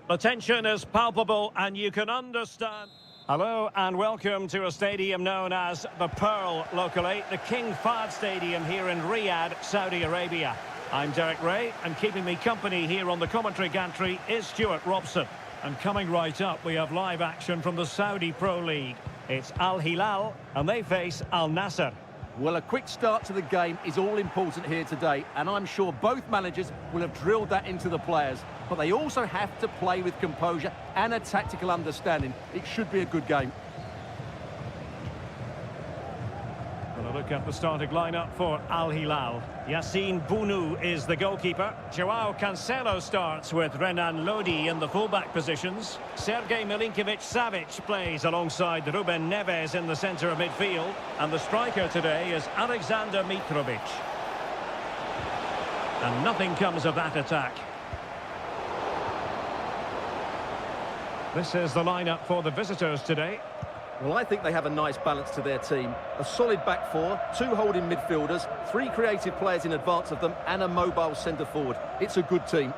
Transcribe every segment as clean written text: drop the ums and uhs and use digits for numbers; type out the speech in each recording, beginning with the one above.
The tension is palpable and you can understand. Hello and welcome to a stadium known as the Pearl locally, the King Fahd Stadium here in Riyadh, Saudi Arabia. I'm Derek Ray, and keeping me company here on the commentary gantry is Stuart Robson. And coming right up, we have live action from the Saudi Pro League. It's Al Hilal, and they face Al Nassr. Well, a quick start to the game is all important here today, and I'm sure both managers will have drilled that into the players. But they also have to play with composure and a tactical understanding. It should be a good game. Well, a look at the starting lineup for Al Hilal. Yassine Bounou is the goalkeeper. Joao Cancelo starts with Renan Lodi in the fullback positions. Sergej Milinkovic-Savic plays alongside Ruben Neves in the centre of midfield. And the striker today is Alexander Mitrovic. And nothing comes of that attack. This is the lineup for the visitors today. Well, I think they have a nice balance to their team. A solid back four, two holding midfielders, three creative players in advance of them, and a mobile centre-forward. It's a good team.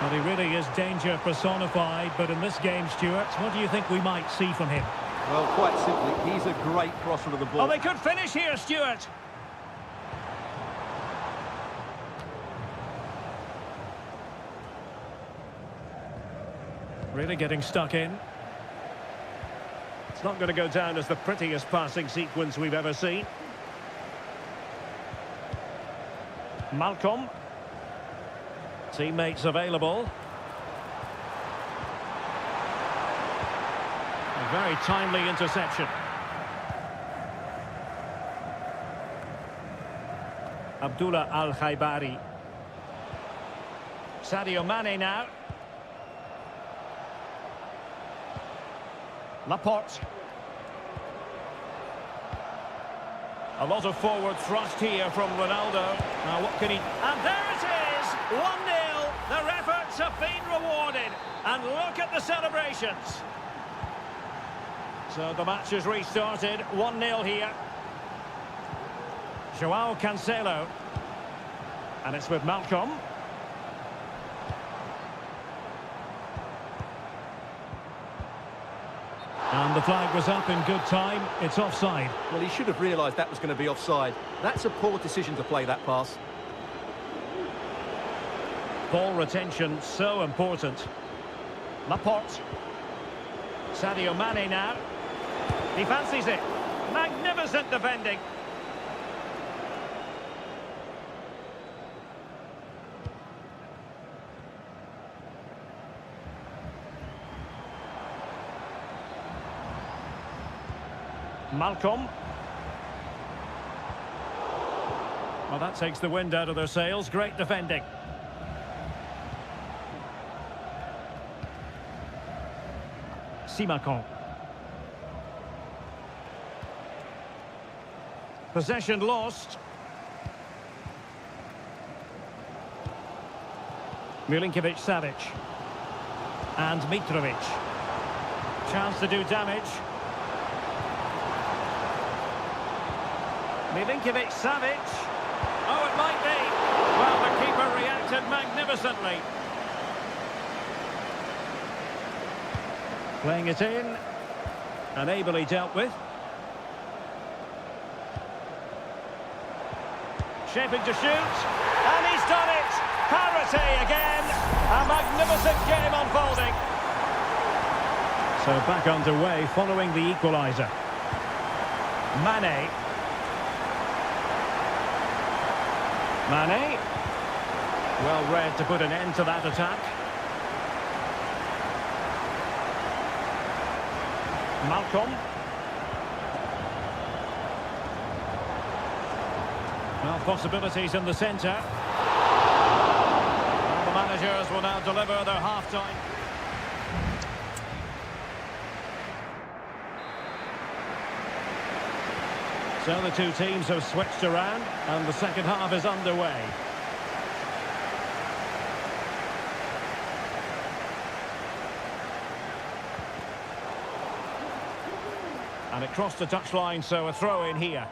Well, he really is danger personified, but in this game, Stuart, what do you think we might see from him? Well, quite simply, he's a great crosser of the ball. Oh, they could finish here, Stuart. Really getting stuck in. It's not going to go down as the prettiest passing sequence we've ever seen. Malcolm. Teammates available. A very timely interception. Abdullah Al-Khaibari. Sadio Mane now. Laporte. A lot of forward thrust here from Ronaldo. Now what can he... And there it is! 1-0. Their efforts have been rewarded. And look at the celebrations. So the match has restarted. 1-0 here. Joao Cancelo. And it's with Malcolm. And the flag was up in good time. It's offside. Well, he should have realised that was going to be offside. That's a poor decision to play that pass. Ball retention, so important. Laporte. Sadio Mane now. He fancies it. Magnificent defending. Malcolm. Well, that takes the wind out of their sails. Great defending. Simakon. Possession lost. Milinkovic-Savic. And Mitrovic. Chance to do damage. Milinkovic-Savic. Oh, it might be. Well, the keeper reacted magnificently. Playing it in. And ably dealt with. Shaping to shoot. And he's done it. Parity again. A magnificent game unfolding. So back underway following the equaliser. Mane. Mane, well read to put an end to that attack. Malcolm. Well, possibilities in the centre. Well, the managers will now deliver their half-time. So the two teams have switched around and the second half is underway. And it crossed the touchline, so a throw in here.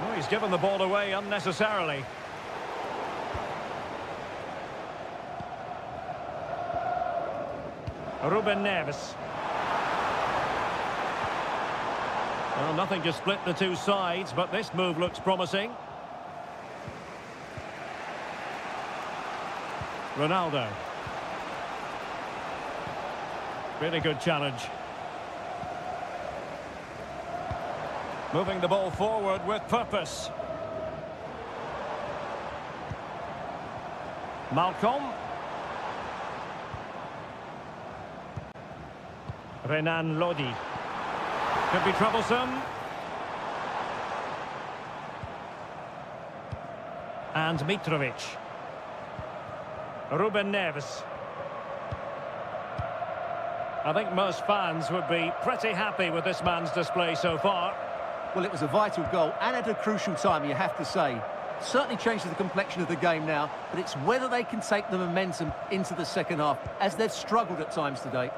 Oh, he's given the ball away unnecessarily. Ruben Neves. Well, nothing to split the two sides, but this move looks promising. Ronaldo. Really good challenge. Moving the ball forward with purpose. Malcolm. Renan Lodi. Could be troublesome. And Mitrovic. Ruben Neves. I think most fans would be pretty happy with this man's display so far. Well, it was a vital goal and at a crucial time, you have to say. Certainly changes the complexion of the game now, but it's whether they can take the momentum into the second half, as they've struggled at times today.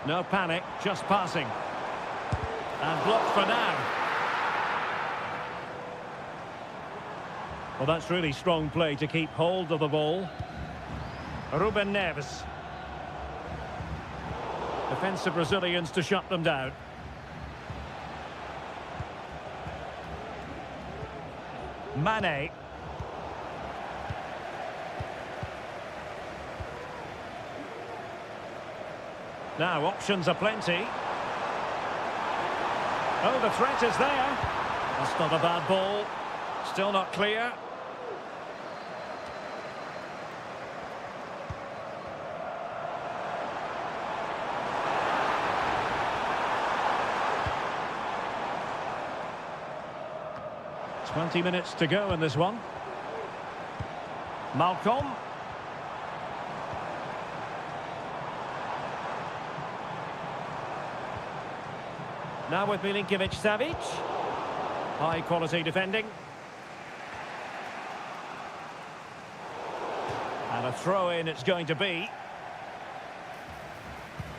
No panic, just passing. And blocked for now. Well, that's really strong play to keep hold of the ball. Ruben Neves. Defensive Brazilians to shut them down. Mane. Now, options are plenty. Oh, the threat is there. That's not a bad ball. Still not clear. .20 to go in this one. Malcolm. Now with Milinkovic-Savic. High quality defending. And a throw in it's going to be.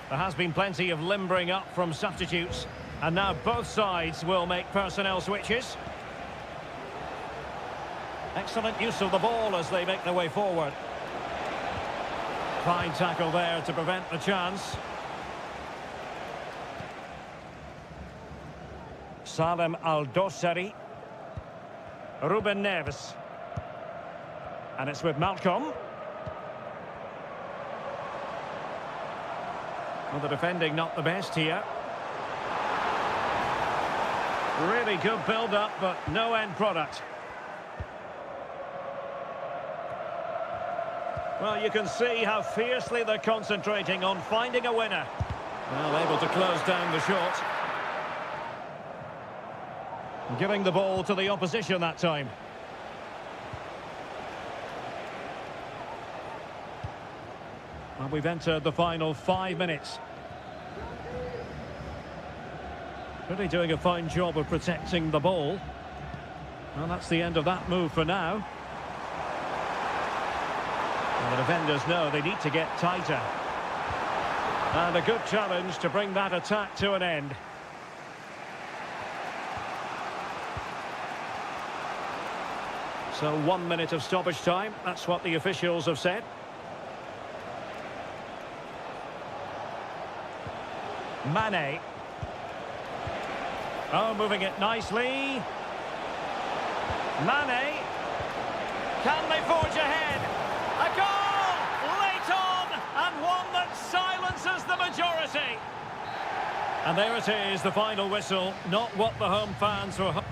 There has been plenty of limbering up from substitutes. And now both sides will make personnel switches. Excellent use of the ball as they make their way forward. Fine tackle there to prevent the chance. Salem Al-Dossari. Ruben Neves. And it's with Malcolm. Well, the defending not the best here. Really good build-up, but no end product. Well, you can see how fiercely they're concentrating on finding a winner. Well, able to close down the shot. Giving the ball to the opposition that time. Well, we've entered the final 5 minutes. Really doing a fine job of protecting the ball. Well, that's the end of that move for now. The defenders know they need to get tighter. And a good challenge to bring that attack to an end. So 1 minute of stoppage time, that's what the officials have said. Mane. Oh, moving it nicely. Mane. Can they forge ahead? A goal! Late on! And one that silences the majority. And there it is, the final whistle. Not what the home fans were...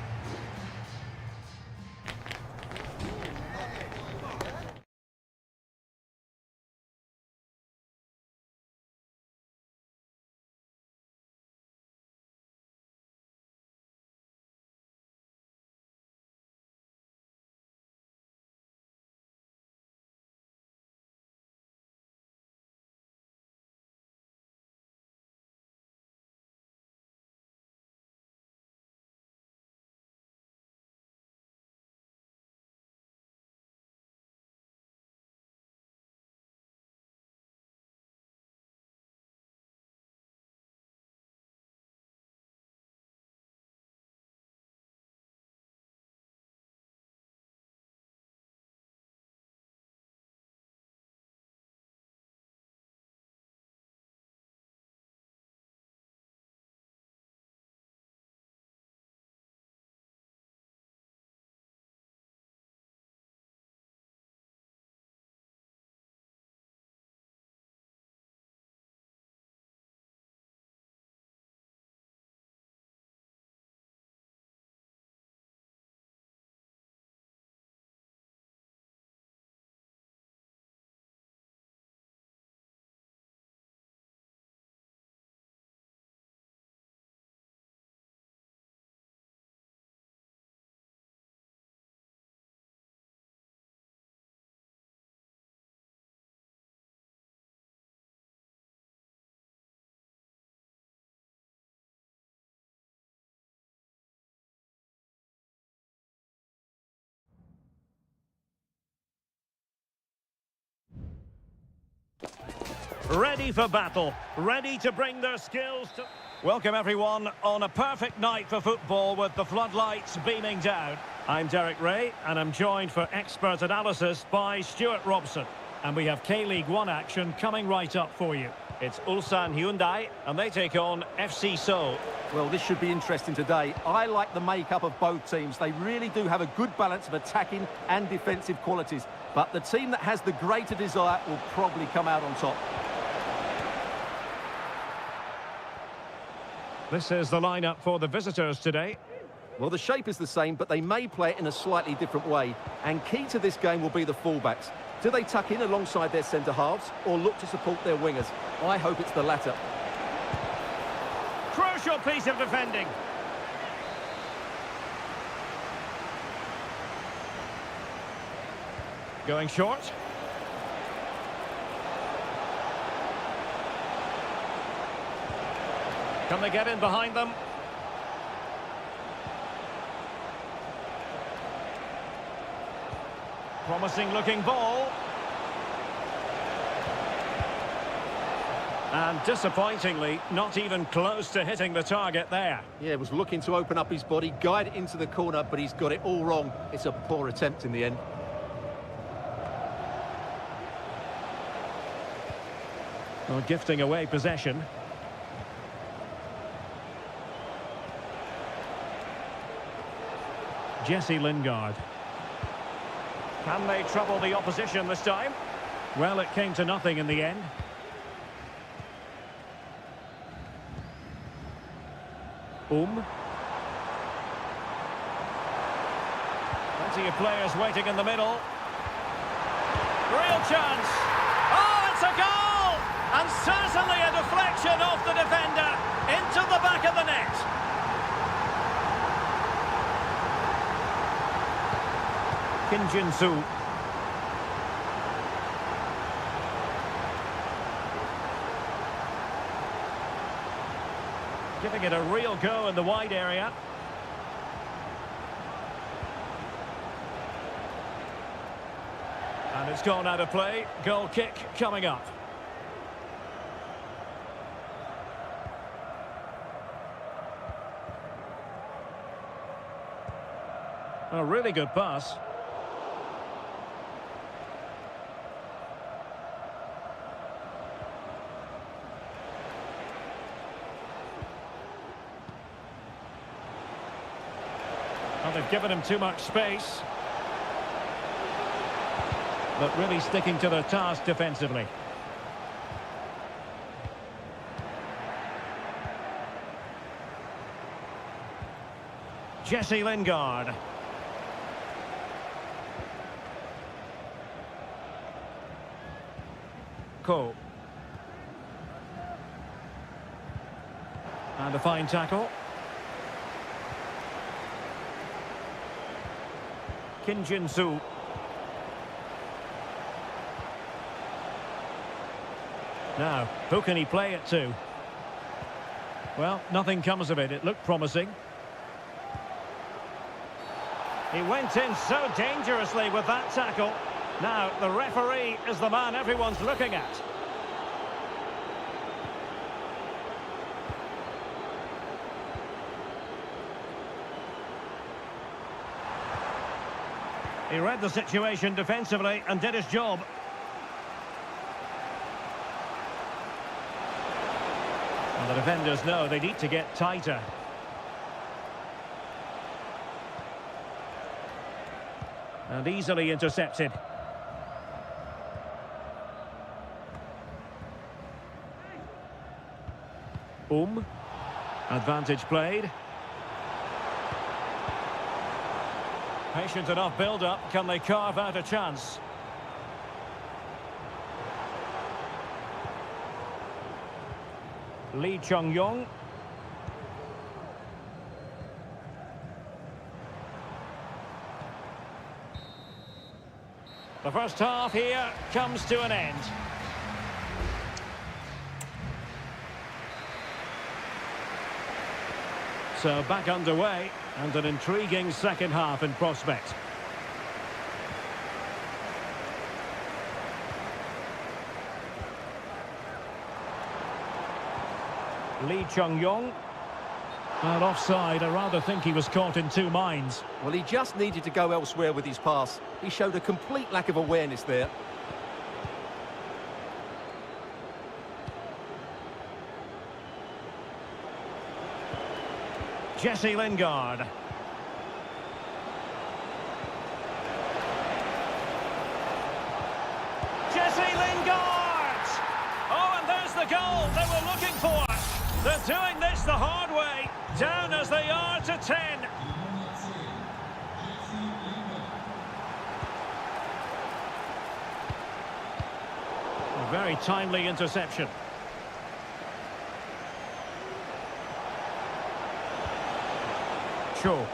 ready for battle, ready to bring their skills to... Welcome everyone on a perfect night for football with the floodlights beaming down. I'm Derek Ray and I'm joined for expert analysis by Stuart Robson. And we have K-League 1 action coming right up for you. It's Ulsan Hyundai and they take on FC Seoul. Well, this should be interesting today. I like the makeup of both teams. They really do have a good balance of attacking and defensive qualities. But the team that has the greater desire will probably come out on top. This is the lineup for the visitors today. Well, the shape is the same, but they may play it in a slightly different way. And key to this game will be the fullbacks. Do they tuck in alongside their centre-halves or look to support their wingers? I hope it's the latter. Crucial piece of defending. Going short. Can they get in behind them? Promising looking ball. And disappointingly, not even close to hitting the target there. Yeah, was looking to open up his body, guide it into the corner, but he's got it all wrong. It's a poor attempt in the end. Well, gifting away possession. Jesse Lingard. Can they trouble the opposition this time? Well, it came to nothing in the end. Plenty of players waiting in the middle. Real chance. Oh, it's a goal! And certainly a deflection off the defender into the back of the net. Kim Jin-soo. Giving it a real go in the wide area. And it's gone out of play. Goal kick coming up. A really good pass. Well, they've given him too much space. But really sticking to their task defensively. Jesse Lingard. Ko. And a fine tackle. Kim Jin-soo. Now, who can he play it to? Well, nothing comes of it. It looked promising. He went in so dangerously with that tackle. Now, the referee is the man everyone's looking at. He read the situation defensively and did his job. Well, the defenders know they need to get tighter. And easily intercepted. Advantage played. Patient enough build-up. Can they carve out a chance? Lee Chung-yong. The first half here comes to an end. So back underway, and an intriguing second half in prospect. Lee Chung-yong. Well, offside. I rather think he was caught in two minds. Well, he just needed to go elsewhere with his pass. He showed a complete lack of awareness there. Jesse Lingard. Jesse Lingard! Oh, and there's the goal they were looking for. They're doing this the hard way. Down as they are to 10. A very timely interception. Sure.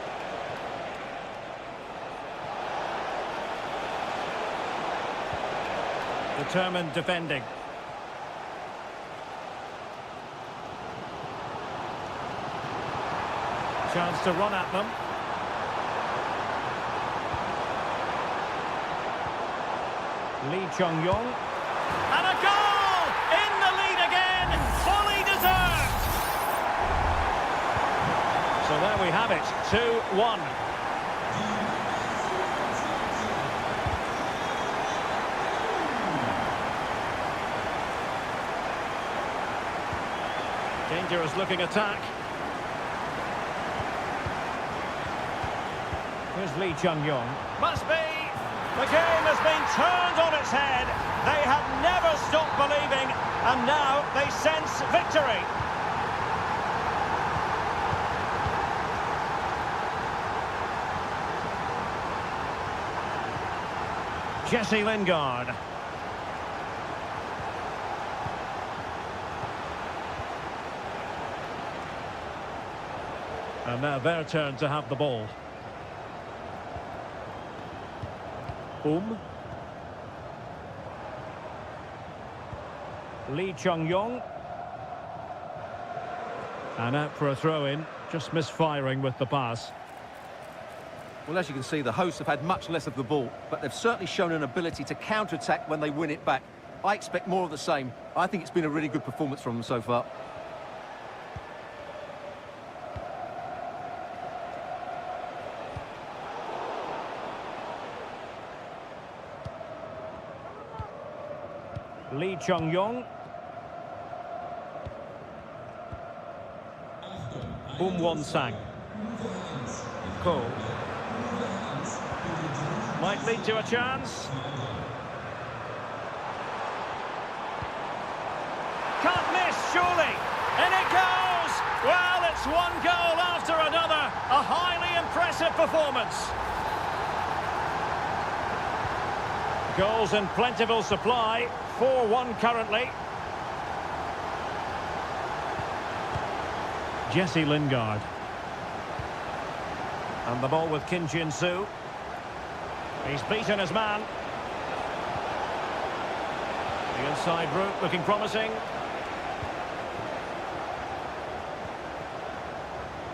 Determined defending. Chance to run at them. Lee Chung-yong. And a goal! In the lead again! Fully deserved! So there we have it, 2-1. Dangerous looking attack. Here's Lee Chung-yong. Must be! The game has been turned on its head. They have never stopped believing, and now they sense victory. Jesse Lingard. And now their turn to have the ball. Lee Chung-yong. And out for a throw-in. Just misfiring with the pass. Well, as you can see, the hosts have had much less of the ball, but they've certainly shown an ability to counter-attack when they win it back. I expect more of the same. I think it's been a really good performance from them so far. Lee Chung-yong. Won-sang. Cole. Might lead to a chance. Can't miss, surely. And it goes! Well, it's one goal after another. A highly impressive performance. Goals in plentiful supply. 4-1 currently. Jesse Lingard. And the ball with Kim Jin-soo. He's beaten his man. The inside route looking promising.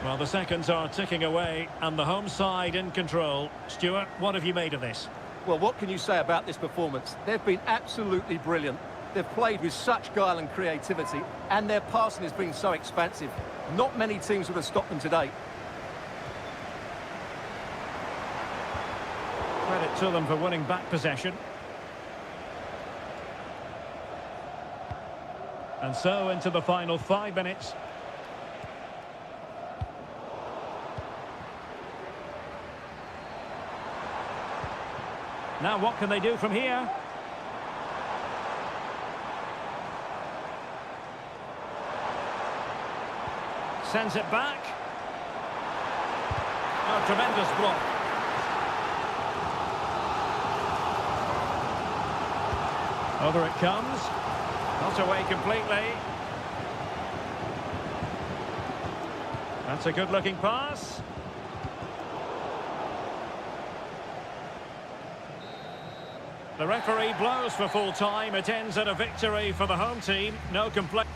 Well, the seconds are ticking away and the home side in control. Stuart, what have you made of this? Well, what can you say about this performance? They've been absolutely brilliant. They've played with such guile and creativity, and their passing has been so expansive. Not many teams would have stopped them today. Credit to them for winning back possession. And so into the final 5 minutes. Now what can they do from here? Sends it back. Oh, tremendous block. Over it comes. Not away completely. That's a good-looking pass. The referee blows for full time. It ends at a victory for the home team. No complaint.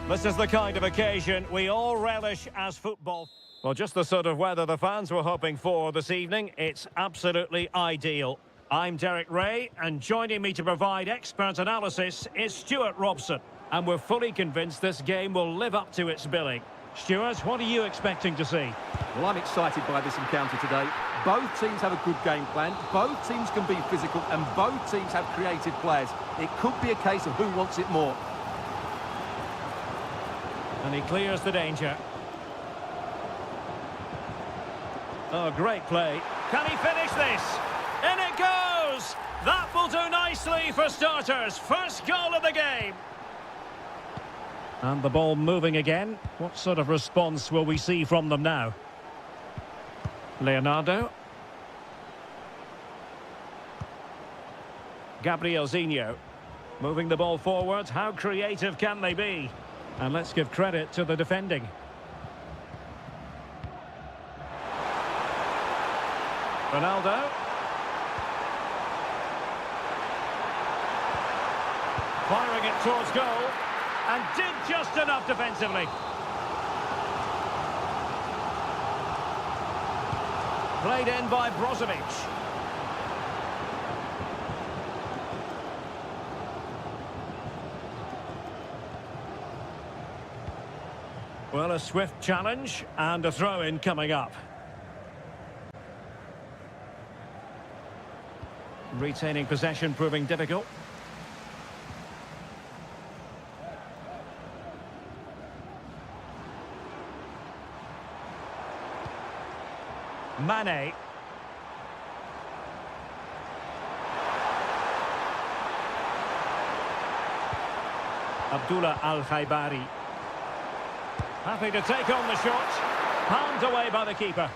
This is the kind of occasion we all relish as football. Well, just the sort of weather the fans were hoping for this evening. It's absolutely ideal. I'm Derek Ray, and joining me to provide expert analysis is Stuart Robson. And we're fully convinced this game will live up to its billing. Stuart, what are you expecting to see? Well, I'm excited by this encounter today. Both teams have a good game plan, both teams can be physical, and both teams have creative players. It could be a case of who wants it more. And he clears the danger. Oh, great play. Can he finish this? In it goes! That will do nicely for starters. First goal of the game. And the ball moving again. What sort of response will we see from them now? Leonardo. Gabrielzinho. Moving the ball forward. How creative can they be? And let's give credit to the defending. Ronaldo. Firing it towards goal. And did just enough defensively. Played in by Brozovic. Well, a swift challenge and a throw-in coming up. Retaining possession proving difficult. Mane. Abdullah Al-Khaibari. Happy to take on the shot. Palmed away by the keeper.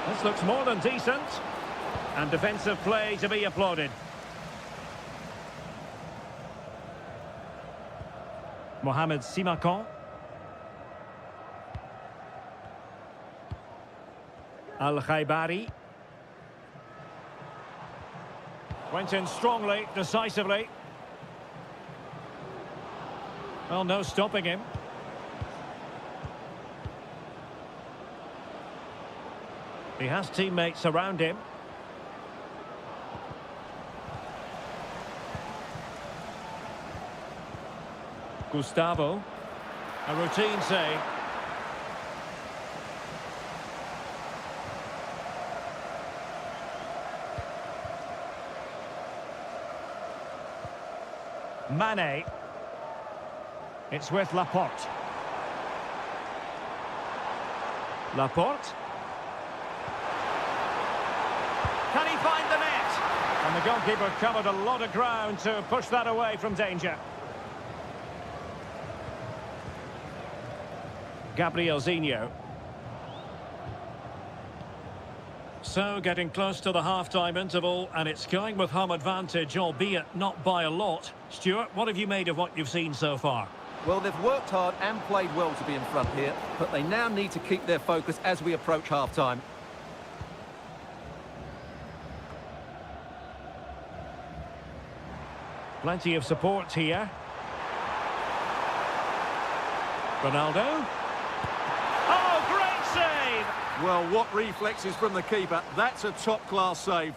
This looks more than decent. And defensive play to be applauded. Mohamed Simakan. Al-Khaibari. Went in strongly, decisively. Well, no stopping him. He has teammates around him. Gustavo. A routine save. Mane. It's with Laporte. Laporte. Can he find the net? And the goalkeeper covered a lot of ground to push that away from danger. Gabrielzinho. So, getting close to the half-time interval, and it's going with home advantage, albeit not by a lot. Stuart, what have you made of what you've seen so far? Well, they've worked hard and played well to be in front here, but they now need to keep their focus as we approach half-time. Plenty of support here. Ronaldo. Oh, great save! Well, what reflexes from the keeper. That's a top-class save.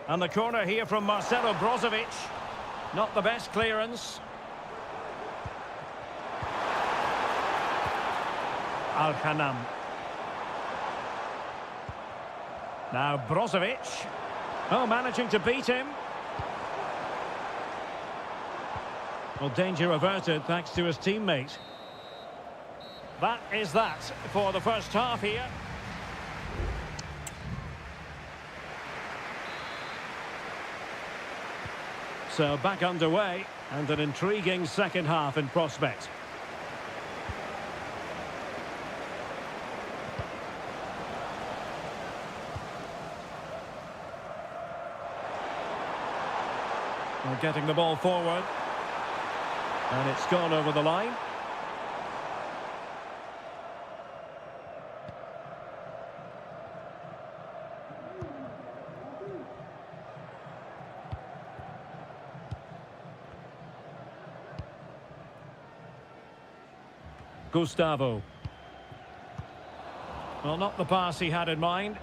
And the corner here from Marcelo Brozovic. Not the best clearance. Al-Khanam. Now Brozovic. Oh, managing to beat him. Well, danger averted thanks to his teammate. That is that for the first half here. So back underway, and an intriguing second half in prospect. Well, getting the ball forward. And it's gone over the line. Gustavo. Well, not the pass he had in mind.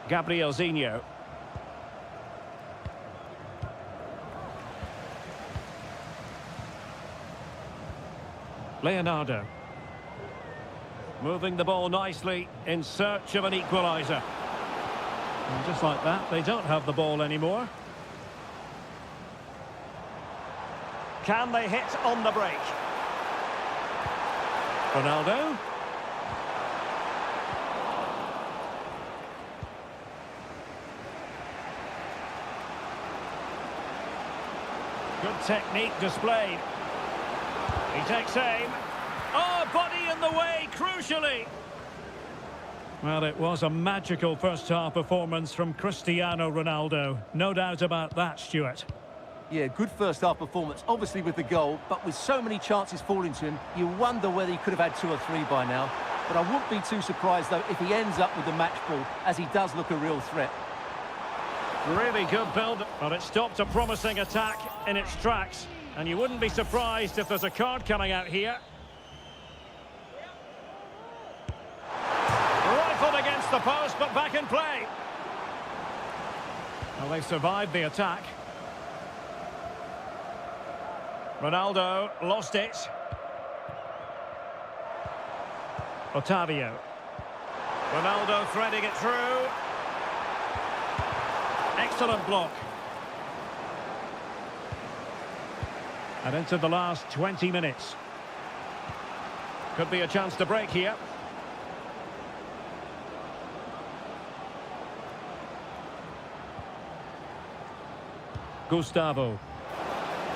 Gabrielzinho. Leonardo. Moving the ball nicely in search of an equaliser. And just like that, they don't have the ball anymore. Can they hit on the break? Ronaldo. Good technique displayed. He takes aim. Oh, body in the way, crucially. Well, it was a magical first-half performance from Cristiano Ronaldo. No doubt about that, Stuart. Yeah, good first-half performance, obviously with the goal, but with so many chances falling to him, you wonder whether he could have had 2 or 3 by now. But I wouldn't be too surprised, though, if he ends up with the match ball, as he does look a real threat. Really good build, but it stopped a promising attack in its tracks. And you wouldn't be surprised if there's a card coming out here. Rifled against the post, but back in play. Well, they've survived the attack. Ronaldo lost it. Otavio. Ronaldo threading it through. Excellent block. And into the last 20 minutes. Could be a chance to break here. Gustavo.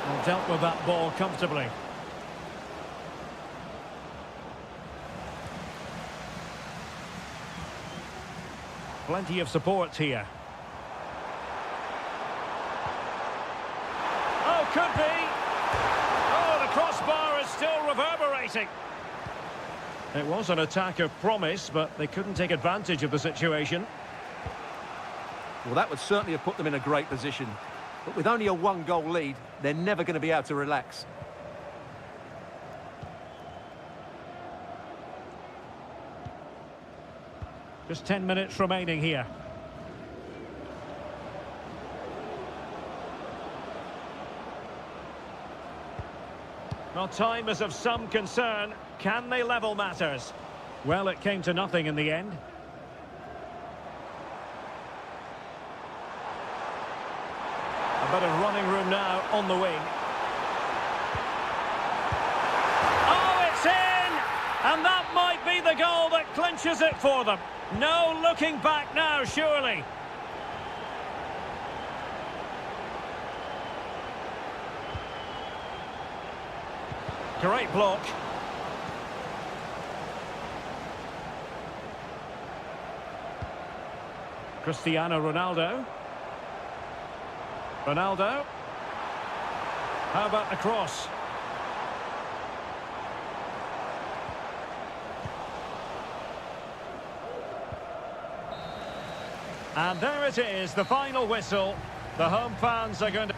Well, dealt with that ball comfortably. Plenty of support here. Oh, could be. Oh, the crossbar is still reverberating. It was an attack of promise, but they couldn't take advantage of the situation. Well, that would certainly have put them in a great position. But with only a 1-goal lead, they're never going to be able to relax. Just 10 minutes remaining here. Well, time is of some concern. Can they level matters? Well, it came to nothing in the end. A bit of running room now on the wing. Oh, it's in! And that might be the goal that clinches it for them. No looking back now, surely. Great block. Cristiano Ronaldo. Ronaldo. How about the cross? And there it is, the final whistle. The home fans are going to...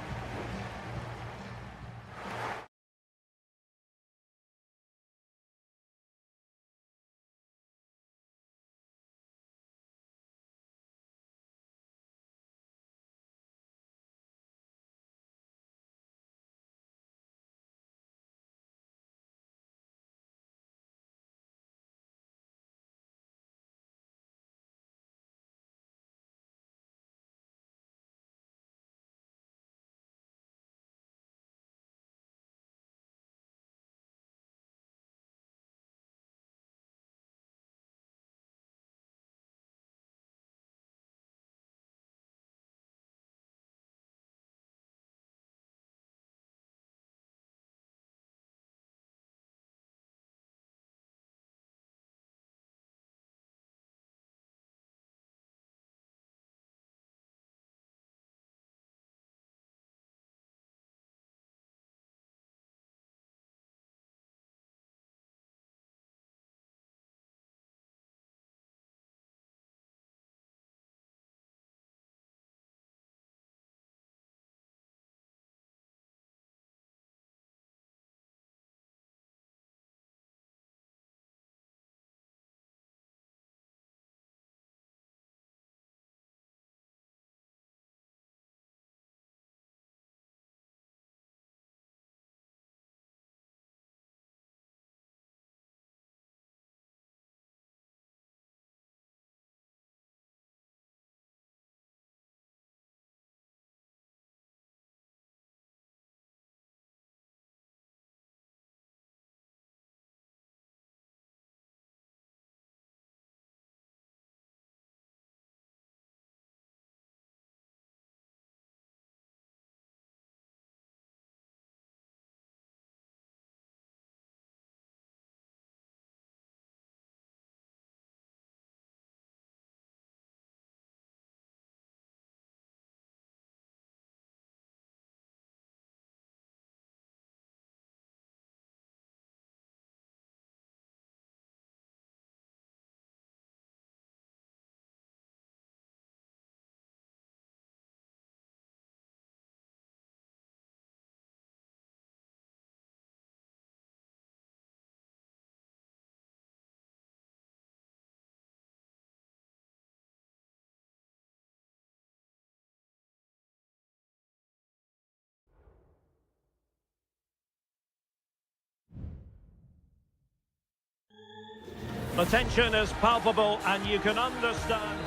The tension is palpable and you can understand.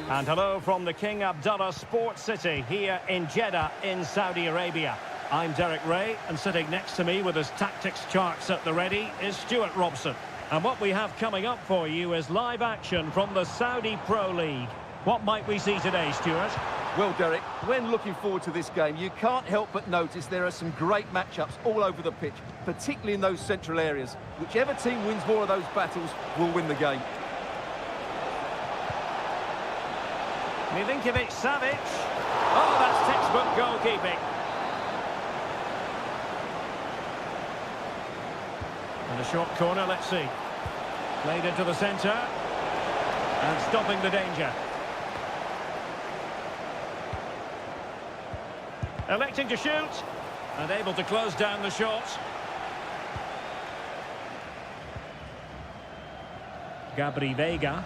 And hello from the King Abdullah Sports City here in Jeddah in Saudi Arabia. I'm Derek Ray, and sitting next to me with his tactics charts at the ready is Stuart Robson. And what we have coming up for you is live action from the Saudi Pro League. What might we see today, Stuart? Well, Derek, when looking forward to this game, you can't help but notice there are some great matchups all over the pitch, particularly in those central areas. Whichever team wins more of those battles will win the game. Milinkovic-Savic. Oh, that's textbook goalkeeping. And a short corner, let's see. Played into the centre. And stopping the danger. Electing to shoot. And able to close down the shot. Gabri Veiga.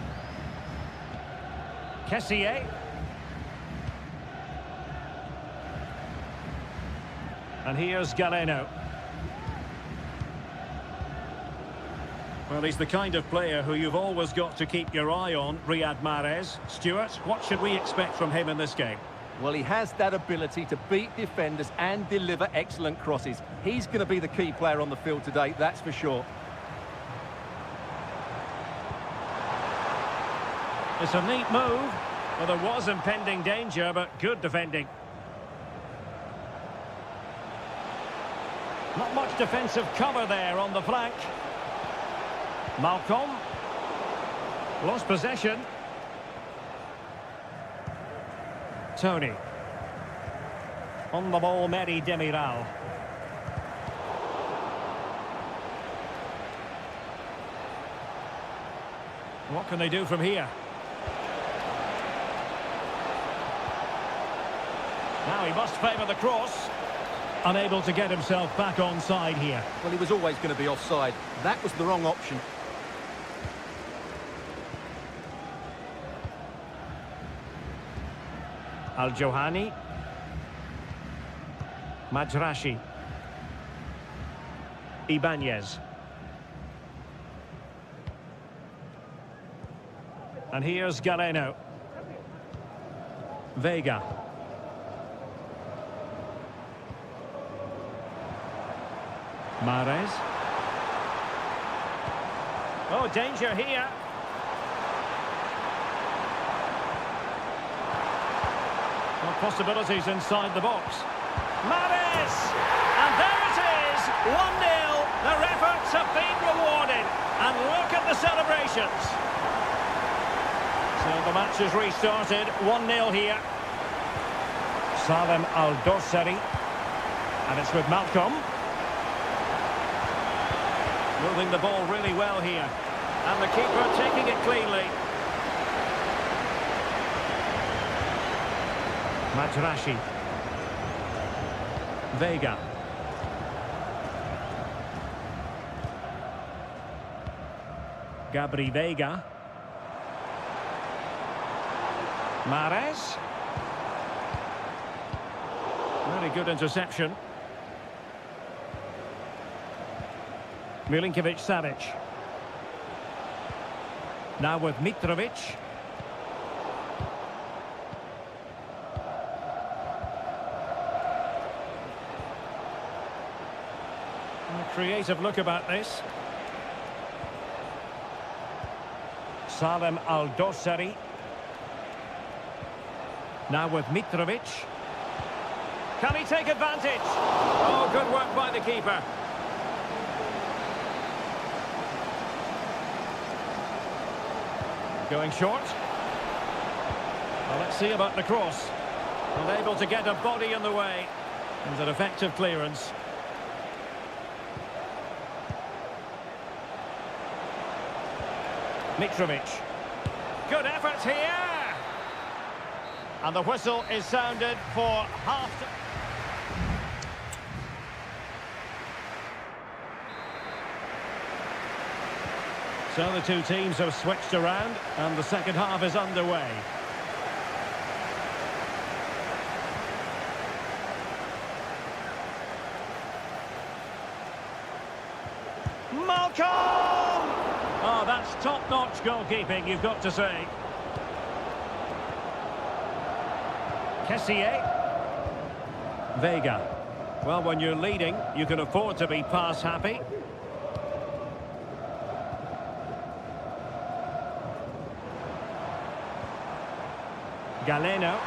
Kessié. And here's Galeno. Well, he's the kind of player who you've always got to keep your eye on, Riyad Mahrez. Stuart, what should we expect from him in this game? Well, he has that ability to beat defenders and deliver excellent crosses. He's going to be the key player on the field today, that's for sure. It's a neat move. Well, there was impending danger, but good defending. Not much defensive cover there on the flank. Malcolm. Lost possession. Tony. On the ball, Meri Demiral. What can they do from here? Now he must favour the cross. Unable to get himself back onside here. Well, he was always going to be offside. That was the wrong option. Al-Johani. Majrashi. Ibanez. And here's Galeno. Veiga. Mahrez. Oh, danger here. Well, possibilities inside the box. Mahrez! And there it is! 1-0. Their efforts have been rewarded. And look at the celebrations. So the match has restarted. 1-0 here. Salem Al-Dossari. And it's with Malcolm. Moving the ball really well here. And the keeper taking it cleanly. Majrashi. Veiga. Gabri Veiga. Mahrez. Very good interception. Milinkovic-Savic. Now with Mitrovic. A creative look about this. Salem Al-Dossari. Now with Mitrovic. Can he take advantage? Oh, good work by the keeper. Going short. Well, let's see about the cross. Unable to get a body in the way. And an effective clearance. Mitrovic. Good effort here. And the whistle is sounded for half. So the two teams have switched around and the second half is underway. Malcolm! Oh, Well, that's top-notch goalkeeping, you've got to say. Kessié. Vega. Well, when you're leading, you can afford to be pass-happy. Galeno.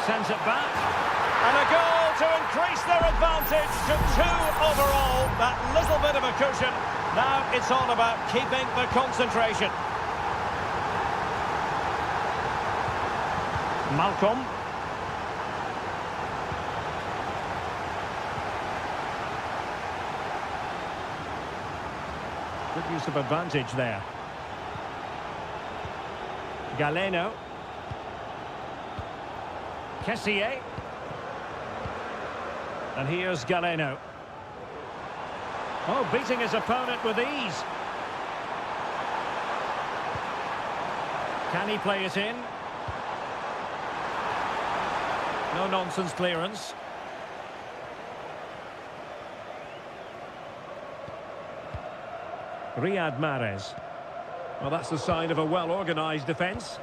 Sends it back. And a goal to increase their advantage to 2 overall. That little bit of a cushion. Now it's all about keeping the concentration. Malcolm. Good use of advantage there. Galeno. Kessié. And here's Galeno. Oh, beating his opponent with ease. Can he play it in? No-nonsense clearance. Riyad Mahrez. Well, that's the sign of a well-organised defence.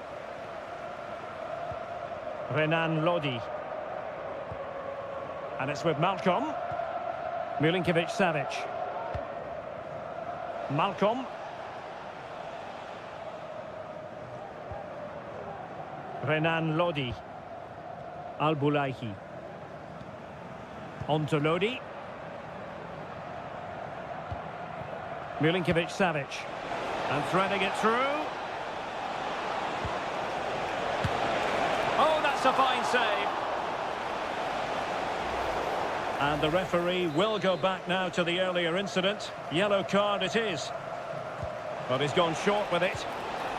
Renan Lodi. And it's with Malcolm. Milinkovic-Savic. Malcolm. Renan Lodi. Al-Bulaihi. On to Lodi. Milinkovic-Savic. And threading it through. Oh, that's a fine save. And the referee will go back now to the earlier incident. Yellow card it is. But he's gone short with it.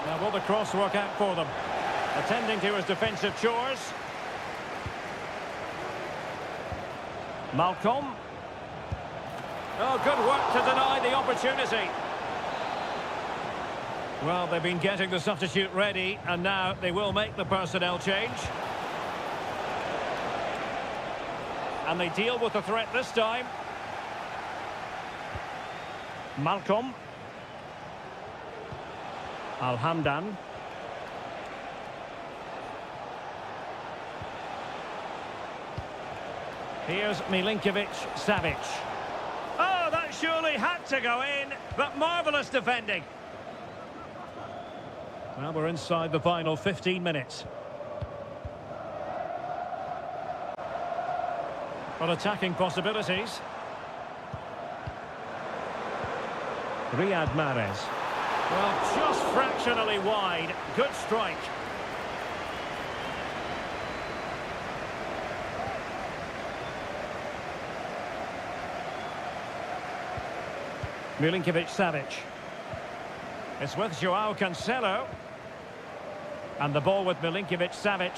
Now will the cross work out for them? Attending to his defensive chores. Malcolm. Oh, good work to deny the opportunity. Well, they've been getting the substitute ready, and now they will make the personnel change. And they deal with the threat this time. Malcolm. Al-Hamdan. Here's Milinkovic-Savic. Oh, that surely had to go in, but marvellous defending. Well, we're inside the final 15 minutes. Well, attacking possibilities. Riyad Mahrez. Well, just fractionally wide. Good strike. Milinkovic-Savic. It's with Joao Cancelo. And the ball with Milinkovic-Savic.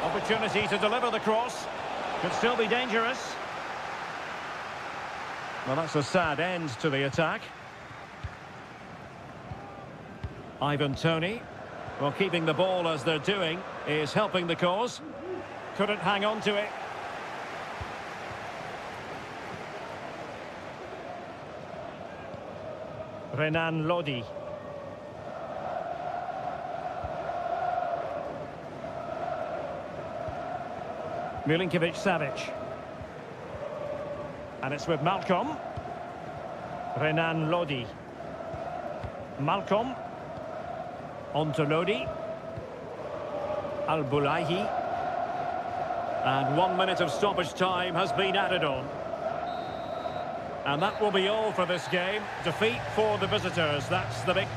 Opportunity to deliver the cross. Could still be dangerous. Well, that's a sad end to the attack. Ivan Toney. Well, keeping the ball as they're doing is helping the cause. Couldn't hang on to it. Renan Lodi. Milinkovic-Savic. And it's with Malcolm. Renan Lodi. Malcolm. On to Lodi. Al-Bulaihi. And 1 minute of stoppage time has been added on. And that will be all for this game. Defeat for the visitors. That's the big...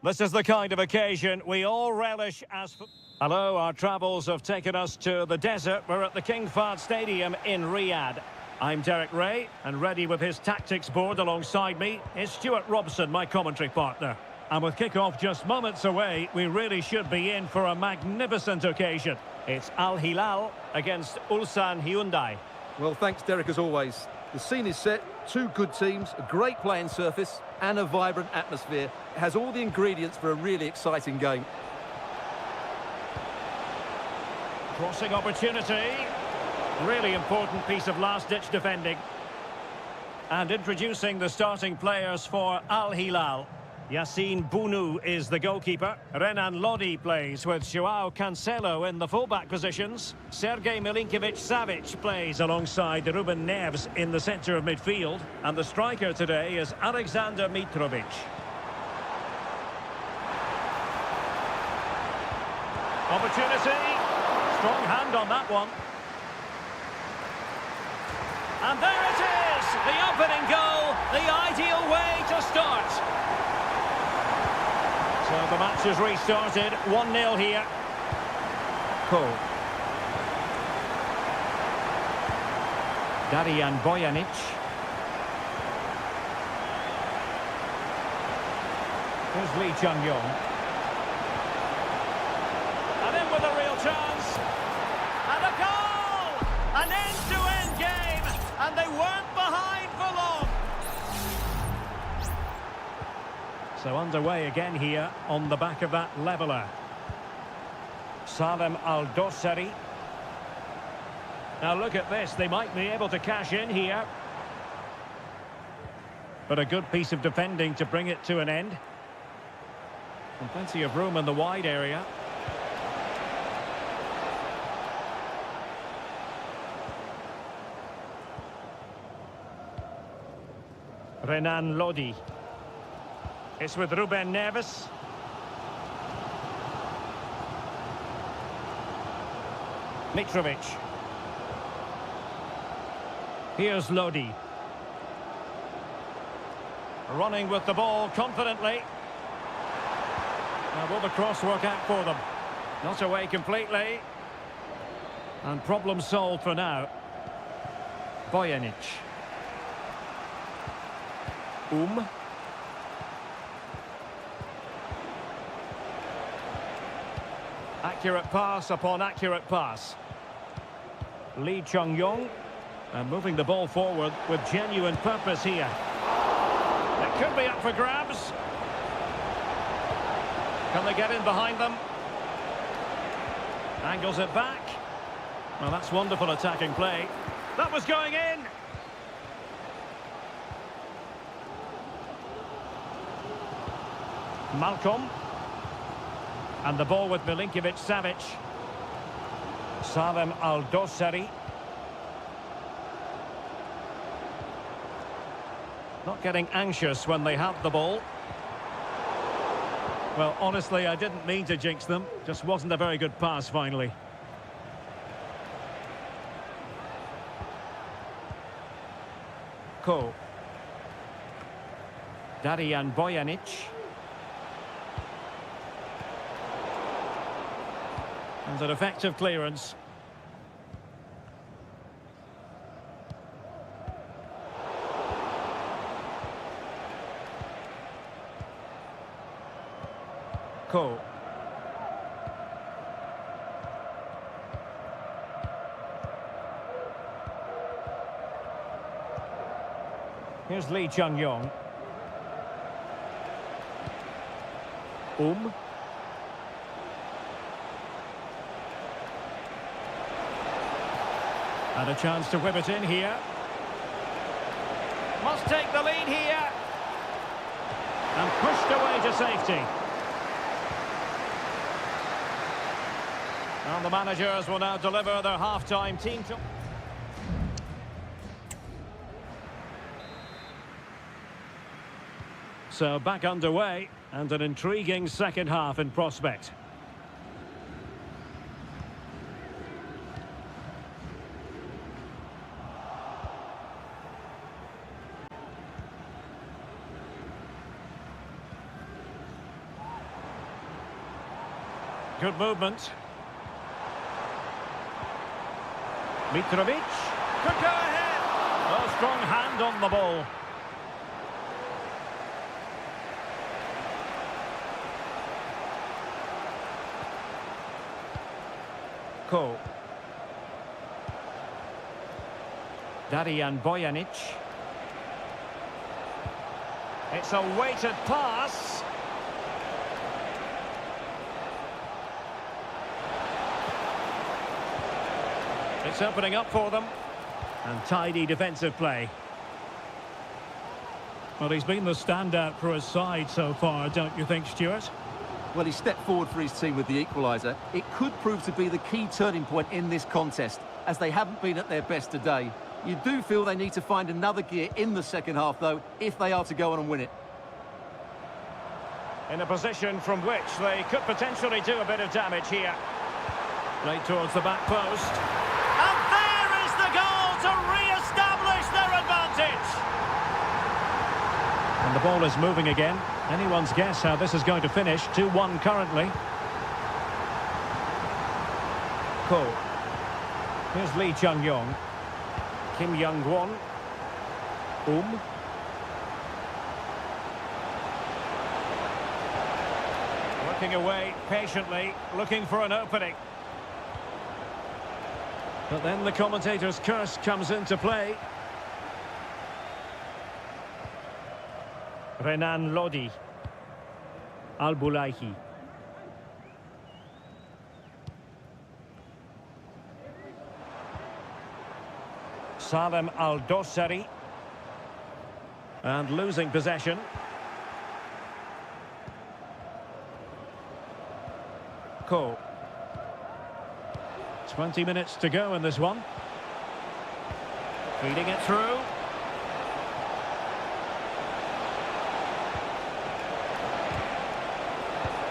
This is the kind of occasion we all relish as... Hello, our travels have taken us to the desert. We're at the King Fahd Stadium in Riyadh. I'm Derek Ray, and ready with his tactics board alongside me is Stuart Robson, my commentary partner. And with kick-off just moments away, we really should be in for a magnificent occasion. It's Al Hilal against Ulsan Hyundai. Well, thanks, Derek, as always. The scene is set, two good teams, a great playing surface, and a vibrant atmosphere. It has all the ingredients for a really exciting game. Crossing opportunity. Really important piece of last-ditch defending. And introducing the starting players for Al Hilal. Yassine Bounou is the goalkeeper. Renan Lodi plays with Joao Cancelo in the fullback positions. Sergej Milinkovic-Savic plays alongside Ruben Neves in the centre of midfield. And the striker today is Alexander Mitrovic. Opportunity. Strong hand on that one. And there it is! The opening goal, the ideal way to start. So the match has restarted, 1-0 here. Cole. Darijan Bojanic. Here's Lee Chung-yong. And in with a real chance. And a goal! An end-to-end game, and they weren't behind for long. So underway again here on the back of that leveller. Salem Al-Dossari. Now look at this, they might be able to cash in here. But a good piece of defending to bring it to an end. And plenty of room in the wide area. Renan Lodi. It's with Ruben Neves. Mitrovic. Here's Lodi. Running with the ball confidently. Now will the cross work out for them? Not away completely. And problem solved for now. Bojanic. Accurate pass upon accurate pass. Lee Chung-yong. And moving the ball forward with genuine purpose here. It could be up for grabs. Can they get in behind them? Angles it back. Well, that's wonderful attacking play. That was going in. Malcolm. And the ball with Milinkovic-Savic. Salem Al-Dossari. Not getting anxious when they have the ball. Well, honestly, I didn't mean to jinx them. Just wasn't a very good pass, finally. Ko. Darijan Bojanic. And an effective clearance. Ko. Here's Lee Chung-yong. And a chance to whip it in here. Must take the lead here. And pushed away to safety. And the managers will now deliver their half-time team to... So back underway, and an intriguing second half in prospect. Good movement. Mitrovic. Could go ahead. A strong hand on the ball. Ko. Darijan Bojanic. It's a weighted pass. It's opening up for them. And tidy defensive play. Well, he's been the standout for his side so far, don't you think, Stuart? Well, he stepped forward for his team with the equaliser. It could prove to be the key turning point in this contest, as they haven't been at their best today. You do feel they need to find another gear in the second half, though, if they are to go on and win it. In a position from which they could potentially do a bit of damage here. Played towards the back post. And there is the goal to re-establish their advantage! And the ball is moving again. Anyone's guess how this is going to finish. 2-1 currently. Ko. Here's Lee Chung-yong. Kim Young-won. Working away patiently, looking for an opening. But then the commentator's curse comes into play. Renan Lodi. Al-Bulaihi. Salem Al-Dossari. And losing possession. Ko. 20 minutes to go in this one. Feeding it through.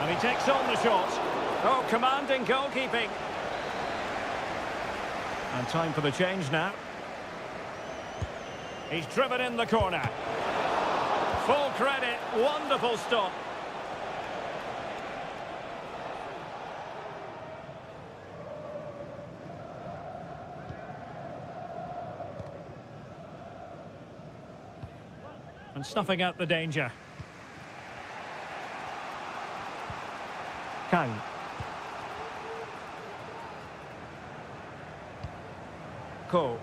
And he takes on the shot. Oh, commanding goalkeeping. And time for the change now. He's driven in the corner. Full credit, wonderful stop. And snuffing out the danger. Kang. Ko.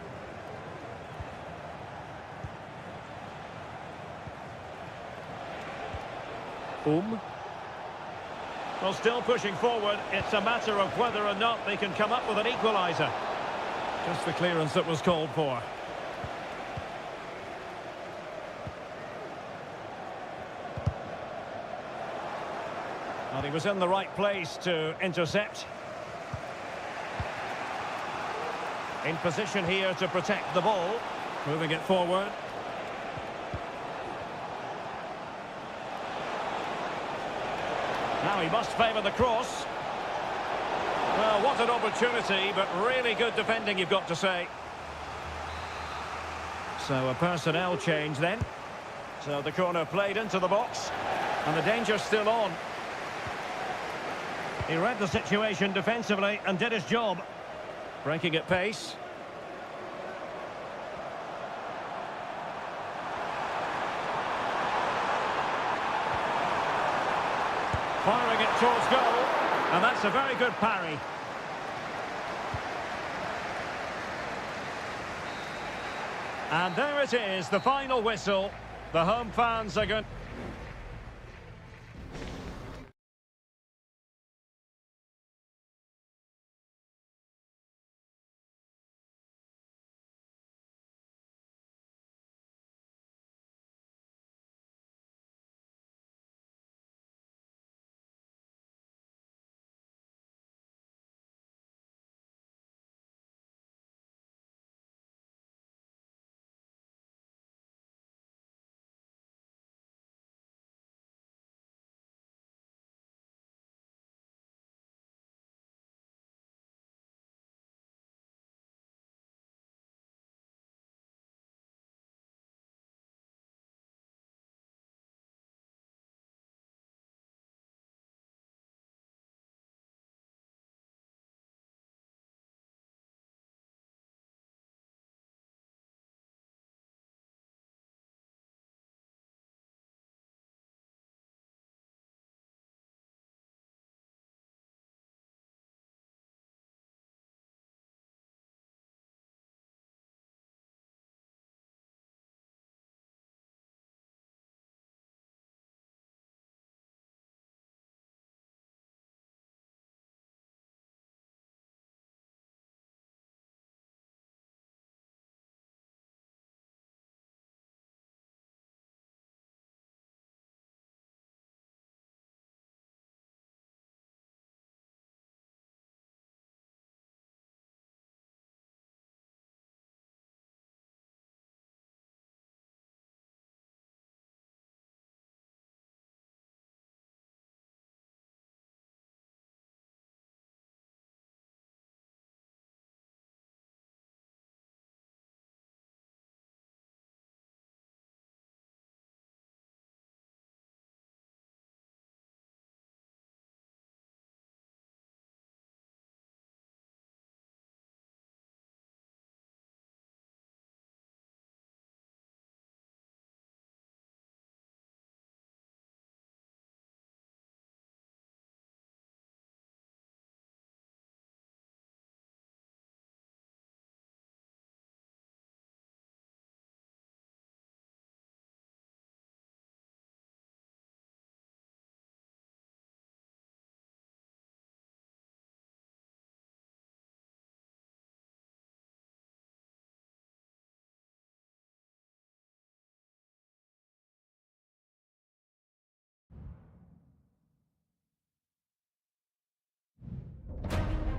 Well, still pushing forward. It's a matter of whether or not they can come up with an equaliser. Just the clearance that was called for. Well, he was in the right place to intercept. In position here to protect the ball. Moving it forward. Now he must favour the cross. Well, what an opportunity, but really good defending, you've got to say. So a personnel change then. So the corner played into the box. And the danger's still on. He read the situation defensively and did his job. Breaking at pace. Firing it towards goal. And that's a very good parry. And there it is, the final whistle. The home fans are going...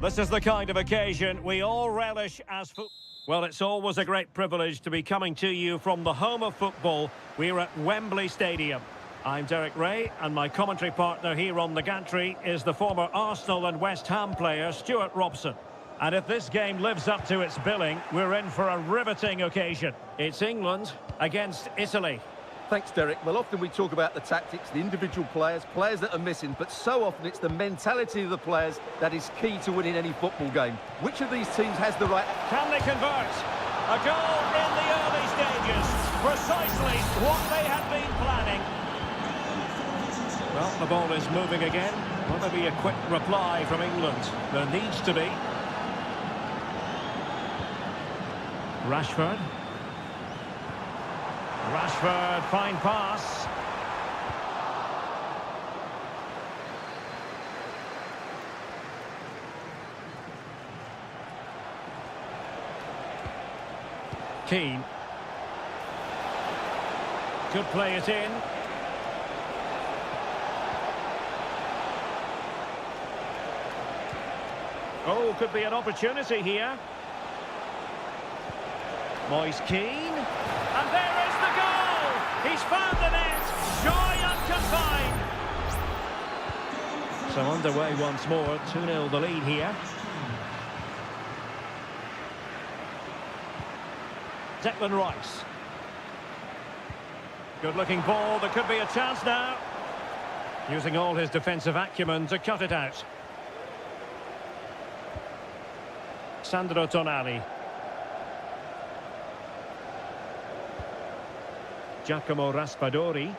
This is the kind of occasion we all relish as football. Well, it's always a great privilege to be coming to you from the home of football. We're at Wembley Stadium. I'm Derek Ray, and my commentary partner here on the gantry is the former Arsenal and West Ham player, Stuart Robson. And if this game lives up to its billing, we're in for a riveting occasion. It's England against Italy. Thanks, Derek. Well, often we talk about the tactics, the individual players that are missing, but so often it's the mentality of the players that is key to winning any football game. Which of these teams has the right... Can they convert? A goal in the early stages. Precisely what they had been planning. Well, the ball is moving again. Will there be a quick reply from England? There needs to be. Rashford. Rashford, fine pass. Keane. Could play it in. Oh, could be an opportunity here. Moise Keane. And there is the goal! He's found the net! Joy unconfined! So underway once more, 2-0 the lead here. Declan Rice. Good-looking ball, there could be a chance now. Using all his defensive acumen to cut it out. Sandro Tonali. Giacomo Raspadori.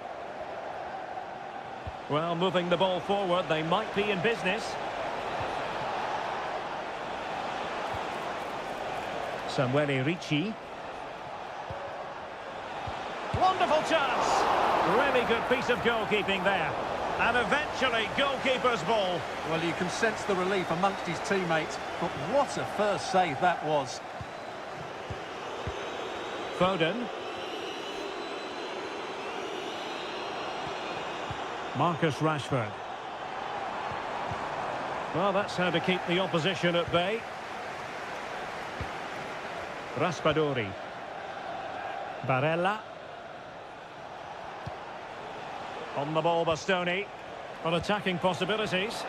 Well, moving the ball forward, they might be in business. Samuele Ricci. Wonderful chance! Really good piece of goalkeeping there. And eventually, goalkeeper's ball. Well, you can sense the relief amongst his teammates, but what a first save that was. Foden. Marcus Rashford. Well, that's how to keep the opposition at bay. Raspadori. Barella. On the ball, Bastoni. On attacking possibilities.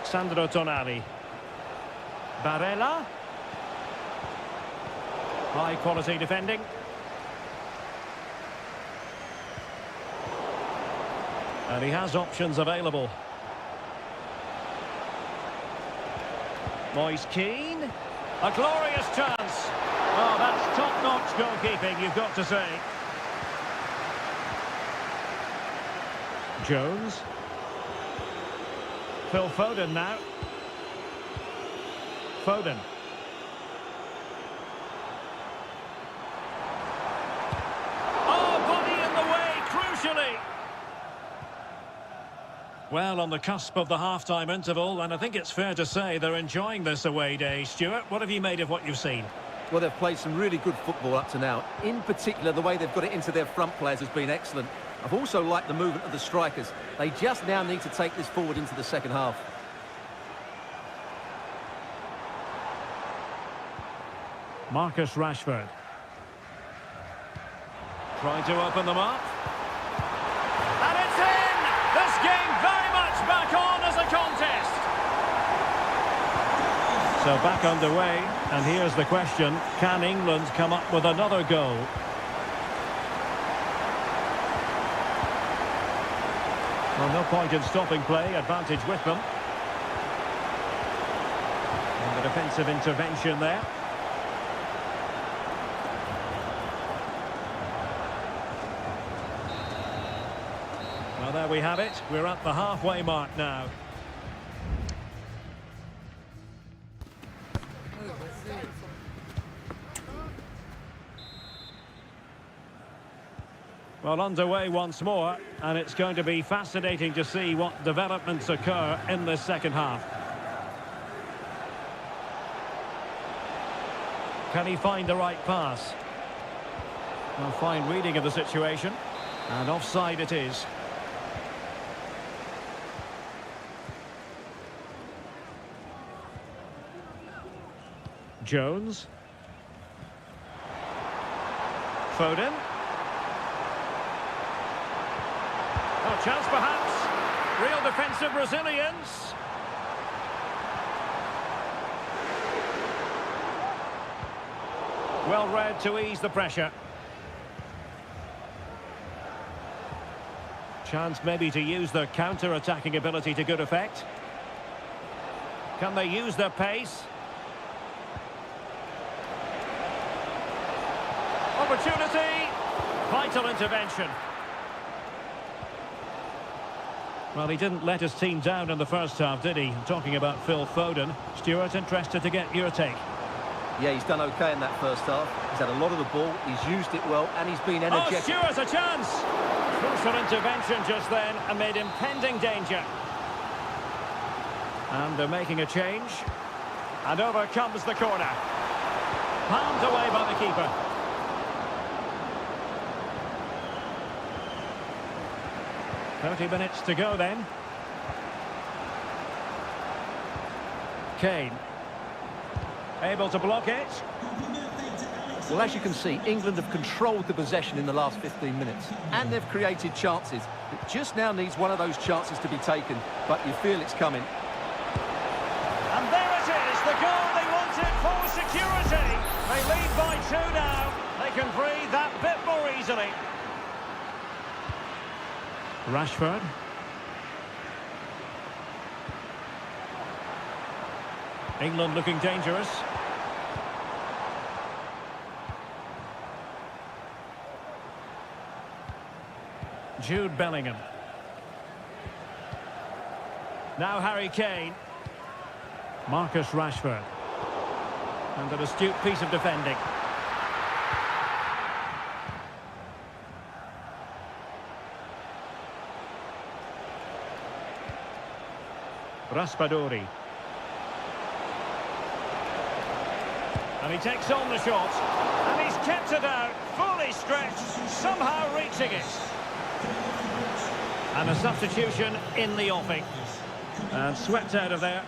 Sandro Tonali. Barella. High quality defending. And he has options available. Moise Keane. A glorious chance. Oh, that's top-notch goalkeeping, you've got to say. Jones. Phil Foden now. Foden. Oh, body in the way, crucially. Well, on the cusp of the half-time interval, and I think it's fair to say they're enjoying this away day. Stuart, what have you made of what you've seen? Well, they've played some really good football up to now. In particular, the way they've got it into their front players has been excellent. I've also liked the movement of the strikers. They just now need to take this forward into the second half. Marcus Rashford. Trying to open them up. And it's in! This game very much back on as a contest. So back underway, and here's the question. Can England come up with another goal? Well, no point in stopping play, advantage with them. And the defensive intervention there. Well, there we have it. We're at the halfway mark now. Well, underway once more, and it's going to be fascinating to see what developments occur in this second half. Can he find the right pass? Well, fine reading of the situation, and offside it is. Jones. Foden. Oh, chance perhaps. Real defensive resilience. Well read to ease the pressure. Chance maybe to use their counter-attacking ability to good effect. Can they use their pace? Opportunity. Vital intervention. Well, he didn't let his team down in the first half, did he? Talking about Phil Foden. Stuart, interested to get your take. Yeah, he's done okay in that first half. He's had a lot of the ball, he's used it well, and he's been energetic. Oh, Stuart's a chance! Crucial intervention just then amid impending danger. And they're making a change. And over comes the corner. Palmed away by the keeper. "30 minutes to go then." Kane. Able to block it. Well, as you can see, England have controlled the possession in the last 15 minutes. And they've created chances. It just now needs one of those chances to be taken, but you feel it's coming. And there it is, the goal they wanted for security. They lead by 2 now. They can breathe that bit more easily. Rashford. England looking dangerous. Jude Bellingham. Now Harry Kane. Marcus Rashford. And an astute piece of defending. Raspadori. And he takes on the shot. And he's kept it out, fully stretched, somehow reaching it. And a substitution in the offing. And swept out of there.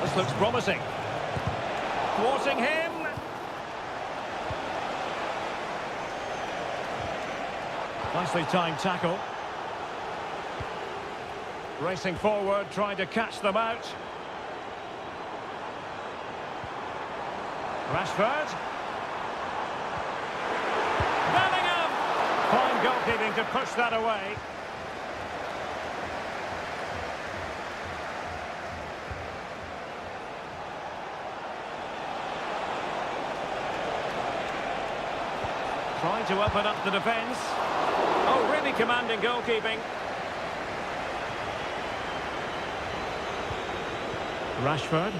This looks promising. Thwarting him. Nicely timed tackle. Racing forward, trying to catch them out. Rashford. Bellingham! Fine goalkeeping to push that away. Trying to open up the defence. Oh, really commanding goalkeeping. Rashford.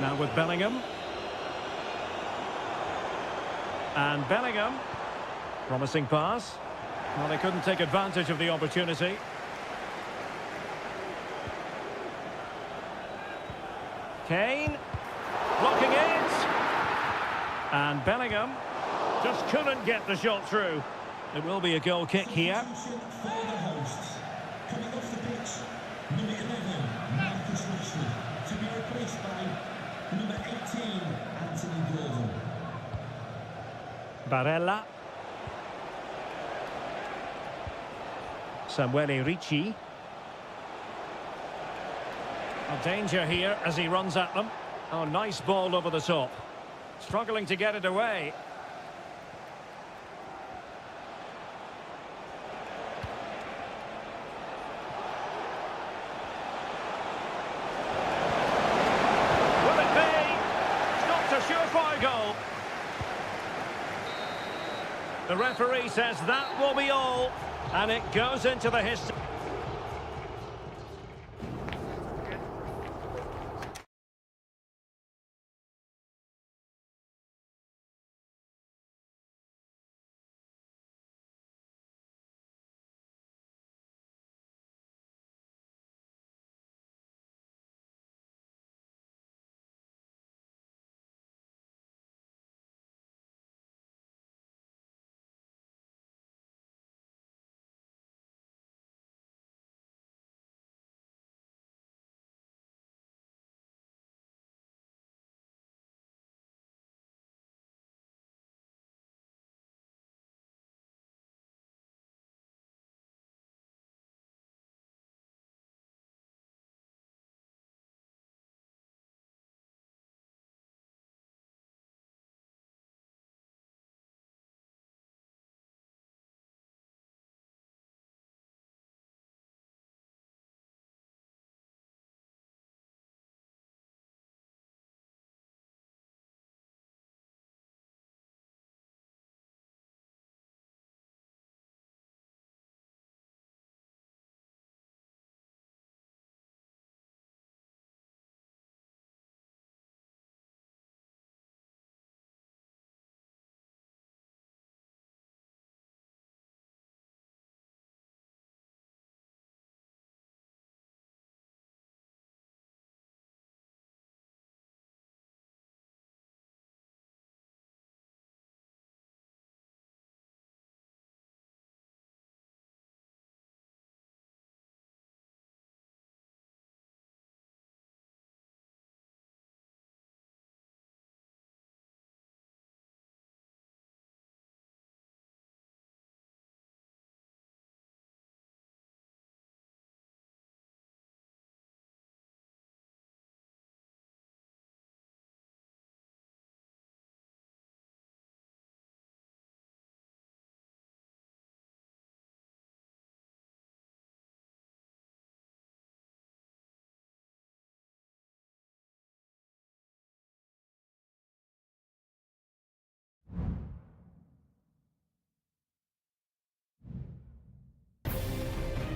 Now with Bellingham. And Bellingham. Promising pass. Well, they couldn't take advantage of the opportunity. Kane. Blocking it. And Bellingham just couldn't get the shot through. It will be a goal kick here. Barella. Samuele Ricci. A danger here as he runs at them. Oh, nice ball over the top. Struggling to get it away. Will it be? It's not a surefire goal. The referee says that will be all, and it goes into the history.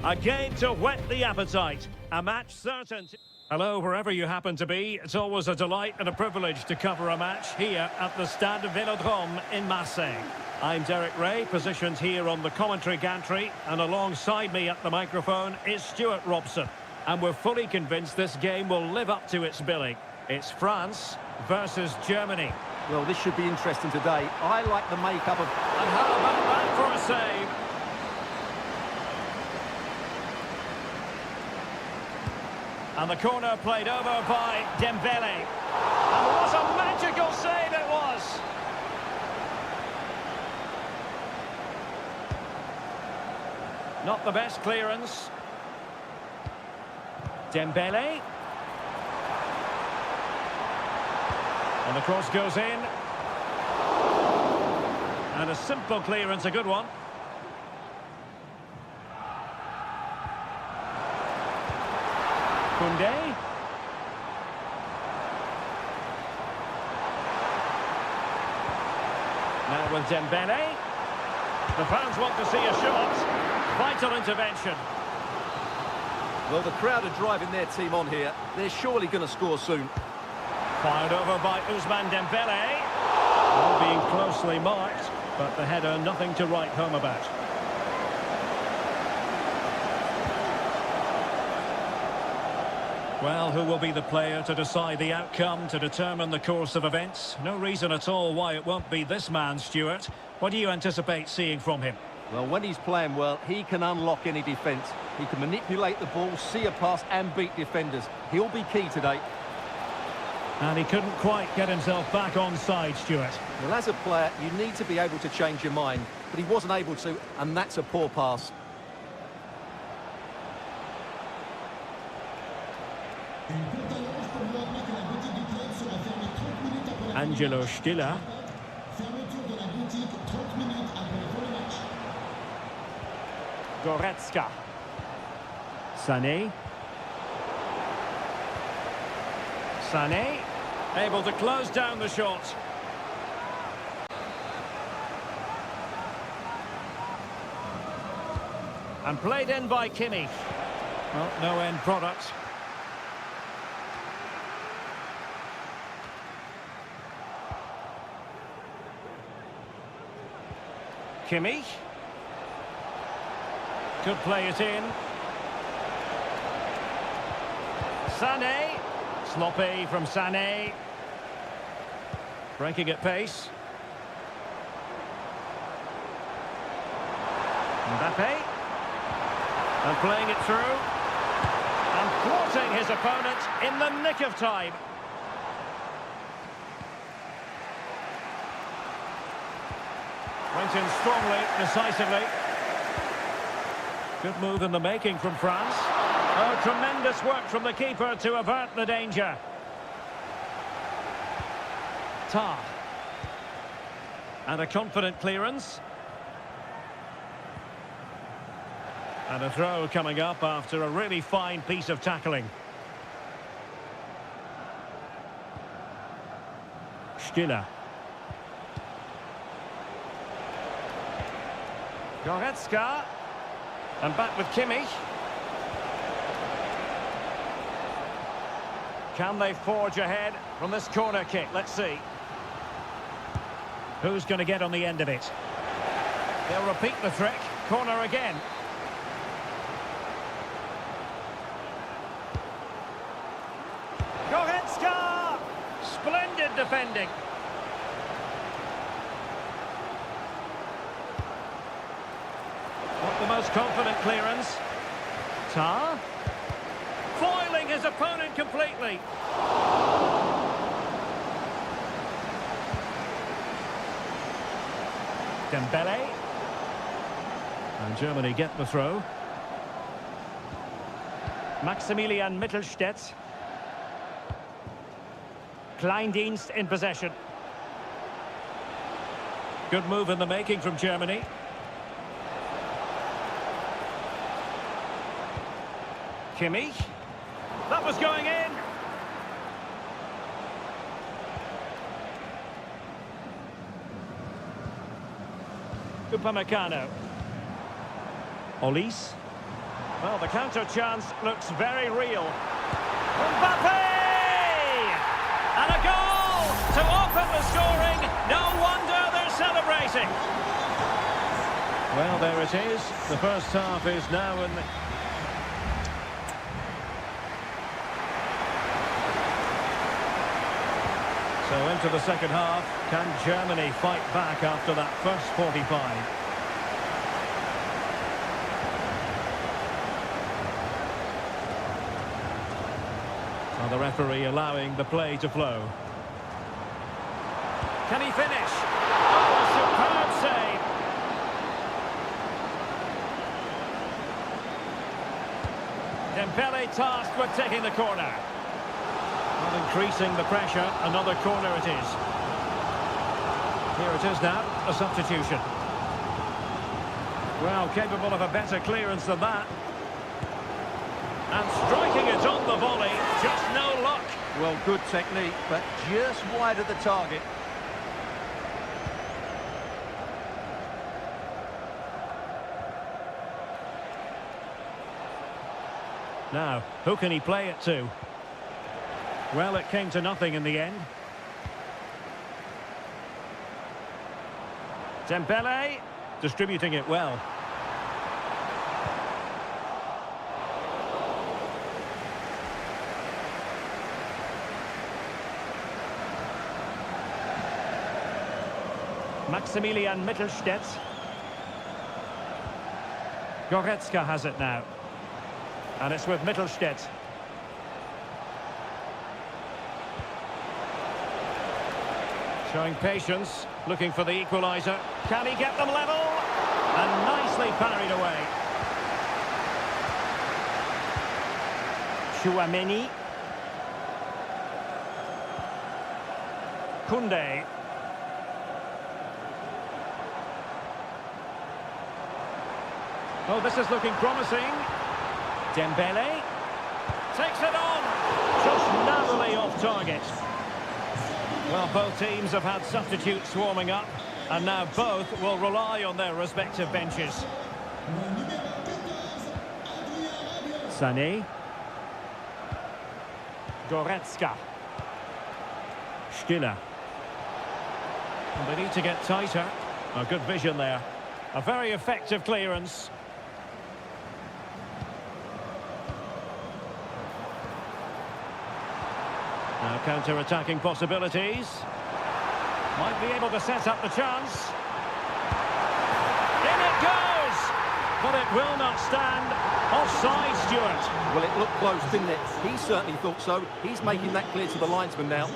A game to whet the appetite. A match certain. Hello, wherever you happen to be. It's always a delight and a privilege to cover a match here at the Stade Vélodrome in Marseille. I'm Derek Ray, positioned here on the commentary gantry, and alongside me at the microphone is Stuart Robson. And we're fully convinced this game will live up to its billing. It's France versus Germany. Well, this should be interesting today. I like the makeup of... And how about that for a save? And the corner played over by Dembele. And what a magical save it was! Not the best clearance. Dembele. And the cross goes in. And a simple clearance, a good one. Koundé. Now with Dembele. The fans want to see a shot. Vital intervention. Well, the crowd are driving their team on here. They're surely going to score soon. Fired over by Ousmane Dembele. All being closely marked, but the header nothing to write home about. Well, who will be the player to decide the outcome, to determine the course of events? No reason at all why it won't be this man, Stuart. What do you anticipate seeing from him? Well, when he's playing well, he can unlock any defence. He can manipulate the ball, see a pass and beat defenders. He'll be key today. And he couldn't quite get himself back on side, Stuart. Well, as a player, you need to be able to change your mind, but he wasn't able to, and that's a poor pass. Angelo Stiller. Goretzka. Sané. Sané, able to close down the shot. And played in by Kimmich. Well, no end product. Kimmich. Could play it in. Sané. Sloppy from Sané. Breaking at pace. Mbappe. And playing it through. And thwarting his opponent in the nick of time. Went in strongly, decisively. Good move in the making from France. Oh, tremendous work from the keeper to avert the danger. Tar. And a confident clearance. And a throw coming up after a really fine piece of tackling. Stiller. Goretzka. And back with Kimmich. Can they forge ahead from this corner kick? Let's see. Who's going to get on the end of it? They'll repeat the trick. Corner again. Goretzka! Splendid defending. Not the most confident clearance. Tar. Foiling his opponent completely. Dembele. And Germany get the throw. Maximilian Mittelstädt. Kleindienst in possession. Good move in the making from Germany. Kimmich. That was going in. Upamecano. Olise. Well, the counter chance looks very real. Mbappe! And a goal to open the scoring. No wonder they're celebrating. Well, there it is. The first half is now in the... So into the second half, can Germany fight back after that first 45? Well, the referee allowing the play to flow. Can he finish? Oh, a superb save. Dembele tasked with taking the corner. Well, increasing the pressure, another corner it is. Here it is now, a substitution. Well, capable of a better clearance than that. And striking it on the volley, just no luck. Well, good technique, but just wide of the target. Now, who can he play it to? Well, it came to nothing in the end. Dembele, distributing it well. Maximilian Mittelstädt. Goretzka has it now. And it's with Mittelstädt. Showing patience, looking for the equaliser. Can he get them level? And nicely parried away. Chouameni. Koundé. Oh, this is looking promising. Dembele takes it on, just narrowly off target. Well, both teams have had substitutes warming up, and now both will rely on their respective benches. Sané. Goretzka. Stiller. And they need to get tighter. A good vision there. A very effective clearance. Now counter-attacking possibilities. Might be able to set up the chance. In it goes! But it will not stand. Offside, Stuart. Well, it looked close, didn't it? He certainly thought so. He's making that clear to the linesman now.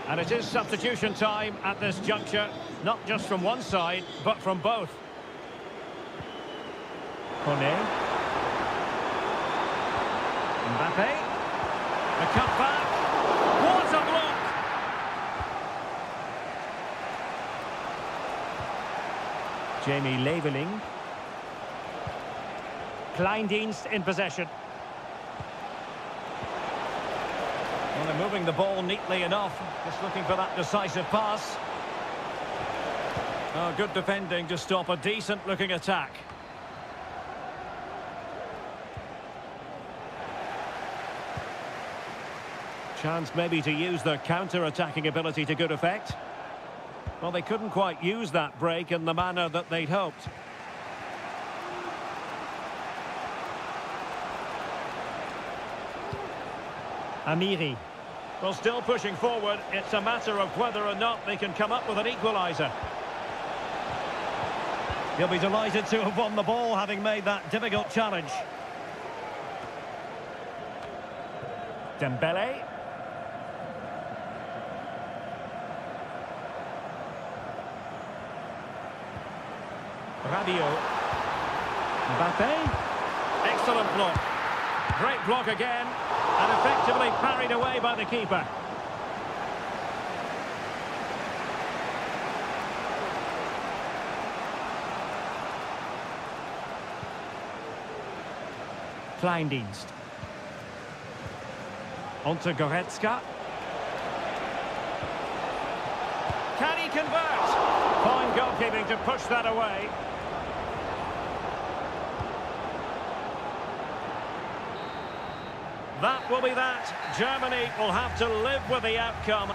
And it is substitution time at this juncture. Not just from one side, but from both. Kone. Mbappe. A cut back. What a block! Jamie Leveling. Kleindienst in possession. Well, they're moving the ball neatly enough. Just looking for that decisive pass. Oh, good defending to stop a decent-looking attack. Chance maybe to use their counter-attacking ability to good effect. Well, they couldn't quite use that break in the manner that they'd hoped. Amiri. Well, still pushing forward. It's a matter of whether or not they can come up with an equaliser. He'll be delighted to have won the ball, having made that difficult challenge. Dembele. Rabiot. Mbappe. Excellent block. Great block again. And effectively parried away by the keeper. Kleindienst. On to Goretzka. Can he convert? Fine goalkeeping to push that away. that will be that. Germany will have to live with the outcome.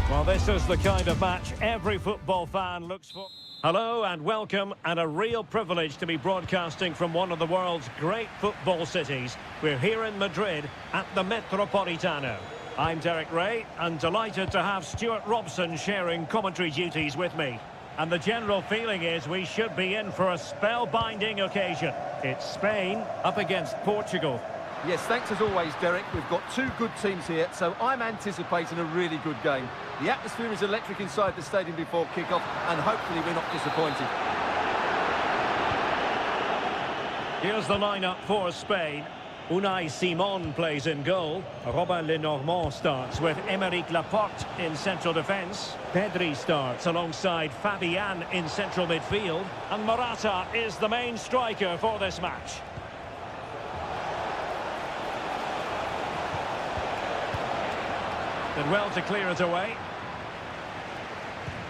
Well, this is the kind of match every football fan looks for. Hello and welcome, and a real privilege to be broadcasting from one of the world's great football cities. We're here in Madrid at the Metropolitano. I'm Derek Ray, and delighted to have Stuart Robson sharing commentary duties with me. And the general feeling is we should be in for a spellbinding occasion. It's Spain up against Portugal. Yes, thanks as always, Derek. We've got two good teams here, so I'm anticipating a really good game. The atmosphere is electric inside the stadium before kick-off, and hopefully we're not disappointed. Here's the lineup for Spain. Unai Simon plays in goal. Robin Lenormand starts with Aymeric Laporte in central defence. Pedri starts alongside Fabian in central midfield. And Morata is the main striker for this match. Did well to clear it away.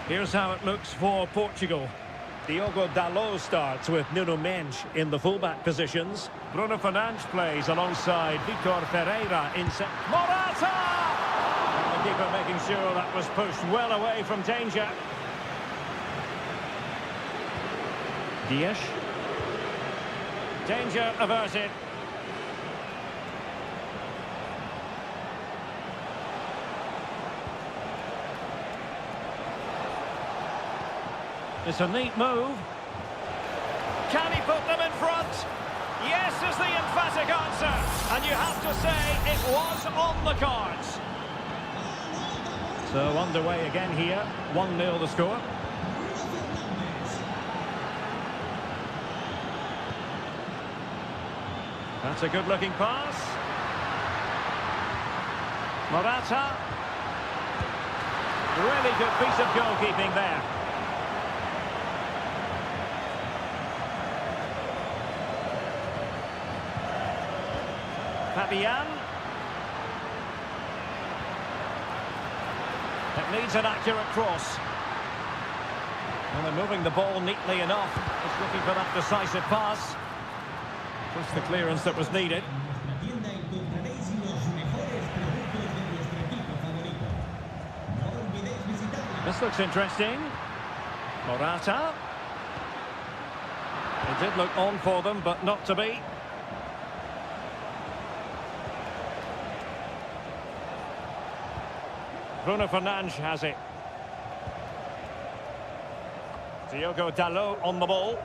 Here's how it looks for Portugal. Diogo Dalot starts with Nuno Mendes in the fullback positions. Bruno Fernandes plays alongside Vitor Ferreira in Morata! And the keeper making sure that was pushed well away from danger. Dias. Danger averted. It's a neat move. Can he put them in front? Yes is the emphatic answer. And you have to say it was on the cards. So underway again here. 1-0 the score. That's a good-looking pass. Morata. Really good piece of goalkeeping there. Fabian. It needs an accurate cross. And they're moving the ball neatly enough. Just looking for that decisive pass. Just the clearance that was needed. This looks interesting. Morata. It did look on for them, but not to be. Bruno Fernandes has it. Diogo Dalot on the ball.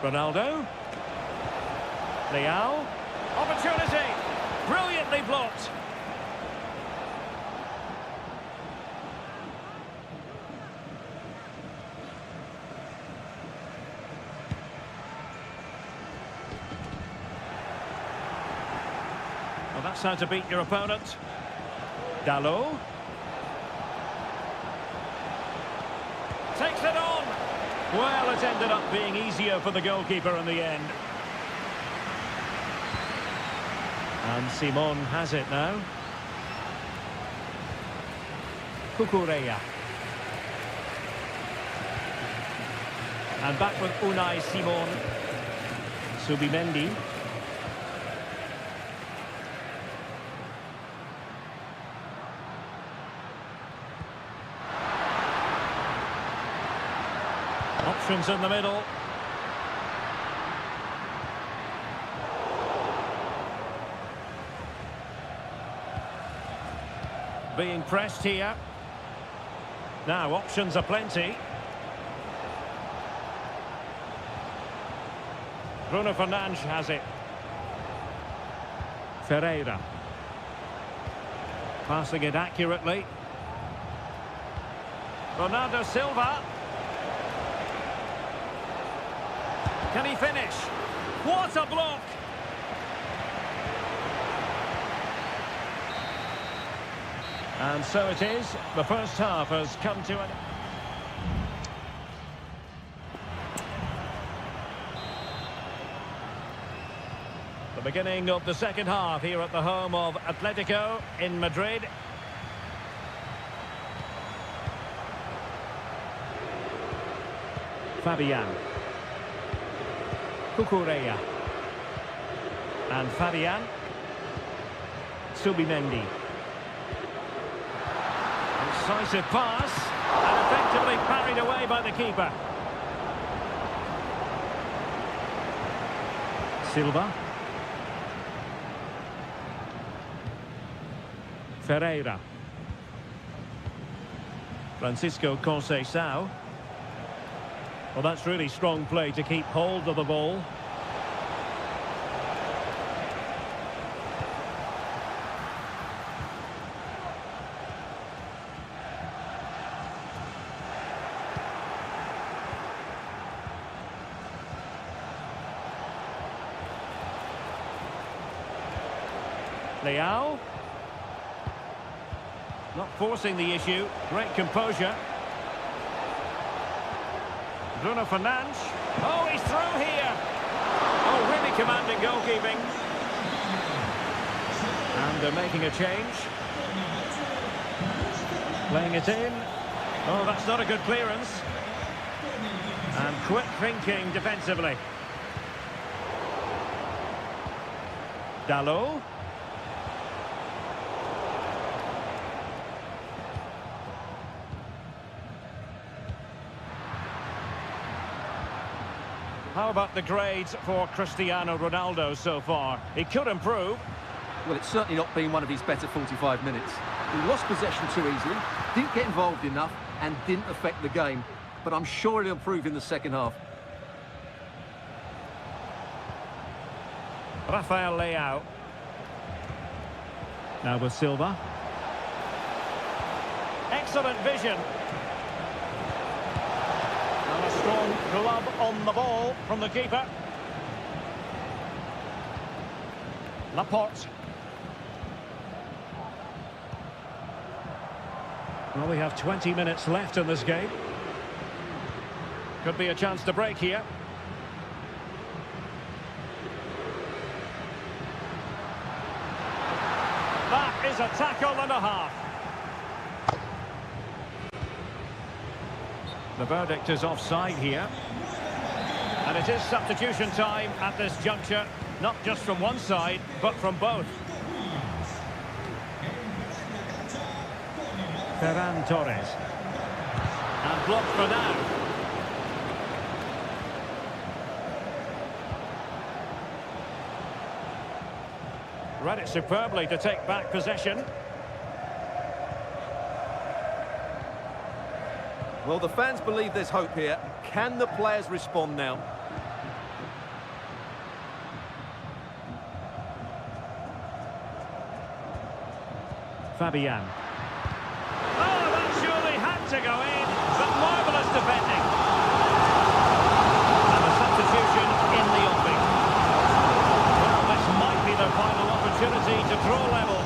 Ronaldo. Leao. Opportunity. Brilliantly blocked. Well, that's how to beat your opponent. Dalot. Takes it on. Well, it ended up being easier for the goalkeeper in the end. And Simon has it now. Cucurella. And back with Unai Simon. Subimendi. Options in the middle. Being pressed here. Now, options are plenty. Bruno Fernandes has it. Ferreira. Passing it accurately. Bernardo Silva. Can he finish? What a block! And so it is. The first half has come to an... The beginning of the second half here at the home of Atletico in Madrid. Fabian. Cucurella. And Fabian. Subimendi. Decisive pass. And effectively parried away by the keeper. Silva. Ferreira. Francisco Conceição. Well, that's really strong play to keep hold of the ball. Leao. Not forcing the issue. Great composure. Bruno Fernandes. Oh, he's through here. Oh, really commanding goalkeeping. And they're making a change. Playing it in. Oh, that's not a good clearance. And quick thinking defensively. Dalot. How about the grades for Cristiano Ronaldo so far? He could improve. Well, it's certainly not been one of his better 45 minutes. He lost possession too easily, didn't get involved enough, and didn't affect the game. But I'm sure he'll improve in the second half. Rafael Leao. Now with Silva. Excellent vision. And a strong glove on the ball from the keeper. Laporte. Well, we have 20 minutes left in this game. Could be a chance to break here. That is a tackle and a half. The verdict is offside here. And it is substitution time at this juncture, not just from one side, but from both. Ferran Torres. And blocked for now. Read it superbly to take back possession. Well, the fans believe there's hope here. Can the players respond now? Fabian. Oh, that surely had to go in, but marvellous defending. And a substitution in the offing. Well, this might be the final opportunity to draw level.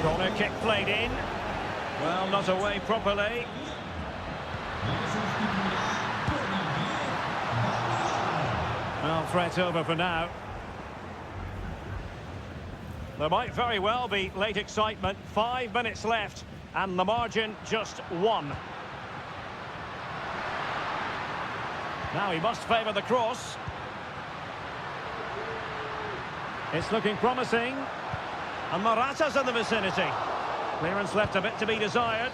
Corner kick played in. Well, not away properly. Well, threat over for now. There might very well be late excitement. 5 minutes left, and the margin just 1. Now he must favour the cross. It's looking promising. And Morata's in the vicinity. Clearance left a bit to be desired.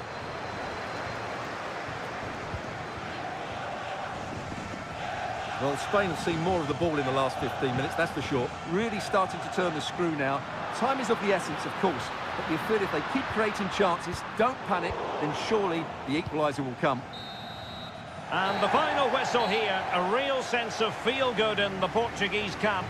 Well, Spain have seen more of the ball in the last 15 minutes, that's for sure. Really starting to turn the screw now. Time is of the essence, of course, but you feel if they keep creating chances, don't panic, then surely the equaliser will come. And the final whistle here, a real sense of feel-good in the Portuguese camp.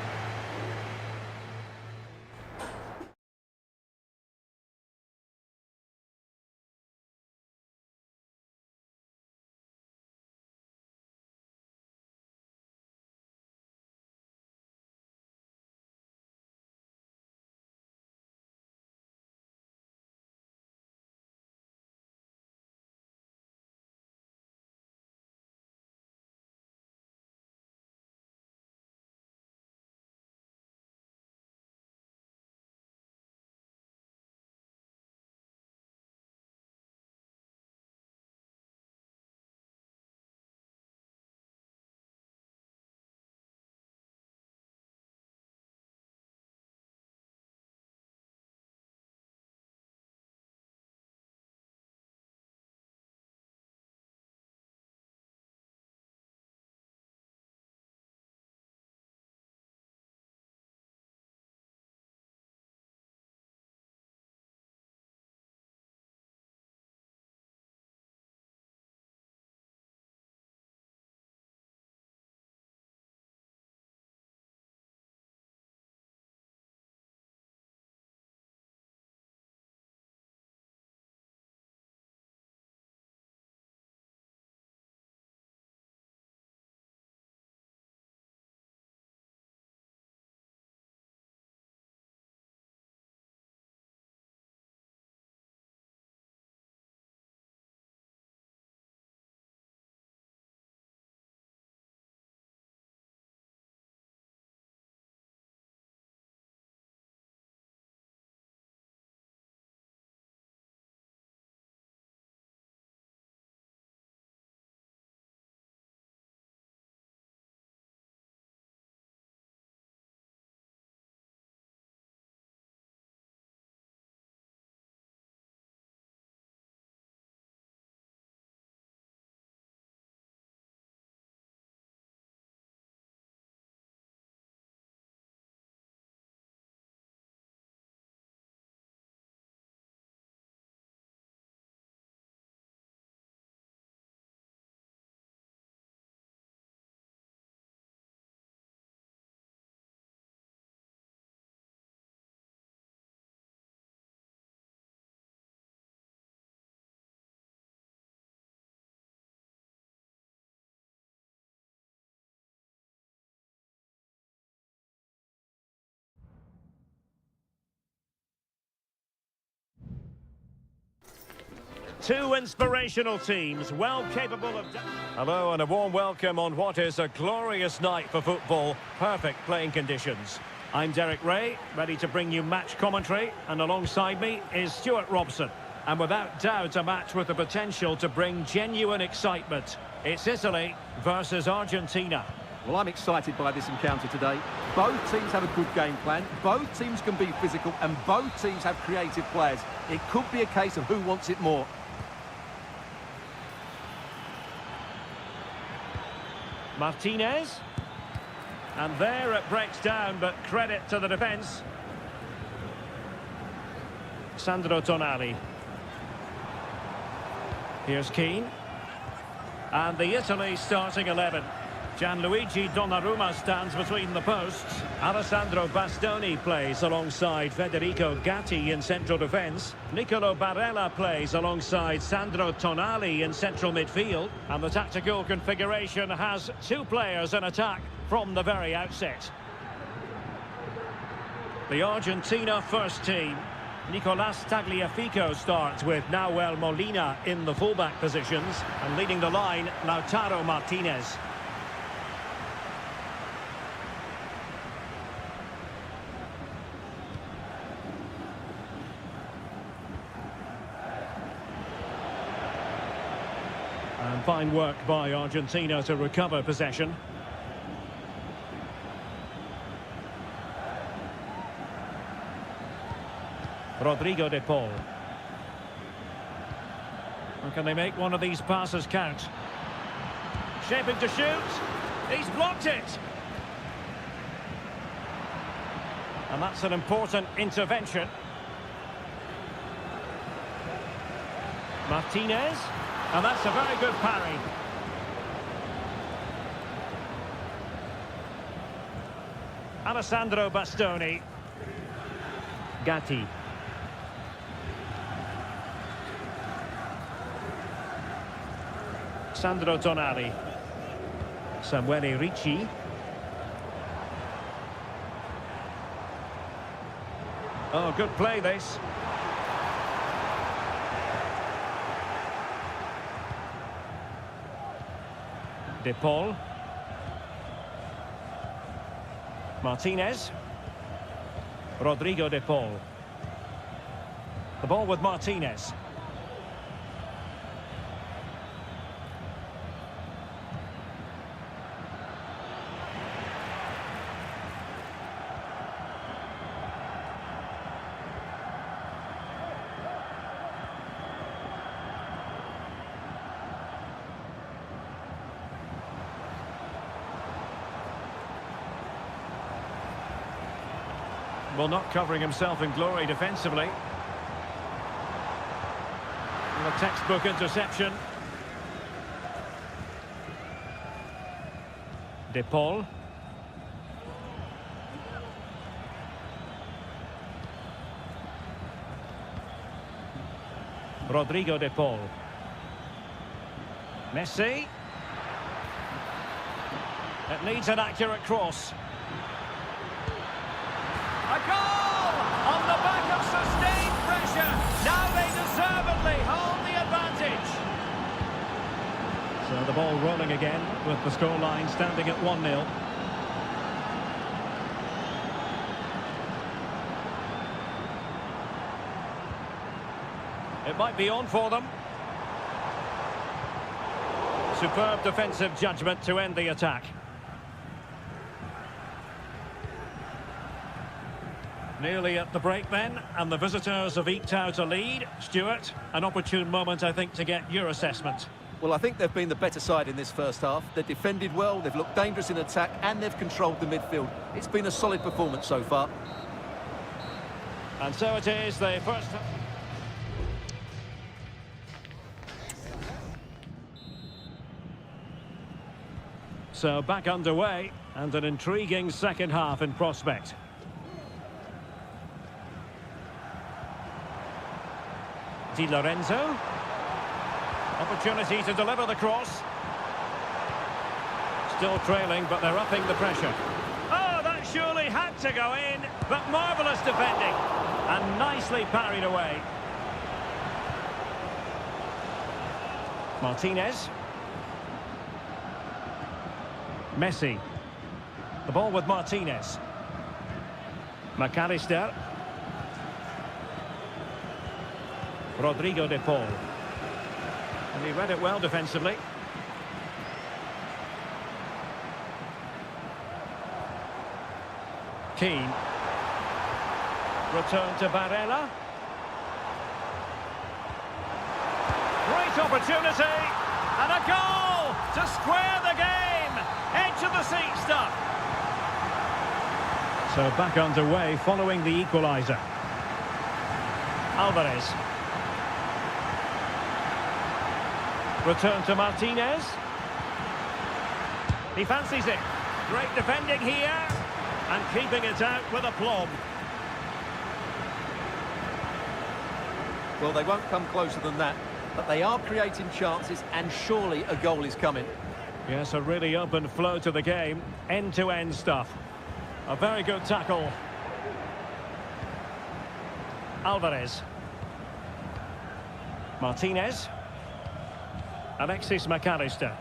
Two inspirational teams, well capable of... Hello and a warm welcome on what is a glorious night for football. Perfect playing conditions. I'm Derek Ray, ready to bring you match commentary, and alongside me is Stuart Robson. And without doubt, a match with the potential to bring genuine excitement. It's Italy versus Argentina. Well, I'm excited by this encounter today. Both teams have a good game plan, both teams can be physical, and both teams have creative players. It could be a case of who wants it more. Martinez. And there it breaks down, but credit to the defence. Sandro Tonali. Here's Keane. And the Italy starting 11. Gianluigi Donnarumma stands between the posts. Alessandro Bastoni plays alongside Federico Gatti in central defence. Nicolo Barella plays alongside Sandro Tonali in central midfield. And the tactical configuration has two players in attack from the very outset. The Argentina first team. Nicolas Tagliafico starts with Nahuel Molina in the fullback positions. And leading the line, Lautaro Martinez. And fine work by Argentina to recover possession. Rodrigo de Paul. Or can they make one of these passes count? Shaping to shoot. He's blocked it. And that's an important intervention. Martinez. And that's a very good parry. Alessandro Bastoni. Gatti. Sandro Tonali. Samuele Ricci. Oh, good play this. De Paul. Martinez. Rodrigo de Paul. The ball with Martinez. Well, not covering himself in glory defensively. And a textbook interception. De Paul. Rodrigo de Paul. Messi. It needs an accurate cross. A goal! On the back of sustained pressure. Now they deservedly hold the advantage. So the ball rolling again with the scoreline standing at 1-0. It might be on for them. Superb defensive judgment to end the attack. Nearly at the break then, and the visitors have eked out a lead. Stuart, an opportune moment, I think, to get your assessment. Well, I think they've been the better side in this first half. They've defended well, they've looked dangerous in attack, and they've controlled the midfield. It's been a solid performance so far. And so it is, the first... So back underway, and an intriguing second half in prospect. Di Lorenzo. Opportunity to deliver the cross. Still trailing, but they're upping the pressure. Oh, that surely had to go in, but marvellous defending. And nicely parried away. Martinez. Messi. The ball with Martinez. McAllister. Rodrigo de Paul. And he read it well defensively. Keane. Return to Barella. Great opportunity. And a goal to square the game. Edge of the seat stuff. So back underway following the equaliser. Alvarez. Return to Martinez. He fancies it. Great defending here. And keeping it out with aplomb. Well, they won't come closer than that, but they are creating chances, and surely a goal is coming. Yes, a really open flow to the game. End-to-end stuff. A very good tackle. Alvarez. Martinez. Alexis McAllister.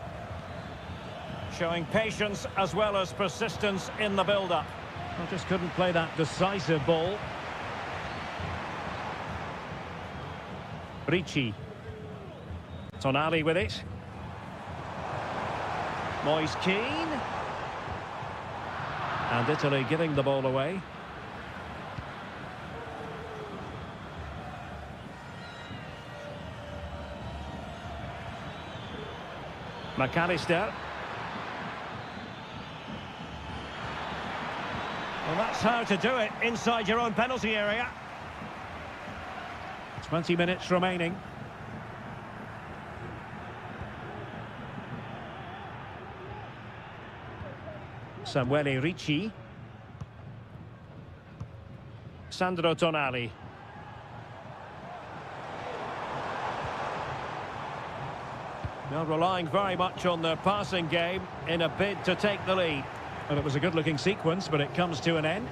Showing patience as well as persistence in the build-up. Well, just couldn't play that decisive ball. Ricci. Tonali with it. Moise Keane. And Italy giving the ball away. McAllister. Well, that's how to do it inside your own penalty area. 20 minutes remaining. Samuele Ricci. Sandro Tonali. Now relying very much on their passing game in a bid to take the lead. Well, it was a good-looking sequence, but it comes to an end.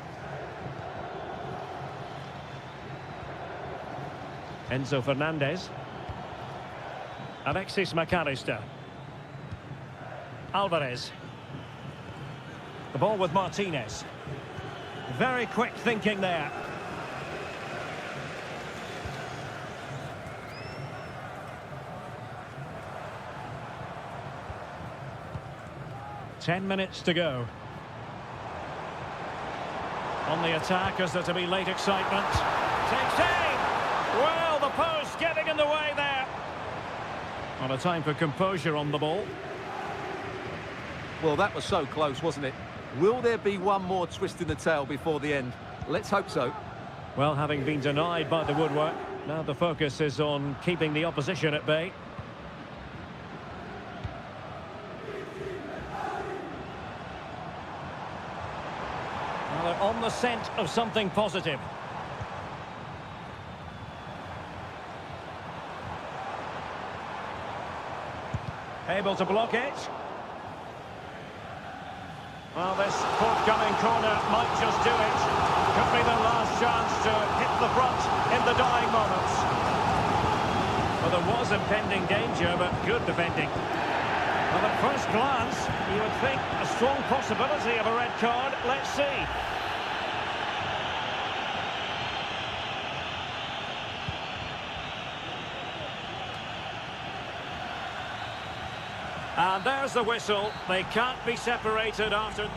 Enzo Fernandez. Alexis McAllister. Alvarez. The ball with Martinez. Very quick thinking there. Ten minutes to go. On the attack, as there to be late excitement. Takes aim! Well, the post getting in the way there. On a time for composure on the ball. Well, that was so close, wasn't it? Will there be one more twist in the tail before the end? Let's hope so. Well, having been denied by the woodwork, now the focus is on keeping the opposition at bay. Well, they're on the scent of something positive. Able to block it. Well, this forthcoming corner might just do it. Could be their last chance to hit the front in the dying moments. Well, there was impending danger, but good defending. Well, at first glance, you would think a strong possibility of a red card. Let's see. And there's the whistle. They can't be separated after...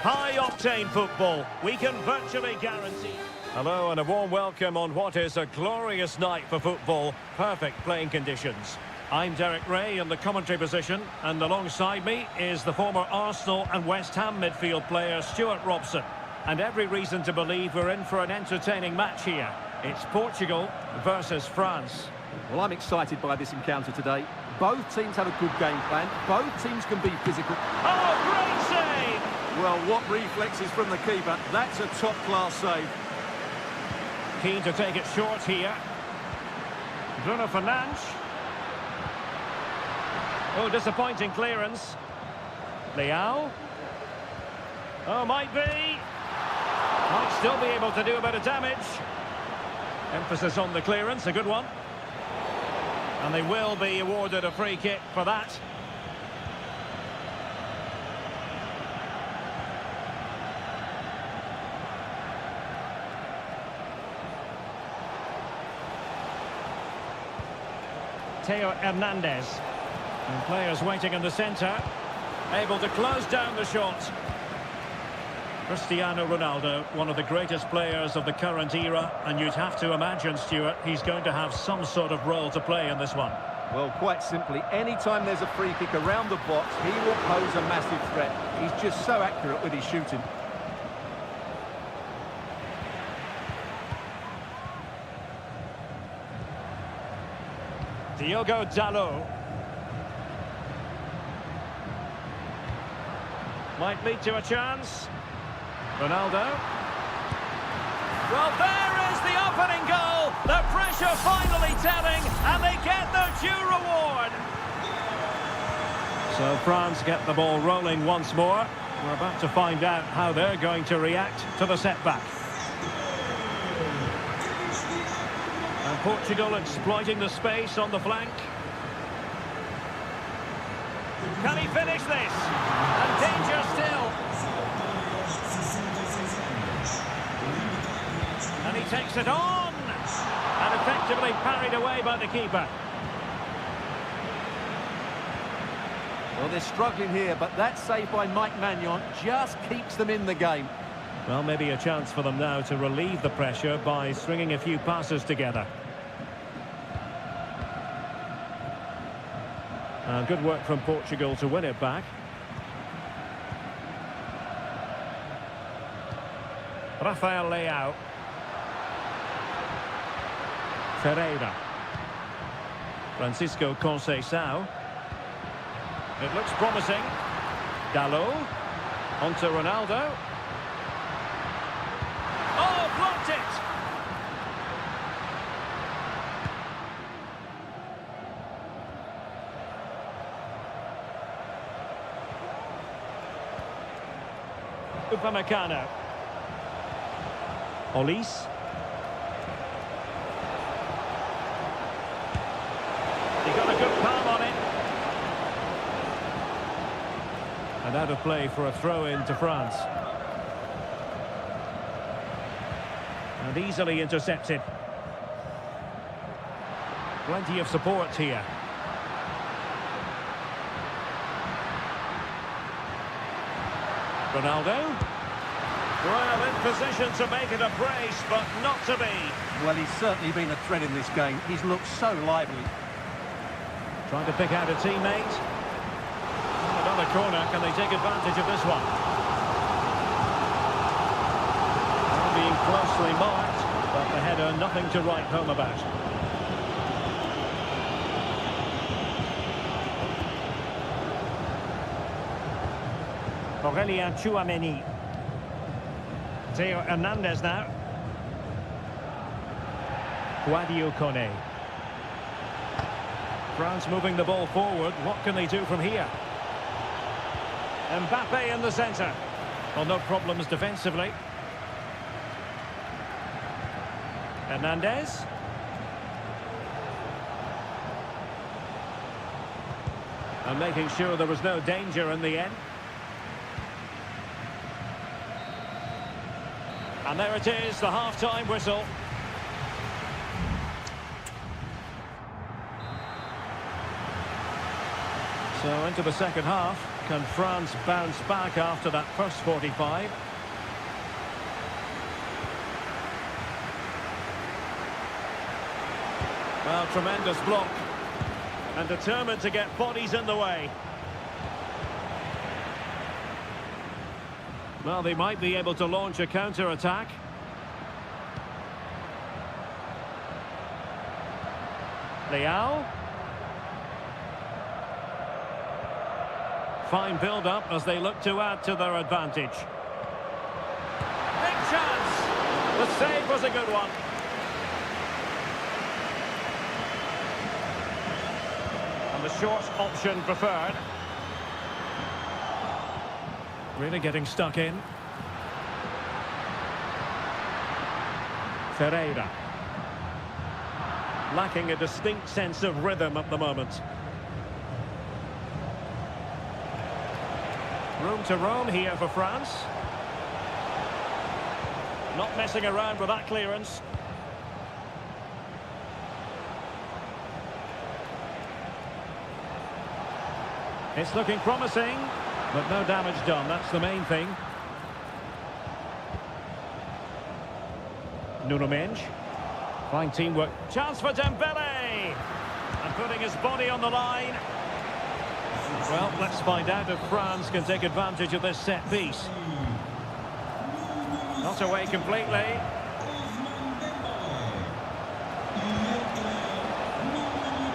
High-octane football, we can virtually guarantee. Hello and a warm welcome on what is a glorious night for football. Perfect playing conditions. I'm Derek Ray in the commentary position, and alongside me is the former Arsenal and West Ham midfield player Stuart Robson. And every reason to believe we're in for an entertaining match here. It's Portugal versus France. Well, I'm excited by this encounter today. Both teams have a good game plan. Both teams can be physical. Oh, great save! Well, what reflexes from the keeper. That's a top-class save. Keen to take it short here. Bruno Fernandes. Oh, disappointing clearance. Leao. Oh, might be. Might still be able to do a bit of damage. Emphasis on the clearance, a good one. And they will be awarded a free kick for that. Theo Hernandez. And players waiting in the centre. Able to close down the shot. Cristiano Ronaldo, one of the greatest players of the current era, and you'd have to imagine, Stuart, he's going to have some sort of role to play in this one. Well, quite simply, anytime there's a free kick around the box, he will pose a massive threat. He's just so accurate with his shooting. Diogo Dalot. Might lead to a chance. Ronaldo. Well, there is the opening goal. The pressure finally telling, and they get their due reward. So France get the ball rolling once more. We're about to find out how they're going to react to the setback. And Portugal exploiting the space on the flank. Can he finish this? And danger still. And he takes it on. And effectively parried away by the keeper. Well, they're struggling here, but that save by Mike Maignan just keeps them in the game. Well, maybe a chance for them now to relieve the pressure by stringing a few passes together. Good work from Portugal to win it back. Rafael Leao. Ferreira. Francisco Conceição. It looks promising. Dalot. Onto Ronaldo. Oh, blocked it! Upamecano. Olise. He got a good palm on it. And out of play for a throw-in to France. And easily intercepted. Plenty of support here. Ronaldo. Well, in position to make it a brace, but not to be. Well, he's certainly been a threat in this game. He's looked so lively. Trying to pick out a teammate. Another corner. Can they take advantage of this one? Well, being closely marked, but the header nothing to write home about. Aurélien Tchouameni. Theo Hernandez now. Guadio Kone. France moving the ball forward. What can they do from here? Mbappe in the centre. Well, no problems defensively. Hernandez. And making sure there was no danger in the end. And there it is, the half-time whistle. So into the second half. Can France bounce back after that first 45? Well, tremendous block. And determined to get bodies in the way. Well, they might be able to launch a counter-attack. Leao. Fine build-up as they look to add to their advantage. Big chance! The save was a good one. And the short option preferred. Really getting stuck in. Ferreira. Lacking a distinct sense of rhythm at the moment. Room to roam here for France. Not messing around with that clearance. It's looking promising, but no damage done. That's the main thing. Nuno Mendes. Fine teamwork. Chance for Dembele! And putting his body on the line. Well, let's find out if France can take advantage of this set piece. Not away completely.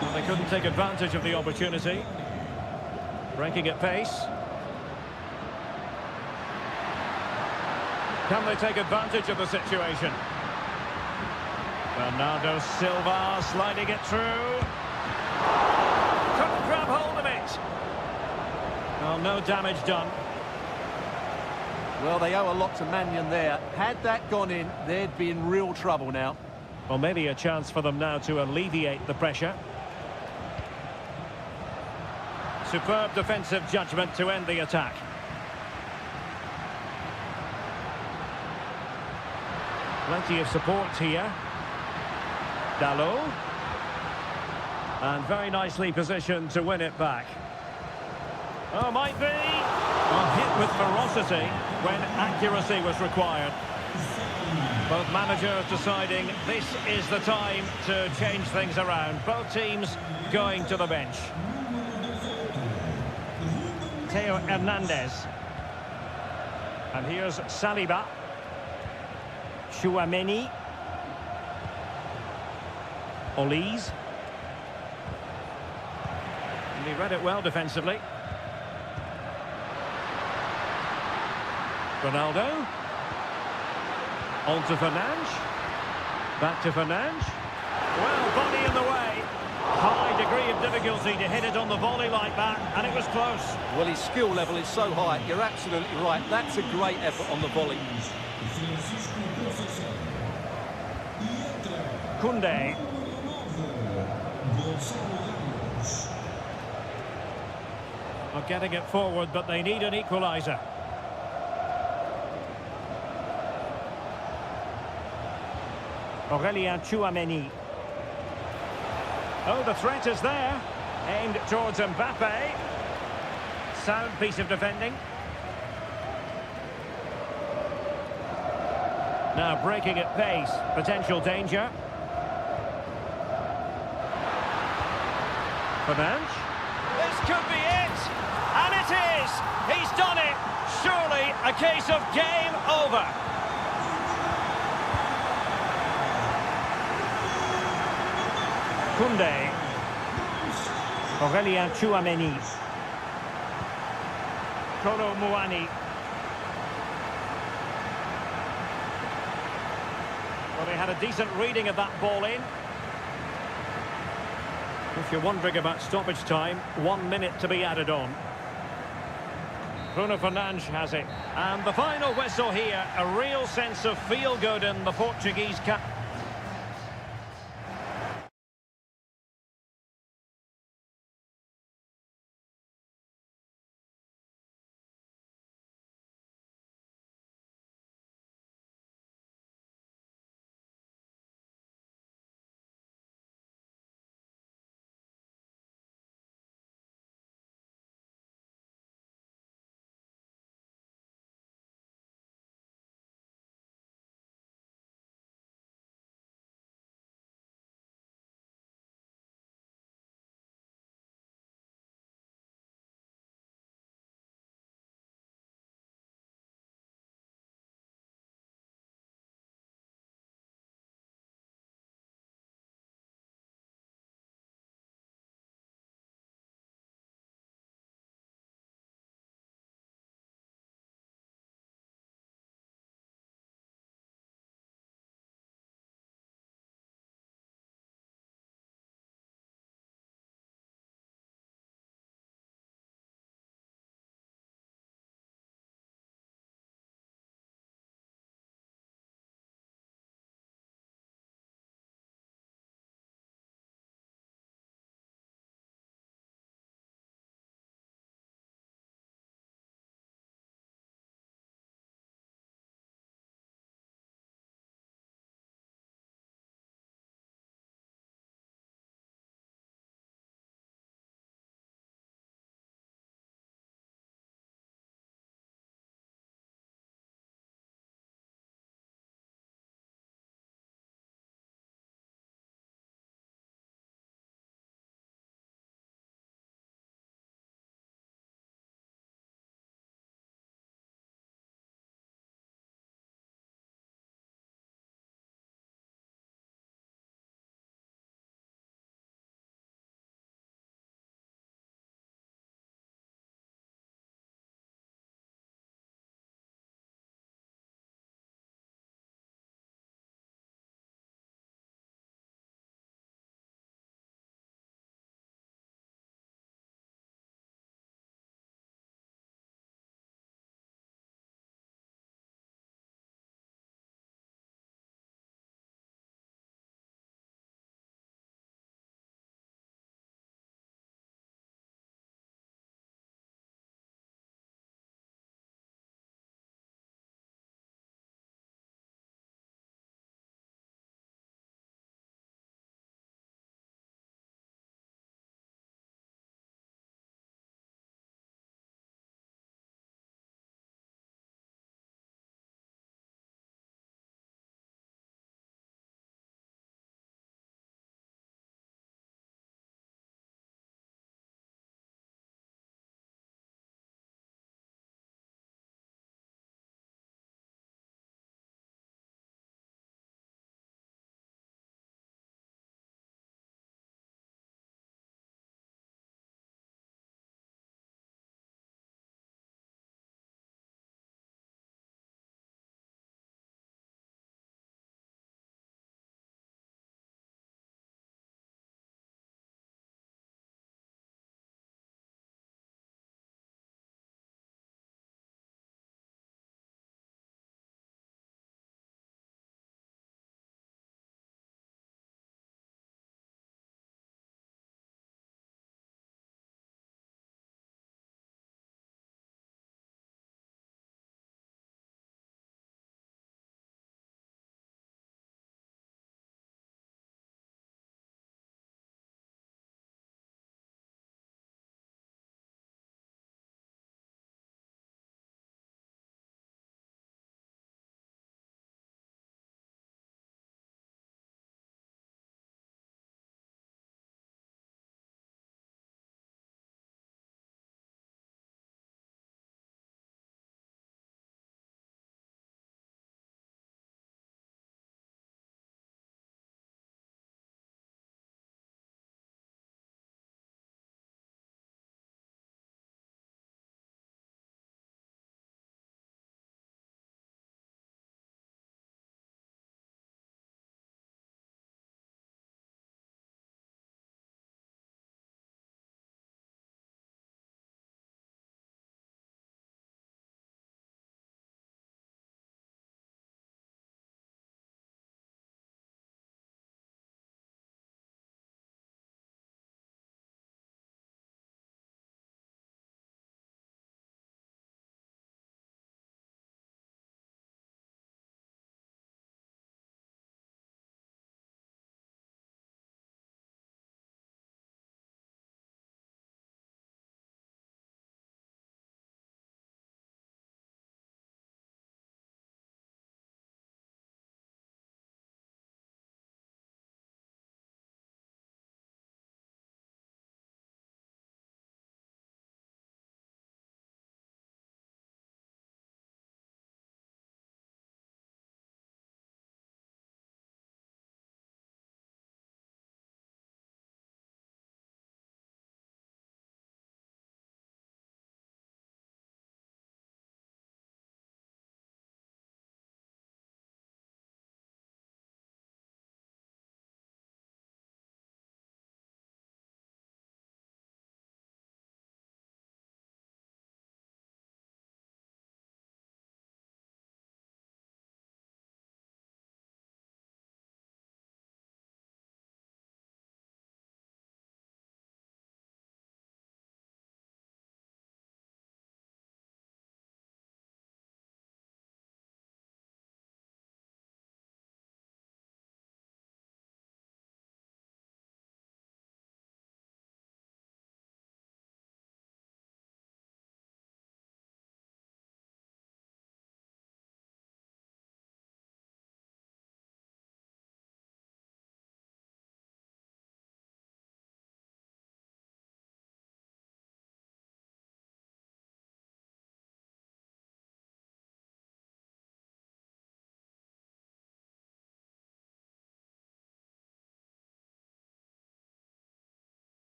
Well, they couldn't take advantage of the opportunity. Breaking at pace. Can they take advantage of the situation? Bernardo Silva sliding it through. Couldn't grab hold of it. Well, no damage done. Well, they owe a lot to Mannion there. Had that gone in, they'd be in real trouble now. Well, maybe a chance for them now to alleviate the pressure. Superb defensive judgment to end the attack. Plenty of support here. Dalot. And very nicely positioned to win it back. Oh, might be. Well, hit with ferocity when accuracy was required. Both managers deciding this is the time to change things around. Both teams going to the bench. Theo Hernandez. And here's Saliba. Chouameni. Olise. And he read it well defensively. Ronaldo. On to Fernandes. Back to Fernandes. Well, body in the way. High degree of difficulty to hit it on the volley like that, and it was close. Well, his skill level is so high. You're absolutely right. That's a great effort on the volley. Koundé. Not getting it forward, but they need an equaliser. Aurélien Chouameni. Oh, the threat is there. Aimed towards Mbappe. Sound piece of defending. Now breaking at pace. Potential danger. Fernandes. This could be it. And it is. He's done it. Surely a case of game over. Koundé. Aurélien Chouameni. Kolo Muani. Well, they had a decent reading of that ball in. If you're wondering about stoppage time, 1 minute to be added on. Bruno Fernandes has it. And the final whistle here, a real sense of feel-good in the Portuguese camp.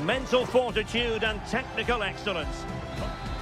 mental fortitude and technical excellence.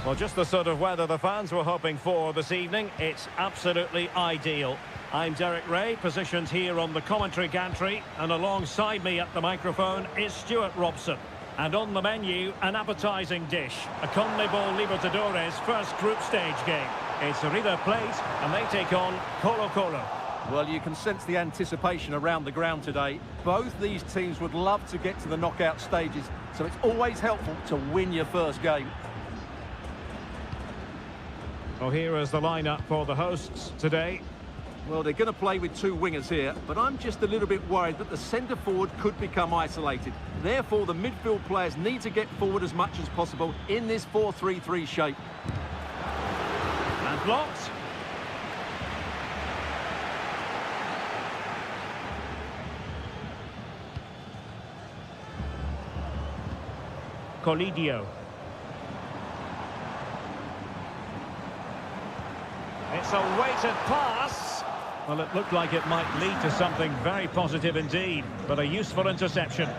Well, just the sort of weather the fans were hoping for this evening. It's absolutely ideal. I'm Derek Ray, positioned here on the commentary gantry, and alongside me at the microphone is Stuart Robson. And on the menu, an appetising dish, a CONMEBOL Libertadores first group stage game. It's River Plate, and they take on Colo-Colo. Well, you can sense the anticipation around the ground today. Both these teams would love to get to the knockout stages, so it's always helpful to win your first game. Well, here is the lineup for the hosts today. Well, they're going to play with two wingers here, but I'm just a little bit worried that the centre forward could become isolated. Therefore, the midfield players need to get forward as much as possible in this 4-3-3 shape. And blocked. Colidio. It's a weighted pass. Well, it looked like it might lead to something very positive indeed, but a useful interception.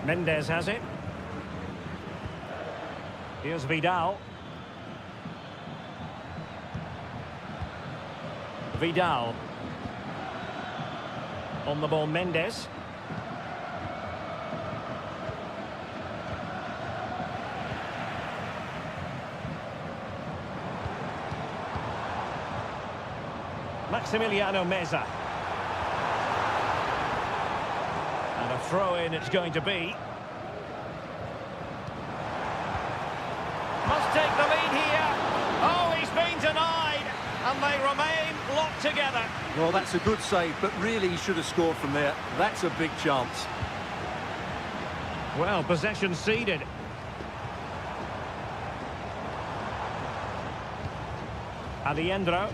Mendes has it. Here's Vidal. Vidal. On the ball, Mendes. Maximiliano Meza. And a throw-in it's going to be. Must take the lead here. Oh, he's been denied. And they remain locked together. Well, that's a good save, but really he should have scored from there. That's a big chance. Well, possession ceded. Alejandro.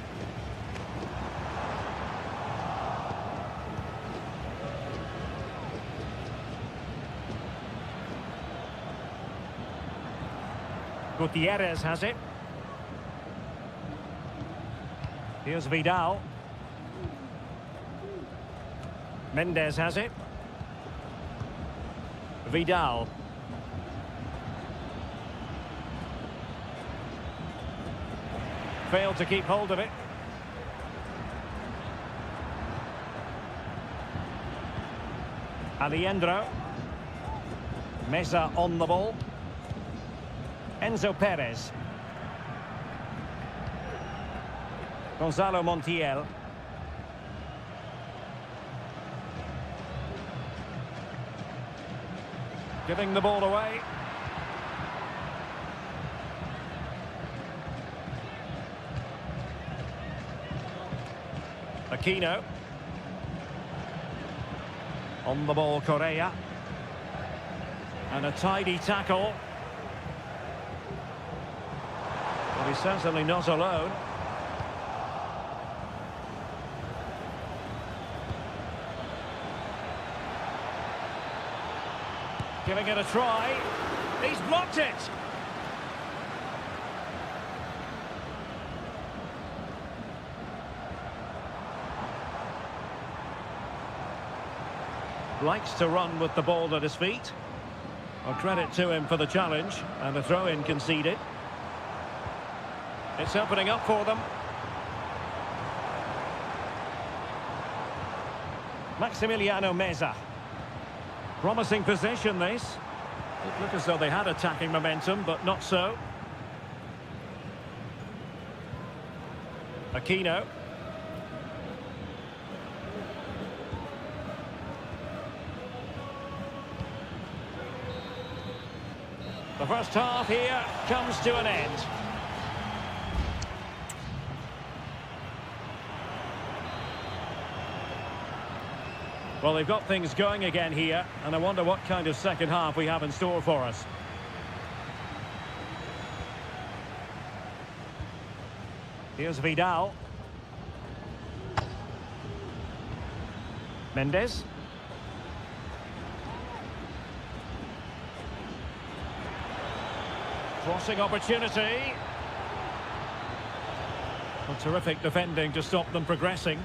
Gutierrez has it. Here's Vidal. Mendes has it. Vidal. Failed to keep hold of it. Alejandro. Meza on the ball. Enzo Perez. Gonzalo Montiel. Giving the ball away. Aquino. On the ball, Correa. And a tidy tackle. But he's certainly not alone. Giving it a try. He's blocked it. Likes to run with the ball at his feet. Well, credit to him for the challenge, and a throw-in conceded. It's opening up for them. Maximiliano Meza. Promising possession, this. It looked as though they had attacking momentum, but not so. Aquino. The first half here comes to an end. Well, they've got things going again here, and I wonder what kind of second half we have in store for us. Here's Vidal. Mendes. Crossing opportunity. Well, terrific defending to stop them progressing.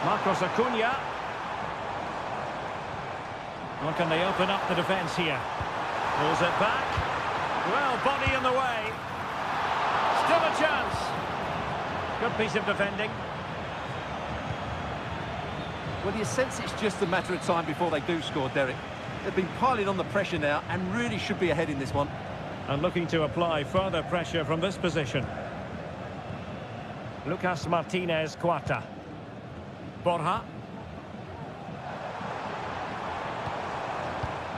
Marcos Acuna. Or can they open up the defence here? Pulls it back. Well, body in the way. Still a chance. Good piece of defending. Well, you sense it's just a matter of time before they do score, Derek. They've been piling on the pressure now and really should be ahead in this one. And looking to apply further pressure from this position. Lucas Martinez Cuarta. Borja.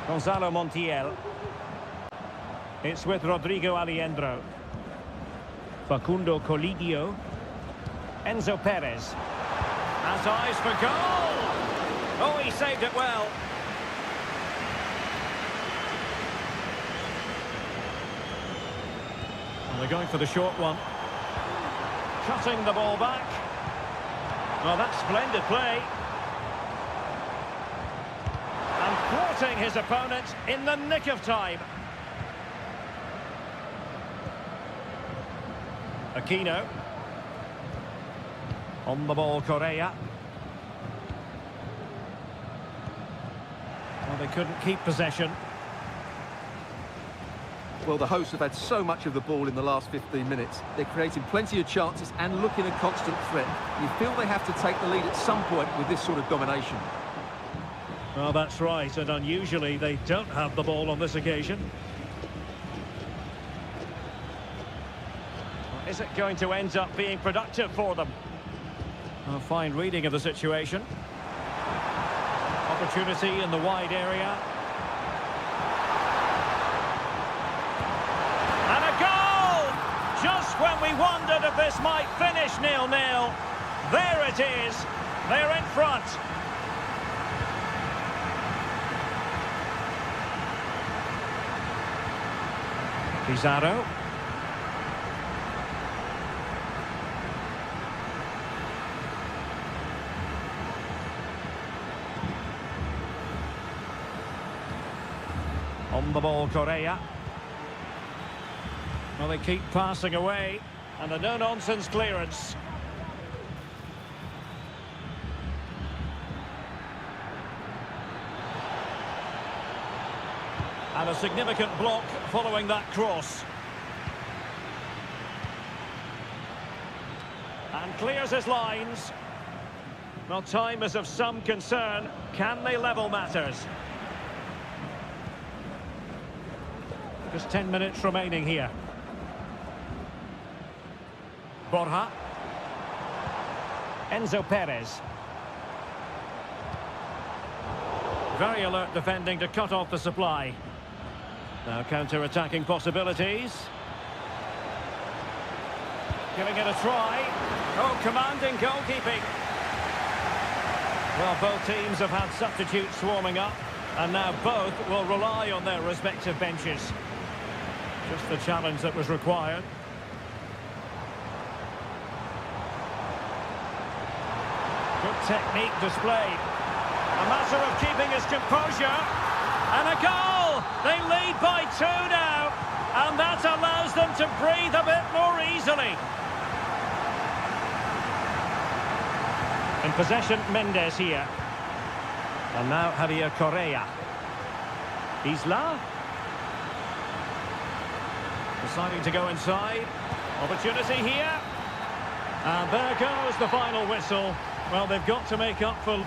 Gonzalo Montiel. It's with Rodrigo Aliendro. Facundo Colidio. Enzo Perez. Has eyes for goal! Oh, he saved it well. Well, they're going for the short one. Cutting the ball back. Well, that's splendid play. And thwarting his opponent in the nick of time. Aquino. On the ball, Correa. Well, they couldn't keep possession. Well, the hosts have had so much of the ball in the last 15 minutes. They're creating plenty of chances and looking a constant threat. You feel they have to take the lead at some point with this sort of domination. Well, that's right, and unusually they don't have the ball on this occasion. Is it going to end up being productive for them? A fine reading of the situation. Opportunity in the wide area. And a goal! Just when we wondered if this might finish 0-0. There it is. They're in front. Pizarro. On the ball, Correa. Well, they keep passing away, and a no-nonsense clearance. And a significant block following that cross. And clears his lines. Well, time is of some concern. Can they level matters? Just 10 minutes remaining here. Borja. Enzo Perez. Very alert defending to cut off the supply. Now counter-attacking possibilities. Giving it a try. Oh, commanding goalkeeping. Well, both teams have had substitutes warming up, and now both will rely on their respective benches. Just the challenge that was required. Good technique displayed. A matter of keeping his composure. And a goal! They lead by 2 now. And that allows them to breathe a bit more easily. In possession, Mendes here. And now Javier Correa. Isla. Deciding to go inside. Opportunity here. And there goes the final whistle. Well, they've got to make up for...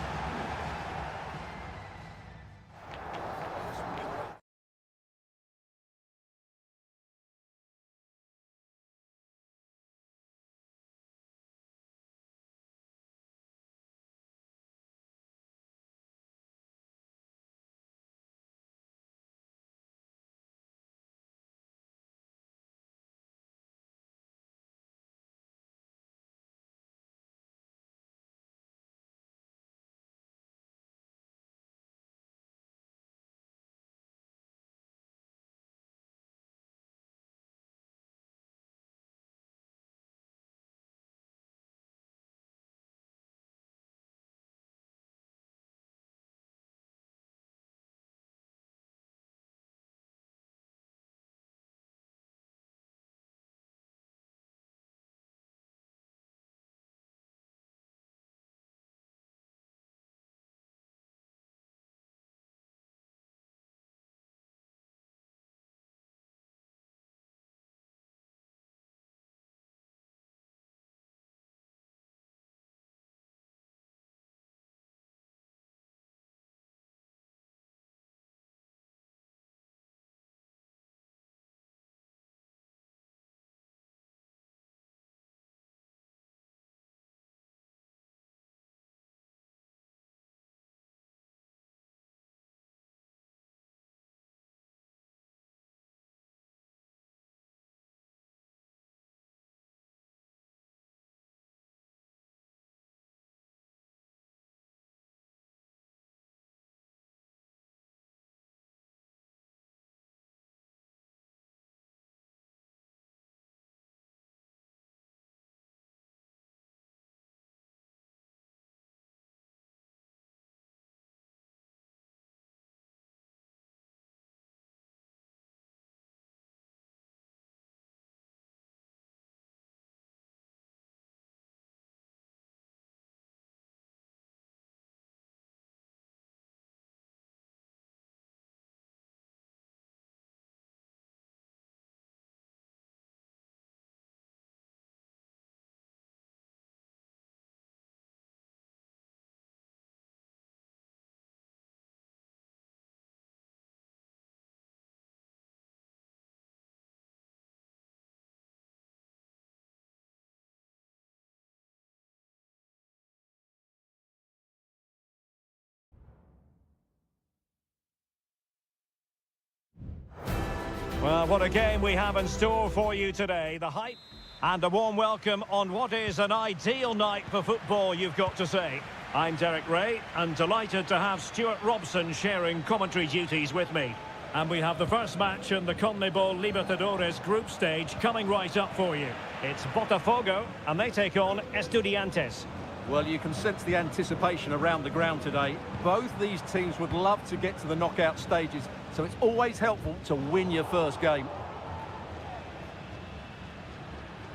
Well, what a game we have in store for you today. The hype and a warm welcome on what is an ideal night for football, you've got to say. I'm Derek Ray, and delighted to have Stuart Robson sharing commentary duties with me. And we have the first match in the CONMEBOL Libertadores group stage coming right up for you. It's Botafogo, and they take on Estudiantes. Well, you can sense the anticipation around the ground today. Both these teams would love to get to the knockout stages, so it's always helpful to win your first game.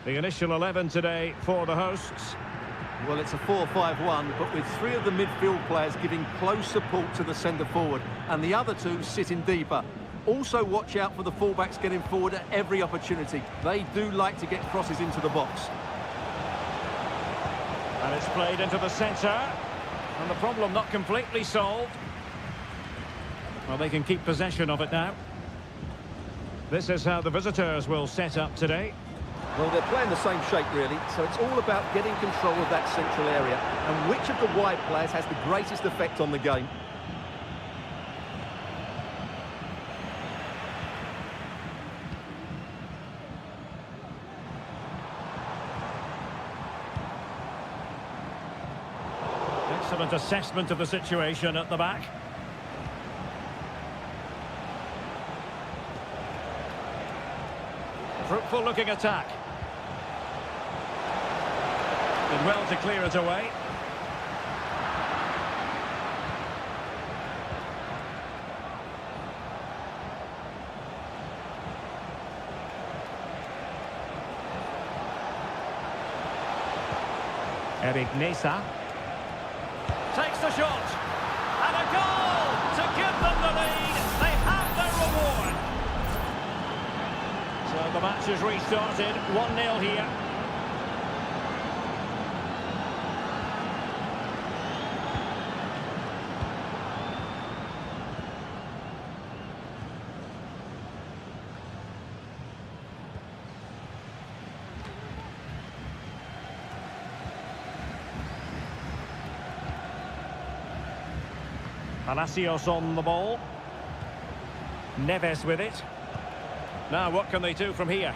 The initial 11 today for the hosts. Well, it's a 4-5-1, but with three of the midfield players giving close support to the centre-forward, and the other two sitting deeper. Also watch out for the fullbacks getting forward at every opportunity. They do like to get crosses into the box. And it's played into the centre. And the problem not completely solved. Well, they can keep possession of it now. This is how the visitors will set up today. Well, they're playing the same shape, really, so it's all about getting control of that central area and which of the wide players has the greatest effect on the game. Excellent assessment of the situation at the back. Fruitful looking attack. Did well to clear it away. Eric Nesa takes the shot, and a goal to give them the lead. They have their reward. So the match is restarted, 1-0 here. Palacios on the ball. Neves with it. Now what can they do from here?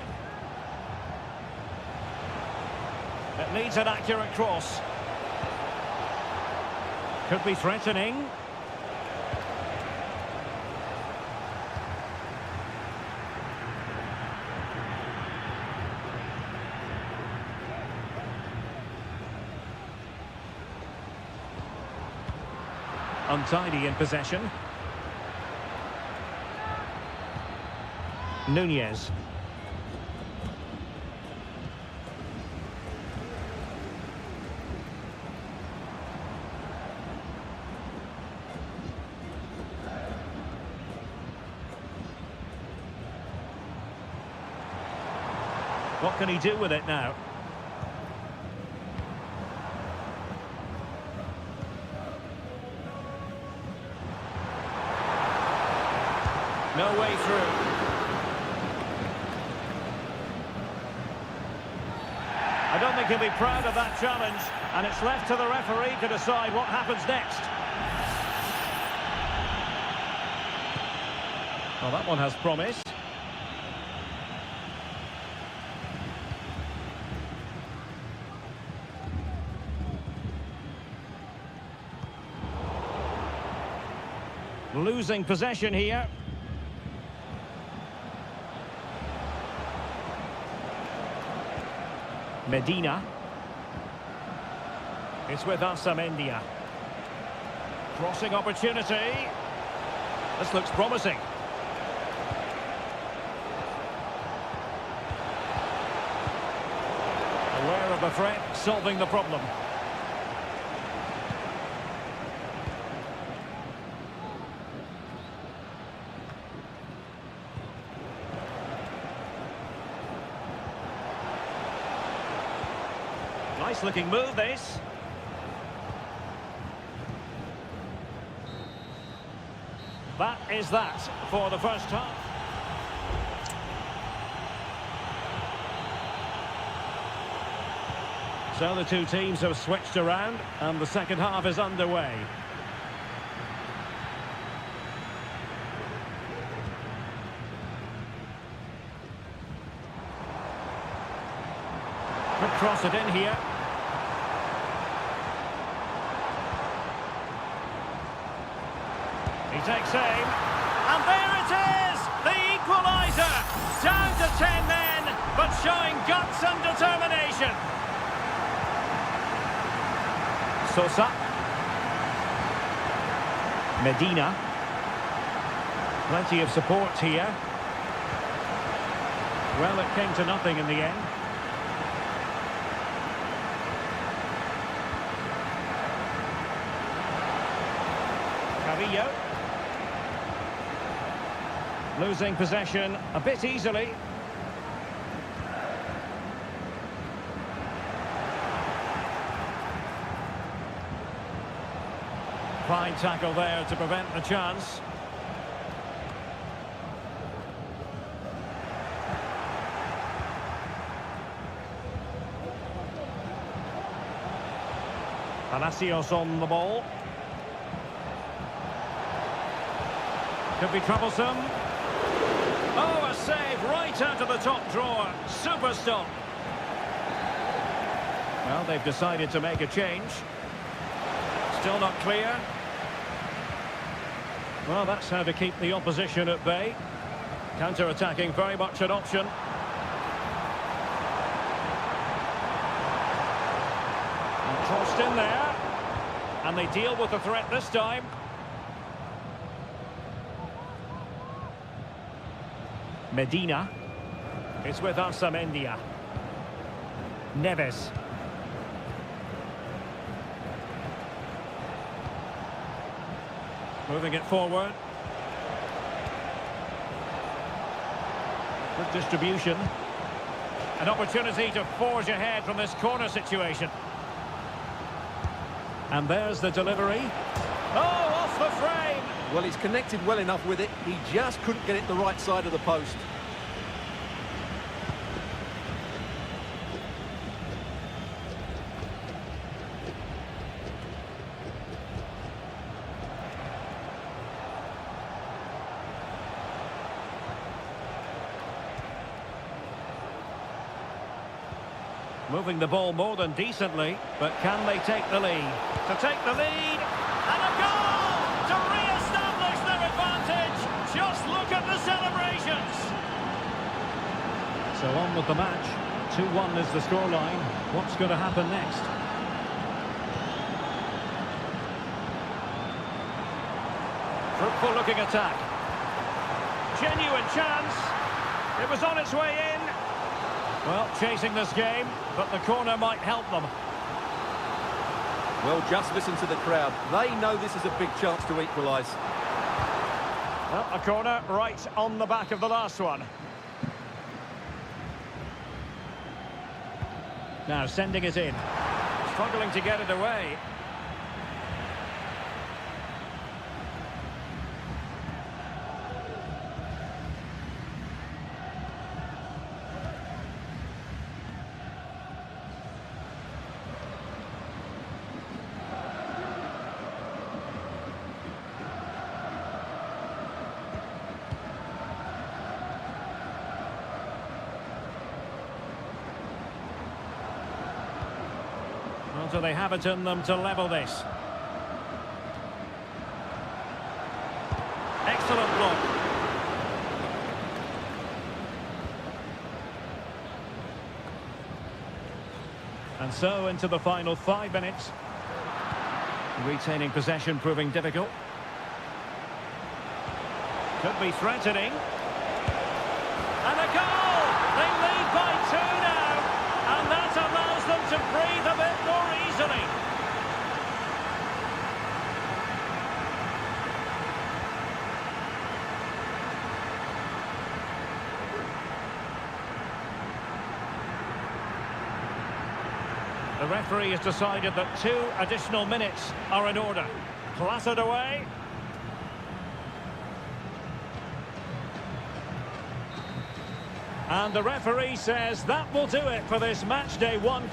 It needs an accurate cross. Could be threatening. Untidy in possession. Nunez. What can he do with it now? No way through. I don't think he'll be proud of that challenge, and it's left to the referee to decide what happens next. Well, that one has promise. Losing possession here. Medina. It's with Amendia. Crossing opportunity. This looks promising. Aware of the threat, solving the problem. Nice looking move, this. That is that for the first half. So the two teams have switched around and the second half is underway. cross it in here. He takes aim, and there it is! The equaliser! Down to 10 men, but showing guts and determination. Sosa. Medina. Plenty of support here. Well, it came to nothing in the end. Carrillo. Losing possession a bit easily. Fine tackle there to prevent the chance. Palacios on the ball. Could be troublesome. Oh, a save right out of the top drawer. Super stop. Well, they've decided to make a change. Still not clear. Well, that's how to keep the opposition at bay. Counter-attacking very much an option. And crossed in there. And they deal with the threat this time. Medina. It's with Arsamendia. Neves. Moving it forward. Good distribution. An opportunity to forge ahead from this corner situation. And there's the delivery. Oh, off the frame! Well, he's connected well enough with it. He just couldn't get it the right side of the post. Moving the ball more than decently, but can they take the lead? To take the lead, and a goal to re-establish their advantage. Just look at the celebrations. So on with the match. 2-1 is the scoreline. What's going to happen next? Fruitful looking attack. Genuine chance. It was on its way in. Well, chasing this game, but the corner might help them. Well, just listen to the crowd. They know this is a big chance to equalise. Well, a corner right on the back of the last one. Now sending it in. Struggling to get it away. Well, do they have it in them to level this? Excellent block. And so into the final 5 minutes. Retaining possession proving difficult. Could be threatening. And a goal! They lead by 2 now. And that allows them to breathe a bit more easily. The referee has decided that 2 additional minutes are in order. Clattered away. And the referee says that will do it for this match day 1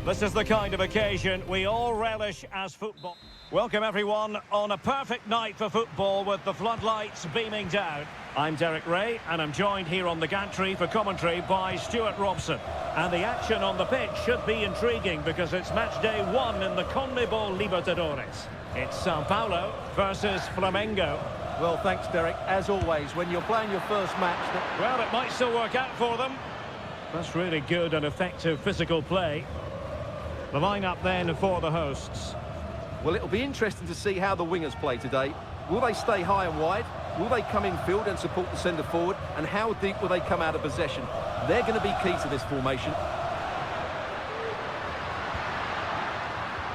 This is the kind of occasion we all relish as football. Welcome everyone on a perfect night for football with the floodlights beaming down. I'm Derek Ray and I'm joined here on the gantry for commentary by Stuart Robson. And the action on the pitch should be intriguing because it's match day 1 in the CONMEBOL Libertadores. It's Sao Paulo versus Flamengo. Well, thanks, Derek. As always, when you're playing your first match... Well, it might still work out for them. That's really good and effective physical play. The lineup then for the hosts. Well, it'll be interesting to see how the wingers play today. Will they stay high and wide? Will they come in field and support the centre forward? And how deep will they come out of possession? They're going to be key to this formation.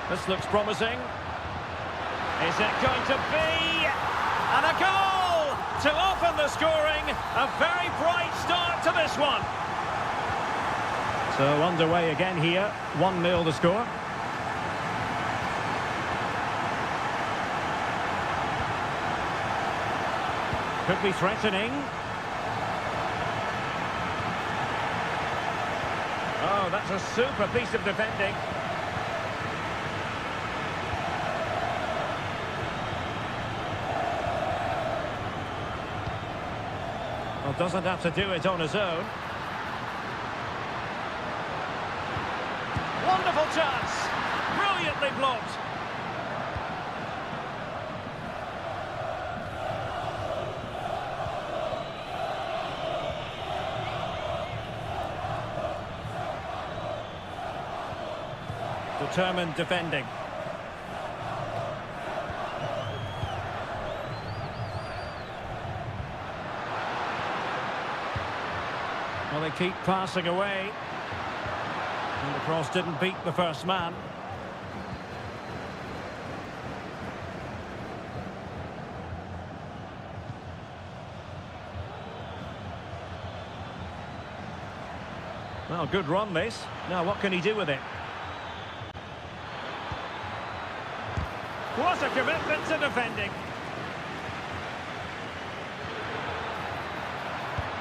This looks promising. Is it going to be? And a goal to open the scoring. A very bright start to this one. So underway again here. 1-0 the score. Could be threatening. Oh, that's a super piece of defending. Well, doesn't have to do it on his own. Wonderful chance. Brilliantly blocked. Determined defending. Well, they keep passing away. And the cross didn't beat the first man. Well, good run this. Now what can he do with it? What a commitment to defending.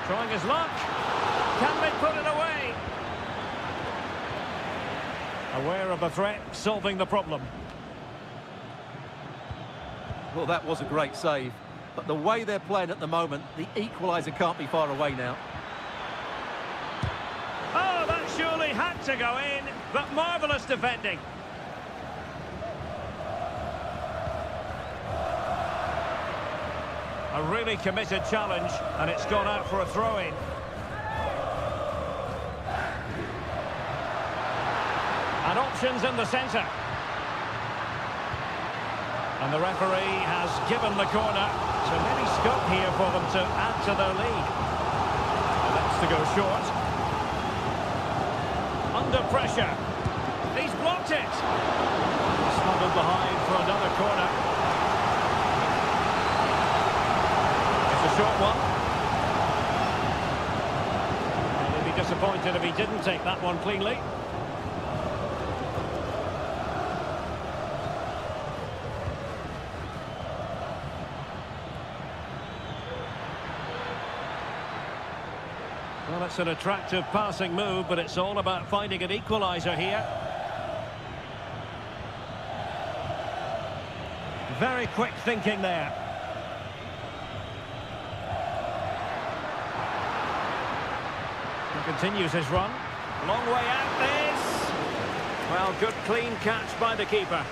Trying his luck. Can they put it away? Aware of the threat, solving the problem. Well, that was a great save. But the way they're playing at the moment, the equaliser can't be far away now. Oh, that surely had to go in, but marvellous defending. A really committed challenge, and it's gone out for a throw-in. And options in the centre. And the referee has given the corner, so maybe scope here for them to add to their lead. And that's to go short. Under pressure. He's blocked it. Smuggled behind for another corner. Short one. And he'd be disappointed if he didn't take that one cleanly. Well, it's an attractive passing move, but it's all about finding an equaliser here. Very quick thinking there. Continues his run. Long way out this. Well, good clean catch by the keeper.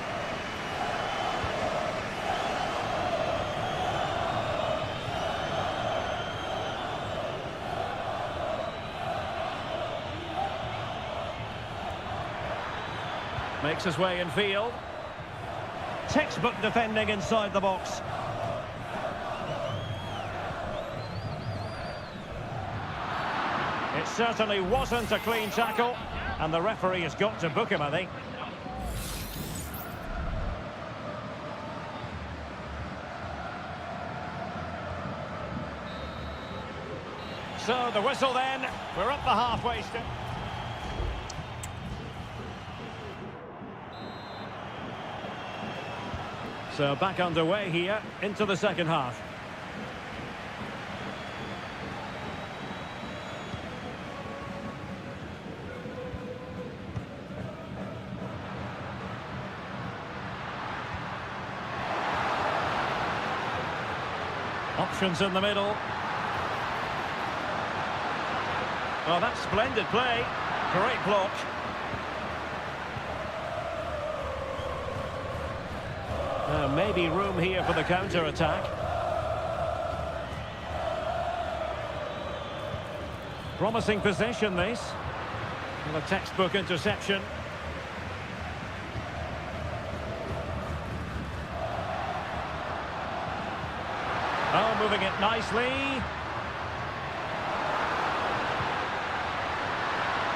Makes his way in field. Textbook defending inside the box. It certainly wasn't a clean tackle, and the referee has got to book him, I think. So the whistle then, we're up the halfway step. So back underway here into the second half. Options in the middle. Oh, that's splendid play. Great block. Maybe room here for the counter-attack. Promising possession, this. And a textbook interception. Oh, moving it nicely.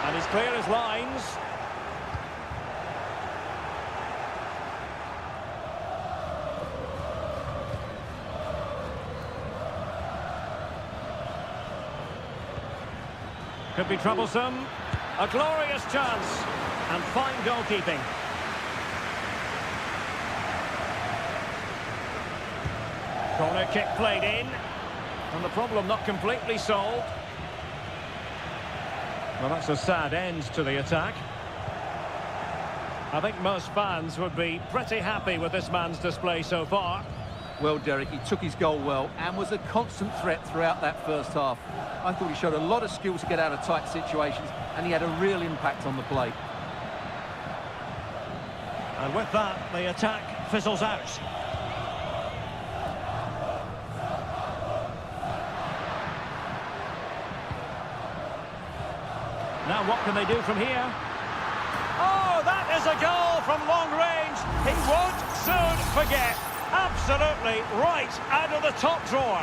And he's clear as lines. Could be troublesome. A glorious chance. And fine goalkeeping. Corner kick played in. And the problem not completely solved. Well, that's a sad end to the attack. I think most fans would be pretty happy with this man's display so far. Well, Derek, he took his goal well and was a constant threat throughout that first half. I thought he showed a lot of skill to get out of tight situations, and he had a real impact on the play. And with that, the attack fizzles out. Now what can they do from here? Oh, that is a goal from long range. He won't soon forget. Absolutely right out of the top drawer.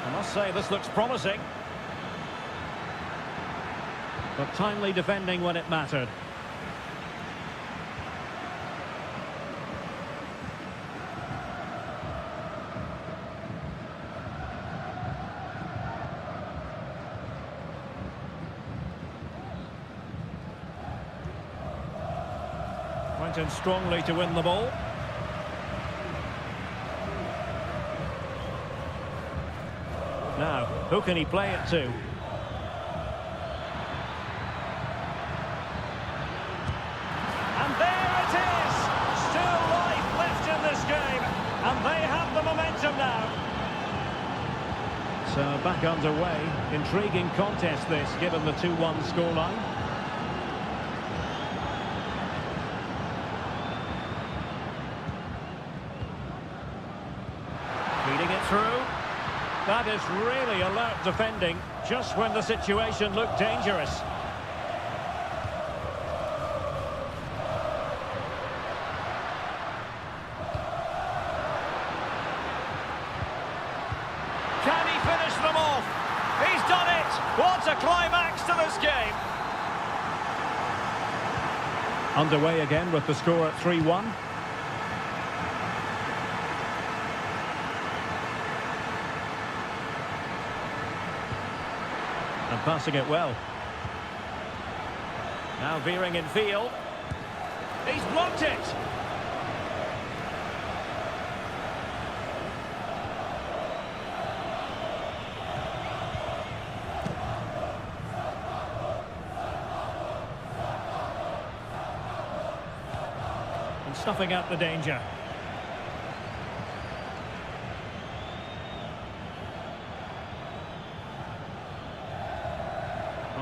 I must say this looks promising. But timely defending when it mattered. Went in strongly to win the ball. Now, who can he play it to? And there it is! Still life left in this game. And they have the momentum now. So back underway. Intriguing contest this, given the 2-1 scoreline. Feeding it through. That is really alert defending, just when the situation looked dangerous. Can he finish them off? He's done it! What a climax to this game! Underway again with the score at 3-1. And passing it well. Now veering in field. He's blocked it! And snuffing out the danger.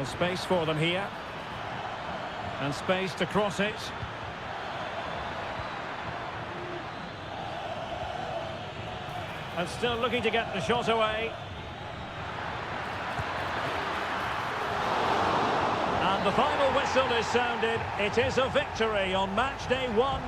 Space for them here. And space to cross it. And still looking to get the shot away. And the final whistle is sounded. It is a victory on match day 1.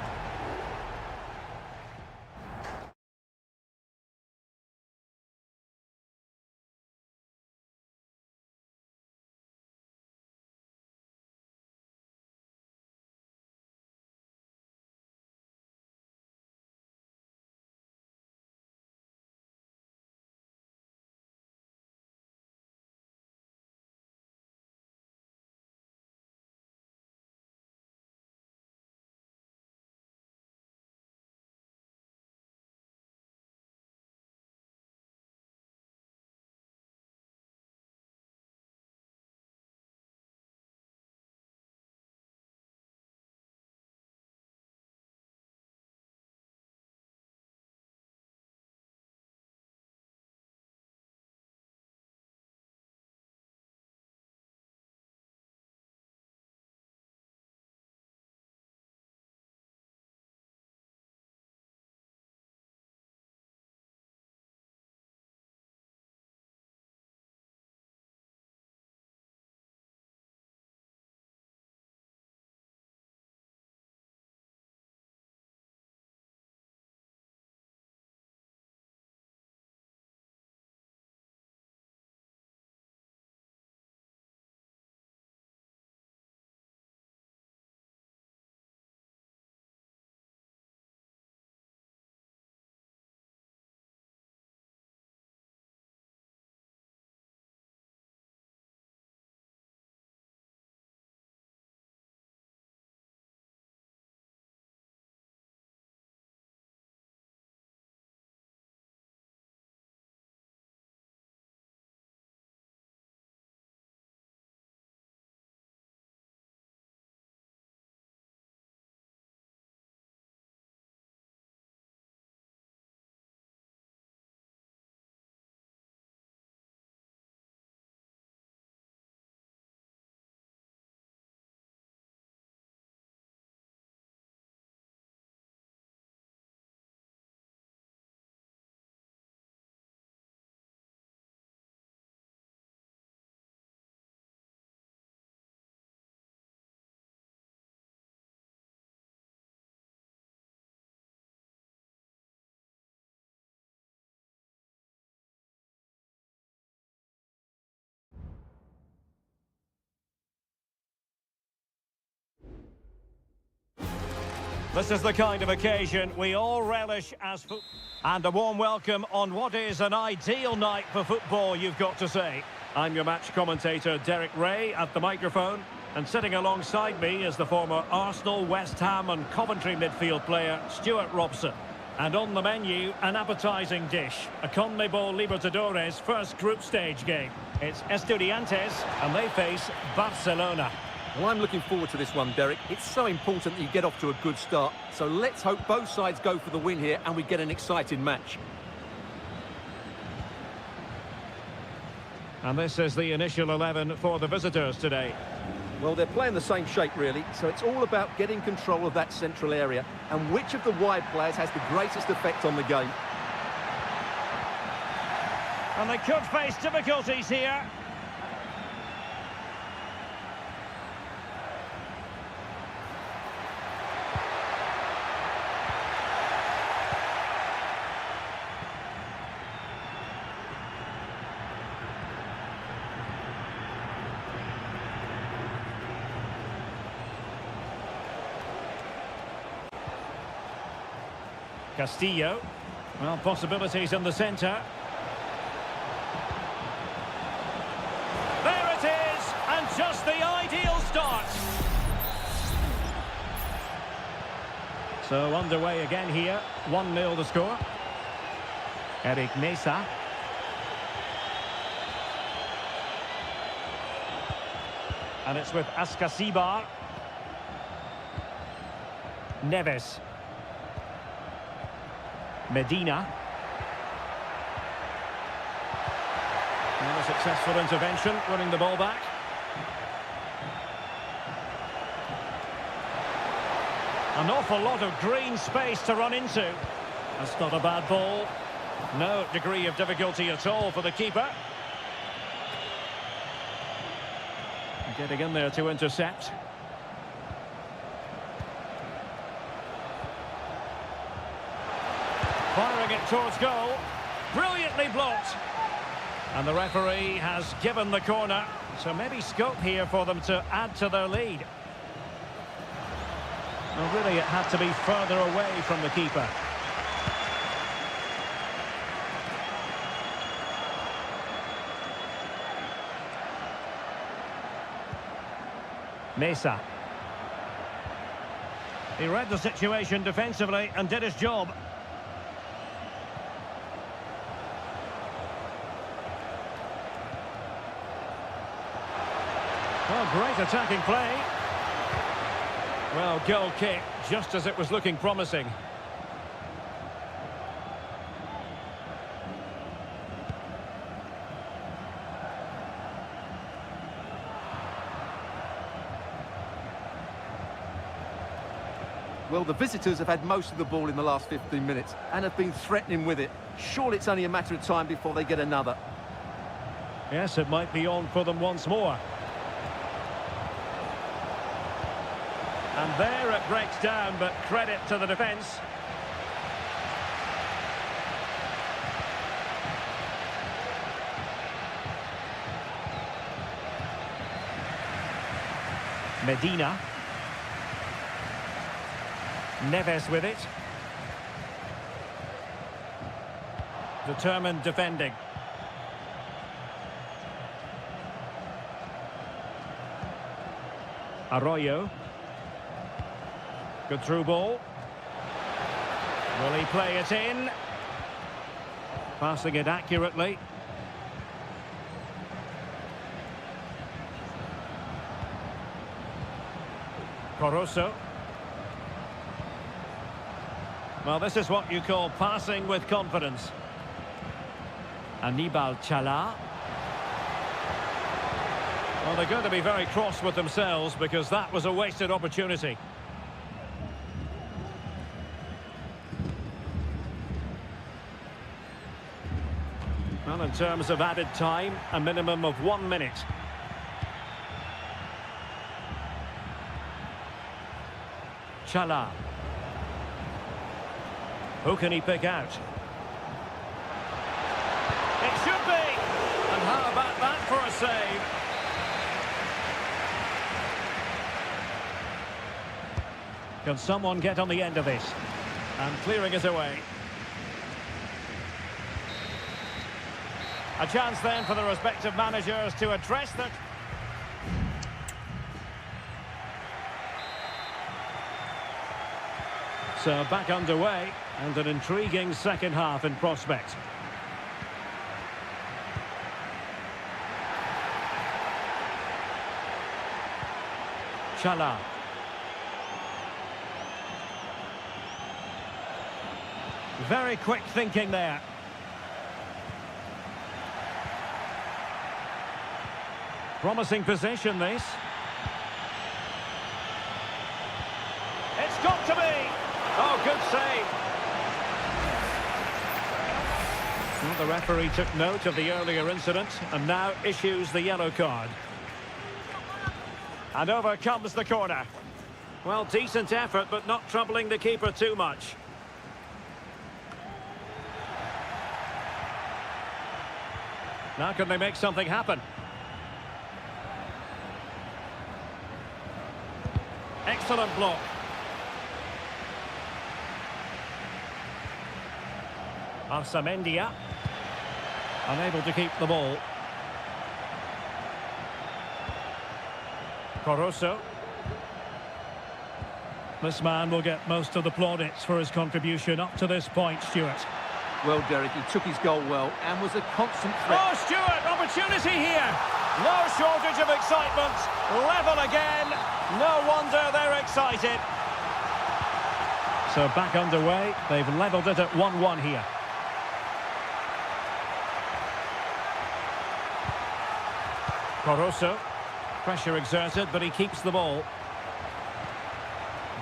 This is the kind of occasion we all relish as football. And a warm welcome on what is an ideal night for football, you've got to say. I'm your match commentator, Derek Ray, at the microphone. And sitting alongside me is the former Arsenal, West Ham and Coventry midfield player, Stuart Robson. And on the menu, an appetising dish, a CONMEBOL Libertadores first group stage game. It's Estudiantes, and they face Barcelona. Well, I'm looking forward to this one, Derek. It's so important that you get off to a good start. So let's hope both sides go for the win here and we get an exciting match. And this is the initial 11 for the visitors today. Well, they're playing the same shape, really, so it's all about getting control of that central area and which of the wide players has the greatest effect on the game. And they could face difficulties here. Castillo. Well, possibilities in the centre. There it is! And just the ideal start. So underway again here. 1-0 the score. Eric Mesa. And it's with Ascasibar. Neves. Medina. And a successful intervention, winning the ball back. An awful lot of green space to run into. That's not a bad ball. No degree of difficulty at all for the keeper. Getting in there to intercept. Firing it towards goal. Brilliantly blocked. And the referee has given the corner. So maybe scope here for them to add to their lead. Well, really, it had to be further away from the keeper. Mesa. He read the situation defensively and did his job. Well, great attacking play. Well, goal kick, just as it was looking promising. Well, the visitors have had most of the ball in the last 15 minutes and have been threatening with it. Surely it's only a matter of time before they get another. Yes, it might be on for them once more. And there it breaks down, but credit to the defence. Medina. Neves with it. Determined defending. Arroyo. Good through ball. Will he play it in? Passing it accurately. Coroso. Well, this is what you call passing with confidence. Anibal Chala. Well, they're going to be very cross with themselves because that was a wasted opportunity. Well, in terms of added time, a minimum of 1 minute. Chala. Who can he pick out? It should be! And how about that for a save? Can someone get on the end of this? And clearing it away. A chance then for the respective managers to address that. So back underway, and an intriguing second half in prospect. Chala. Very quick thinking there. Promising possession, this. It's got to be! Oh, good save. Well, the referee took note of the earlier incident and now issues the yellow card. And over comes the corner. Well, decent effort, but not troubling the keeper too much. Now can they make something happen? Excellent block. Arsamendia, unable to keep the ball. Caruso. This man will get most of the plaudits for his contribution up to this point, Stuart. Well, Derek, he took his goal well and was a constant threat. Oh, Stuart, opportunity here. No shortage of excitement. Level again. No wonder they're excited. So back underway. They've levelled it at 1-1 here. Caruso. Pressure exerted, but he keeps the ball.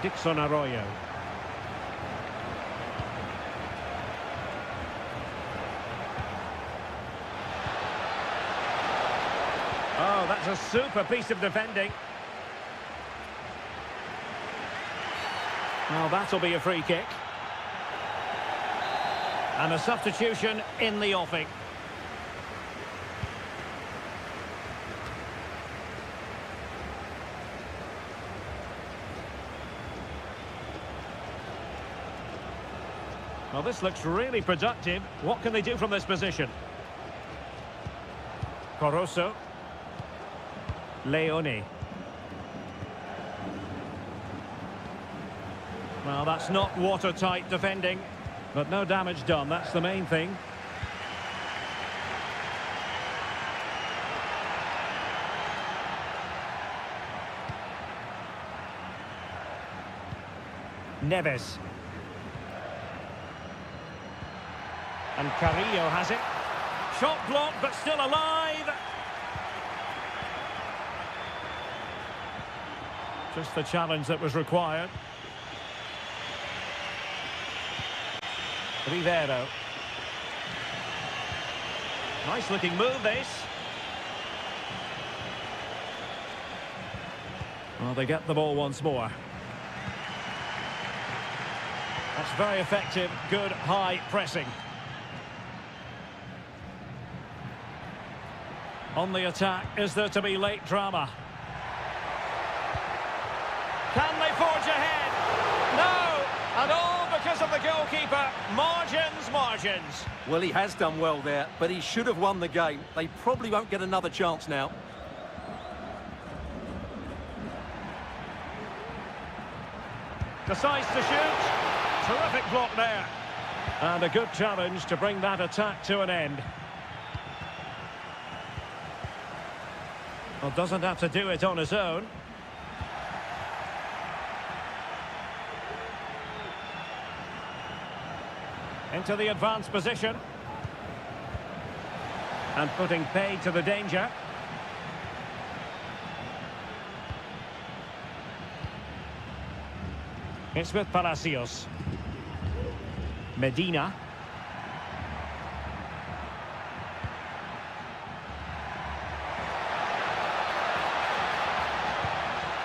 Dixon Arroyo. Oh, that's a super piece of defending. Well, that'll be a free kick. And a substitution in the offing. Well, this looks really productive. What can they do from this position? Caruso. Leone. Well, that's not watertight defending, but no damage done. That's the main thing. Neves. And Carrillo has it. Shot blocked, but still alive. Just the challenge that was required. Rivero. Nice looking move, this. Well, they get the ball once more. That's very effective, good high pressing. On the attack, is there to be late drama? Can they forge ahead? No! And all because of the goalkeeper. Margins, margins. Well, he has done well there, but he should have won the game. They probably won't get another chance now. Decides to shoot. Terrific block there. And a good challenge to bring that attack to an end. Well, doesn't have to do it on his own. Into the advanced position. And putting paid to the danger. It's with Palacios. Medina.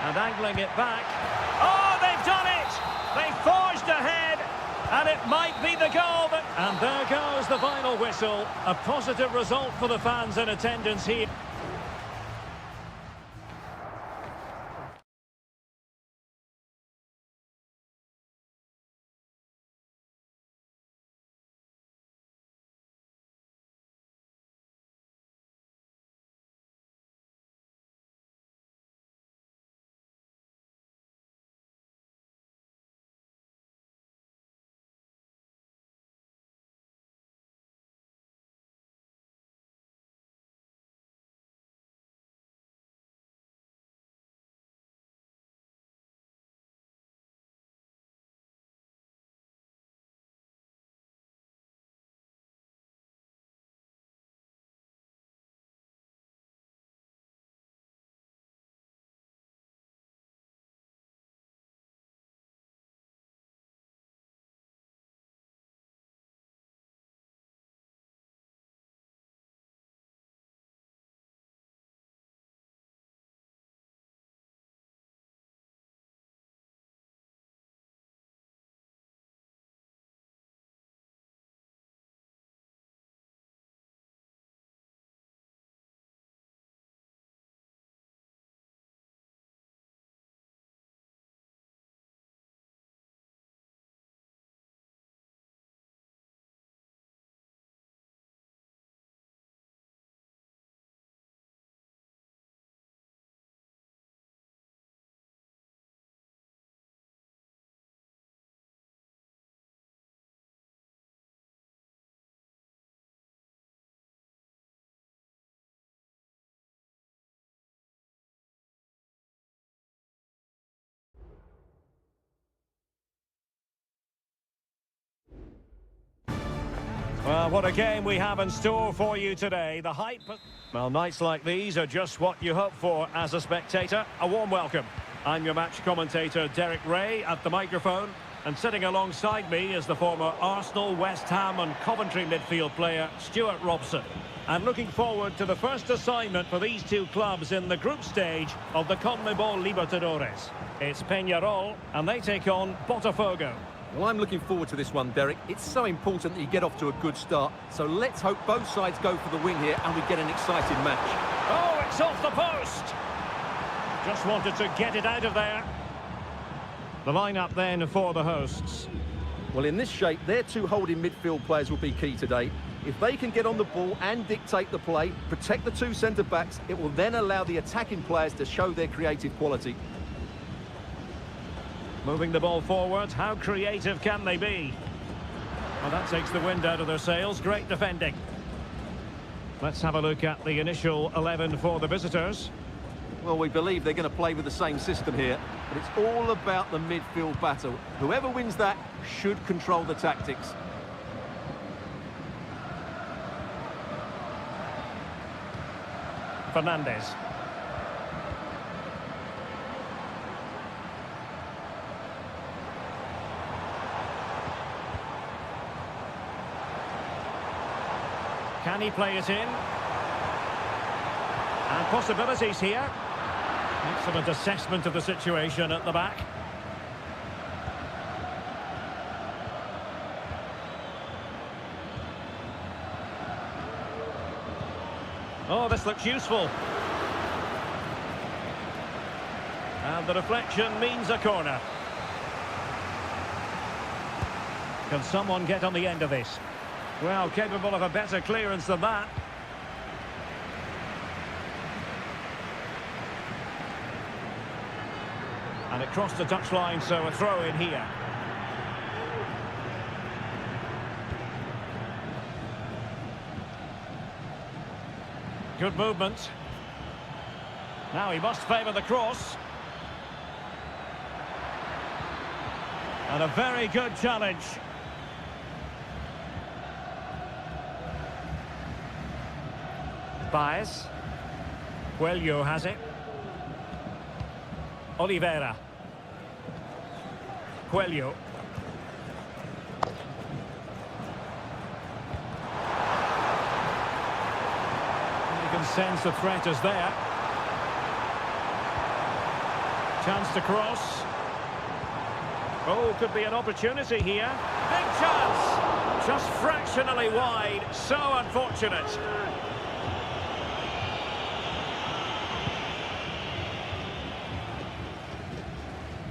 And angling it back. Oh, they've done it! They've forged ahead, and it might be the goal. And there goes the final whistle. A positive result for the fans in attendance here. Well, what a game we have in store for you today. The hype... Well, nights like these are just what you hope for as a spectator. A warm welcome. I'm your match commentator, Derek Ray, at the microphone. And sitting alongside me is the former Arsenal, West Ham and Coventry midfield player, Stuart Robson. And looking forward to the first assignment for these two clubs in the group stage of the CONMEBOL Libertadores. It's Peñarol, and they take on Botafogo. Well, I'm looking forward to this one, Derek. It's so important that you get off to a good start. So let's hope both sides go for the win here and we get an exciting match. Oh, it's off the post! Just wanted to get it out of there. The lineup then for the hosts. Well, in this shape, their two holding midfield players will be key today. If they can get on the ball and dictate the play, protect the two centre-backs, it will then allow the attacking players to show their creative quality. Moving the ball forward, how creative can they be? Well, that takes the wind out of their sails. Great defending. Let's have a look at the initial 11 for the visitors. Well, we believe they're going to play with the same system here, but it's all about the midfield battle. Whoever wins that should control the tactics. Fernandez. Can he play it in? And possibilities here. Excellent assessment of the situation at the back. Oh, this looks useful. And the deflection means a corner. Can someone get on the end of this? Well, capable of a better clearance than that. And it crossed the touchline, so a throw in here. Good movement. Now he must favour the cross. And a very good challenge. Baez. Coelho has it. Oliveira. Coelho. You can sense the threat is there. Chance to cross. Oh, could be an opportunity here. Big chance! Just fractionally wide. So unfortunate.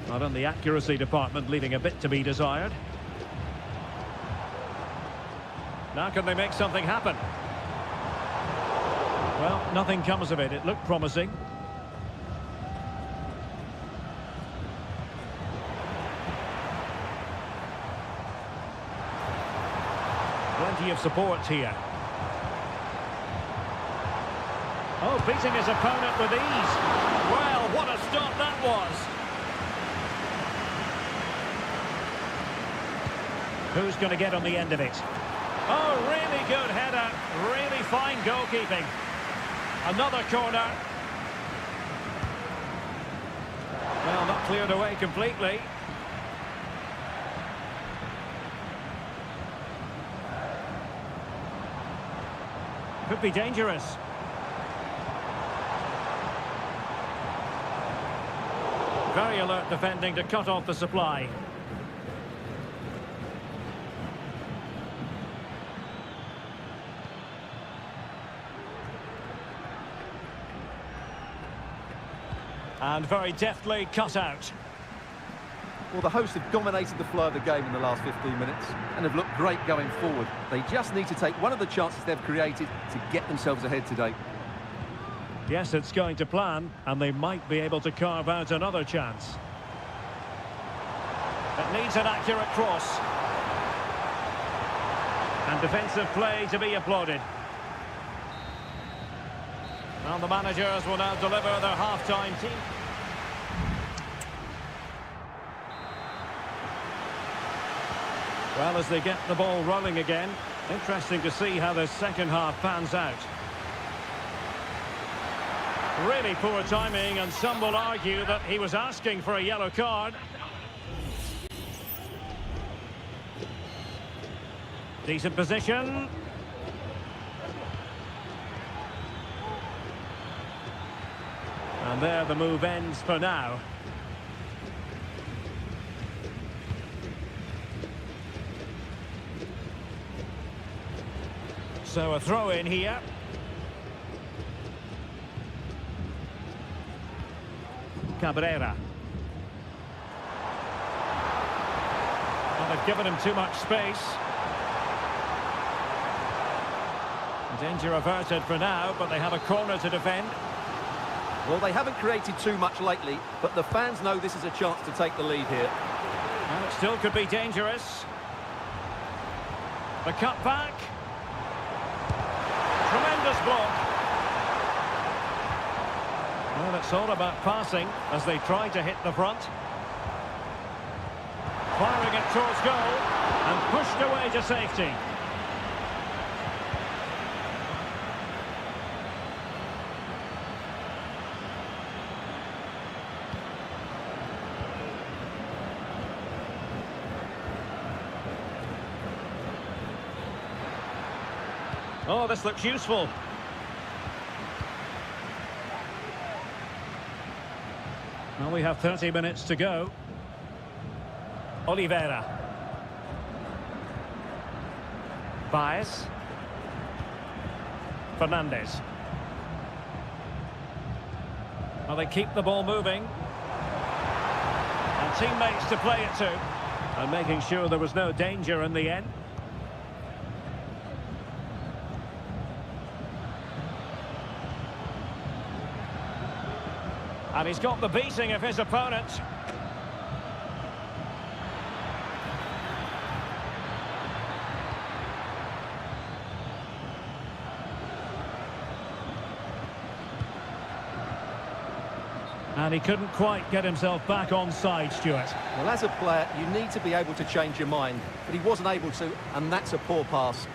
Not in the accuracy department, leaving a bit to be desired. Now can they make something happen? Well, nothing comes of it. It looked promising. Plenty of support here. Oh, beating his opponent with ease. Well, what a stop that was. Who's going to get on the end of it? Oh, really good header. Really fine goalkeeping. Another corner. Well, not cleared away completely. Could be dangerous. Very alert defending to cut off the supply. And very deftly cut out. Well, the hosts have dominated the flow of the game in the last 15 minutes and have looked great going forward. They just need to take one of the chances they've created to get themselves ahead today. Yes, it's going to plan, and they might be able to carve out another chance. It needs an accurate cross. And defensive play to be applauded. Well, the managers will now deliver their half-time team. Well, as they get the ball rolling again. Interesting to see how the second half pans out. Really poor timing, and some will argue that he was asking for a yellow card. Decent position. And there the move ends for now. So a throw in here. Cabrera. Well, they've given him too much space. Danger averted for now, but they have a corner to defend. Well, they haven't created too much lately, but the fans know this is a chance to take the lead here. And it still could be dangerous. The cut back. Tremendous block. Well, it's all about passing as they try to hit the front. Firing it towards goal and pushed away to safety. Oh, this looks useful. Well, we have 30 minutes to go. Oliveira. Baez. Fernandez. Well, they keep the ball moving. And teammates to play it to. And making sure there was no danger in the end. And he's got the beating of his opponent. And he couldn't quite get himself back on side, Stuart. Well, as a player, you need to be able to change your mind, but he wasn't able to, and that's a poor pass.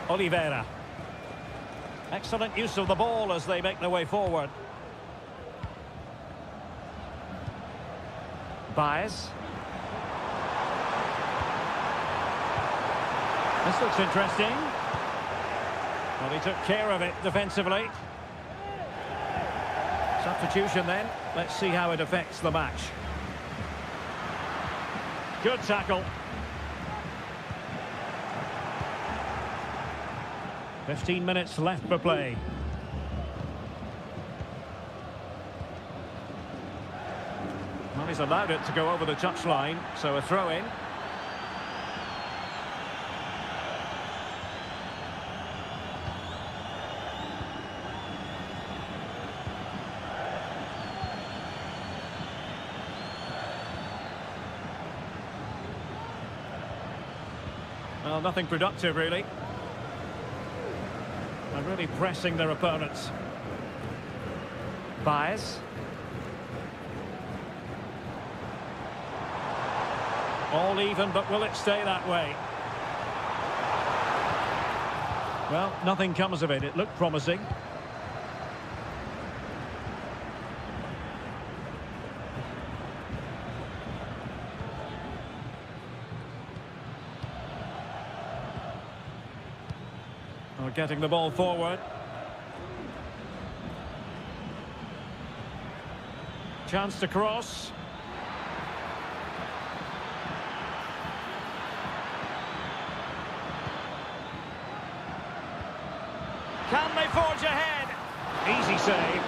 Oliveira. Excellent use of the ball as they make their way forward. Baez. This looks interesting. Well, he took care of it defensively. Substitution then. Let's see how it affects the match. Good tackle. 15 minutes left for play. Well, he's allowed it to go over the touchline, so a throw-in. Well, nothing productive, really. They're really pressing their opponents. Baez. All even, but will it stay that way? Well, nothing comes of it. It looked promising. Well, getting the ball forward. Chance to cross. Can they forge ahead? Easy save.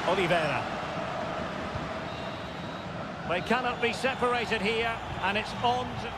Oliveira. They cannot be separated here, and it's on to...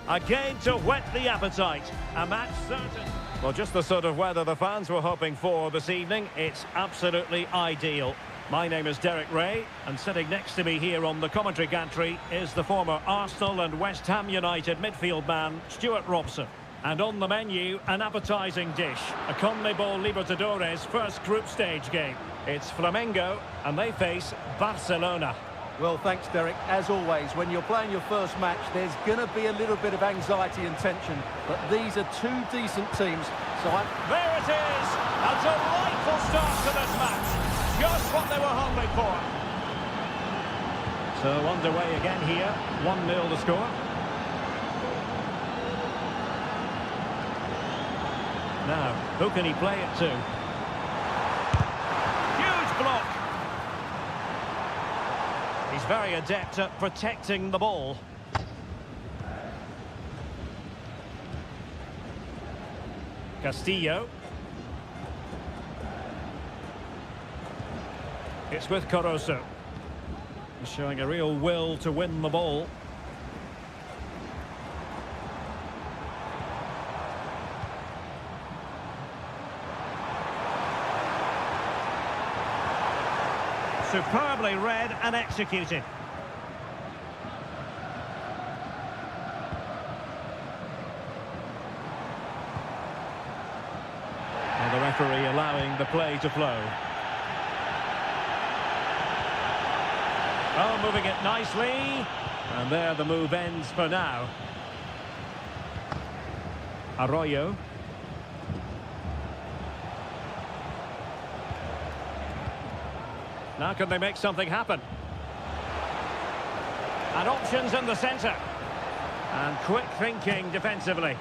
Again to whet the appetite. A match certain. Well, just the sort of weather the fans were hoping for this evening. It's absolutely ideal. My name is Derek Ray, and sitting next to me here on the commentary gantry is the former Arsenal and West Ham United midfield man, Stuart Robson. And on the menu, an appetising dish, a CONMEBOL Libertadores first group stage game. It's Flamengo, and they face Barcelona. Well, thanks, Derek. As always, when you're playing your first match, there's going to be a little bit of anxiety and tension. But these are two decent teams, so There it is! A delightful start to this match. Just what they were hoping for. So underway again here. 1-0 the score. Now, who can he play it to? Huge block! He's very adept at protecting the ball. Castillo. It's with Caruso. He's showing a real will to win the ball. Superbly read and executed. And the referee allowing the play to flow. Oh, moving it nicely. And there the move ends for now. Arroyo. Now can they make something happen? And options in the centre. And quick thinking defensively.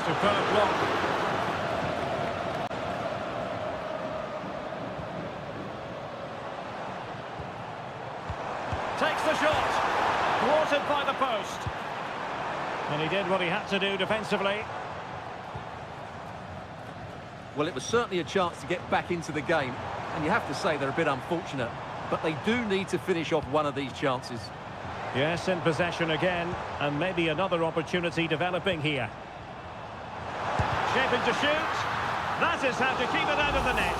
Superb block. Takes the shot. Thwarted by the post. And he did what he had to do defensively. well, it was certainly a chance to get back into the game. And you have to say they're a bit unfortunate. But they do need to finish off one of these chances. Yes, in possession again. And maybe another opportunity developing here. Shaping to shoot. That is how to keep it out of the net.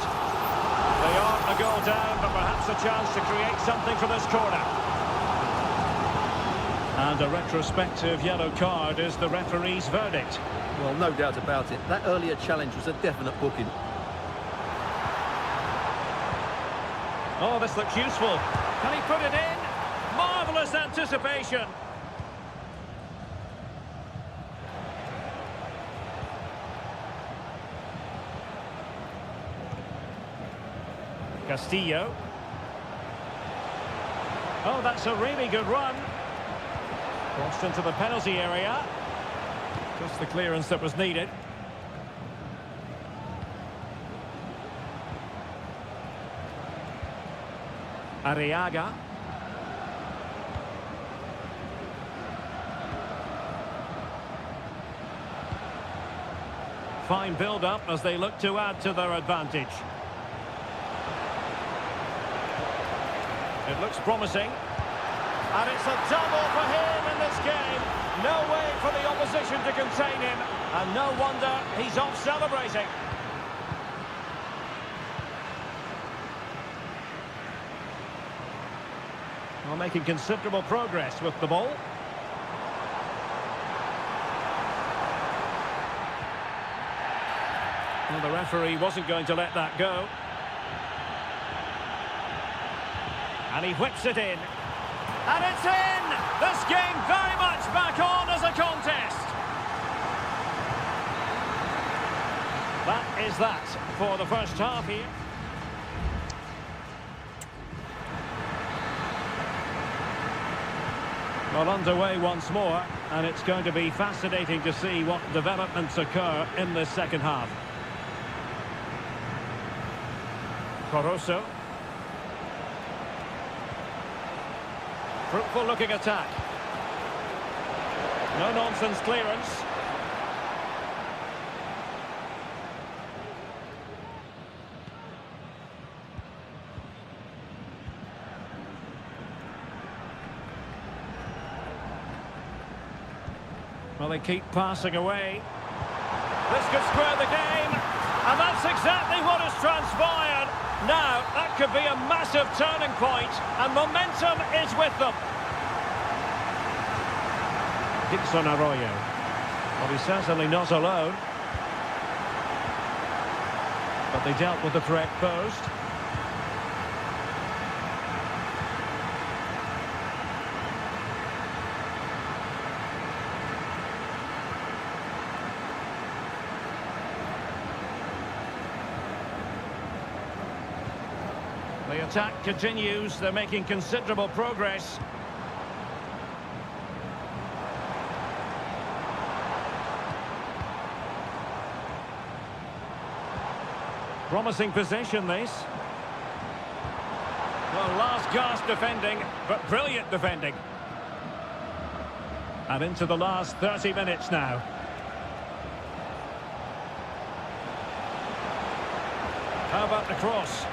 They are a goal down, but perhaps a chance to create something from this corner. And a retrospective yellow card is the referee's verdict. Well, no doubt about it. That earlier challenge was a definite booking. Oh, this looks useful. Can he put it in? Marvellous anticipation. Castillo. Oh, that's a really good run. Crossed into the penalty area. Just the clearance that was needed. Arriaga. Fine build-up as they look to add to their advantage. It looks promising. And it's a double for him in this game. No way for the opposition to contain him. And no wonder he's off celebrating. Well, making considerable progress with the ball. Well, the referee wasn't going to let that go. And he whips it in. And it's in! This game very much back on as a contest. That is that for the first half here. Well, underway once more, and it's going to be fascinating to see what developments occur in this second half. Caruso. Fruitful looking attack. No nonsense clearance. Well, they keep passing away. This could square the game, and that's exactly what has transpired. Now, that could be a massive turning point, and momentum is with them. Dixon Arroyo. Well, he's certainly not alone. But they dealt with the threat posed. The attack continues. They're making considerable progress. Promising possession, this. Well, last gasp defending, but brilliant defending. And into the last 30 minutes now. How about the cross?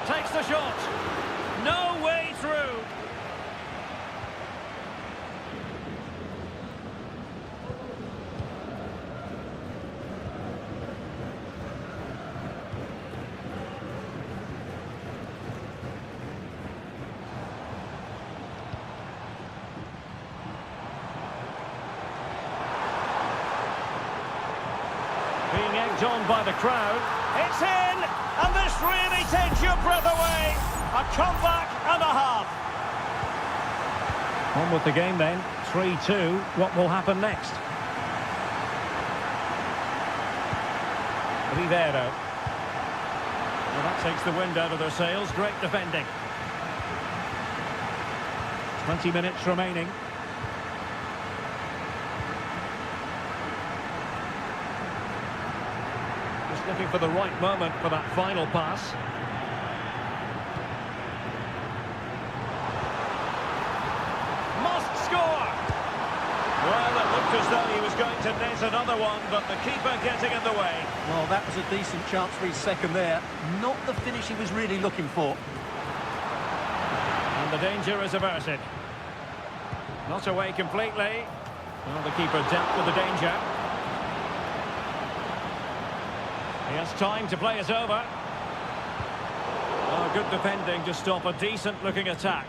Takes the shot. No way through. Being egged on by the crowd. It's in! And this really takes your breath away. A comeback and a half. On with the game then. 3-2. What will happen next? Rivero. Well, that takes the wind out of their sails. Great defending. 20 minutes remaining. Looking for the right moment for that final pass. Must score! Well, it looked as though he was going to net another one, but the keeper getting in the way. Well, that was a decent chance for his second there. Not the finish he was really looking for. And the danger is averted. Not away completely. Well, the keeper dealt with the danger. He has time to play it over. Oh, good defending to stop a decent-looking attack.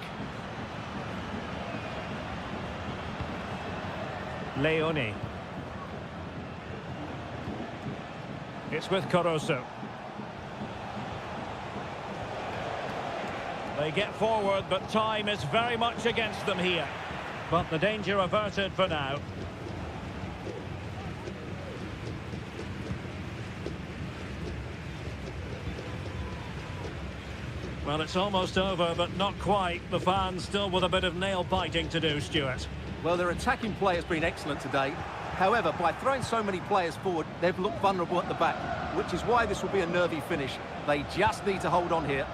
Leone. It's with Caruso. They get forward, but time is very much against them here. But the danger averted for now. Well, it's almost over, but not quite. The fans still with a bit of nail-biting to do, Stuart. Well, their attacking play has been excellent today. However, by throwing so many players forward, they've looked vulnerable at the back, which is why this will be a nervy finish. They just need to hold on here.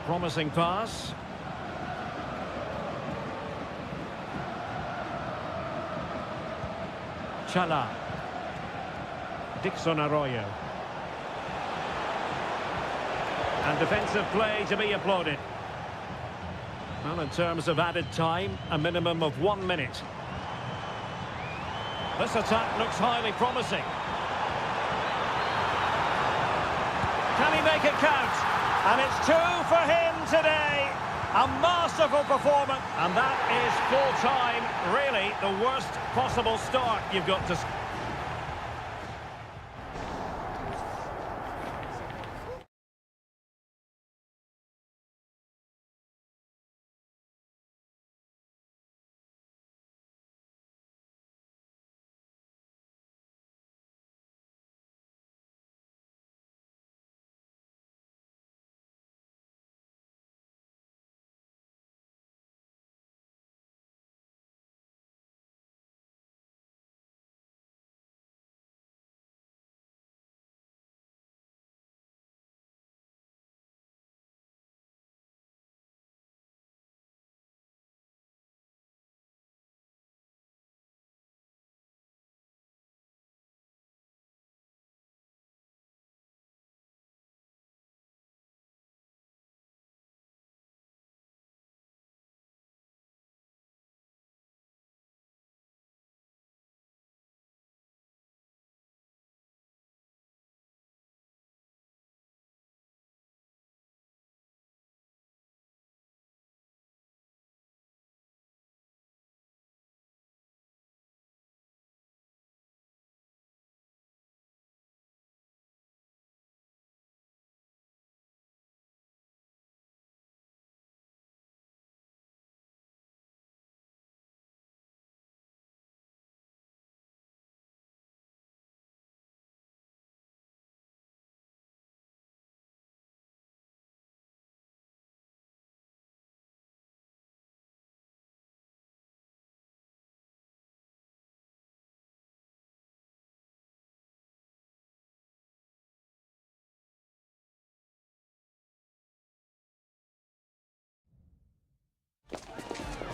Promising pass. Chala. Dixon Arroyo. And defensive play to be applauded. Well, in terms of added time, a minimum of 1 minute. This attack looks highly promising. Can he make it count? And it's 2 for him today. A masterful performance. And that is full-time. Really, the worst possible start you've got to...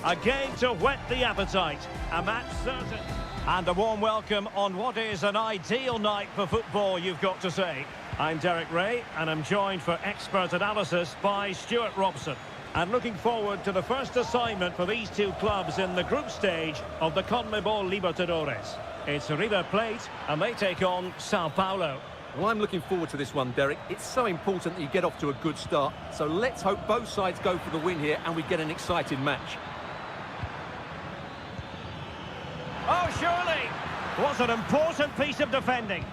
A game to whet the appetite. A match certain. And a warm welcome on what is an ideal night for football, you've got to say. I'm Derek Ray, and I'm joined for expert analysis by Stuart Robson. And looking forward to the first assignment for these two clubs in the group stage of the CONMEBOL Libertadores. It's River Plate, and they take on Sao Paulo. Well, I'm looking forward to this one, Derek. It's so important that you get off to a good start. So let's hope both sides go for the win here and we get an exciting match. Oh, surely! Was an important piece of defending.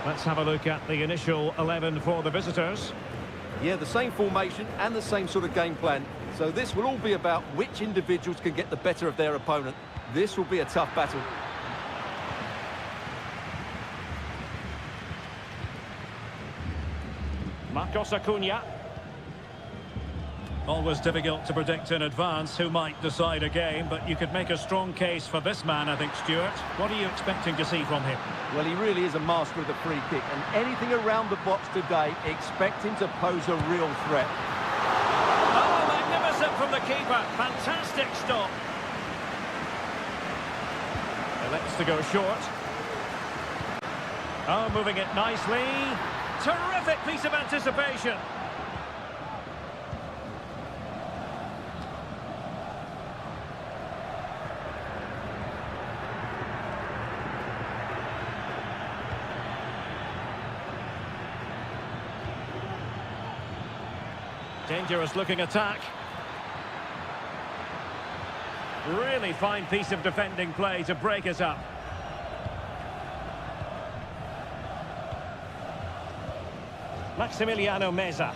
Let's have a look at the initial 11 for the visitors. Yeah, the same formation and the same sort of game plan. So this will all be about which individuals can get the better of their opponent. This will be a tough battle. Marcos Acuna. Always difficult to predict in advance who might decide a game, but you could make a strong case for this man, I think, Stuart. What are you expecting to see from him? Well, he really is a master of the free kick, and anything around the box today, expect him to pose a real threat. Oh, magnificent from the keeper. Fantastic stop. Elects to go short. Oh, moving it nicely. Terrific piece of anticipation. Dangerous looking attack. Really fine piece of defending play to break us up. Maximiliano Meza.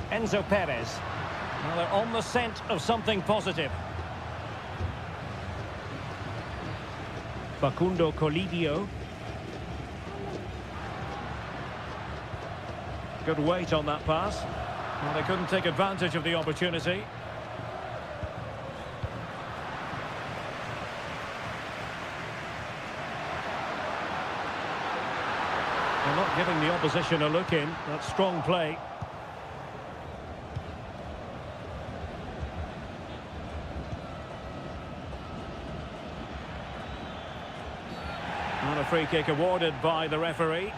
Enzo Perez. Well, they're on the scent of something positive. Facundo Colidio. Good weight on that pass. Well, they couldn't take advantage of the opportunity. They're not giving the opposition a look in. That's strong play. And a free kick awarded by the referee.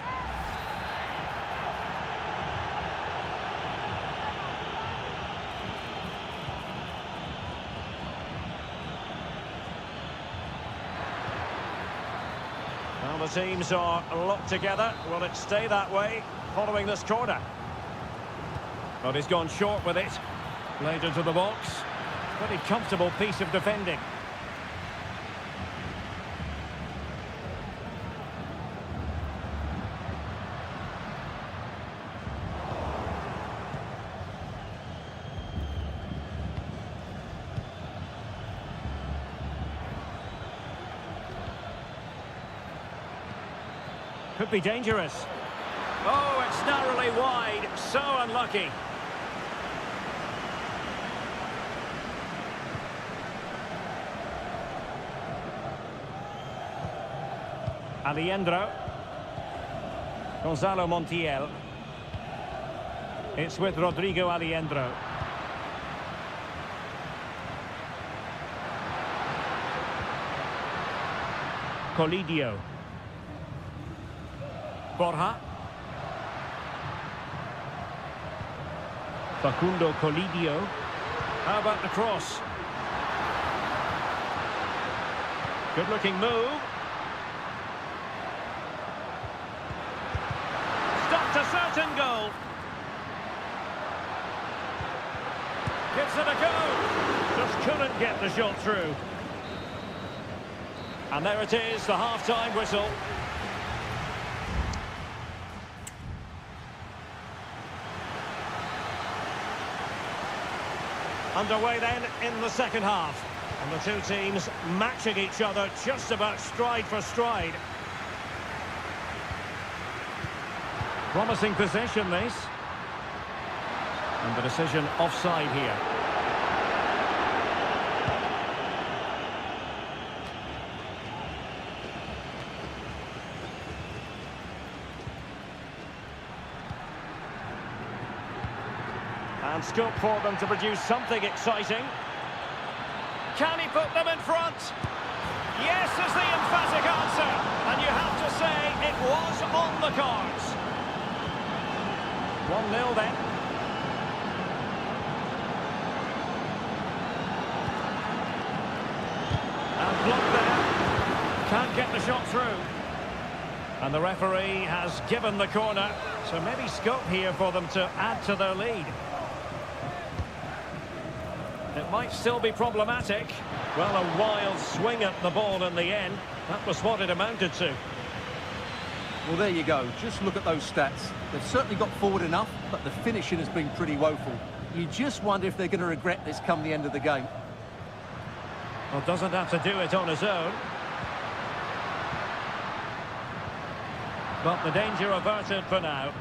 Well, the teams are locked together. Will it stay that way following this corner? But he's gone short with it. Played into the box. Pretty comfortable piece of defending. Could be dangerous. Oh, it's narrowly wide. So unlucky. Aliendro. Gonzalo Montiel. It's with Rodrigo Aliendro. Colidio. Borja. Facundo Colidio. How about the cross? Good looking move. Stopped a certain goal. Gives it a go. Just couldn't get the shot through. And there it is, the half-time whistle. Underway then in the second half. And the two teams matching each other just about stride for stride. Promising possession, this. And the decision offside here. And scope for them to produce something exciting. Can he put them in front? Yes is the emphatic answer. And you have to say it was on the cards. 1-0 then. And blocked there. Can't get the shot through. And the referee has given the corner. So maybe scope here for them to add to their lead. It might still be problematic. Well, a wild swing at the ball in the end. That was what it amounted to. Well, there you go. Just look at those stats. They've certainly got forward enough, but the finishing has been pretty woeful. You just wonder if they're going to regret this come the end of the game. Well, doesn't have to do it on his own. But the danger averted for now.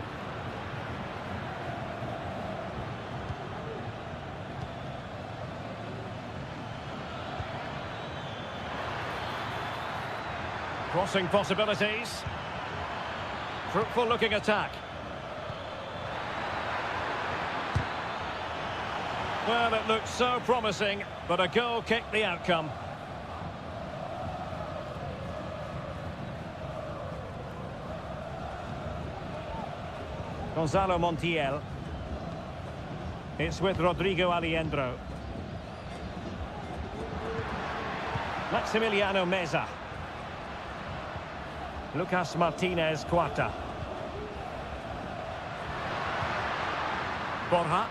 Crossing possibilities. Fruitful looking attack. Well, it looked so promising, but a goal kicked the outcome. Gonzalo Montiel. It's with Rodrigo Aliendro. Maximiliano Meza. Lucas Martinez Cuarta. Borja.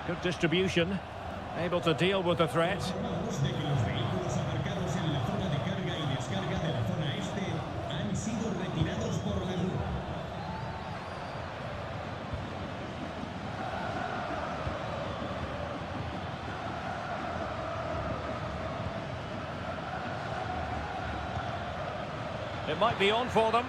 Good distribution. Able to deal with the threat. It might be on for them.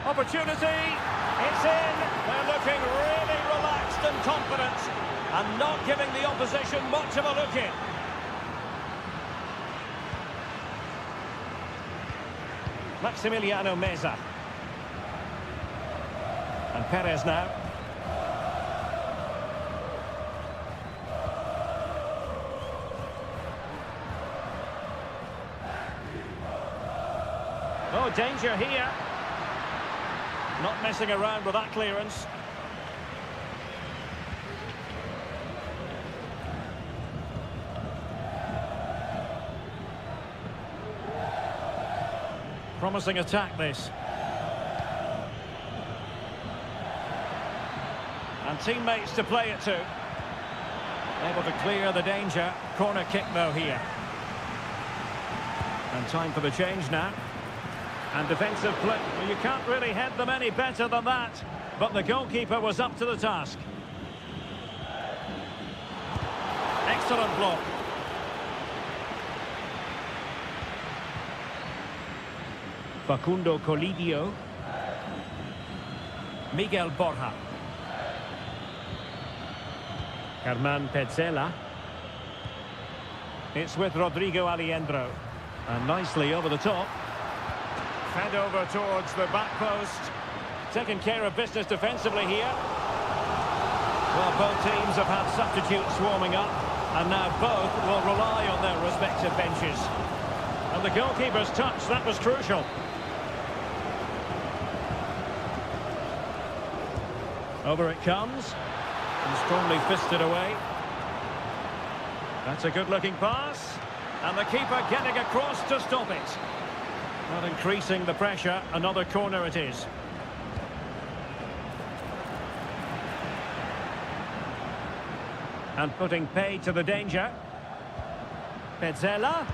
Opportunity. It's in. They're looking really relaxed and confident and not giving the opposition much of a look in. Maximiliano Meza. And Perez now. Oh, danger here. Not messing around with that clearance. Promising attack, this. And teammates to play it to. Able to clear the danger. Corner kick, though, here. And time for the change now. And defensive play. Well, you can't really head them any better than that. But the goalkeeper was up to the task. Excellent block. Facundo Colidio. Miguel Borja. Germán Petzela. It's with Rodrigo Aliendro. And nicely over the top. Fed over towards the back post. Taking care of business defensively here. Well, both teams have had substitutes warming up. And now both will rely on their respective benches. And the goalkeeper's touch, that was crucial. Over it comes. And strongly fisted away. That's a good-looking pass. And the keeper getting across to stop it. Not increasing the pressure. Another corner it is. And putting pay to the danger. Petzela.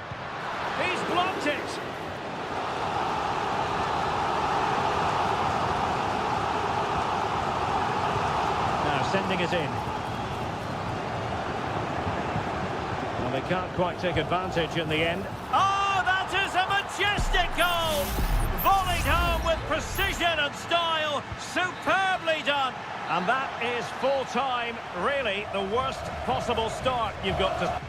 He's blocked it. Now sending it in. Well, they can't quite take advantage in the end. Oh, that is a majestic goal! Volleyed home with precision and style. Superbly done. And that is full time. Really, the worst possible start you've got to...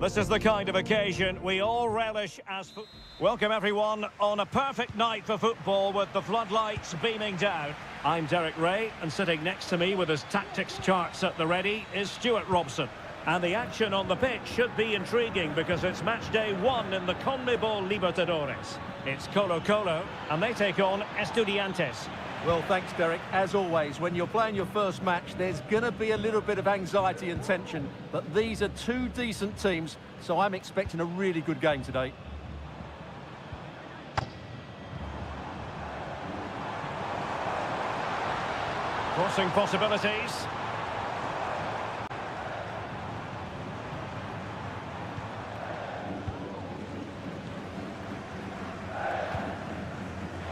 This is the kind of occasion we all relish as... Welcome everyone on a perfect night for football with the floodlights beaming down. I'm Derek Ray, and sitting next to me with his tactics charts at the ready is Stuart Robson. And the action on the pitch should be intriguing because it's match day 1 in the CONMEBOL Libertadores. It's Colo-Colo, and they take on Estudiantes. Well, thanks, Derek. As always, when you're playing your first match, there's going to be a little bit of anxiety and tension. But these are two decent teams, so I'm expecting a really good game today. Crossing possibilities.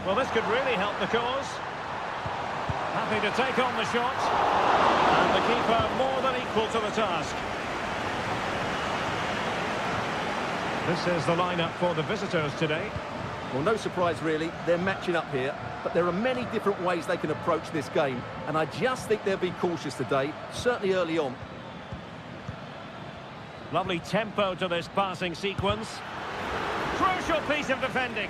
Well, this could really help the cause. Happy to take on the shot. And the keeper more than equal to the task. This is the lineup for the visitors today. Well, no surprise really, they're matching up here, but there are many different ways they can approach this game, and I just think they'll be cautious today, certainly early on. Lovely tempo to this passing sequence. Crucial piece of defending.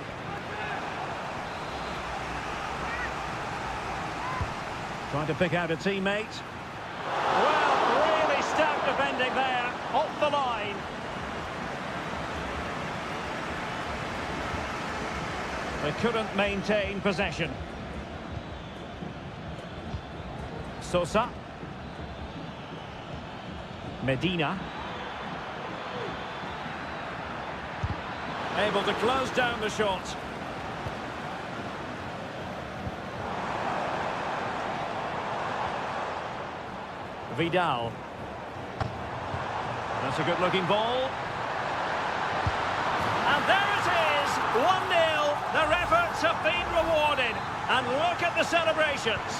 Trying to pick out a teammate. Well, really stout defending there, off the line. They couldn't maintain possession. Sosa. Medina. Able to close down the shot. Vidal. That's a good-looking ball. And there it is, 1-0. Their efforts have been rewarded. And look at the celebrations.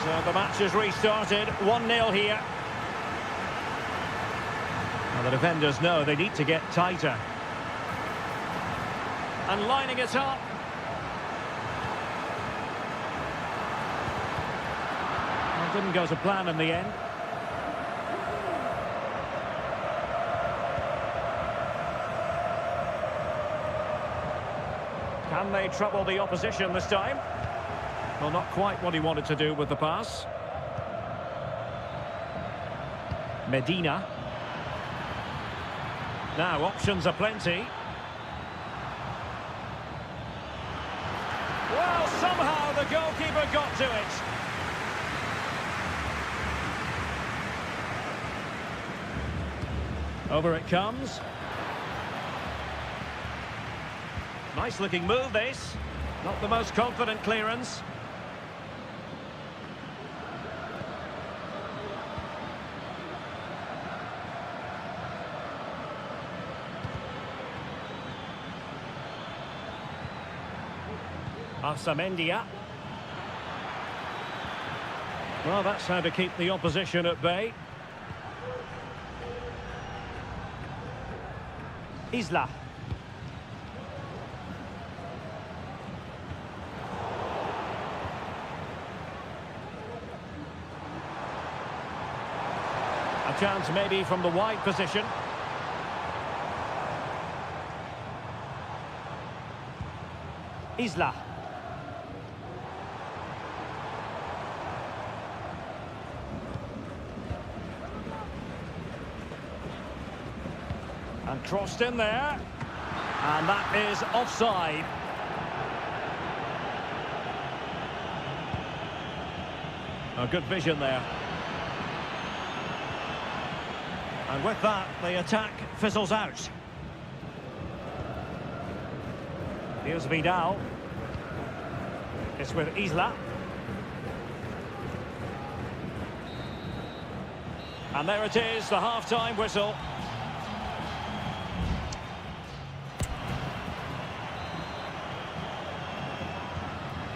So the match has restarted, 1-0 here. Now the defenders know they need to get tighter. And lining it up. Well, didn't go to plan in the end. Can they trouble the opposition this time? Well, not quite what he wanted to do with the pass. Medina. Now, options are plenty. Well, somehow the goalkeeper got to it. Over it comes. Nice looking move this. Not the most confident clearance. Arsamendia. Well, that's how to keep the opposition at bay. Isla. A chance maybe from the wide position. Isla. And crossed in there. And that is offside. A good vision there. And with that, the attack fizzles out. Here's Vidal. It's with Isla. And there it is, the half-time whistle.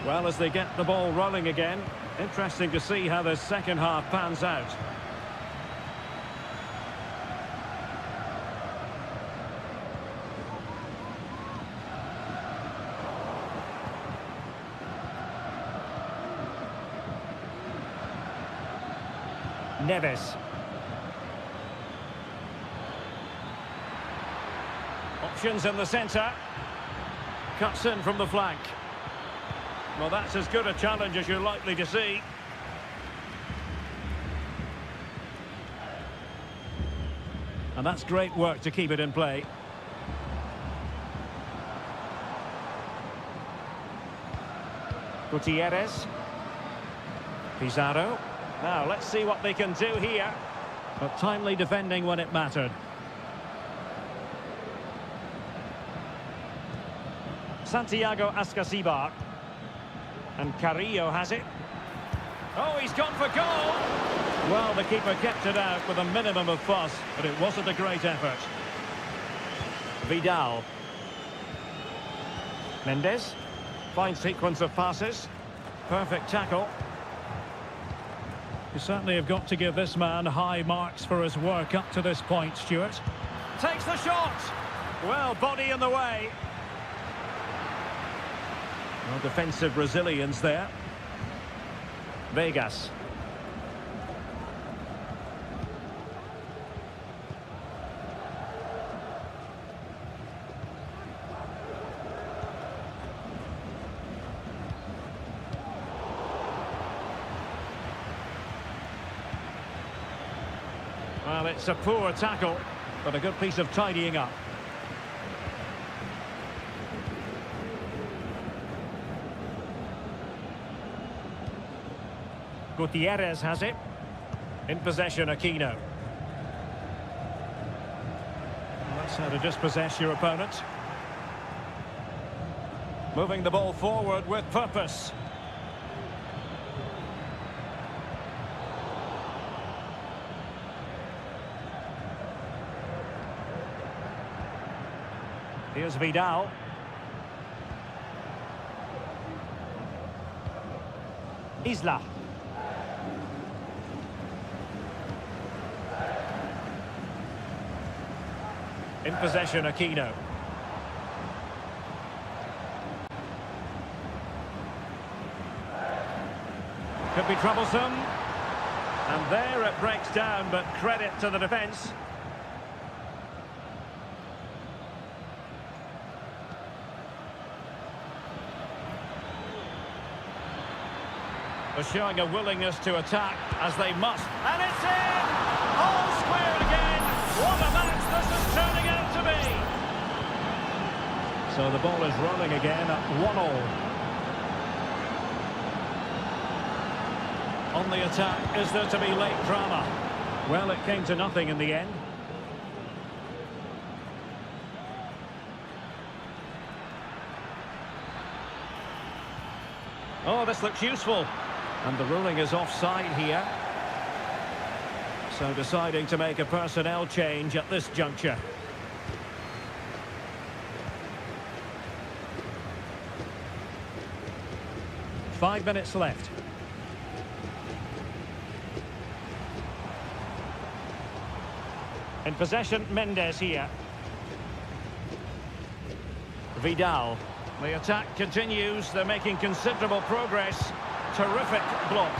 Well, as they get the ball rolling again, interesting to see how the second half pans out. Neves. options in the centre. Cuts in from the flank. Well, that's as good a challenge as you're likely to see. And that's great work to keep it in play. Gutierrez. Pizarro. Now, let's see what they can do here. But timely defending when it mattered. Santiago Ascasibar. And Carrillo has it. Oh, he's gone for goal! Well, the keeper kept it out with a minimum of fuss, but it wasn't a great effort. Vidal. Mendes. Fine sequence of passes. Perfect tackle. You certainly have got to give this man high marks for his work up to this point, Stuart. Takes the shot! Well, body in the way. Well, defensive resilience there. Vegas. Well, it's a poor tackle, but a good piece of tidying up. Gutierrez has it. In possession, Aquino. That's how to dispossess your opponent. Moving the ball forward with purpose. Here's Vidal. Isla. In possession, Aquino. Could be troublesome. And there it breaks down, but credit to the defence. They're showing a willingness to attack, as they must. And it's in! All squared again! What a match this is turning out to be! So the ball is rolling again at 1-1. On the attack, is there to be late drama? Well, it came to nothing in the end. Oh, this looks useful. And the ruling is offside here. So deciding to make a personnel change at this juncture. Five minutes left. In possession, Mendes here. Vidal. The attack continues. They're making considerable progress. Terrific block.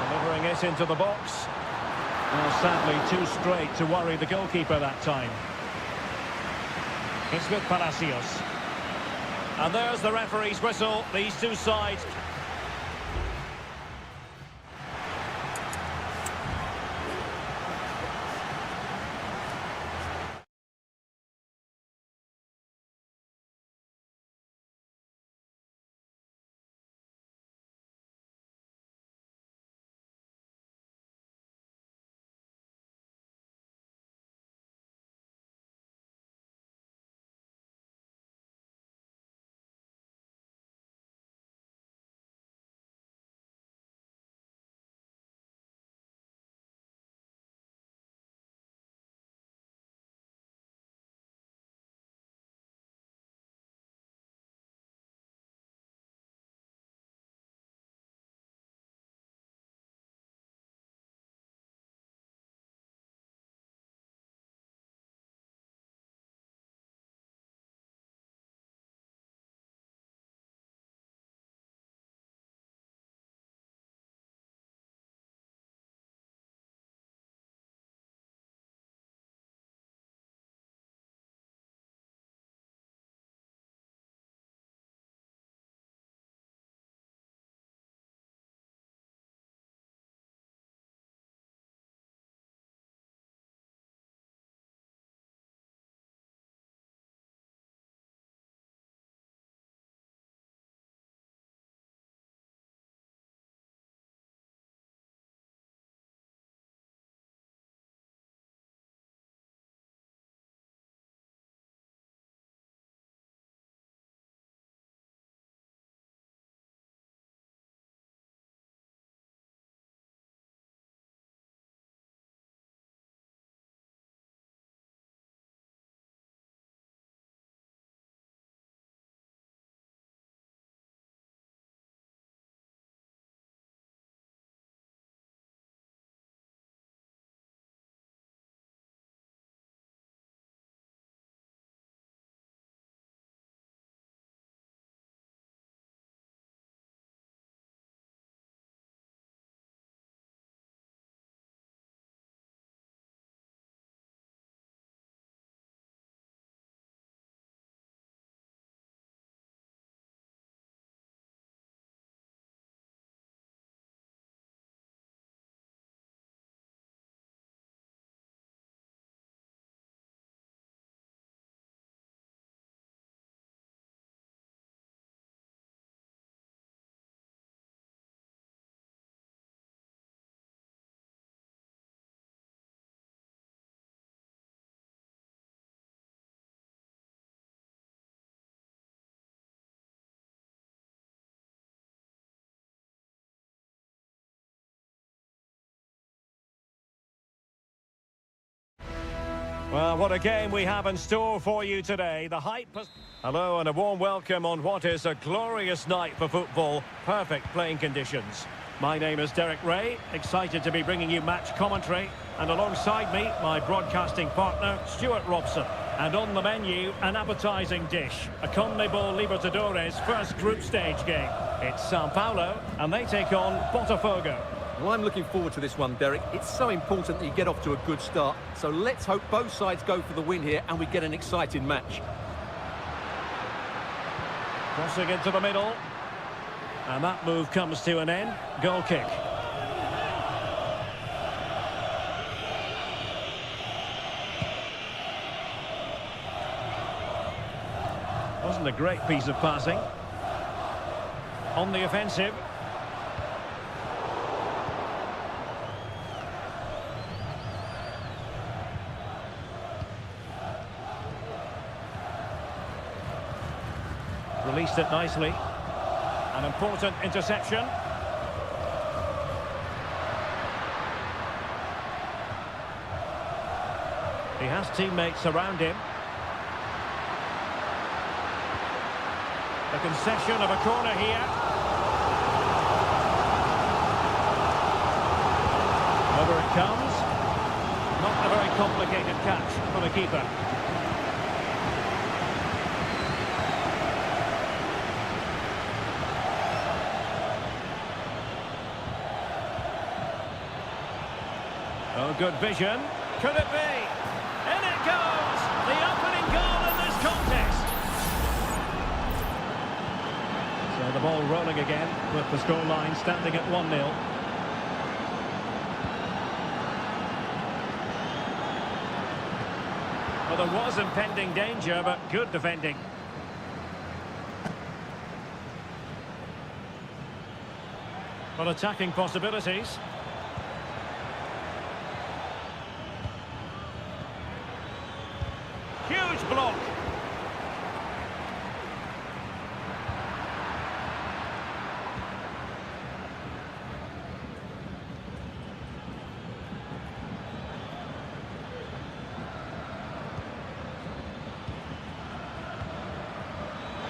Delivering it into the box. Well, sadly, too straight to worry the goalkeeper that time. It's with Palacios. And there's the referee's whistle. These two sides Well, what a game we have in store for you today. The hype has... Hello and a warm welcome on what is a glorious night for football. Perfect playing conditions. My name is Derek Ray, excited to be bringing you match commentary. And alongside me, my broadcasting partner, Stuart Robson. And on the menu, an appetising dish. A CONMEBOL Libertadores first group stage game. It's Sao Paulo, and they take on Botafogo. Well, I'm looking forward to this one, Derek. It's so important that you get off to a good start. So let's hope both sides go for the win here and we get an exciting match. Crossing into the middle. And that move comes to an end. Goal kick. Wasn't a great piece of passing. On the offensive. Released it nicely. An important interception. He has teammates around him. The concession of a corner here. Over it comes. Not a very complicated catch for the keeper. Oh, good vision. Could it be? In it goes! The opening goal in this contest. So the ball rolling again with the scoreline standing at 1-0. Well, there was impending danger, but good defending. Well, attacking possibilities. Huge block.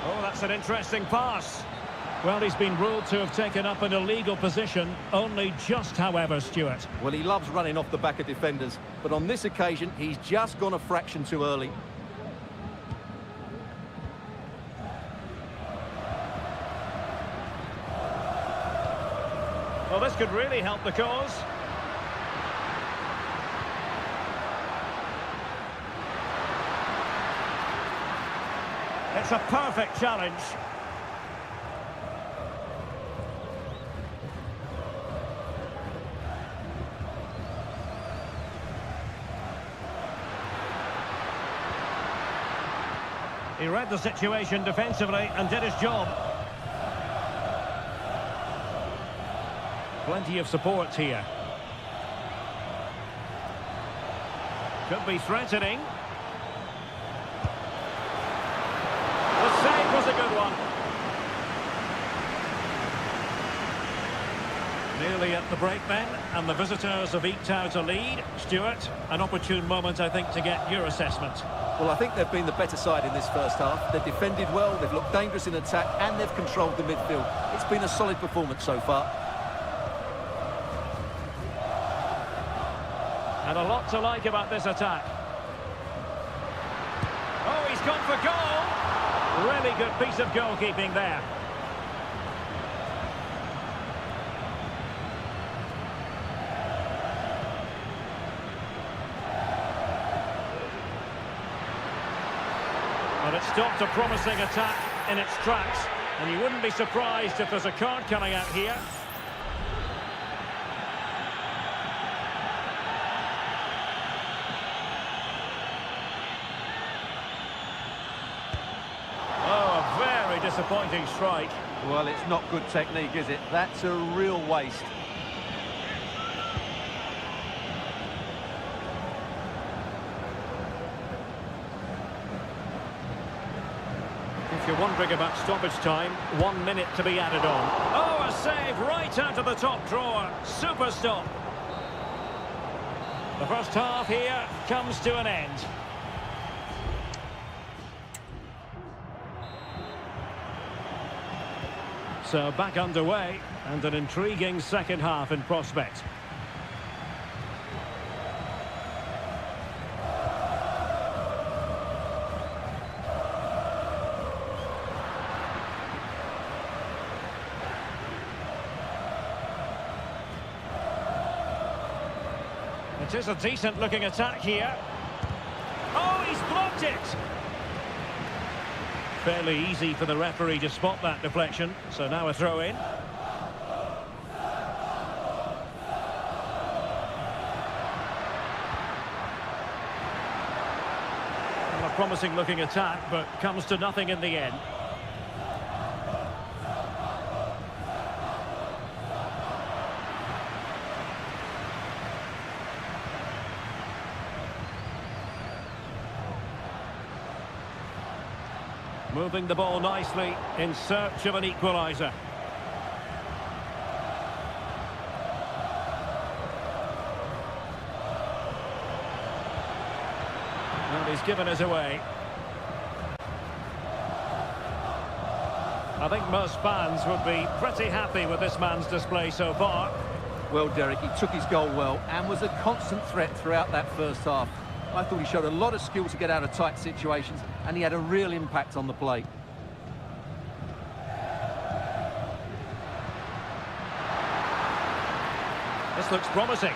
Oh, that's an interesting pass. Well, he's been ruled to have taken up an illegal position, only just, however, Stuart. Well, he loves running off the back of defenders, but on this occasion, he's just gone a fraction too early. Well, this could really help the cause. It's a perfect challenge. He read the situation defensively and did his job. Plenty of support here. Could be threatening. The save was a good one. Nearly at the break then, and the visitors have eked out a lead. Stuart, an opportune moment, I think, to get your assessment. Well, I think they've been the better side in this first half. They've defended well, they've looked dangerous in attack, and they've controlled the midfield. It's been a solid performance so far. And a lot to like about this attack. Oh, he's gone for goal. Really good piece of goalkeeping there. But it stopped a promising attack in its tracks. And you wouldn't be surprised if there's a card coming out here. Disappointing strike. Well, it's not good technique, is it? That's a real waste. If you're wondering about stoppage time, 1 minute to be added on. Oh, a save right out of the top drawer. Super stop. The first half here comes to an end. So back underway, and an intriguing second half in prospect. It is a decent-looking attack here. Oh, he's blocked it! Fairly easy for the referee to spot that deflection, so now a throw-in. Well, a promising-looking attack, but comes to nothing in the end. Moving the ball nicely in search of an equaliser. And he's given us away. I think most fans would be pretty happy with this man's display so far. Well, Derek, he took his goal well and was a constant threat throughout that first half. I thought he showed a lot of skill to get out of tight situations, and he had a real impact on the play. This looks promising.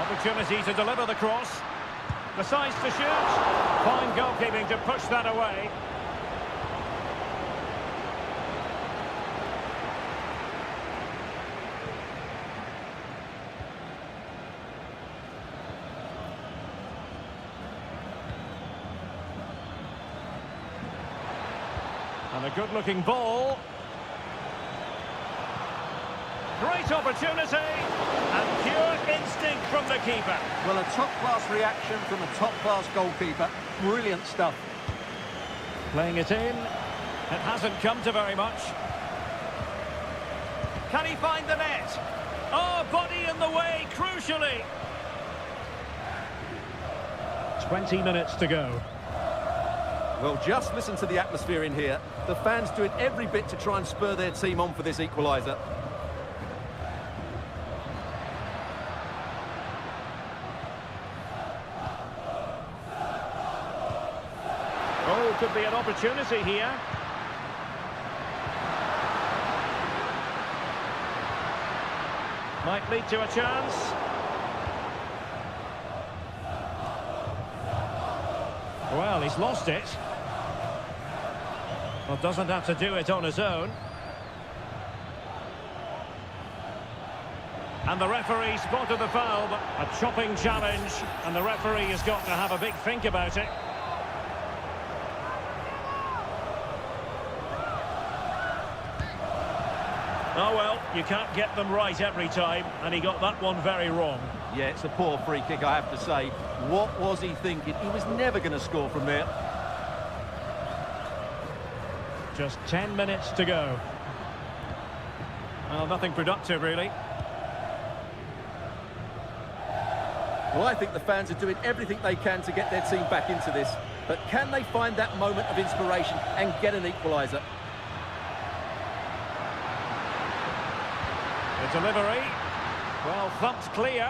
Opportunity to deliver the cross. Decides to shoot. Fine goalkeeping to push that away. And a good-looking ball. Great opportunity. And pure instinct from the keeper. Well, a top-class reaction from a top-class goalkeeper. Brilliant stuff. Playing it in. It hasn't come to very much. Can he find the net? Oh, body in the way, crucially. 20 minutes to go. Well, just listen to the atmosphere in here. The fans doing every bit to try and spur their team on for this equaliser. Oh, could be an opportunity here. Might lead to a chance. Well, he's lost it. Well, doesn't have to do it on his own. And the referee spotted the foul, but a chopping challenge, and the referee has got to have a big think about it. Oh well, you can't get them right every time, and he got that one very wrong. Yeah, it's a poor free kick, I have to say. What was he thinking? He was never going to score from there. Just 10 minutes to go. Well, nothing productive, really. Well, I think the fans are doing everything they can to get their team back into this. But can they find that moment of inspiration and get an equaliser? The delivery. Well, thumped clear.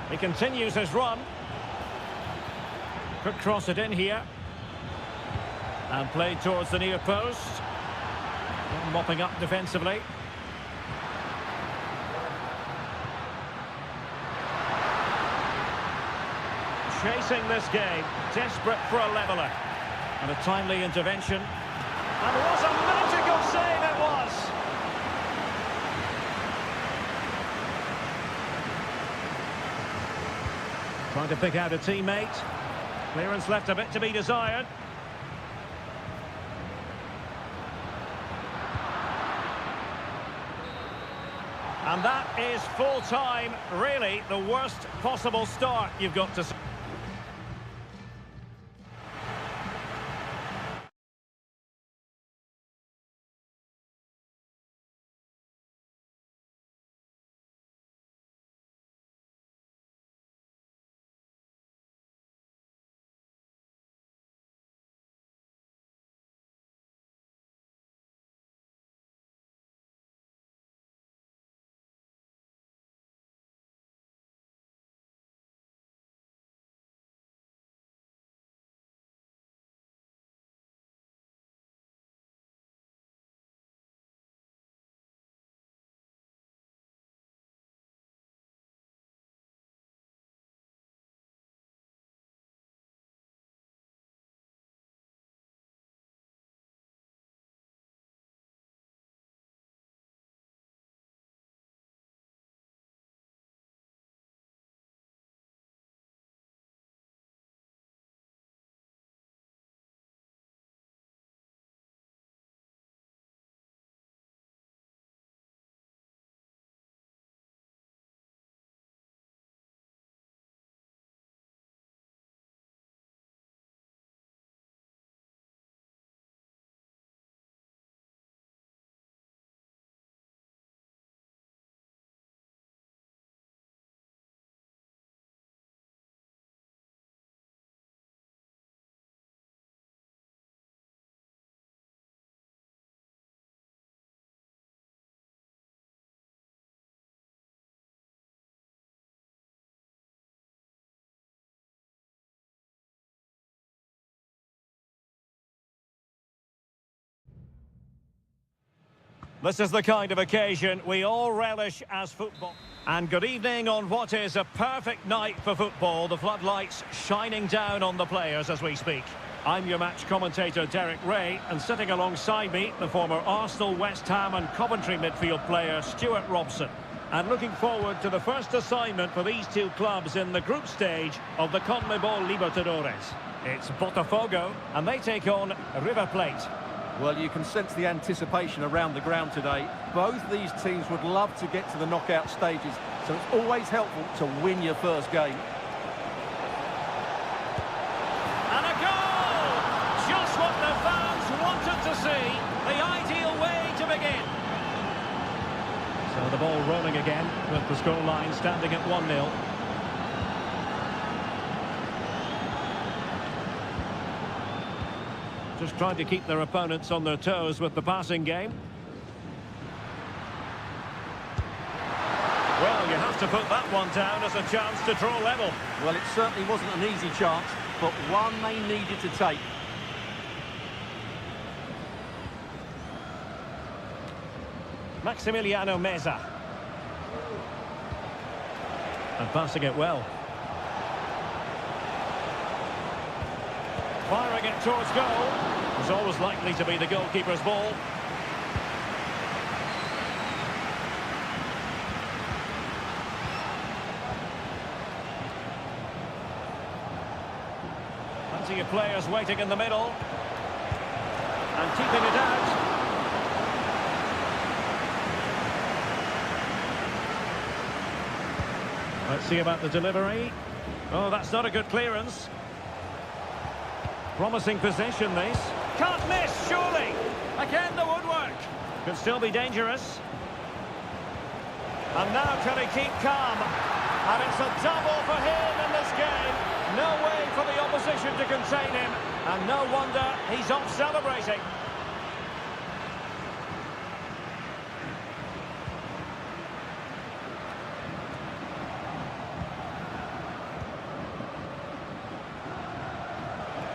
He continues his run. Could cross it in here. And played towards the near post. Mopping up defensively. Chasing this game, desperate for a leveller. And a timely intervention. And what a magical save it was! Trying to pick out a teammate. Clearance left a bit to be desired. And that is full time. Really, the worst possible start you've got to see. This is the kind of occasion we all relish as football. And good evening on what is a perfect night for football. The floodlights shining down on the players as we speak. I'm your match commentator, Derek Ray, and sitting alongside me, the former Arsenal, West Ham and Coventry midfield player, Stuart Robson. And looking forward to the first assignment for these two clubs in the group stage of the CONMEBOL Libertadores. It's Botafogo, and they take on River Plate. Well, you can sense the anticipation around the ground today. Both these teams would love to get to the knockout stages, so it's always helpful to win your first game. And a goal! Just what the fans wanted to see. The ideal way to begin. So the ball rolling again with the scoreline standing at 1-0. Just trying to keep their opponents on their toes with the passing game. Well, you have to put that one down as a chance to draw level. Well, it certainly wasn't an easy chance, but one they needed to take. Maximiliano Meza. And passing it well. Firing it towards goal. It's always likely to be the goalkeeper's ball. Plenty of players waiting in the middle. And keeping it out. Let's see about the delivery. Oh, that's not a good clearance. Promising possession, this. Can't miss, surely. Again, the woodwork. Could still be dangerous. And now can he keep calm? And it's a double for him in this game. No way for the opposition to contain him. And no wonder he's off celebrating.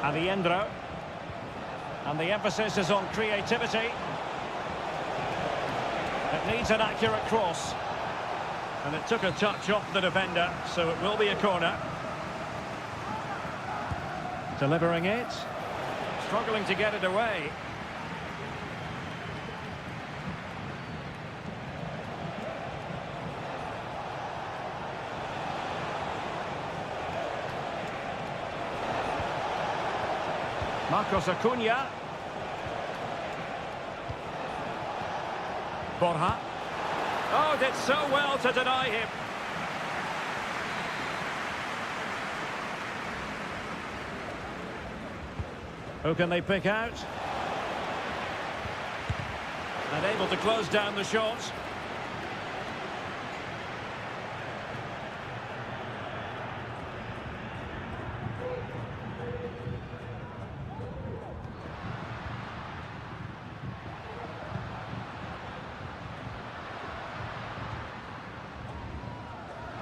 Aviendro. And the emphasis is on creativity. It needs an accurate cross. And it took a touch off the defender, so it will be a corner. Delivering it. Struggling to get it away. Marcos Acuna. Borja. Oh, did so well to deny him. Who can they pick out? And able to close down the shots.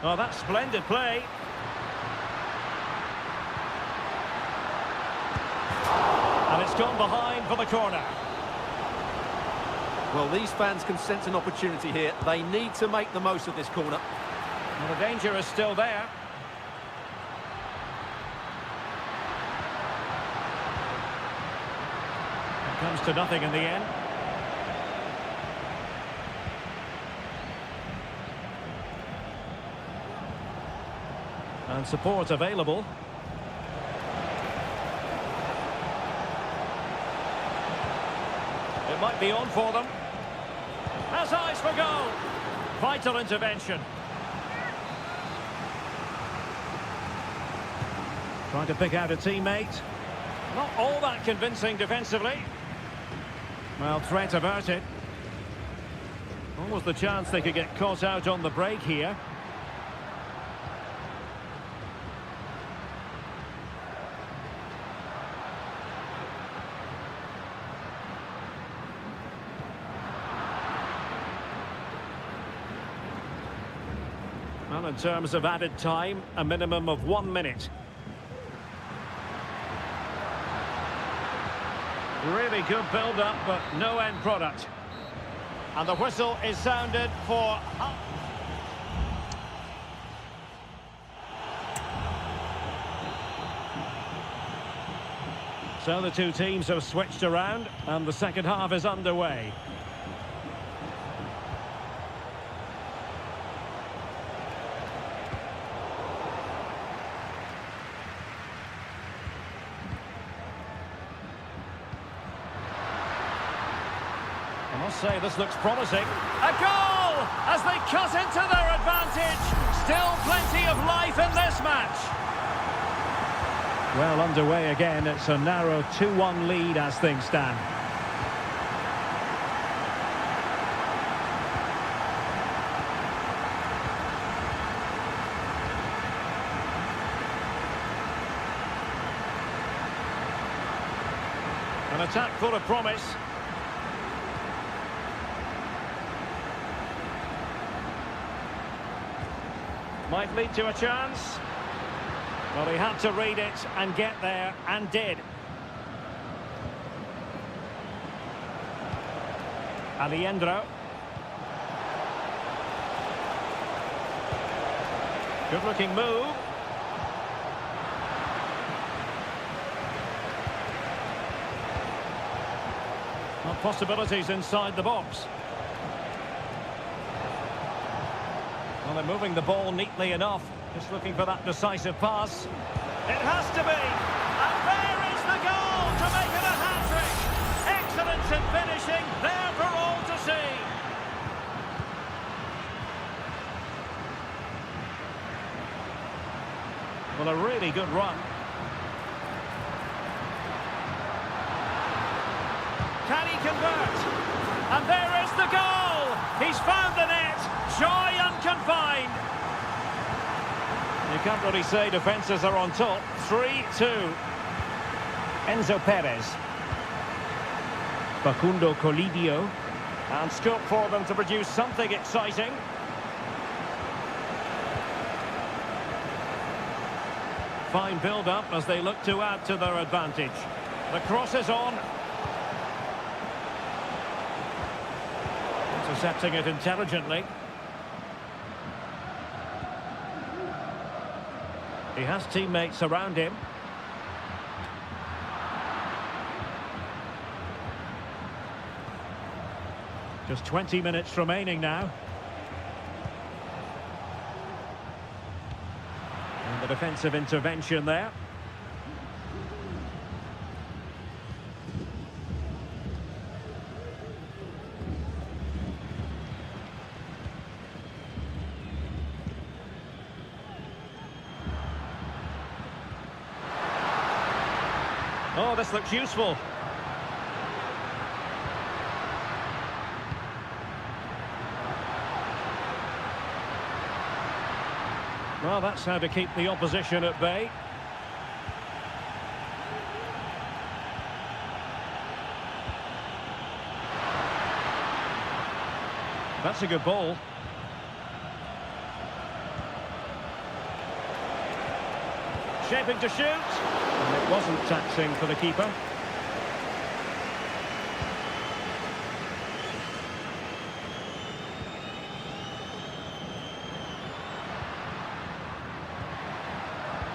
Oh, that's splendid play. And it's gone behind for the corner. Well, these fans can sense an opportunity here. They need to make the most of this corner. Well, the danger is still there. It comes to nothing in the end. And support available. It might be on for them. Has eyes for goal. Vital intervention. Trying to pick out a teammate. Not all that convincing defensively. Well, threat averted. Almost the chance they could get caught out on the break here. Well, in terms of added time, a minimum of 1 minute. Really good build-up, but no end product. And the whistle is sounded for... So the two teams have switched around, and the second half is underway. I must say, this looks promising. A goal as they cut into their advantage. Still plenty of life in this match. Well, underway again. It's a narrow 2-1 lead as things stand. An attack full of promise. Might lead to a chance. Well, he had to read it and get there, and did. Alejandro. Good-looking move. Well, possibilities inside the box. Well, they're moving the ball neatly enough. Just looking for that decisive pass. It has to be. And there is the goal to make it a hat-trick. Excellence in finishing, there for all to see. Well, a really good run. Can he convert? And there is the goal. He's found the net. Joy unconfined. You can't really say defences are on top. 3-2. Enzo Perez. Facundo Colidio. And scope for them to produce something exciting. Fine build-up as they look to add to their advantage. The cross is on. Intercepting it intelligently. He has teammates around him. Just 20 minutes remaining now. And the defensive intervention there. Oh, this looks useful. Well, that's how to keep the opposition at bay. That's a good ball. Shaping to shoot. And it wasn't taxing for the keeper.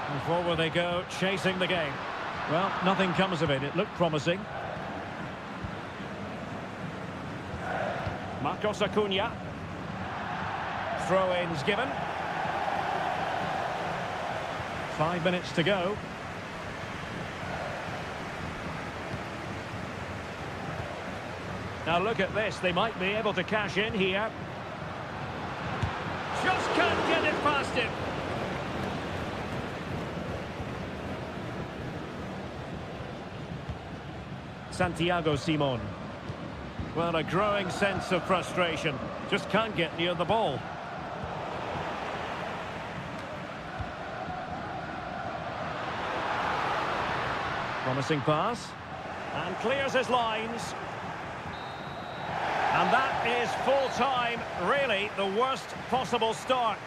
And forward they go, chasing the game. Well, nothing comes of it. It looked promising. Marcos Acuna. Throw-ins given. 5 minutes to go. Now look at this. They might be able to cash in here. Just can't get it past him. Santiago Simon. Well, a growing sense of frustration. Just can't get near the ball. Promising pass. And clears his lines. And that is full time. Really, the worst possible start.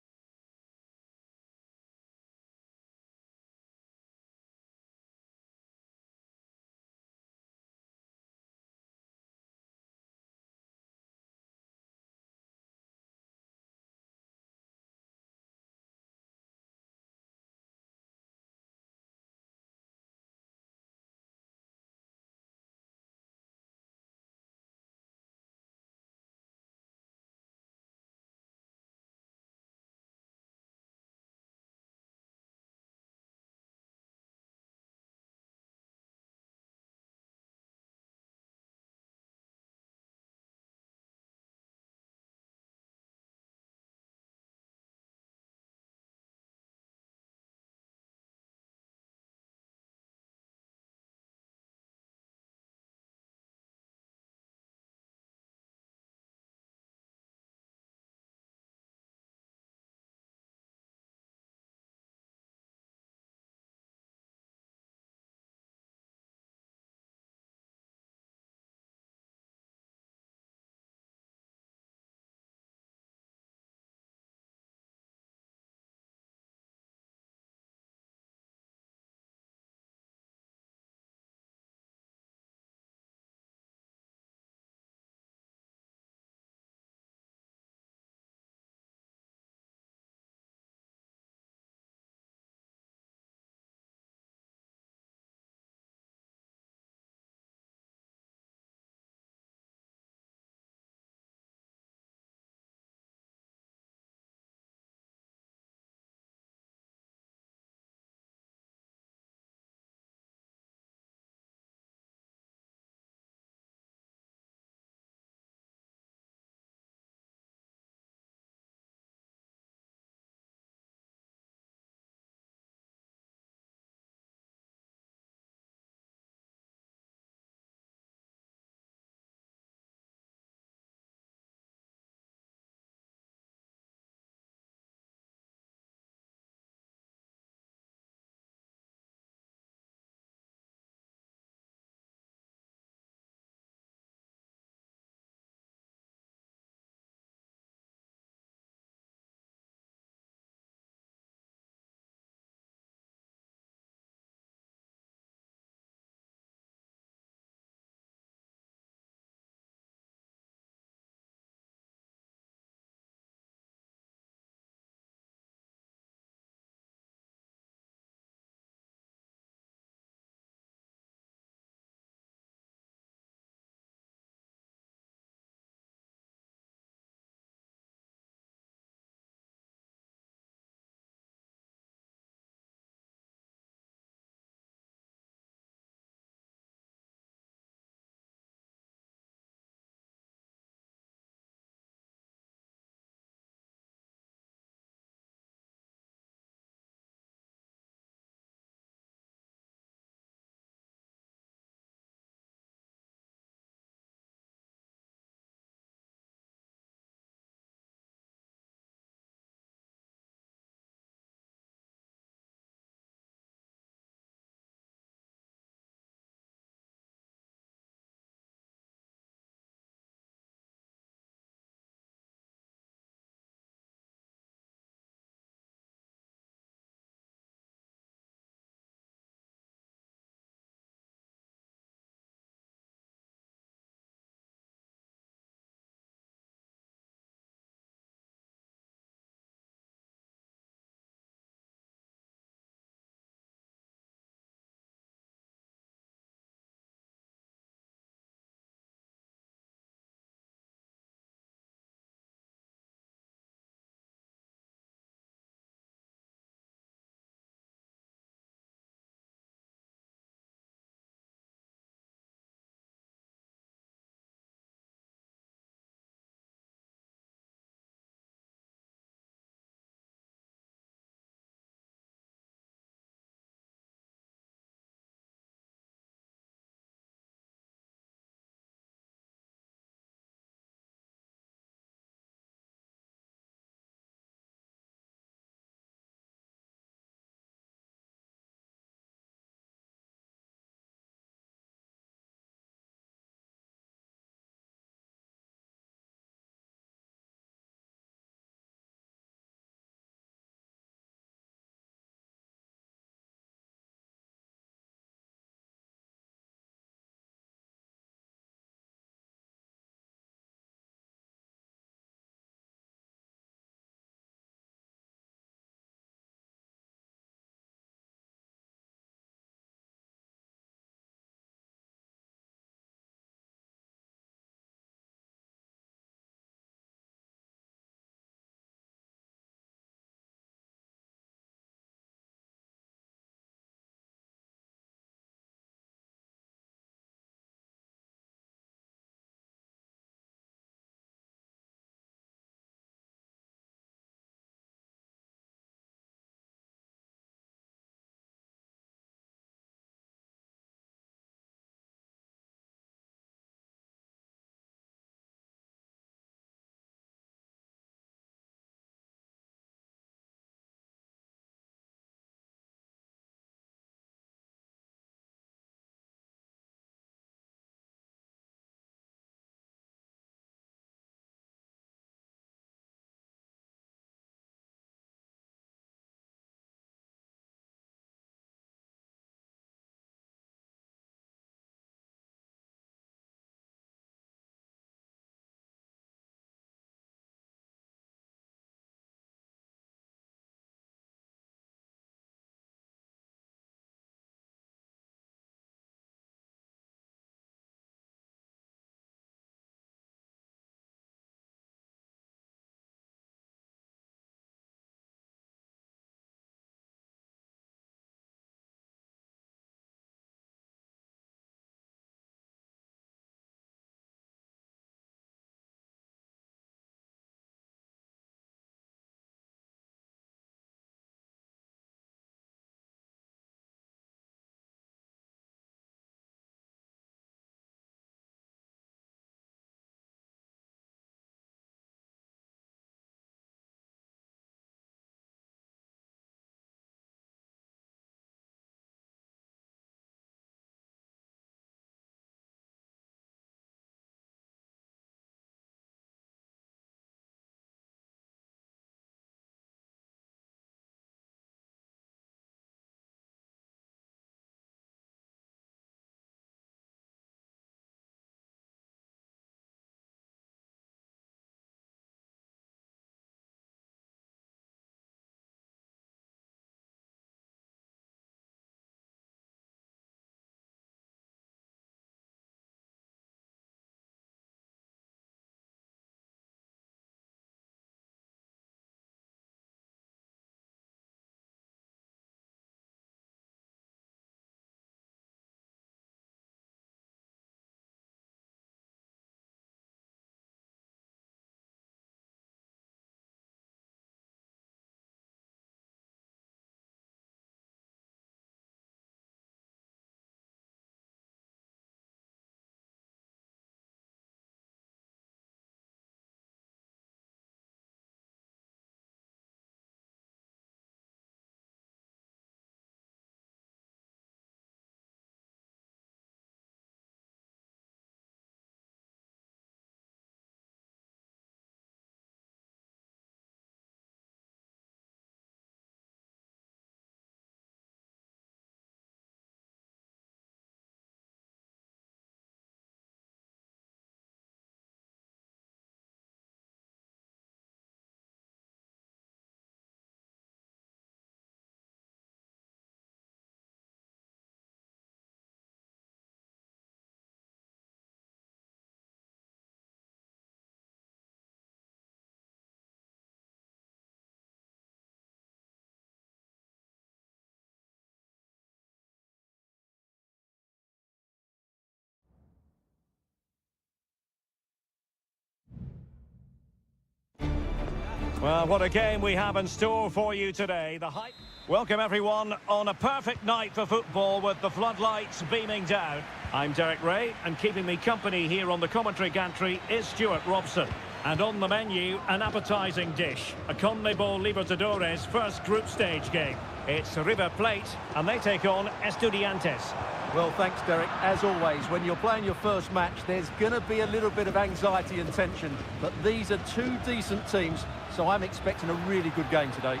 Well, what a game we have in store for you today. The hype. Welcome everyone on a perfect night for football with the floodlights beaming down. I'm Derek Ray, and keeping me company here on the commentary gantry is Stuart Robson. And on the menu, an appetising dish, a CONMEBOL Libertadores first group stage game. It's River Plate, and they take on Estudiantes. Well, thanks, Derek. As always, when you're playing your first match, there's going to be a little bit of anxiety and tension. But these are two decent teams, so I'm expecting a really good game today.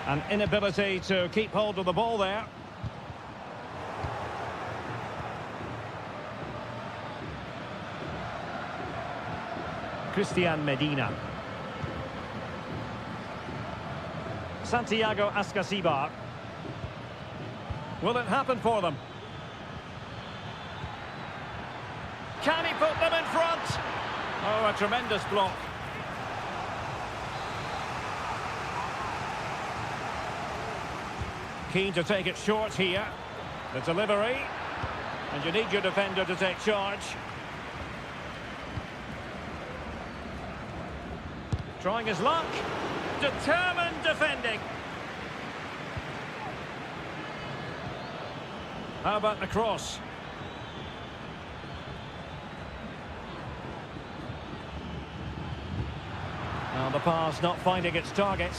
An inability to keep hold of the ball there. Christian Medina. Santiago Ascasibar. Will it happen for them? Can he put them in front? Oh, a tremendous block. Keen to take it short here. The delivery. And you need your defender to take charge. Trying his luck. Determined defending. How about the cross? Now the pass not finding its target.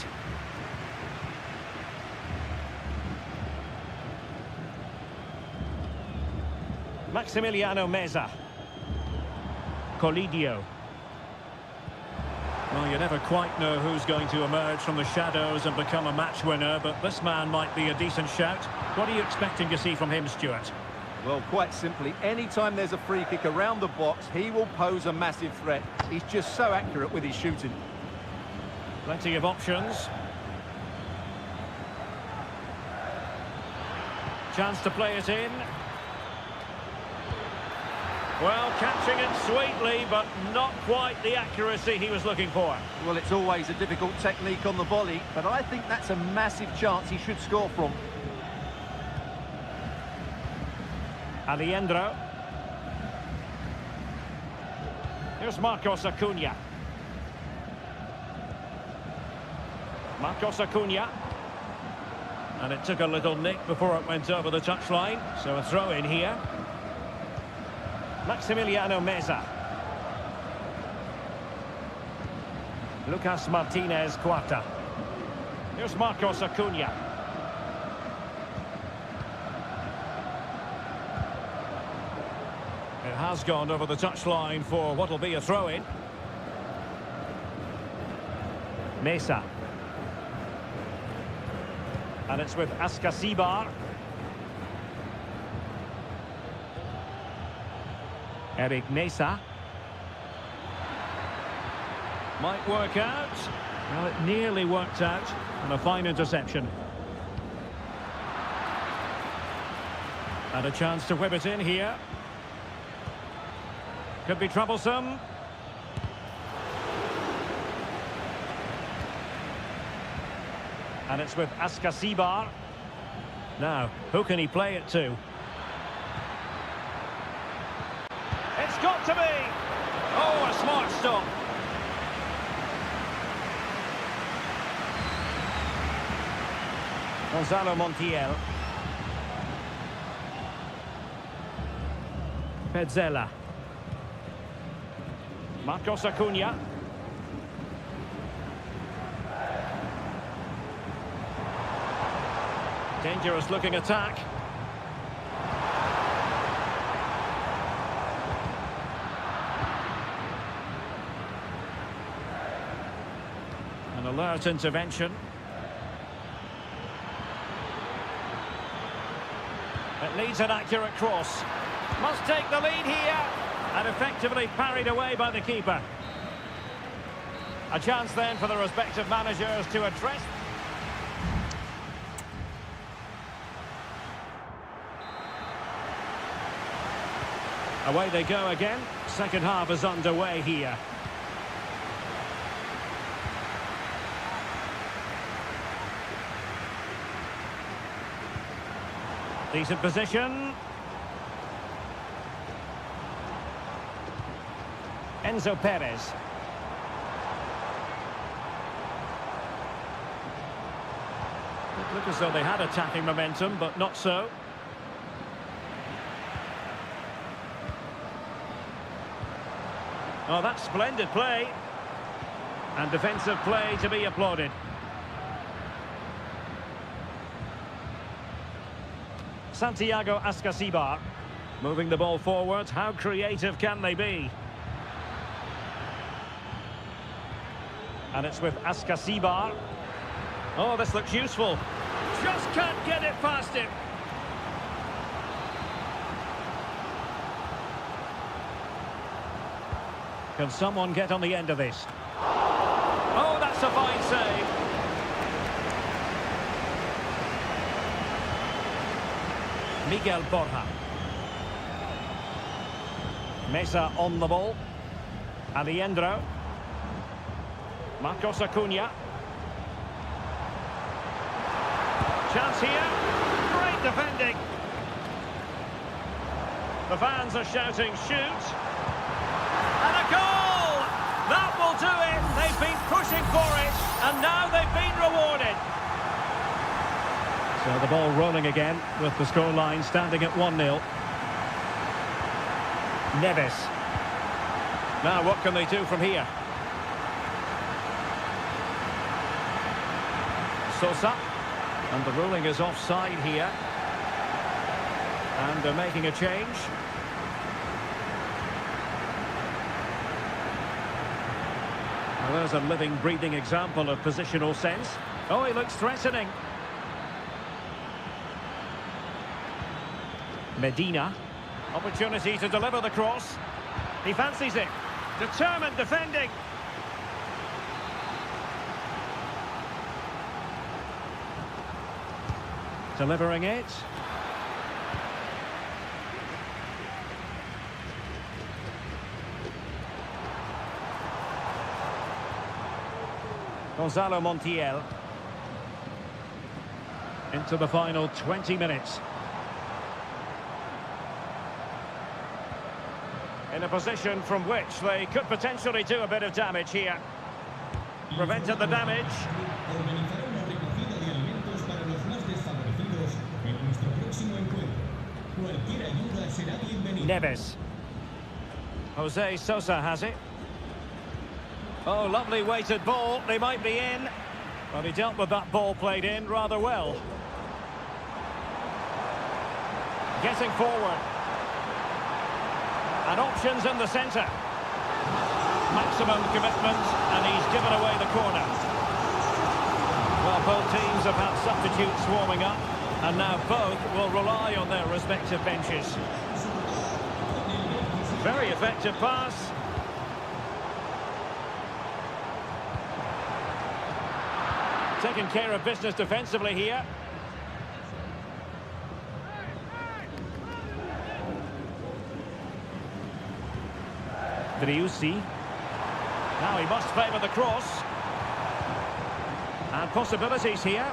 Maximiliano Meza. Colidio. Well, you never quite know who's going to emerge from the shadows and become a match winner, but this man might be a decent shout. What are you expecting to see from him, Stuart? Well, quite simply, anytime there's a free kick around the box, he will pose a massive threat. He's just so accurate with his shooting. Plenty of options. Chance to play it in. Well, catching it sweetly, but not quite the accuracy he was looking for. Well, it's always a difficult technique on the volley, but I think that's a massive chance he should score from. Aliendro. Here's Marcos Acuna. Marcos Acuna. And it took a little nick before it went over the touchline, so a throw in here. Maximiliano Meza. Lucas Martinez Cuarta. Here's Marcos Acuna. It has gone over the touchline for what will be a throw-in. Mesa. And it's with Ascasibar. Eric Mesa. Might work out. Well, it nearly worked out. And a fine interception. And a chance to whip it in here. Could be troublesome. And it's with Ascasibar. Now, who can he play it to? It's got to be! Oh, a smart stop. Gonzalo Montiel. Petzela. Marcos Acuna. Dangerous looking attack. An alert intervention. It needs an accurate cross. Must take the lead here. And effectively parried away by the keeper. A chance then for the respective managers to address. Away they go again. Second half is underway here. Decent position. Enzo Perez. Looked as though they had attacking momentum, but not so. Oh, that's splendid play. And defensive play to be applauded. Santiago Ascasibar. Moving the ball forward. How creative can they be? And it's with Ascasibar. Oh, this looks useful. Just can't get it past him. Can someone get on the end of this? Oh, that's a fine save. Miguel Borja. Mesa on the ball. Alejandro. Marcos Acuna. Chance here. Great defending. The fans are shouting, shoot. And a goal! That will do it. They've been pushing for it, and now they've been rewarded. So the ball rolling again, with the scoreline standing at 1-0. Neves. Now what can they do from here? Sosa. And the ruling is offside here. And they're making a change. Well, there's a living, breathing example of positional sense. Oh, he looks threatening. Medina. Opportunity to deliver the cross. He fancies it. Determined defending. Delivering it. Gonzalo Montiel. Into the final 20 minutes. In a position from which they could potentially do a bit of damage here. Prevented the damage. Neves. Jose Sosa has it. Oh, lovely weighted ball. They might be in. But he dealt with that ball played in rather well. Getting forward. And options in the centre. Maximum commitment, and he's given away the corner. Well, both teams have had substitutes warming up, and now both will rely on their respective benches. Very effective pass. Taking care of business defensively here. Driussi. Now he must favour the cross. And possibilities here.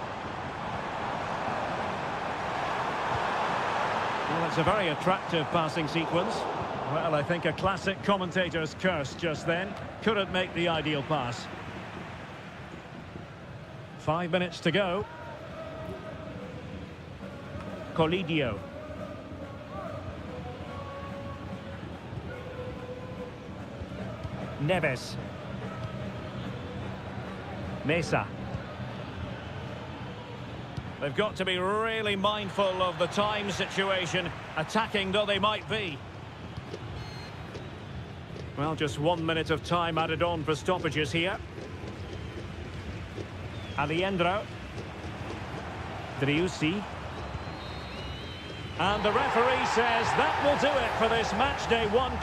Well, it's a very attractive passing sequence. Well, I think a classic commentator's curse just then. Couldn't make the ideal pass. 5 minutes to go. Colidio. Neves. Mesa. They've got to be really mindful of the time situation, attacking though they might be. Well, just 1 minute of time added on for stoppages here. Alejandro. Driussi. And the referee says that will do it for this match day 1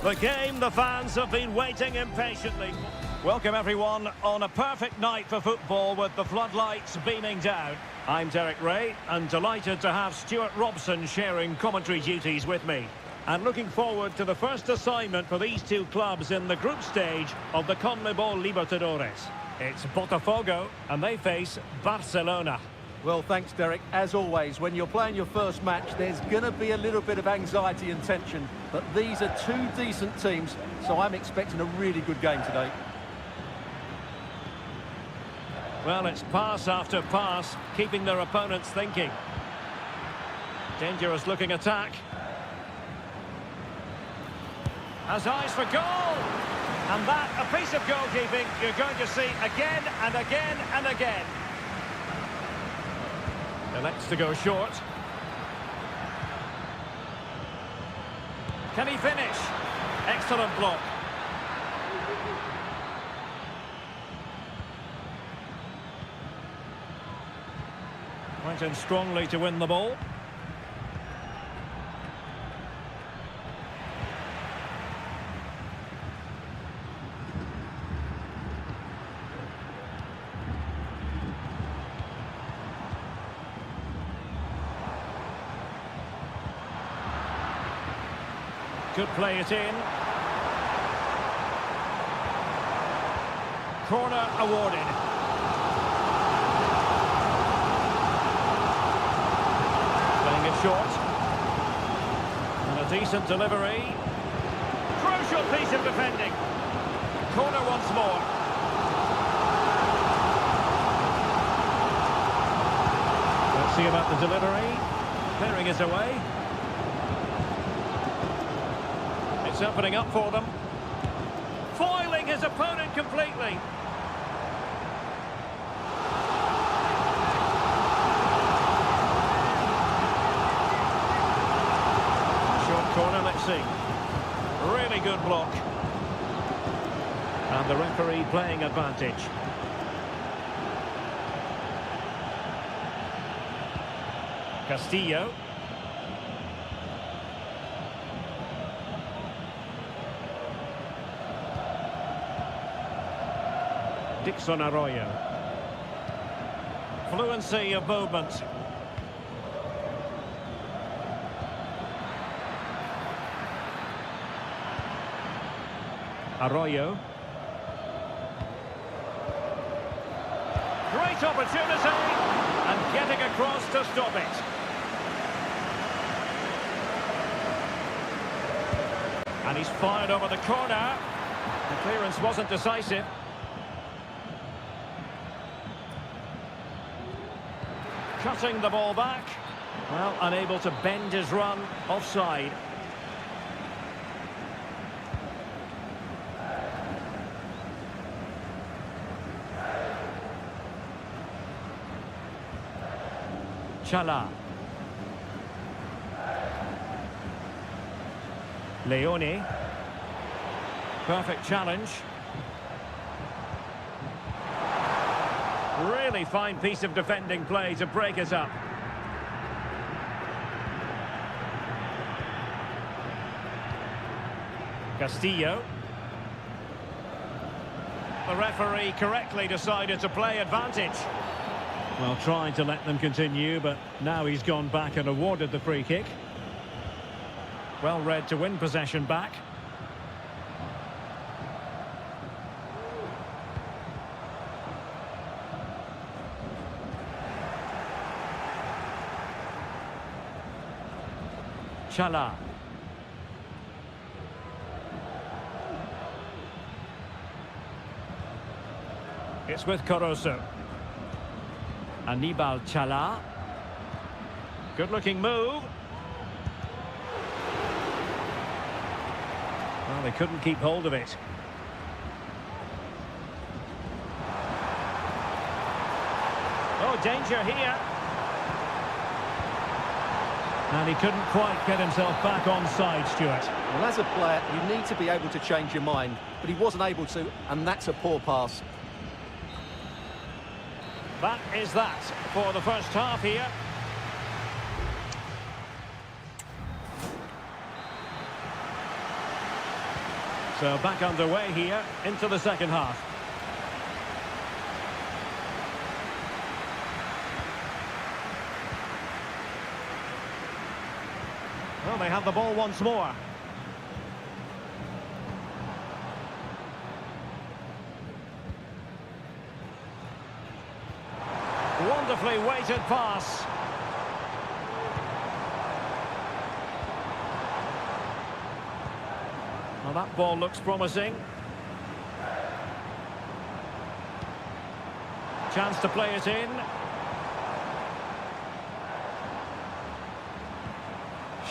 The game the fans have been waiting impatiently. Welcome everyone on a perfect night for football with the floodlights beaming down. I'm Derek Ray and delighted to have Stuart Robson sharing commentary duties with me. And looking forward to the first assignment for these two clubs in the group stage of the CONMEBOL Libertadores. It's Botafogo and they face Barcelona. Well, thanks, Derek. As always, when you're playing your first match, there's going to be a little bit of anxiety and tension. But these are two decent teams, so I'm expecting a really good game today. Well, it's pass after pass, keeping their opponents thinking. Dangerous looking attack. Has eyes for goal! And that, a piece of goalkeeping you're going to see again and again and again. Elects to go short. Can he finish? Excellent block. Went in strongly to win the ball. Could play it in. Corner awarded. Playing it short. And a decent delivery. Crucial piece of defending. Corner once more. Let's see about the delivery. Clearing it away. It's opening up for them. Foiling his opponent completely. Short corner, let's see. Really good block. And the referee playing advantage. Castillo. Dixon Arroyo. Fluency of movement. Arroyo. Great opportunity and getting across to stop it. And he's fired over the corner. The clearance wasn't decisive. Cutting the ball back. Well, unable to bend his run. Offside. Chala. Leone. Perfect challenge. Really fine piece of defending play to break it up. Castillo. The referee correctly decided to play advantage. Well, trying to let them continue, but now he's gone back and awarded the free kick. Well read to win possession back. Chala. It's with Corozo. Anibal Chala. Good-looking move. Well, they couldn't keep hold of it. Oh, danger here. And he couldn't quite get himself back on side, Stuart. Well, as a player, you need to be able to change your mind, but he wasn't able to, and that's a poor pass. That is that for the first half here. So back underway here into the second half. Well, they have the ball once more. Wonderfully weighted pass. Well, that ball looks promising. Chance to play it in.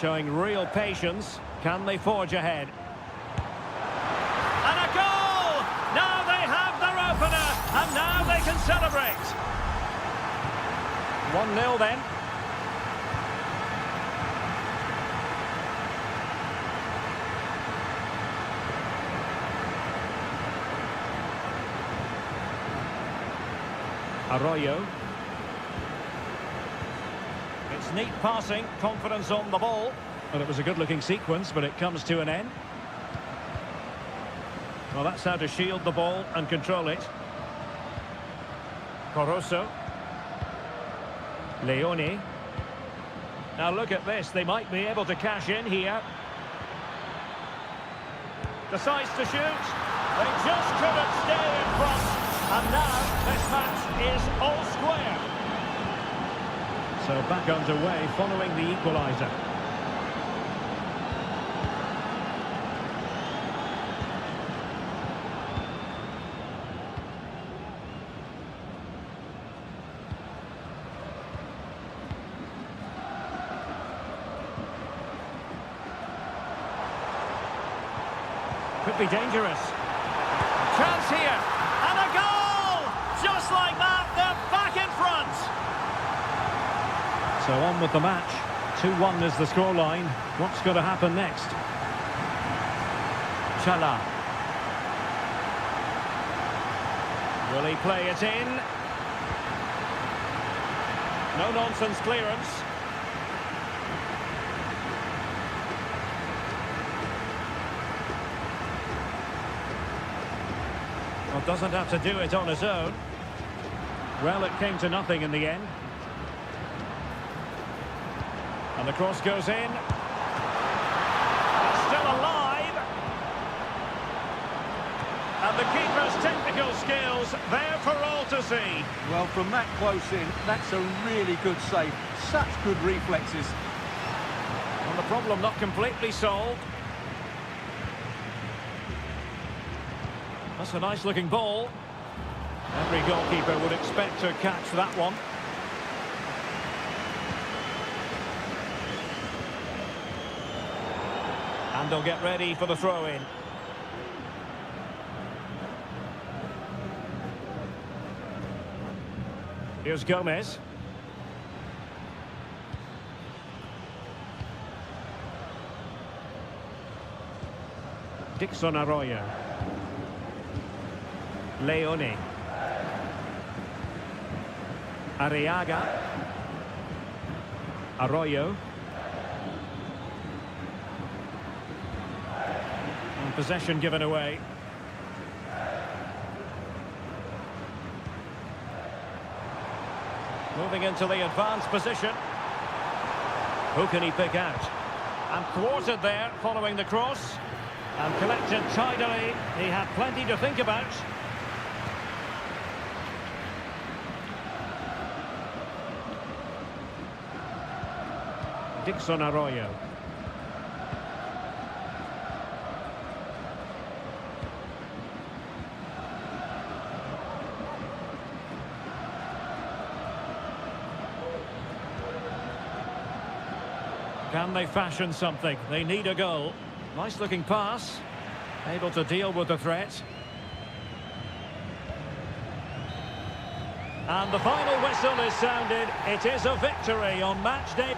Showing real patience. Can they forge ahead? And a goal! Now they have their opener, and now they can celebrate. 1-0 then. Arroyo. It's neat passing, confidence on the ball. Well, it was a good-looking sequence, but it comes to an end. Well, that's how to shield the ball and control it. Corozo. Leone. Now look at this, they might be able to cash in here. Decides to shoot. They just couldn't stay in front. And now this match is all square. So back underway following the equaliser. Could be dangerous. Chance here. And a goal! Just like that, they're back in front. So on with the match. 2-1 is the scoreline. What's going to happen next? Chala. Will he play it in? No-nonsense clearance. Well, doesn't have to do it on his own. Well, it came to nothing in the end. And the cross goes in. It's still alive. And the keeper's technical skills there for all to see. Well, from that close in, that's a really good save. Such good reflexes. Well, the problem not completely solved. That's a nice-looking ball. Every goalkeeper would expect to catch that one. And they'll get ready for the throw-in. Here's Gomez. Dixon Arroyo. Leone. Arriaga. Arroyo. And possession given away. Moving into the advanced position. Who can he pick out? And thwarted there following the cross. And collected tidily. He had plenty to think about. Dixon Arroyo. Can they fashion something? They need a goal. Nice looking pass. Able to deal with the threat. And the final whistle is sounded. It is a victory on match day.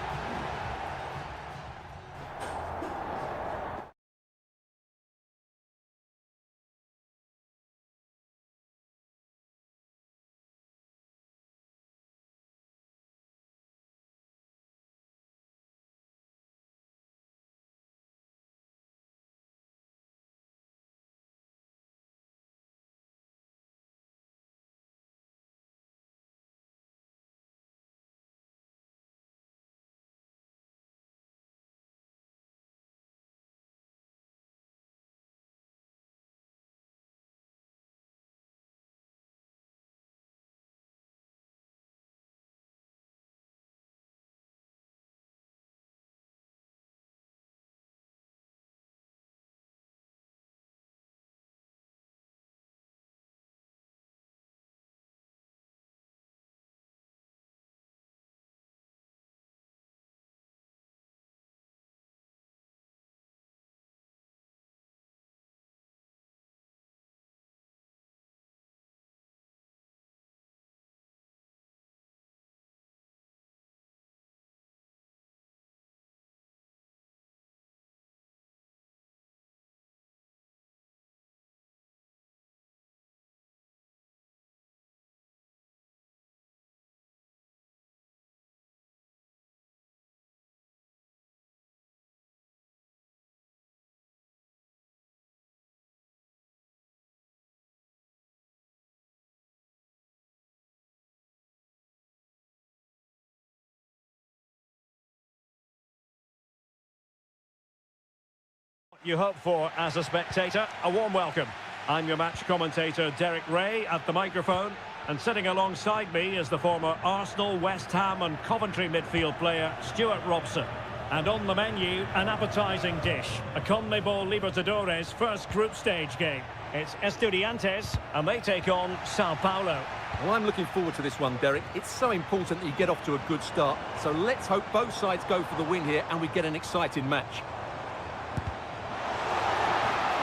you hope for as a spectator. A warm welcome. I'm your match commentator, Derek Ray, at the microphone. And sitting alongside me is the former Arsenal, West Ham and Coventry midfield player, Stuart Robson. And on the menu, an appetising dish, a CONMEBOL Libertadores first group stage game. It's Estudiantes, and they take on Sao Paulo. Well, I'm looking forward to this one, Derek. It's so important that you get off to a good start. So let's hope both sides go for the win here and we get an exciting match.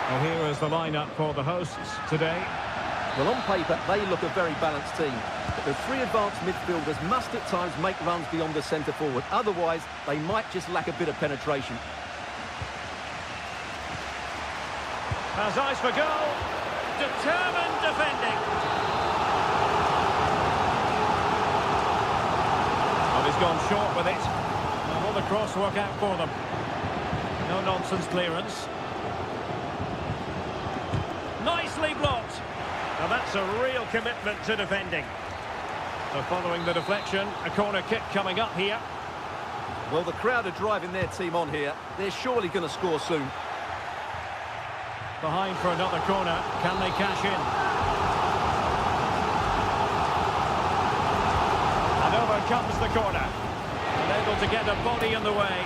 Well, here is the lineup for the hosts today. Well, on paper, they look a very balanced team. But the three advanced midfielders must at times make runs beyond the centre forward. Otherwise, they might just lack a bit of penetration. Has eyes for goal. Determined defending. Oh, he's gone short with it. And will the cross work out for them? No nonsense clearance. Nicely blocked. Now that's a real commitment to defending. So following the deflection, a corner kick coming up here. Well, the crowd are driving their team on here. They're surely going to score soon. Behind for another corner. Can they cash in? And over comes the corner. And able to get a body in the way.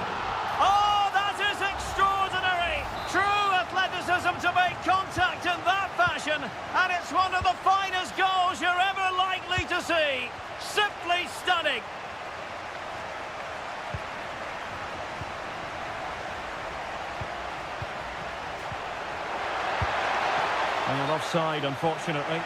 Oh, that is extraordinary! True athleticism to make contact in that fashion. And it's one of the finest goals you're ever likely to see. Simply stunning. Well, offside, unfortunately.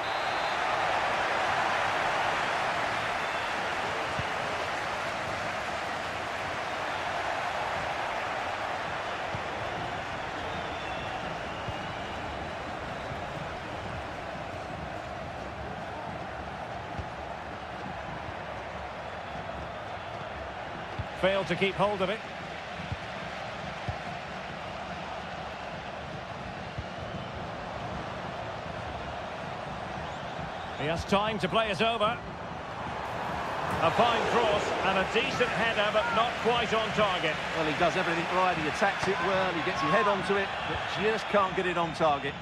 Failed to keep hold of it. He has time to play it over. A fine cross and a decent header, but not quite on target. Well, he does everything right. He attacks it well. He gets his head onto it, but just can't get it on target.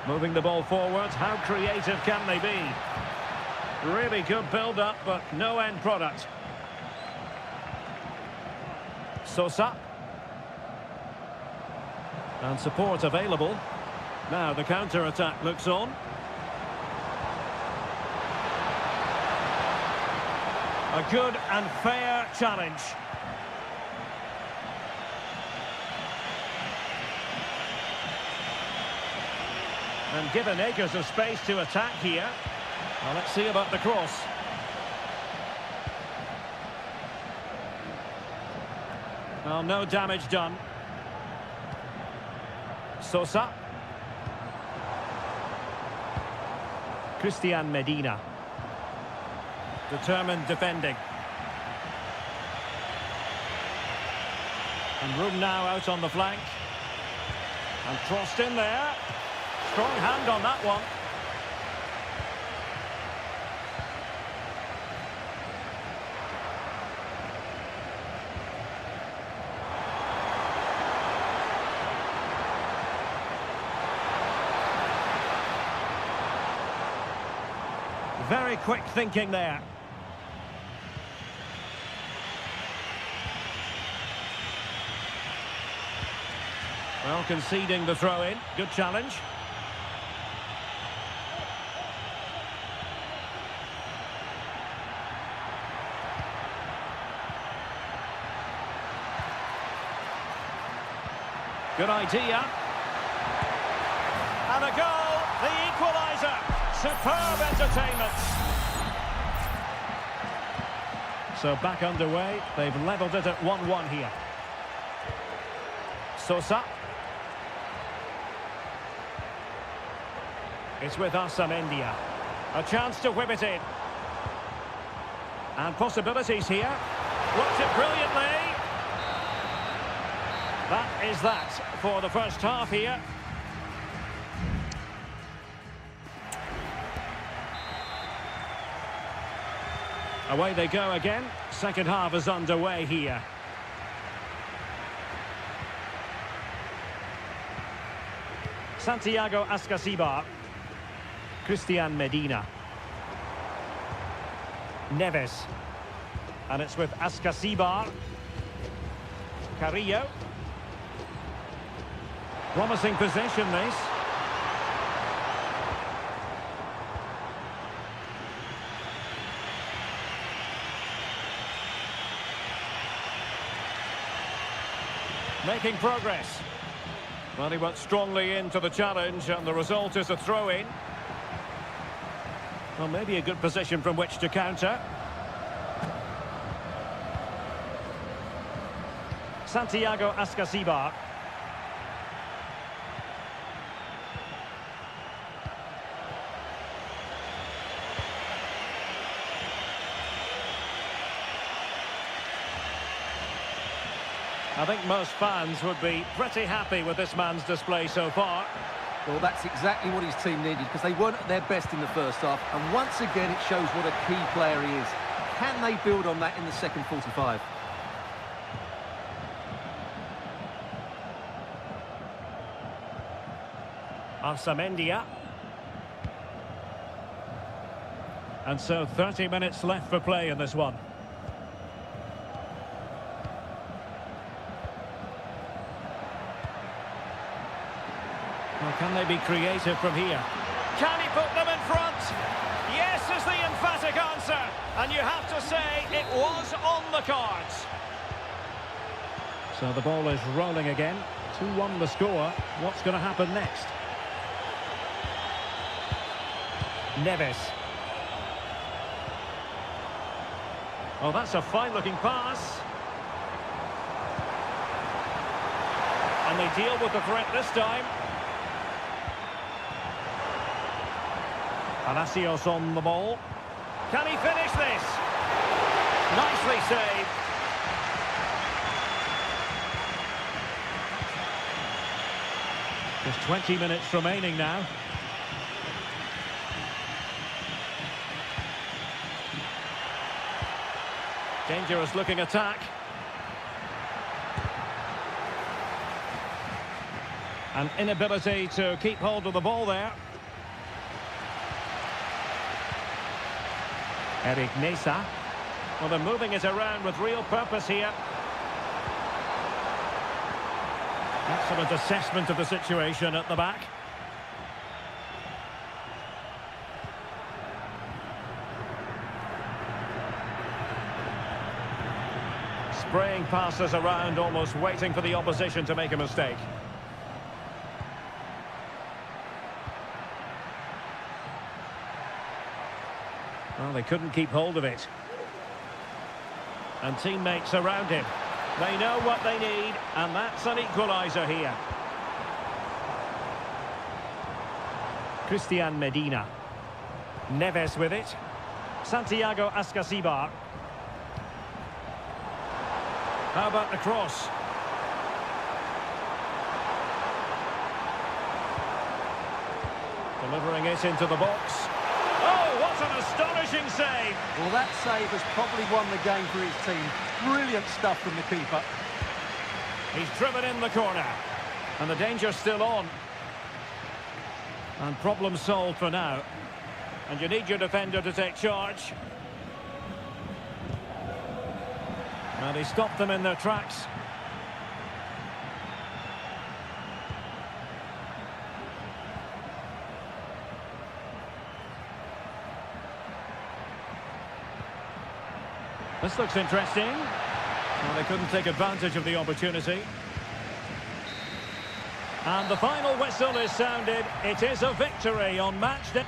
Moving the ball forward, how creative can they be? Really good build-up, but no end product. Sosa. And support available. Now the counter-attack looks on. A good and fair challenge. And given acres of space to attack here. Well, let's see about the cross. Well, no damage done. Sosa. Christian Medina. Determined defending. And room now out on the flank. And crossed in there. Strong hand on that one. Very quick thinking there. Well, conceding the throw-in. Good challenge. Good idea. And a goal, the equaliser. Superb entertainment. So back underway. They've levelled it at 1-1 here. Sosa. It's with Asamendia. A chance to whip it in. And possibilities here. Worked it brilliantly. That is that for the first half here. Away they go again. Second half is underway here. Santiago Ascasibar. Christian Medina. Neves. And it's with Ascasibar. Carrillo. Promising possession, this. Making progress. Well, he went strongly into the challenge, and the result is a throw-in. Well, maybe a good position from which to counter. Santiago Ascasibar. I think most fans would be pretty happy with this man's display so far. Well, that's exactly what his team needed, because they weren't at their best in the first half. And once again, it shows what a key player he is. Can they build on that in the second 45? Arsamendia. And so 30 minutes left for play in this one. Well, can they be creative from here? Can he put them in front? Yes is the emphatic answer. And you have to say it was on the cards. So the ball is rolling again. 2-1 the score. What's going to happen next? Neves. Oh, that's a fine-looking pass. And they deal with the threat this time. Palacios on the ball. Can he finish this? Nicely saved. Just 20 minutes remaining now. Dangerous looking attack. An inability to keep hold of the ball there. Eric Mesa. Well, they're moving it around with real purpose here. Excellent assessment of the situation at the back. Spraying passes around, almost waiting for the opposition to make a mistake. Well, they couldn't keep hold of it. And teammates around him. They know what they need, and that's an equaliser here. Christian Medina. Neves with it. Santiago Ascasibar. How about the cross? Delivering it into the box. Oh, what an astonishing save! Well, that save has probably won the game for his team. Brilliant stuff from the keeper. He's driven in the corner. And the danger's still on. And problem solved for now. And you need your defender to take charge. And he stopped them in their tracks. This looks interesting. Well, they couldn't take advantage of the opportunity. And the final whistle is sounded. It is a victory on match day.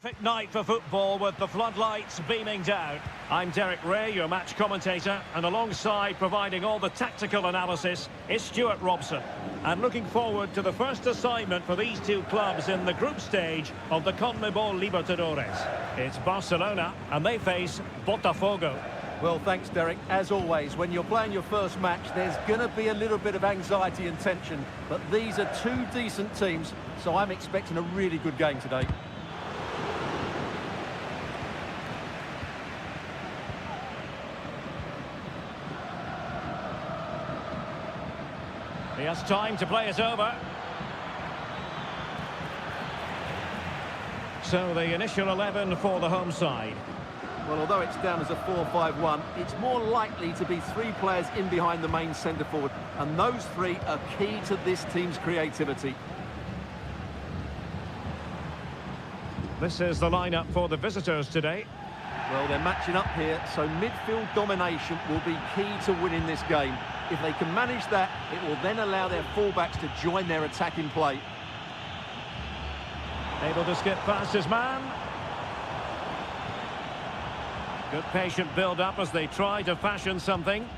Perfect night for football with the floodlights beaming down. I'm Derek Ray, your match commentator, and alongside providing all the tactical analysis is Stuart Robson. And looking forward to the first assignment for these two clubs in the group stage of the CONMEBOL Libertadores. It's Barcelona, and they face Botafogo. Well, thanks, Derek. As always, when you're playing your first match, there's going to be a little bit of anxiety and tension. But these are two decent teams, so I'm expecting a really good game today. He has time to play it over. So the initial 11 for the home side. Well, although it's down as a 4-5-1, it's more likely to be three players in behind the main centre-forward, and those three are key to this team's creativity. This is the lineup for the visitors today. Well, they're matching up here, so midfield domination will be key to winning this game. If they can manage that, it will then allow their fullbacks to join their attacking play. Able to skip past his man. Good patient build-up as they try to fashion something.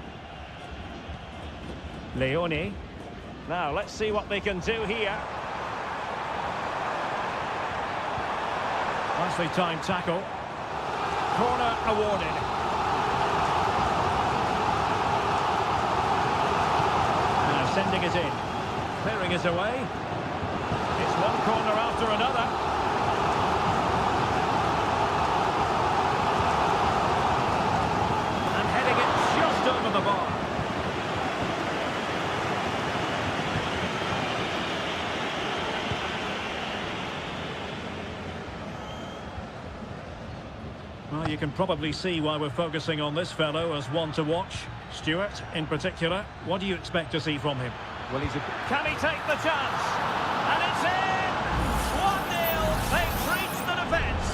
Leone. Now, let's see what they can do here. Nicely timed tackle. Corner awarded. Now sending it in. Clearing it away. It's one corner after another. And heading it just over the bar. Well, you can probably see why we're focusing on this fellow as one to watch. Stuart, in particular, what do you expect to see from him? Well, Can he take the chance? And it's in! 1-0, they've reached the defence.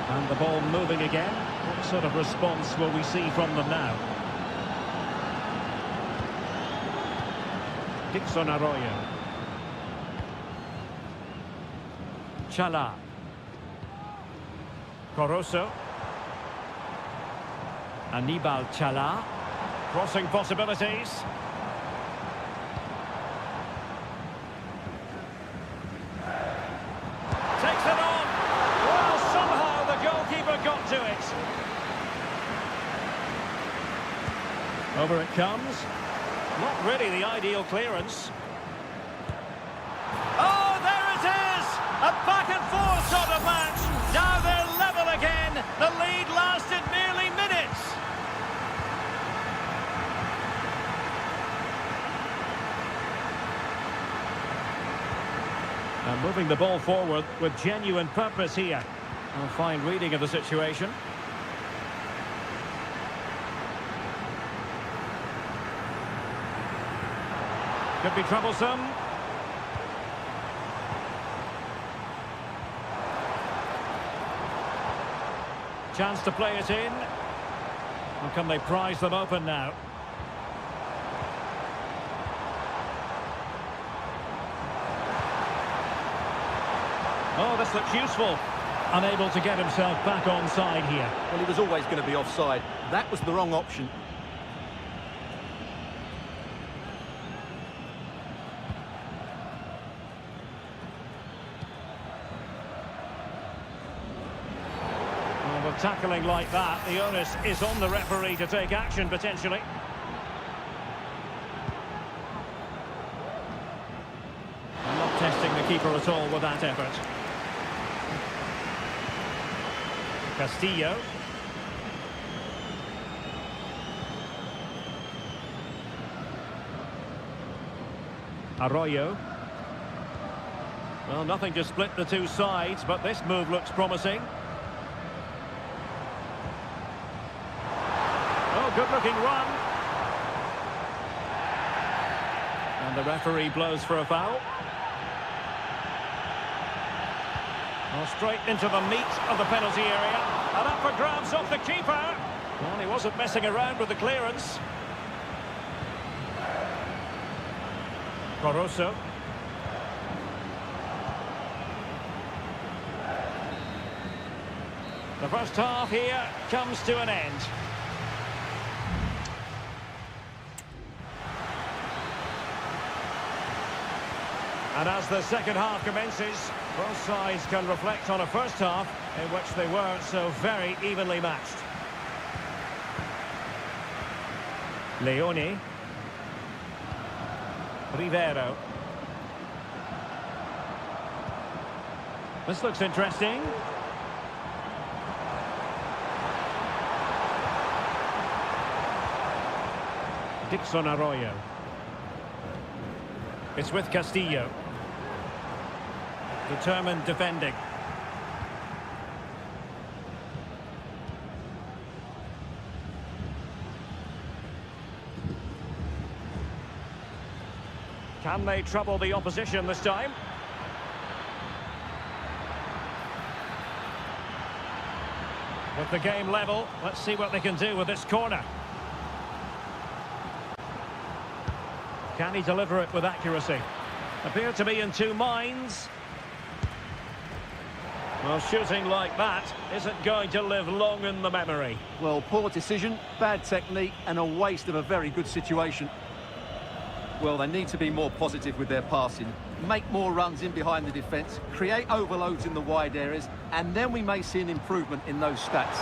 And the ball moving again. What sort of response will we see from them now? Dixon Arroyo. Chala. Coroso. Anibal Chala. Crossing possibilities. Takes it on. Well, somehow the goalkeeper got to it. Over it comes. Not really the ideal clearance. Oh, there it is! A back and forth sort of match. Now they're level again. The lead lasted merely minutes. And moving the ball forward with genuine purpose here. A fine reading of the situation. Could be troublesome. Chance to play it in. And can they prise them open now? Oh, this looks useful. Unable to get himself back on side here. Well, he was always going to be offside. That was the wrong option. Well, with tackling like that, the onus is on the referee to take action, potentially. And not testing the keeper at all with that effort. Castillo. Arroyo. Well, nothing to split the two sides, but this move looks promising. Oh, good-looking run. And the referee blows for a foul. Well, straight into the meat of the penalty area. And up for grabs off the keeper. Well, he wasn't messing around with the clearance. Coroso. The first half here comes to an end. And as the second half commences, both sides can reflect on a first half in which they were so very evenly matched. Leone. Rivero. This looks interesting. Dixon Arroyo. It's with Castillo. Determined defending. Can they trouble the opposition this time? With the game level, let's see what they can do with this corner. Can he deliver it with accuracy? Appear to be in two minds. Well, shooting like that isn't going to live long in the memory. Well, poor decision, bad technique, and a waste of a very good situation. Well, they need to be more positive with their passing, make more runs in behind the defence, create overloads in the wide areas, and then we may see an improvement in those stats.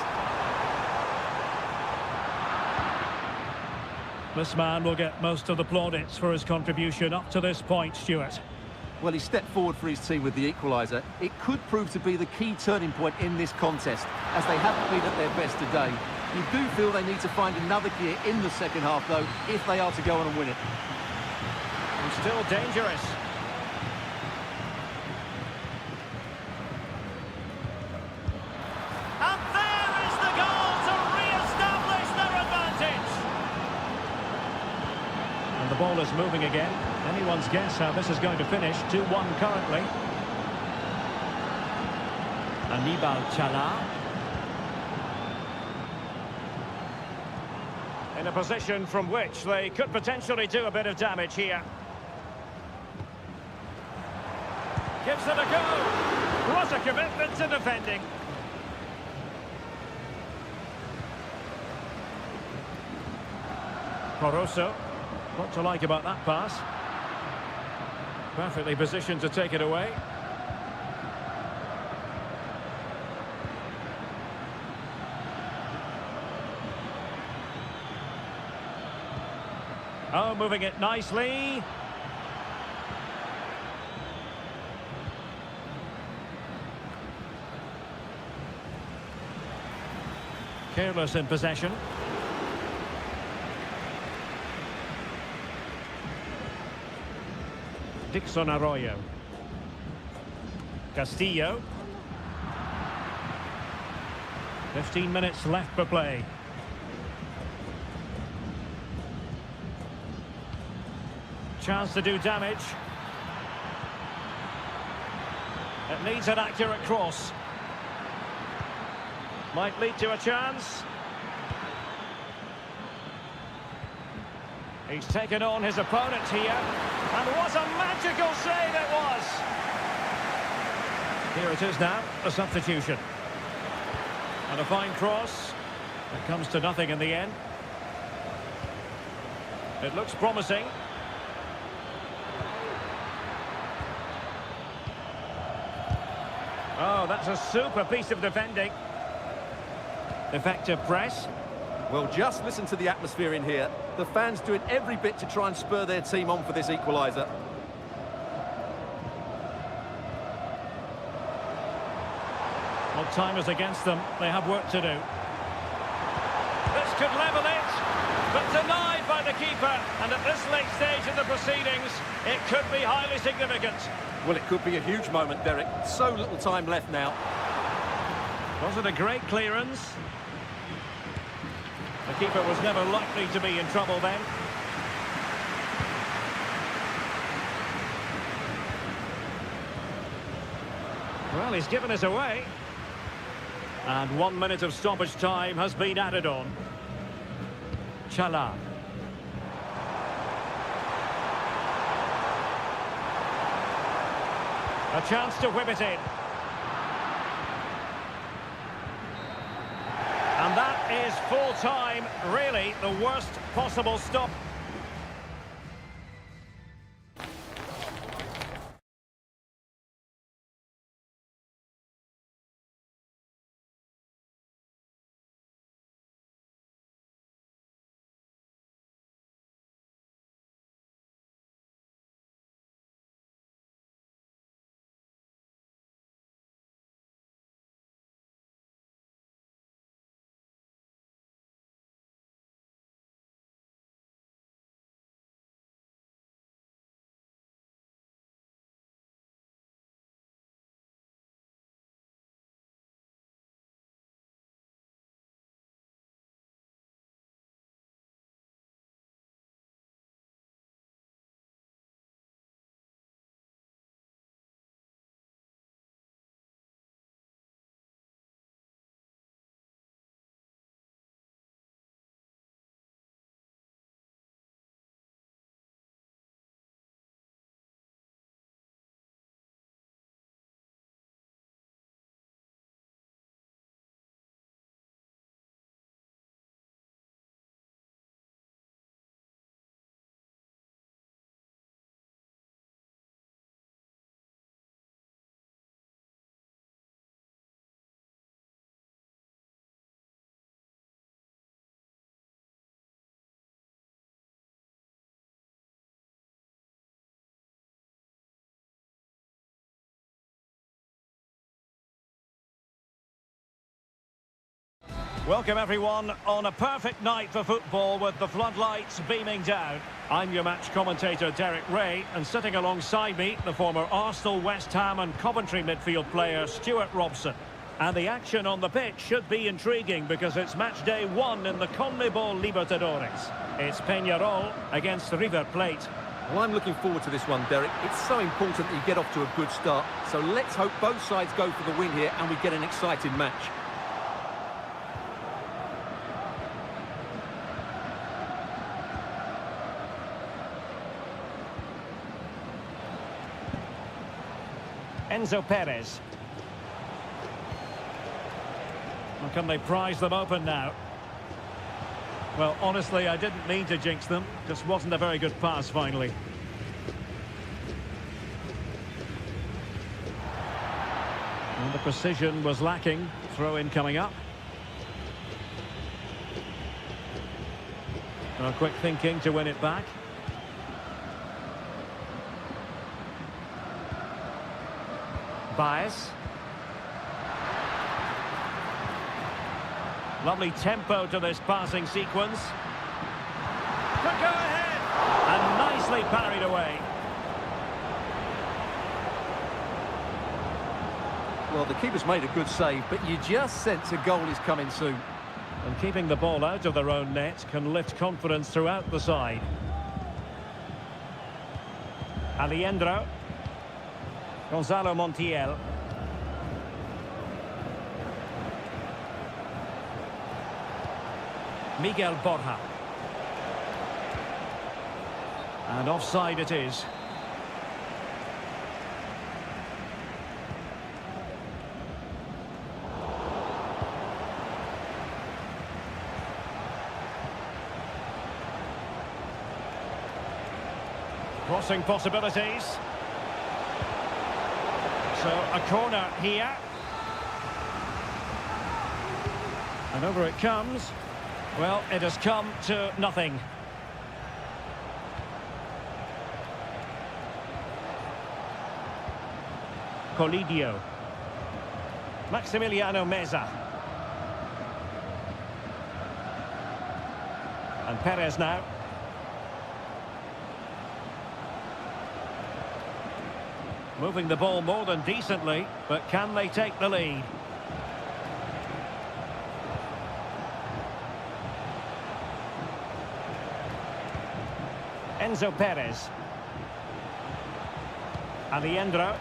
This man will get most of the plaudits for his contribution up to this point, Stuart. Well, he stepped forward for his team with the equaliser. It could prove to be the key turning point in this contest, as they haven't been at their best today. You do feel they need to find another gear in the second half, though, if they are to go on and win it. And still dangerous. And there is the goal to re-establish their advantage. And the ball is moving again. Anyone's guess how this is going to finish. 2-1 currently. Anibal Chala. In a position from which they could potentially do a bit of damage here. Gives it a go. What a commitment to defending. Poroso. What to like about that pass? Perfectly positioned to take it away. Oh, moving it nicely. Careless in possession. Dixon Arroyo. Castillo. 15 minutes left for play. Chance to do damage. It needs an accurate cross. Might lead to a chance. He's taken on his opponent here. And what a magical save it was! Here it is now, a substitution. And a fine cross. It comes to nothing in the end. It looks promising. Oh, that's a super piece of defending. Effective press. Well, just listen to the atmosphere in here. The fans doing every bit to try and spur their team on for this equaliser. Well, time is against them. They have work to do. This could level it, but denied by the keeper. And at this late stage of the proceedings, it could be highly significant. Well, it could be a huge moment, Derek. So little time left now. Was it a great clearance? The keeper was never likely to be in trouble then. Well, he's given us away. And 1 minute of stoppage time has been added on. Chala. A chance to whip it in. is full time. Really, the worst possible stop. Welcome everyone on a perfect night for football with the floodlights beaming down. I'm your match commentator Derek Ray, and sitting alongside me the former Arsenal, West Ham and Coventry midfield player Stuart Robson. And the action on the pitch should be intriguing because it's match day 1 in the CONMEBOL Libertadores. It's Peñarol against River Plate. Well, I'm looking forward to this one, Derek. It's so important that you get off to a good start. So let's hope both sides go for the win here and we get an exciting match. Enzo Perez. Well, can they prize them open now? Well, honestly, I didn't mean to jinx them. Just wasn't a very good pass, finally. And the precision was lacking. Throw-in coming up. Well, quick thinking to win it back. Baez. Lovely tempo to this passing sequence. Could go ahead. And nicely parried away. Well, the keeper's made a good save, but you just sense a goal is coming soon. And keeping the ball out of their own net can lift confidence throughout the side. Aliendro. Gonzalo Montiel. Miguel Borja. And offside it is. Crossing possibilities. So a corner here. And over it comes. Well, it has come to nothing. Colidio. Maximiliano Meza. And Perez now. Moving the ball more than decently, but can they take the lead? Enzo Perez. Aliendro.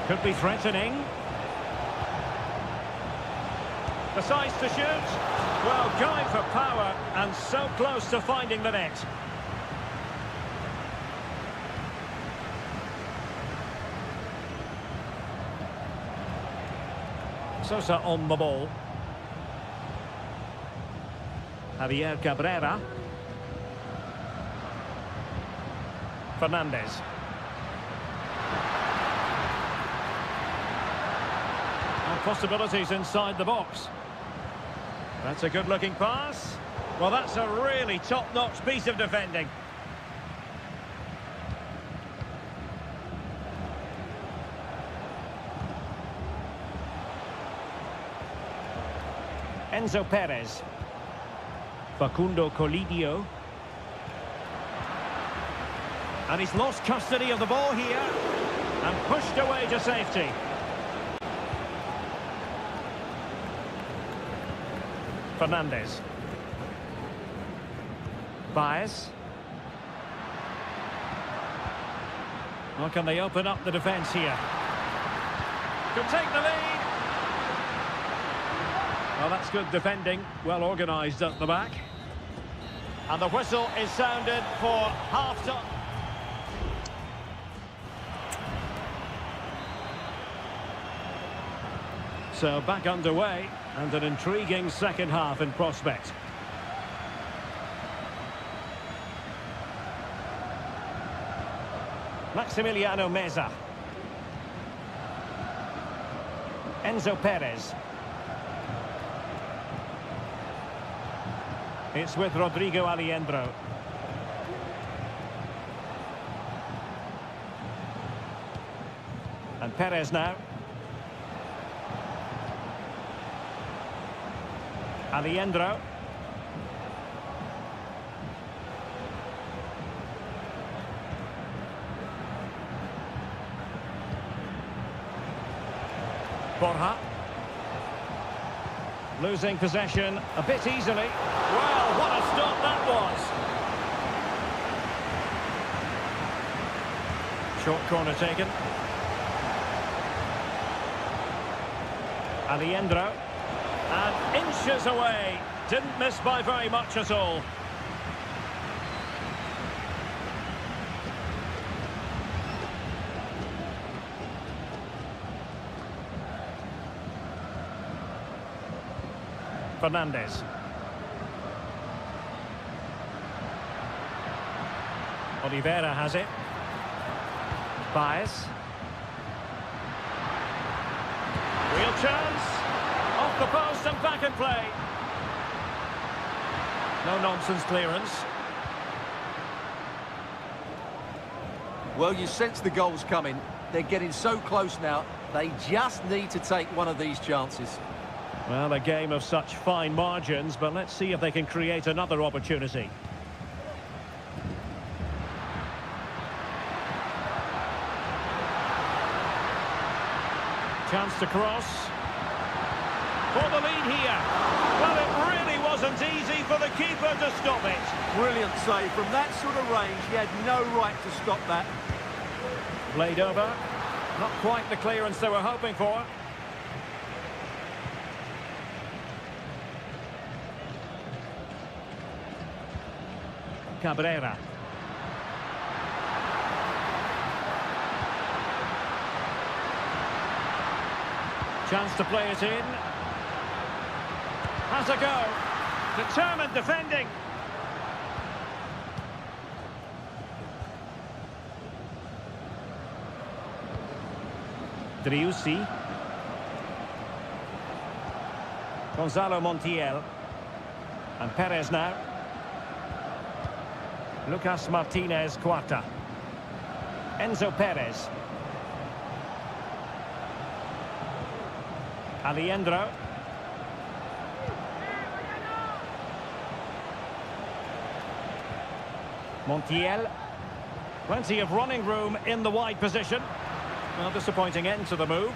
Could be threatening. Decides to shoot. Well, going for power and so close to finding the net. Sosa on the ball. Javier Cabrera. Fernandez. And possibilities inside the box. That's a good-looking pass. Well, that's a really top-notch piece of defending. Enzo Perez. Facundo Colidio. And he's lost custody of the ball here and pushed away to safety. Fernandez. Baez. Well, can they open up the defence here? Could take the lead. Well, that's good defending. Well organised at the back. And the whistle is sounded for half-time. So back underway and an intriguing second half in prospect. Maximiliano Meza. Enzo Perez. It's with Rodrigo Alejandro. And Perez now. Alejandro. Borja. Losing possession a bit easily. Well, what a stop that was. Short corner taken. Alejandro. And inches away. Didn't miss by very much at all. Fernandez. Oliveira has it. Baez. Real chance. Off the post and back in play. No nonsense clearance. Well, you sense the goals coming. They're getting so close now. They just need to take one of these chances. Well, a game of such fine margins, but let's see if they can create another opportunity. Chance to cross. For the lead here. Well, it really wasn't easy for the keeper to stop it. Brilliant save. From that sort of range, he had no right to stop that. Played over. Not quite the clearance they were hoping for. Cabrera. Chance to play it in. Has a go. Determined defending. Driussi. Gonzalo Montiel. And Perez now. Lucas Martinez Cuarta. Enzo Perez. Alejandro. Montiel. Plenty of running room in the wide position. Well, disappointing end to the move.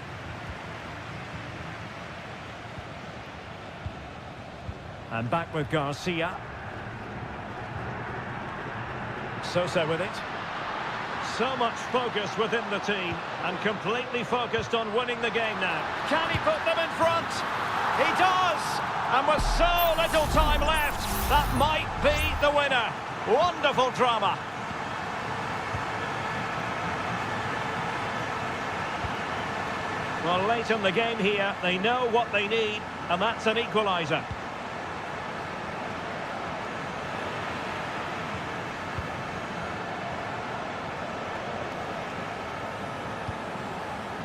And back with Garcia. Sosa with it. So much focus within the team and completely focused on winning the game now. Can he put them in front? He does! And with so little time left, that might be the winner. Wonderful drama. Well, late in the game here, they know what they need, and that's an equaliser.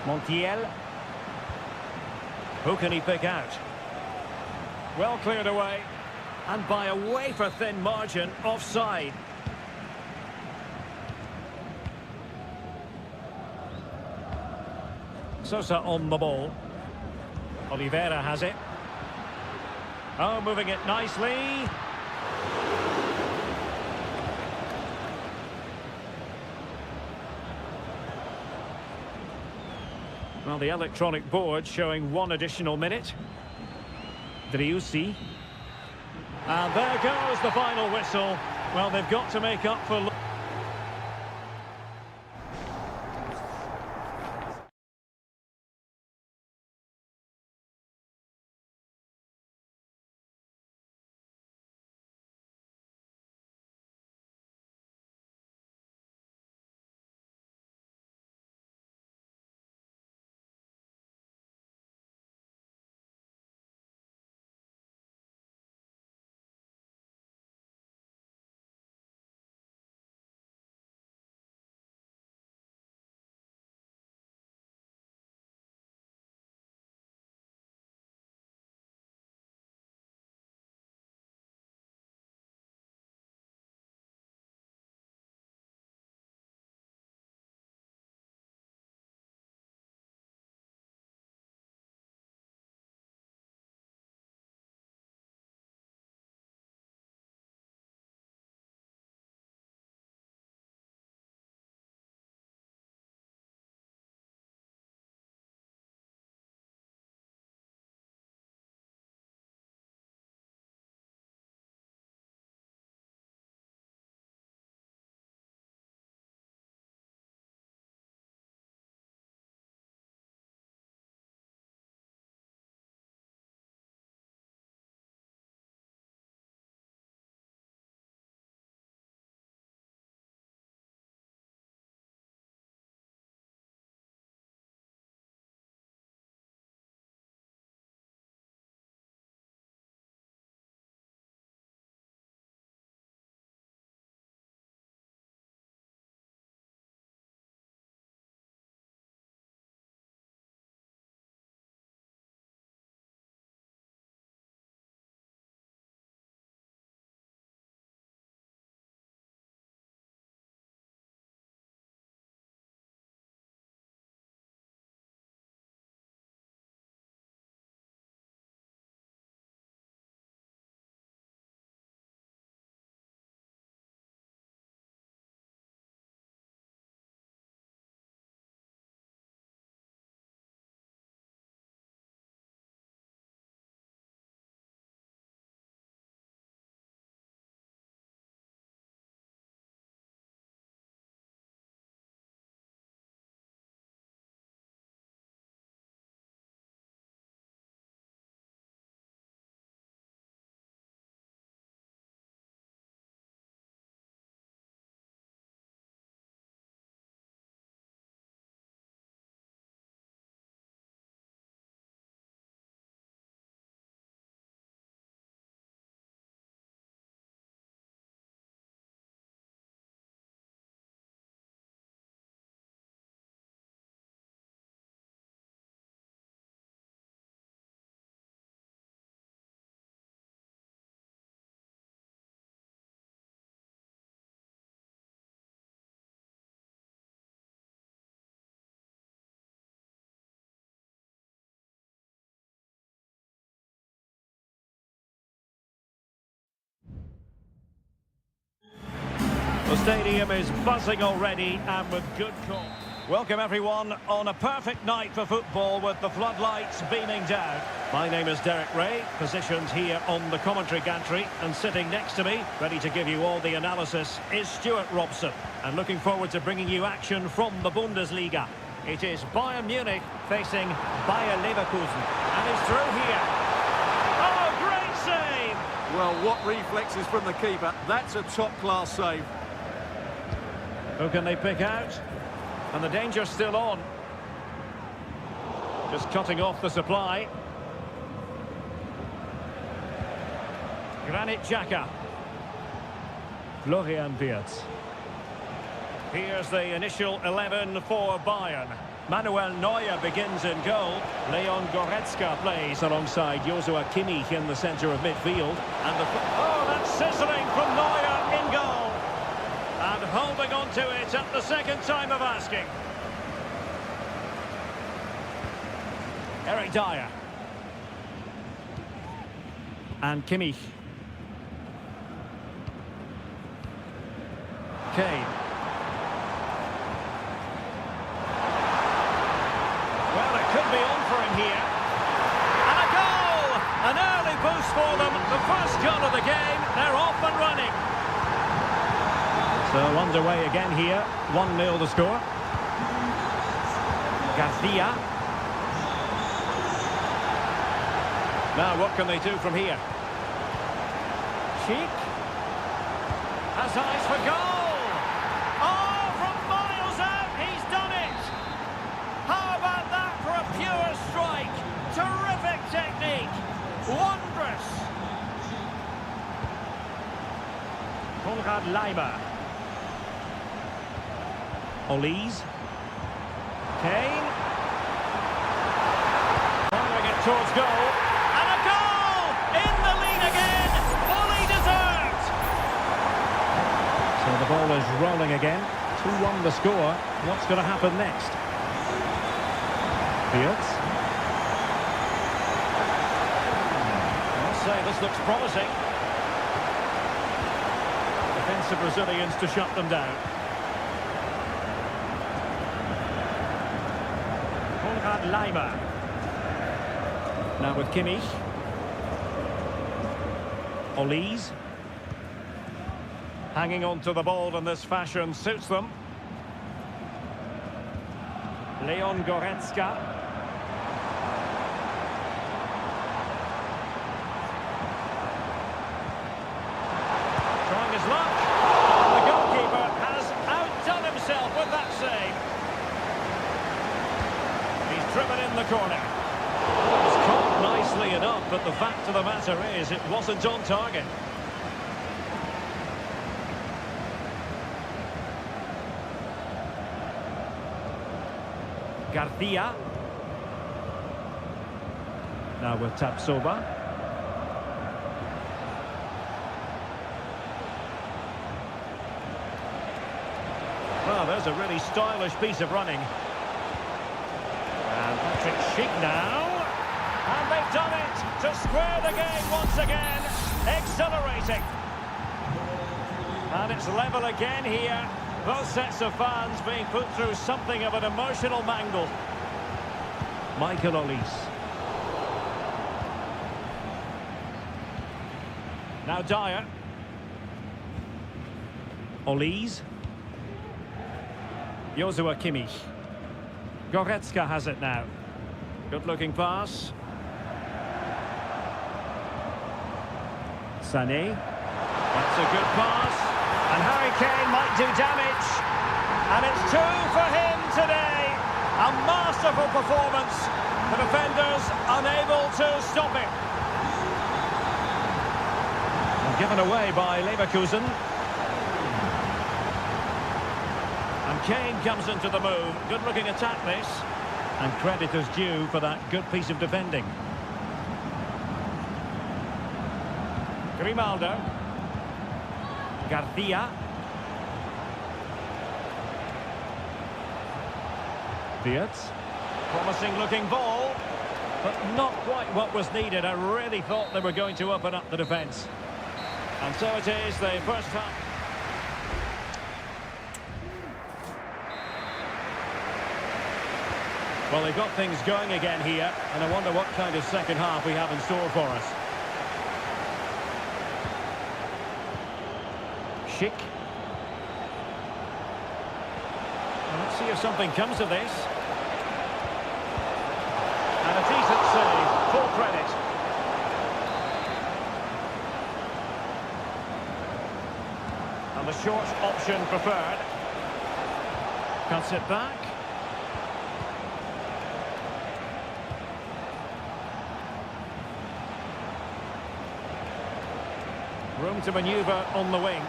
Montiel. Who can he pick out? Well cleared away. And by a wafer-thin margin, offside. Sosa on the ball. Oliveira has it. Oh, moving it nicely. Well, the electronic board showing one additional minute. Driussi. And there goes the final whistle. Well, they've got to make up for... The stadium is buzzing already and with good call. Welcome everyone on a perfect night for football with the floodlights beaming down. My name is Derek Ray, positioned here on the commentary gantry, and sitting next to me, ready to give you all the analysis, is Stuart Robson. And looking forward to bringing you action from the Bundesliga. It is Bayern Munich facing Bayer Leverkusen. And it's through here. Oh, great save! Well, what reflexes from the keeper. That's a top-class save. Who can they pick out? And the danger's still on. Just cutting off the supply. Granit Xhaka. Florian Wirtz. Here's the initial 11 for Bayern. Manuel Neuer begins in goal. Leon Goretzka plays alongside Joshua Kimmich in the centre of midfield. And oh, that's sizzling from Neuer in goal. And holding on to it at the second time of asking. Eric Dyer. And Kimmich. Kane. Well, it could be on for him here. And a goal! An early boost for them. The first goal of the game. They're off and running. So underway again here. 1-0 the score. Garcia. Now what can they do from here? Cheek. Has eyes for goal. Oh, from miles out, he's done it. How about that for a pure strike? Terrific technique. Wondrous. Konrad Leimer. Olise. Kane. Firing it towards goal. And a goal! In the lead again. Fully deserved. So the ball is rolling again. 2-1 the score. What's going to happen next? Wirtz. I'll say this looks promising. Defensive Brazilians to shut them down. Konrad Leimer. Now with Kimmich. Olise. Hanging on to the ball in this fashion suits them. Leon Goretzka. Trying his luck. The goalkeeper has outdone himself with that save. He's driven in the corner. It was caught nicely enough, but the fact of the matter is it wasn't on target. Garcia. Now with Tapsoba. Well, there's a really stylish piece of running. And Patrick Schick now. And they've done it to square the game once again. Exhilarating. And it's level again here. Both sets of fans being put through something of an emotional mangle. Michael Olise. Now Dyer. Olise. Joshua Kimmich. Goretzka has it now. Good-looking pass. Sané. That's a good pass. And Harry Kane might do damage. And it's 2 for him today. A masterful performance. The defenders unable to stop it. And given away by Leverkusen. And Kane comes into the move. Good-looking attack this. And credit is due for that good piece of defending. Grimaldo. Garcia. Wirtz. Promising looking ball, but not quite what was needed. I really thought they were going to open up the defence. And so it is, the first half. Well, they've got things going again here, and I wonder what kind of second half we have in store for us. Schick. Well, let's see if something comes of this. And a decent save, full credit. And the short option preferred. Cuts it back. Room to manoeuvre on the wing.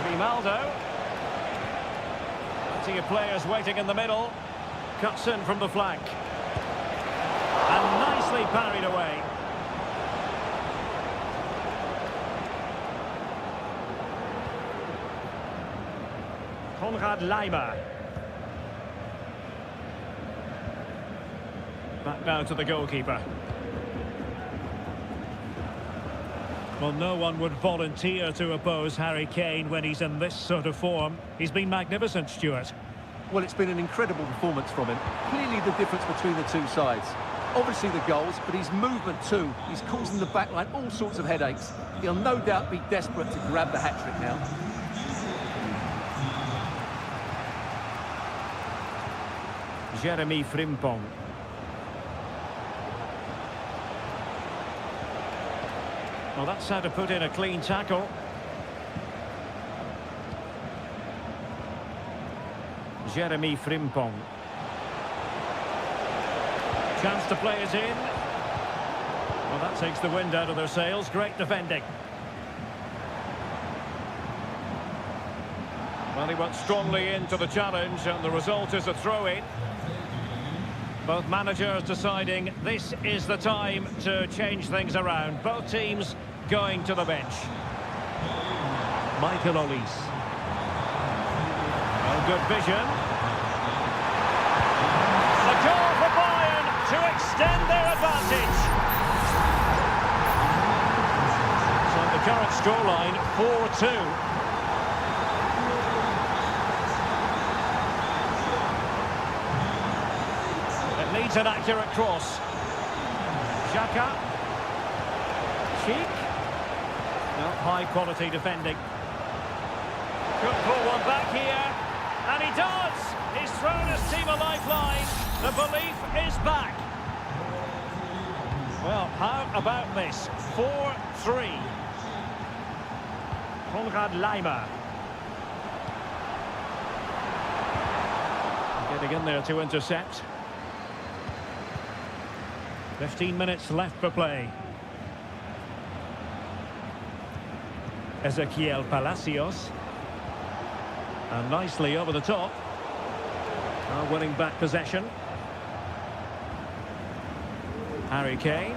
Grimaldo. Plenty of players waiting in the middle. Cuts in from the flank. And nicely parried away. Konrad Laimer. Back now to the goalkeeper. Well, no one would volunteer to oppose Harry Kane when he's in this sort of form. He's been magnificent, Stuart. Well, it's been an incredible performance from him. Clearly the difference between the two sides. Obviously the goals, but his movement too. He's causing the backline all sorts of headaches. He'll no doubt be desperate to grab the hat-trick now. Jeremy Frimpong. Well, that's how to put in a clean tackle. Jeremy Frimpong. Chance to play it in. Well, that takes the wind out of their sails. Great defending. Well, he went strongly into the challenge, and the result is a throw-in. Both managers deciding this is the time to change things around. Both teams going to the bench. Michael Olise. Well, good vision. A goal for Bayern to extend their advantage. So the current scoreline, 4-2. Needs an accurate cross. Xhaka. Cheek. No, high quality defending. Could pull one back here. And he does! He's thrown his team a lifeline. The belief is back. Well, how about this? 4-3. Konrad Laimer. Getting in there to intercept. 15 minutes left for play. Ezequiel Palacios. And nicely over the top. Now winning back possession. Harry Kane.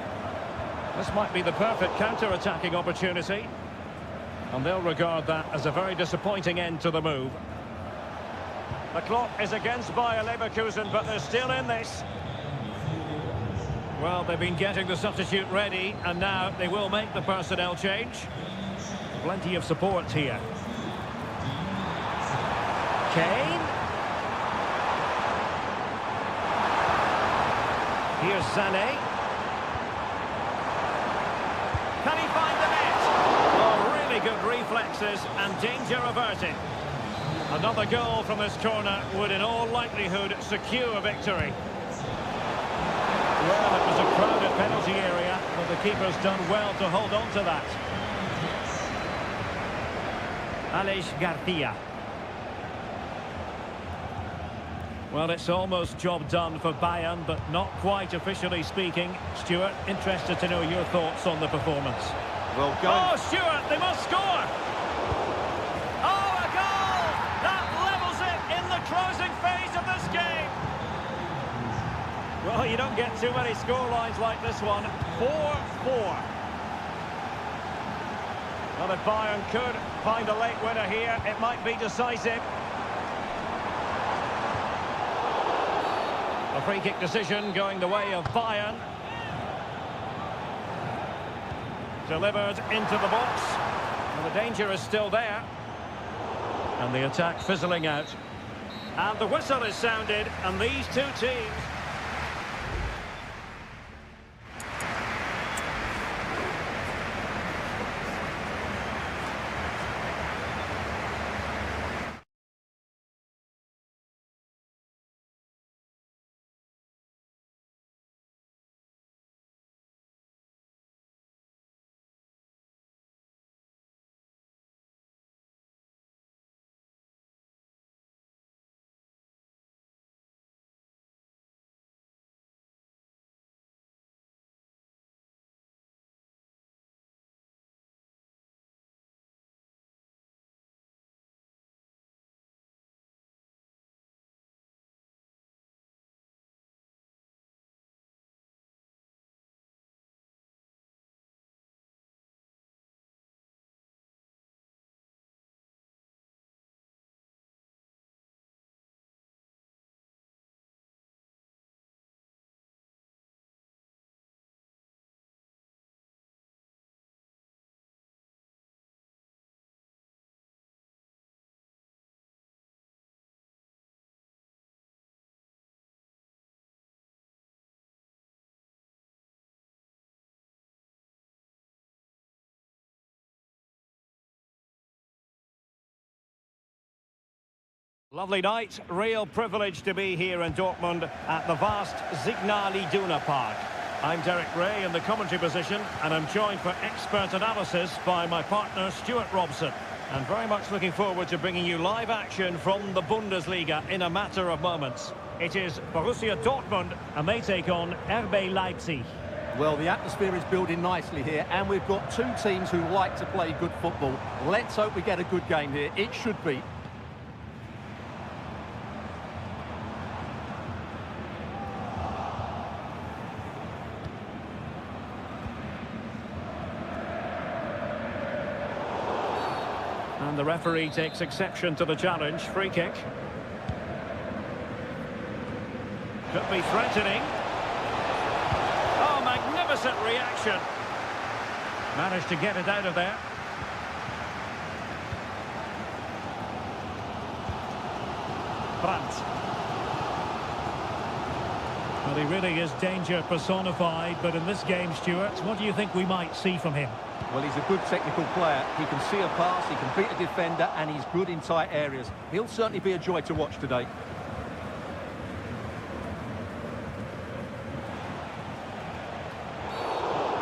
This might be the perfect counter-attacking opportunity. And they'll regard that as a very disappointing end to the move. The clock is against Bayer Leverkusen, but they're still in this. Well, they've been getting the substitute ready, and now they will make the personnel change. Plenty of support here. Kane. Here's Sané. Can he find the net? Oh, really good reflexes and danger averted. Another goal from this corner would in all likelihood secure victory. Well, it was a crowded penalty area, but the keeper's done well to hold on to that. Aleix Garcia. Well, it's almost job done for Bayern, but not quite officially speaking. Stuart, interested to know your thoughts on the performance. Well, Oh, Stuart, they must score! Oh, a goal! That levels it in the closing phase of this game. Well, you don't get too many scorelines like this one. 4-4. Well, if Bayern could find a late winner here, it might be decisive. A free kick decision going the way of Bayern. Delivered into the box. Well, the danger is still there. And the attack fizzling out. And the whistle is sounded, and these two teams Lovely night, real privilege to be here in Dortmund at the vast Signal Iduna Park. I'm Derek Ray in the commentary position, and I'm joined for expert analysis by my partner Stuart Robson. And very much looking forward to bringing you live action from the Bundesliga in a matter of moments. It is Borussia Dortmund, and they take on RB Leipzig. Well, the atmosphere is building nicely here, and we've got two teams who like to play good football. Let's hope we get a good game here. It should be. And the referee takes exception to the challenge. Free kick. Could be threatening. Oh, magnificent reaction. Managed to get it out of there. Brandt. Well, he really is danger personified, but in this game, Stuart, what do you think we might see from him? Well, he's a good technical player. He can see a pass, he can beat a defender, and he's good in tight areas. He'll certainly be a joy to watch today.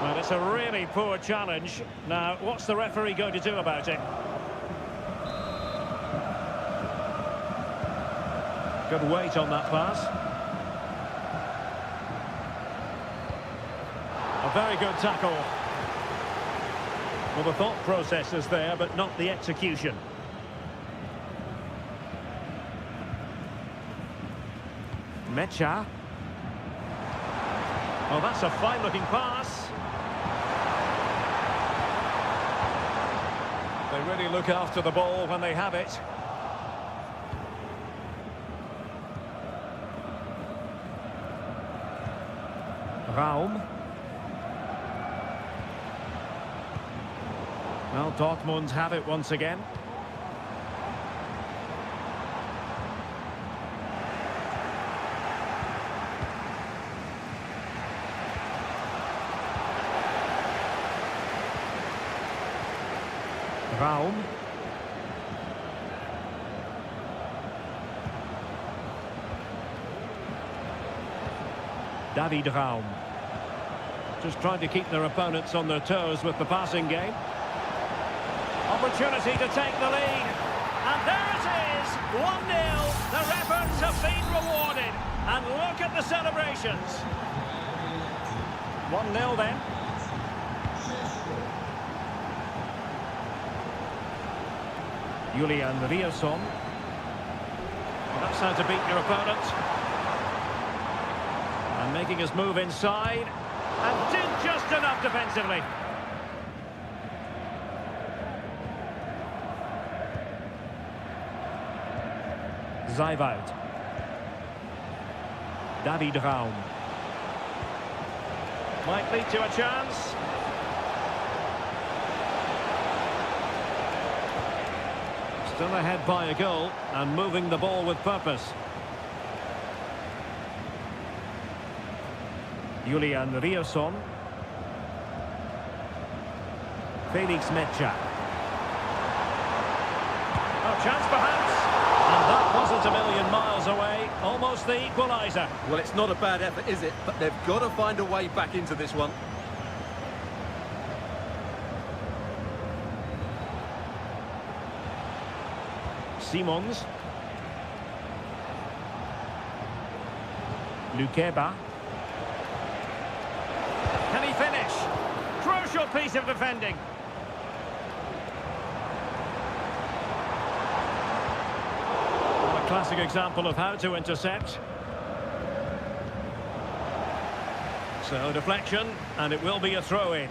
Well, it's a really poor challenge. Now, what's the referee going to do about it? Good weight on that pass. A very good tackle. Well, the thought process is there, but not the execution. Mecha. Oh, that's a fine-looking pass. They really look after the ball when they have it. Raum. Well, Dortmund have it once again. Raum. David Raum. Just trying to keep their opponents on their toes with the passing game. Opportunity to take the lead. And there it is, 1-0. Their efforts have been rewarded. And look at the celebrations. 1-0 then. Julian Riasson. Well, that's how to beat your opponent. And making his move inside. And did just enough defensively. Zijwoud. David Raum. Might lead to a chance. Still ahead by a goal and moving the ball with purpose. Julian Riasson. Felix Mecha. Oh, chance perhaps. And that wasn't a million miles away. Almost the equaliser. Well, it's not a bad effort, is it? But they've got to find a way back into this one. Simons. Lukeba. Can he finish? Crucial piece of defending. A classic example of how to intercept. So deflection, and it will be a throw-in.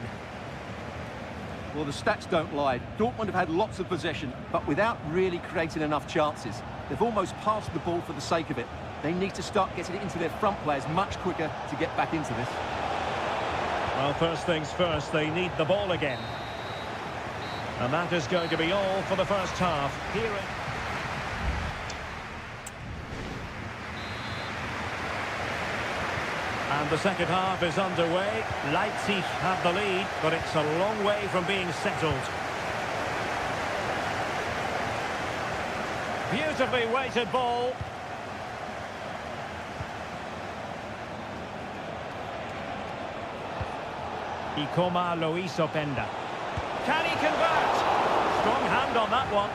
Well, the stats don't lie. Dortmund have had lots of possession, but without really creating enough chances. They've almost passed the ball for the sake of it. They need to start getting it into their front players much quicker to get back into this. Well, first things first, they need the ball again. And that is going to be all for the first half. Here it... And the second half is underway. Leipzig have the lead, but it's a long way from being settled. Beautifully weighted ball. Ikoma Luis Openda. Can he convert? Strong hand on that one.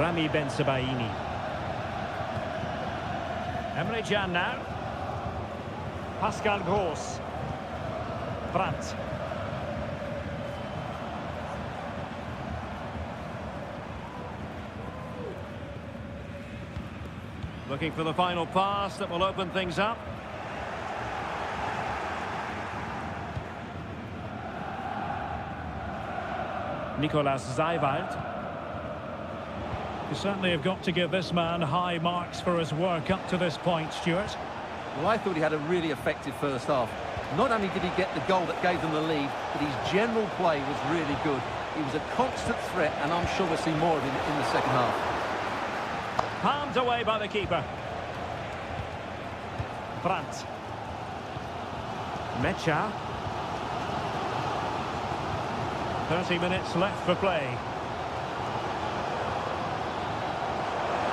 Rami Bensebaini. Emre Can now. Pascal Gross. Brandt. Looking for the final pass that will open things up. Nicolas Zeiwald. You certainly have got to give this man high marks for his work up to this point, Stuart. Well, I thought he had a really effective first half. Not only did he get the goal that gave them the lead, but his general play was really good. He was a constant threat, and I'm sure we'll see more of him in the second half. Palmed away by the keeper. Brandt. Mecha. 30 minutes left for play.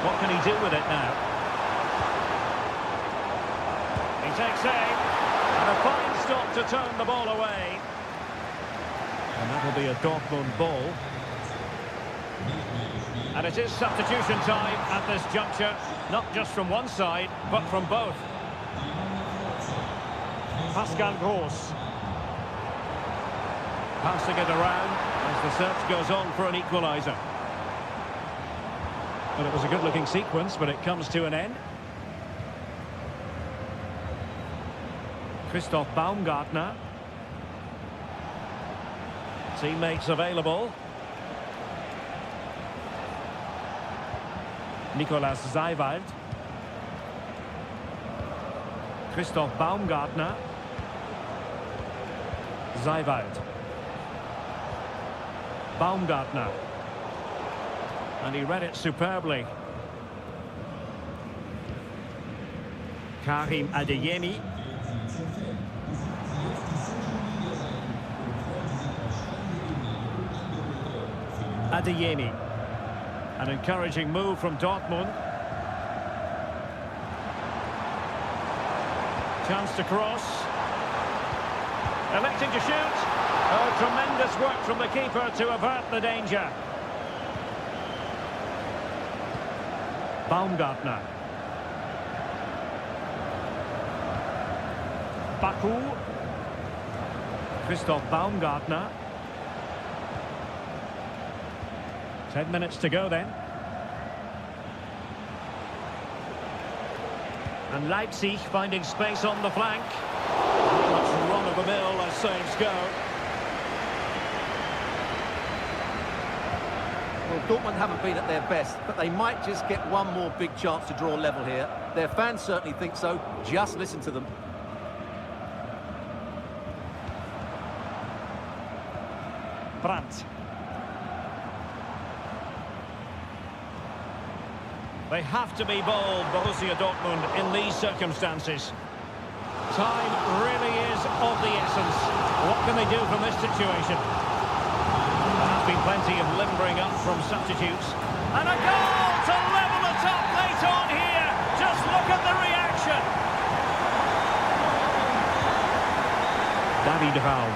What can he do with it now? He takes aim. And a fine stop to turn the ball away. And that'll be a Dortmund ball. And it is substitution time at this juncture. Not just from one side, but from both. Pascal Gross. Passing it around as the search goes on for an equaliser. But it was a good-looking sequence, but it comes to an end. Christoph Baumgartner. Teammates available. Nicolas Zeiwald. Christoph Baumgartner. Zeiwald. Baumgartner. And he read it superbly. Karim Adeyemi. Adeyemi. An encouraging move from Dortmund. Chance to cross. Electing to shoot. Oh, tremendous work from the keeper to avert the danger. Baumgartner. Baku. Christoph Baumgartner. 10 minutes to go then. And Leipzig finding space on the flank. Very much run-of-the-mill as saves go. Well, Dortmund haven't been at their best, but they might just get one more big chance to draw level here. Their fans certainly think so. Just listen to them. Brandt. They have to be bold, Borussia Dortmund, in these circumstances. Time really is of the essence. What can they do from this situation? There has been plenty of limbering up from substitutes. And a goal to level it up late on here. Just look at the reaction. David Raum.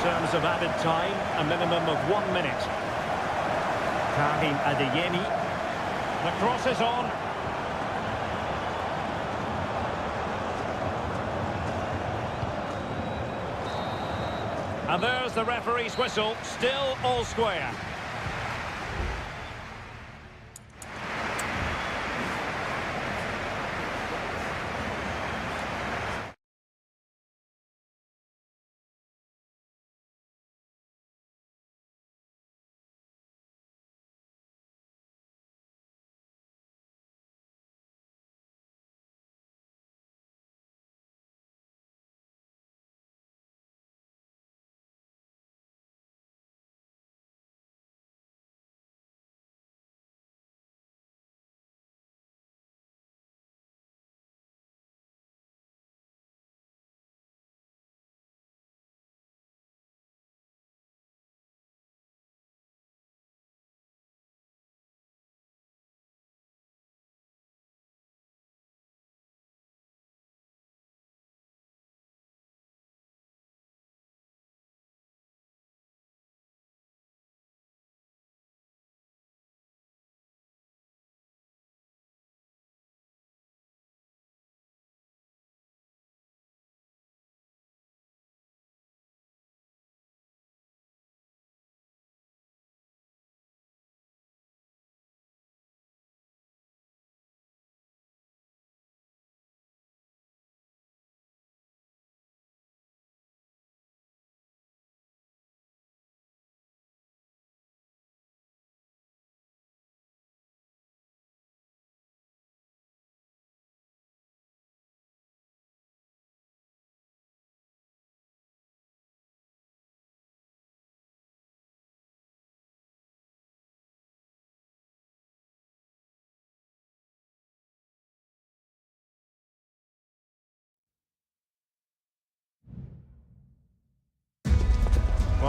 In terms of added time, a minimum of 1 minute. Karim Adeyemi. The cross is on. And there's the referee's whistle, still all square.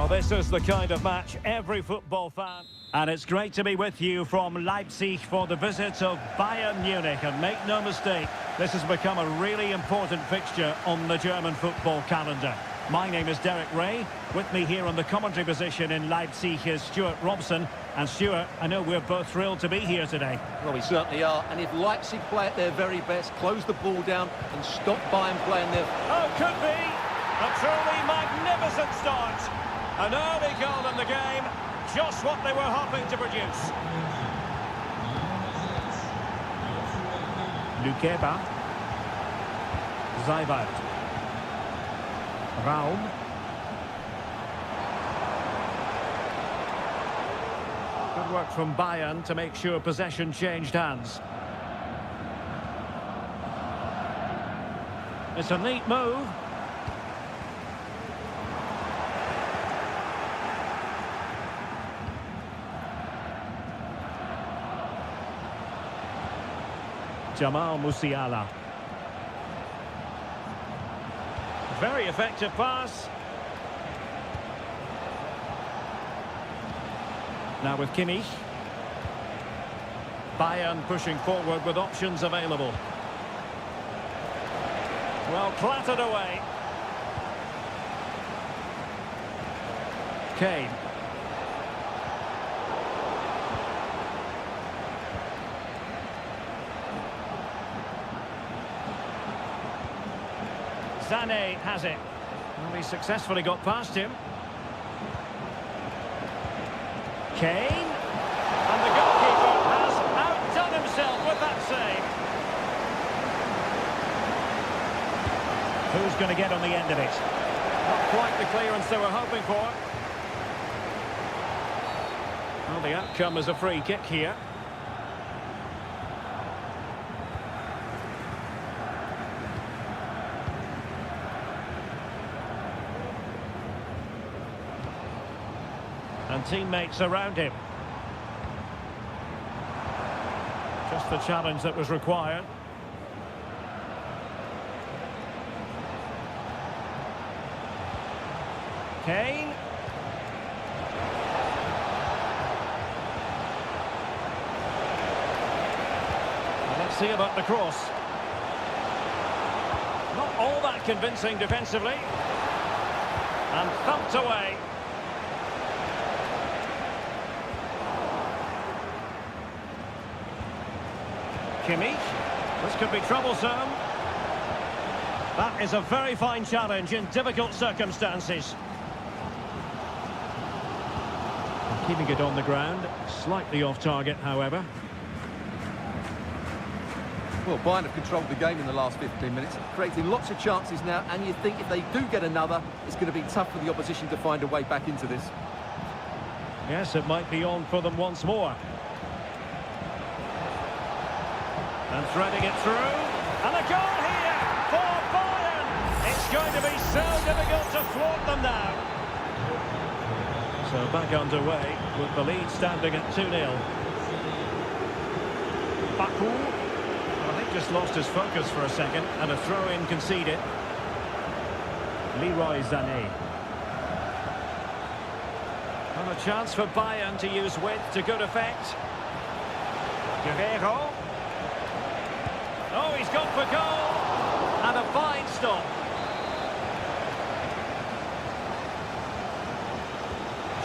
Well, this is the kind of match every football fan... And it's great to be with you from Leipzig for the visit of Bayern Munich. And make no mistake, this has become a really important fixture on the German football calendar. My name is Derek Ray. With me here on the commentary position in Leipzig is Stuart Robson. And Stuart, I know we're both thrilled to be here today. Well, we certainly are. And if Leipzig play at their very best, close the ball down and stop Bayern playing their... Oh, could be. A truly magnificent start. An early goal in the game. Just what they were hoping to produce. Lukeba. Zayvart. Raum. Good work from Bayern to make sure possession changed hands. It's a neat move. Jamal Musiala. Very effective pass. Now with Kimmich. Bayern pushing forward with options available. Well, clattered away. Kane. Sané has it. Well, he successfully got past him. Kane. And the goalkeeper has outdone himself with that save. Who's going to get on the end of it? Not quite the clearance they were hoping for. Well, the outcome is a free kick here. And teammates around him. Just the challenge that was required. Kane. And let's see about the cross. Not all that convincing defensively. And thumped away. Kimmich. This could be troublesome. That is a very fine challenge in difficult circumstances. Keeping it on the ground, slightly off target, however. Well, Bayern have controlled the game in the last 15 minutes, creating lots of chances now, and you think if they do get another, it's going to be tough for the opposition to find a way back into this. Yes, it might be on for them once more. And threading it through. And a goal here for Bayern. It's going to be so difficult to thwart them now. So back underway with the lead standing at 2-0. Baku. I think just lost his focus for a second. And a throw-in conceded. Leroy Sané. And a chance for Bayern to use width to good effect. Guerrero. Oh, he's gone for goal. And a fine stop.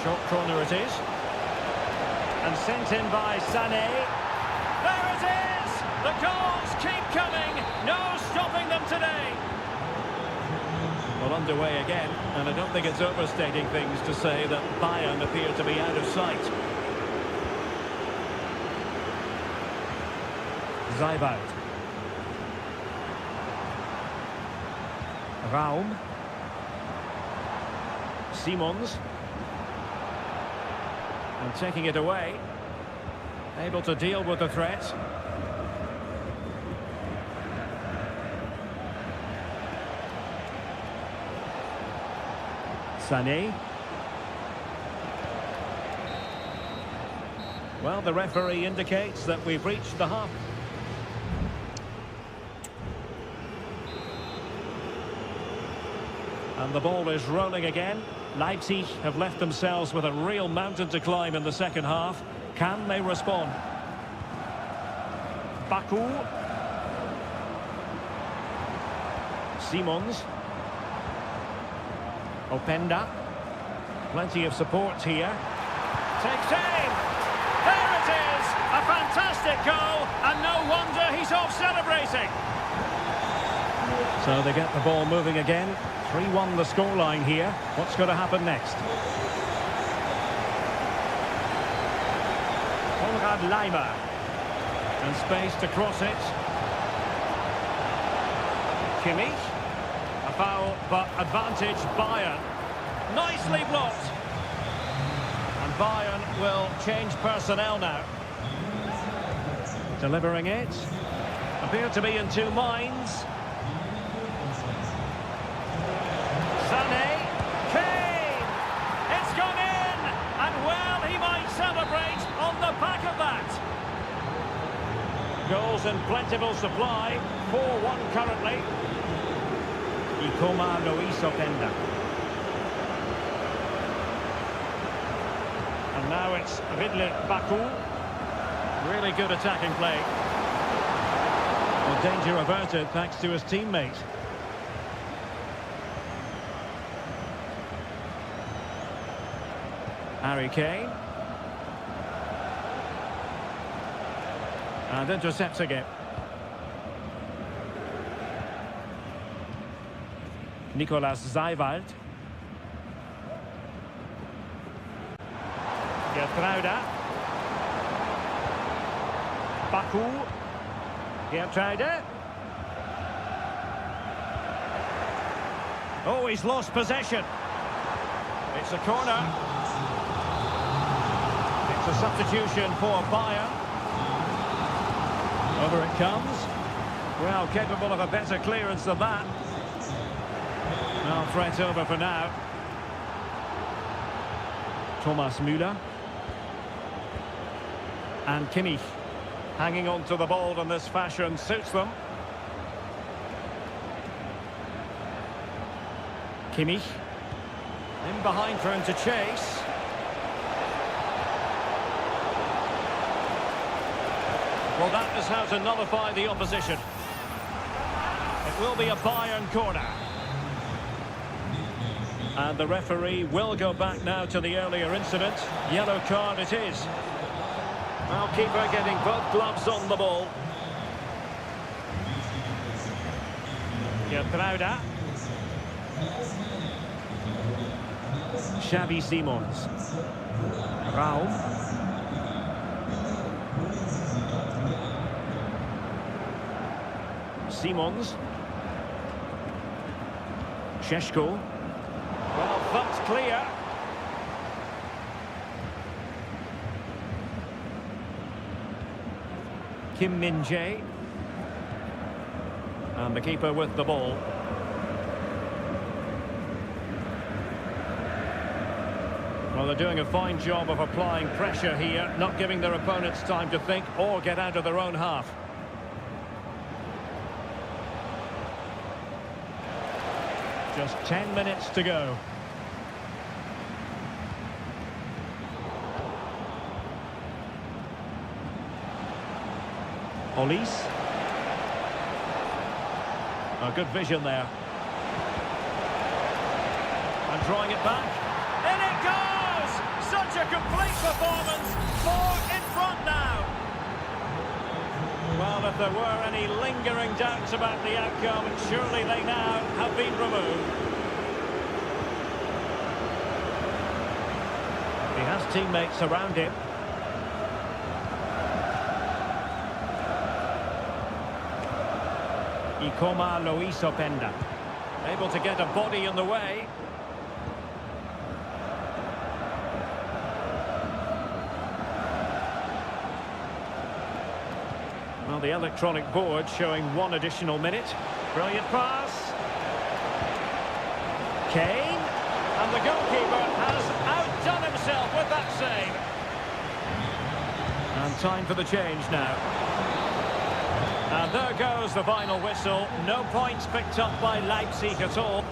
Short corner it is. And sent in by Sané. There it is! The goals keep coming. No stopping them today. Well, underway again. And I don't think it's overstating things to say that Bayern appear to be out of sight. Zayvart. Raum. Simons. And taking it away. Able to deal with the threat. Sané. Well, the referee indicates that we've reached the half. And the ball is rolling again. Leipzig have left themselves with a real mountain to climb in the second half. Can they respond? Baku. Simons. Openda. Plenty of support here. Takes aim. There it is. A fantastic goal. And no wonder he's off celebrating. So they get the ball moving again. 3-1 the scoreline here. What's going to happen next? Konrad Laimer. And space to cross it. Kimmich. A foul, but advantage Bayern. Nicely blocked. And Bayern will change personnel now. Delivering it. Appear to be in two minds. Sané. Kane. It's gone in. And well, he might celebrate on the back of that. Goals in plentiful supply. 4-1 currently. Ikoma Luis Openda. And now it's Ridley Baku. Really good attacking play. Well, danger averted thanks to his teammate. Harry Kane. And intercepting it. Nicolas Zeiwald. Gertruida. Baku. Gertruida. Oh, he's lost possession. It's a corner. It's a substitution for Bayern. Over it comes. Well, capable of a better clearance than that. Well, threat over for now. Thomas Müller. And Kimmich. Hanging on to the ball in this fashion suits them. Kimmich. In behind for him to chase. Well, that is how to nullify the opposition. It will be a Bayern corner. And the referee will go back now to the earlier incident. Yellow card it is. Well, keeper getting both gloves on the ball. Gertruida. Xavi Simons. Raum. Simons. Šeško. Well, thumped clear. Kim Min-jae. And the keeper with the ball. Well, they're doing a fine job of applying pressure here, not giving their opponents time to think or get out of their own half. Just 10 minutes to go. Olise. Oh, good vision there. And drawing it back. In it goes! Such a complete performance. 4 in front now. Well, if there were any lingering doubts about the outcome, surely they now have been removed. He has teammates around him. Ikoma Luis Openda. Able to get a body in the way. Well, the electronic board showing 1 additional minute. Brilliant pass. Kane. And the goalkeeper has outdone himself with that save. And time for the change now. And there goes the final whistle. No points picked up by Leipzig at all.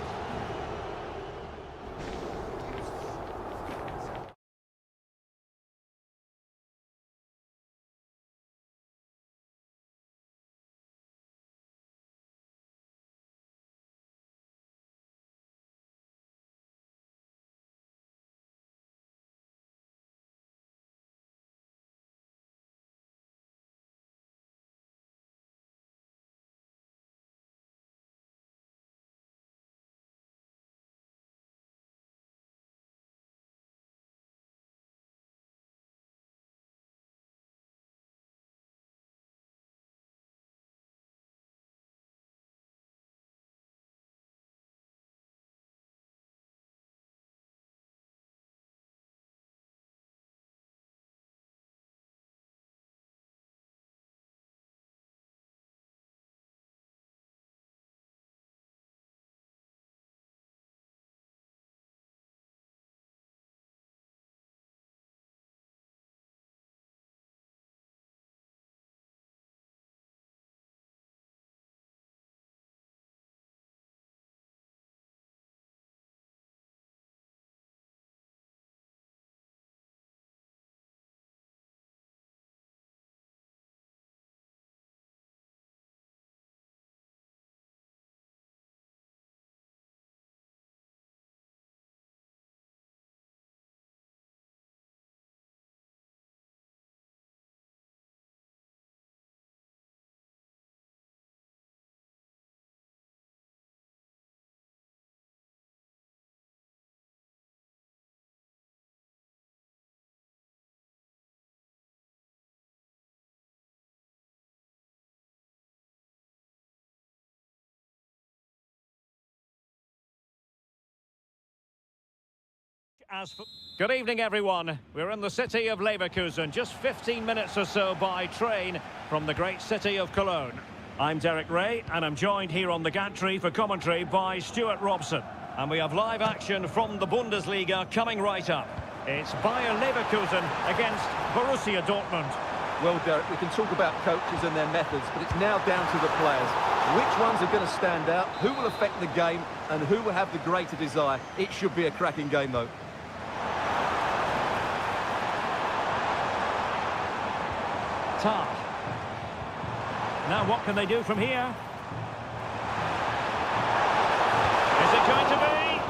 As for... Good evening, everyone. We're in the city of Leverkusen, just 15 minutes or so by train from the great city of Cologne. I'm Derek Ray, and I'm joined here on the gantry for commentary by Stuart Robson. And we have live action from the Bundesliga coming right up. It's Bayer Leverkusen against Borussia Dortmund. Well, Derek, we can talk about coaches and their methods, but it's now down to the players. Which ones are going to stand out, who will affect the game, and who will have the greater desire? It should be a cracking game, though. Tar. Now what can they do from here? Is it going to be?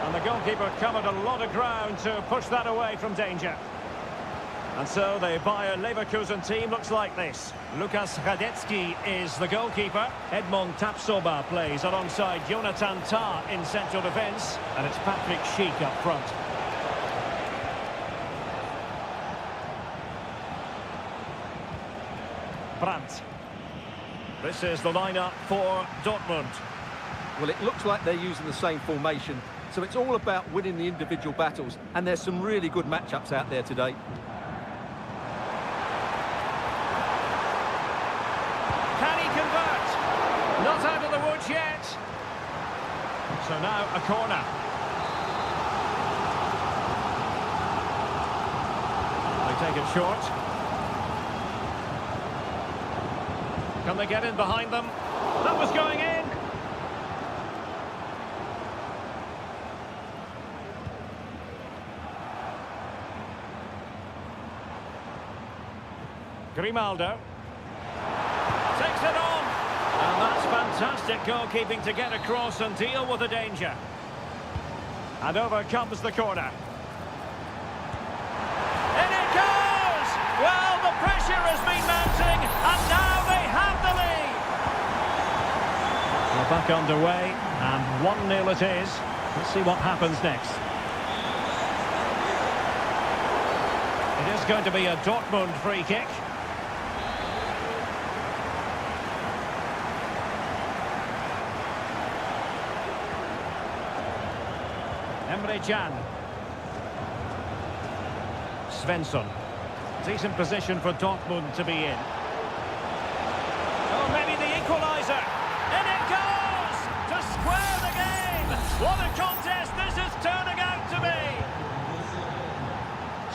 And the goalkeeper covered a lot of ground to push that away from danger. And so the Bayer Leverkusen team looks like this. Lukas Radetzky is the goalkeeper. Edmond Tapsoba plays alongside Jonathan Tah in central defence. And it's Patrick Schick up front. Brandt. This is the lineup for Dortmund. Well, it looks like they're using the same formation, so it's all about winning the individual battles, and there's some really good matchups out there today. Can he convert? Not out of the woods yet. So now a corner. They take it short. Can they get in behind them? That was going in. Grimaldo. Takes it on. And that's fantastic goalkeeping to get across and deal with the danger. And over comes the corner. In it goes! Well, the pressure has been mounting, and now they have the lead. We're back underway, and 1-0 it is. Let's see what happens next. It is going to be a Dortmund free kick. Emre Can. Svensson. Decent position for Dortmund to be in. Oh, maybe the equaliser. In it goes! To square the game! What a contest this is turning out to be!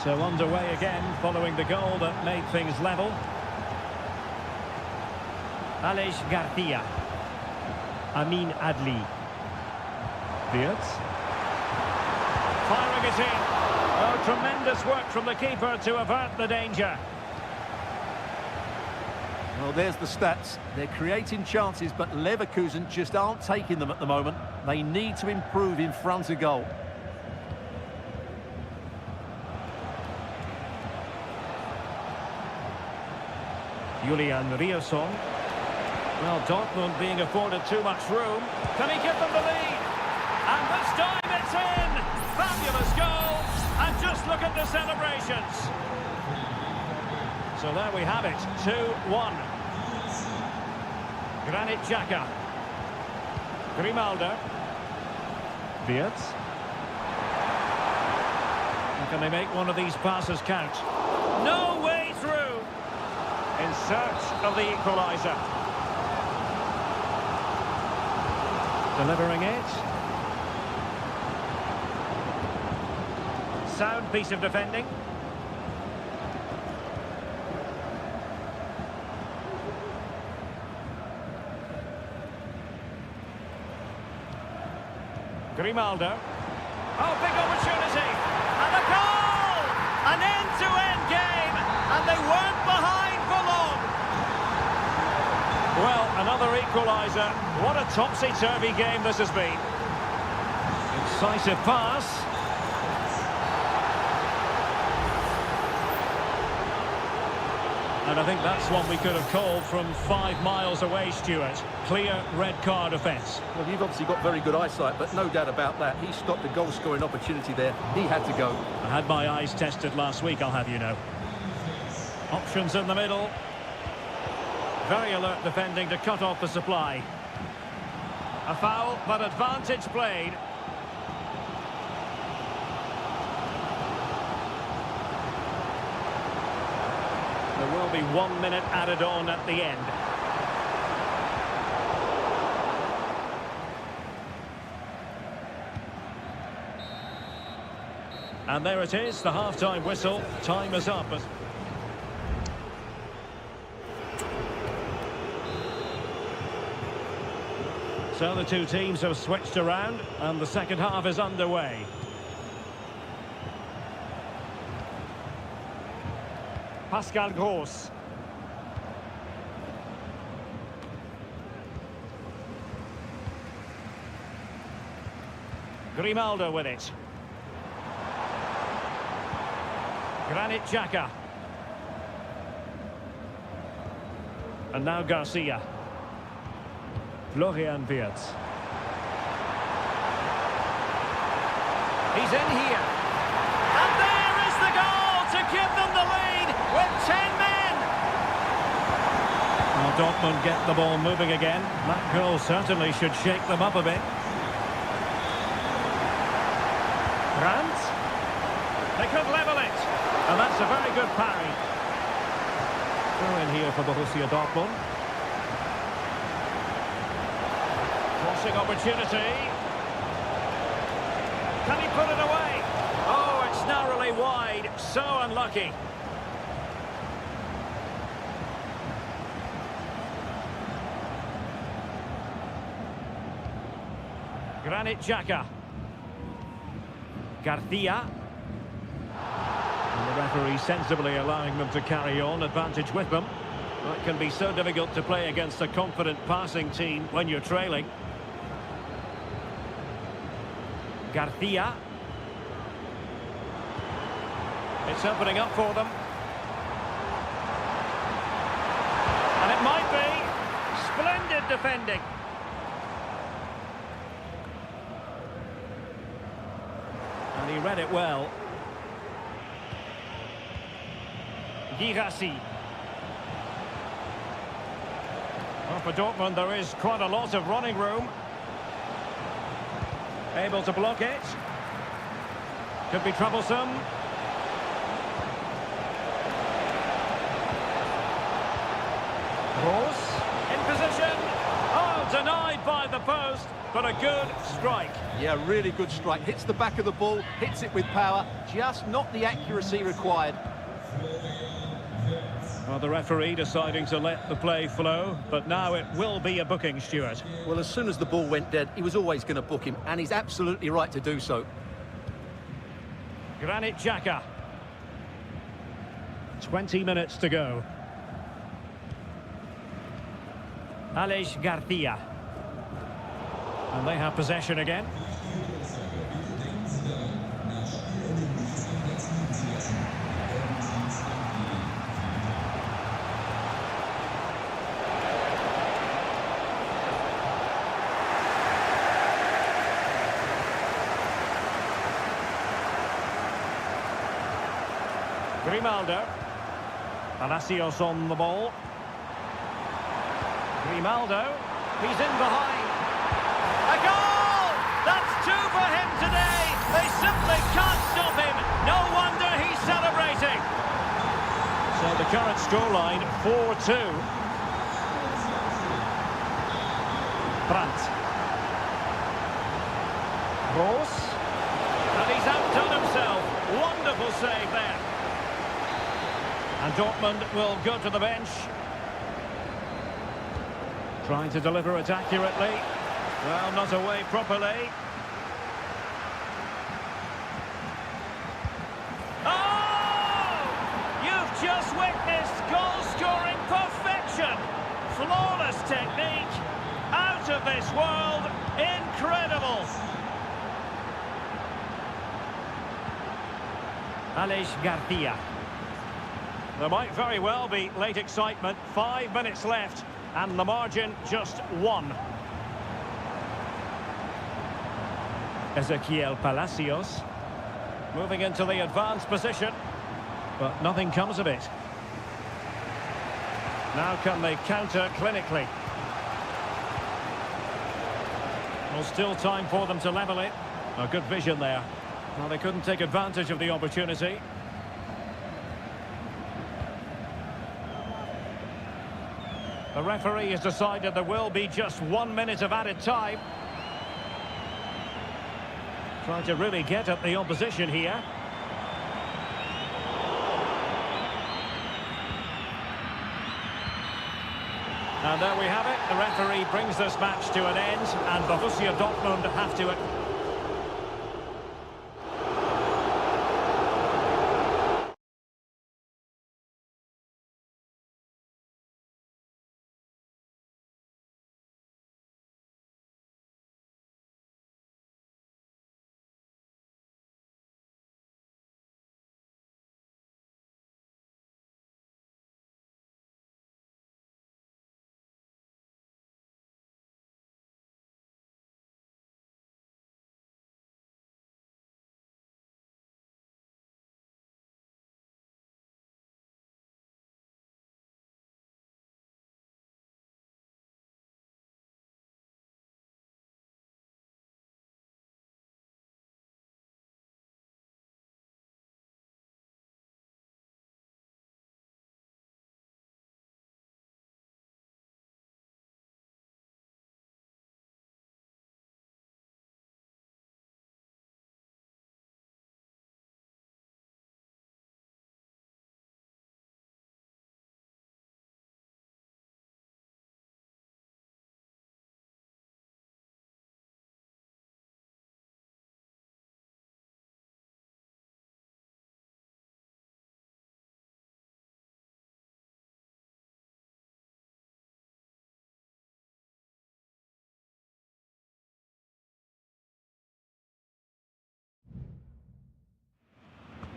So underway again, following the goal that made things level. Aleix Garcia. Amin Adli. Wirtz. Firing it in. Oh, tremendous work from the keeper to avert the danger. Well, there's the stats. They're creating chances, but Leverkusen just aren't taking them at the moment. They need to improve in front of goal. Julian Riosson. Well, Dortmund being afforded too much room. Can he give them the lead? And this time it's in! Fabulous goal! And just look at the celebrations. So there we have it, 2-1. Granit Xhaka. Grimaldo. Wirtz. Can they make one of these passes count? No way through! In search of the equaliser. Delivering it. Sound piece of defending. Grimaldo. Oh, big opportunity. And a goal! An end-to-end game. And they weren't behind for long. Well, another equaliser. What a topsy-turvy game this has been. Incisive pass. And I think that's one we could have called from 5 miles away, Stuart. Clear red card offence. Well, you've obviously got very good eyesight, but no doubt about that. He stopped a goal-scoring opportunity there. He had to go. I had my eyes tested last week, I'll have you know. Options in the middle. Very alert defending to cut off the supply. A foul, but advantage played. There will be 1 minute added on at the end. And there it is, the half-time whistle. Time is up. So the two teams have switched around, and the second half is underway. Pascal Gross. Grimaldo with it. Granit Xhaka. And now Garcia. Florian Wirtz. He's in here. And there is the goal to give them the lead with 10 men. Well, Dortmund get the ball moving again. That goal certainly should shake them up a bit. Brandt. They could level it. And that's a very good parry. Throw in here for Borussia Dortmund. Crossing opportunity. Can he put it away? Oh, it's narrowly wide. So unlucky. Granit Xhaka. Garcia. And the referee sensibly allowing them to carry on, advantage with them. It can be so difficult to play against a confident passing team when you're trailing. Garcia. It's opening up for them. And it might be. Splendid defending. And he read it well. Girassi. Well, for Dortmund there is quite a lot of running room. Able to block it. Could be troublesome. Gross in position. Oh, denied by the post, but a good strike. Yeah, really good strike. Hits the back of the ball, hits it with power, just not the accuracy required. Well, the referee deciding to let the play flow, but now it will be a booking, Stuart. Well, as soon as the ball went dead, he was always going to book him, and he's absolutely right to do so. Granit Xhaka. 20 minutes to go. Aleix Garcia. And they have possession again. Grimaldo. Palacios on the ball. Grimaldo. He's in behind. A goal! That's two for him today. They simply can't stop him. No wonder he's celebrating. So the current scoreline, 4-2. Brandt. Gross. And he's outdone himself. Wonderful save there. And Dortmund will go to the bench. Trying to deliver it accurately. Well, not away properly. Oh! You've just witnessed goal-scoring perfection. Flawless technique. Out of this world. Incredible. Aleix Garcia. There might very well be late excitement. 5 minutes left, and the margin just 1. Ezequiel Palacios. Moving into the advanced position, but nothing comes of it. Now can they counter clinically? Well, still time for them to level it. A good vision there. Well, they couldn't take advantage of the opportunity. The referee has decided there will be just 1 minute of added time. Trying to really get at the opposition here. And there we have it. The referee brings this match to an end, and Borussia Dortmund have to...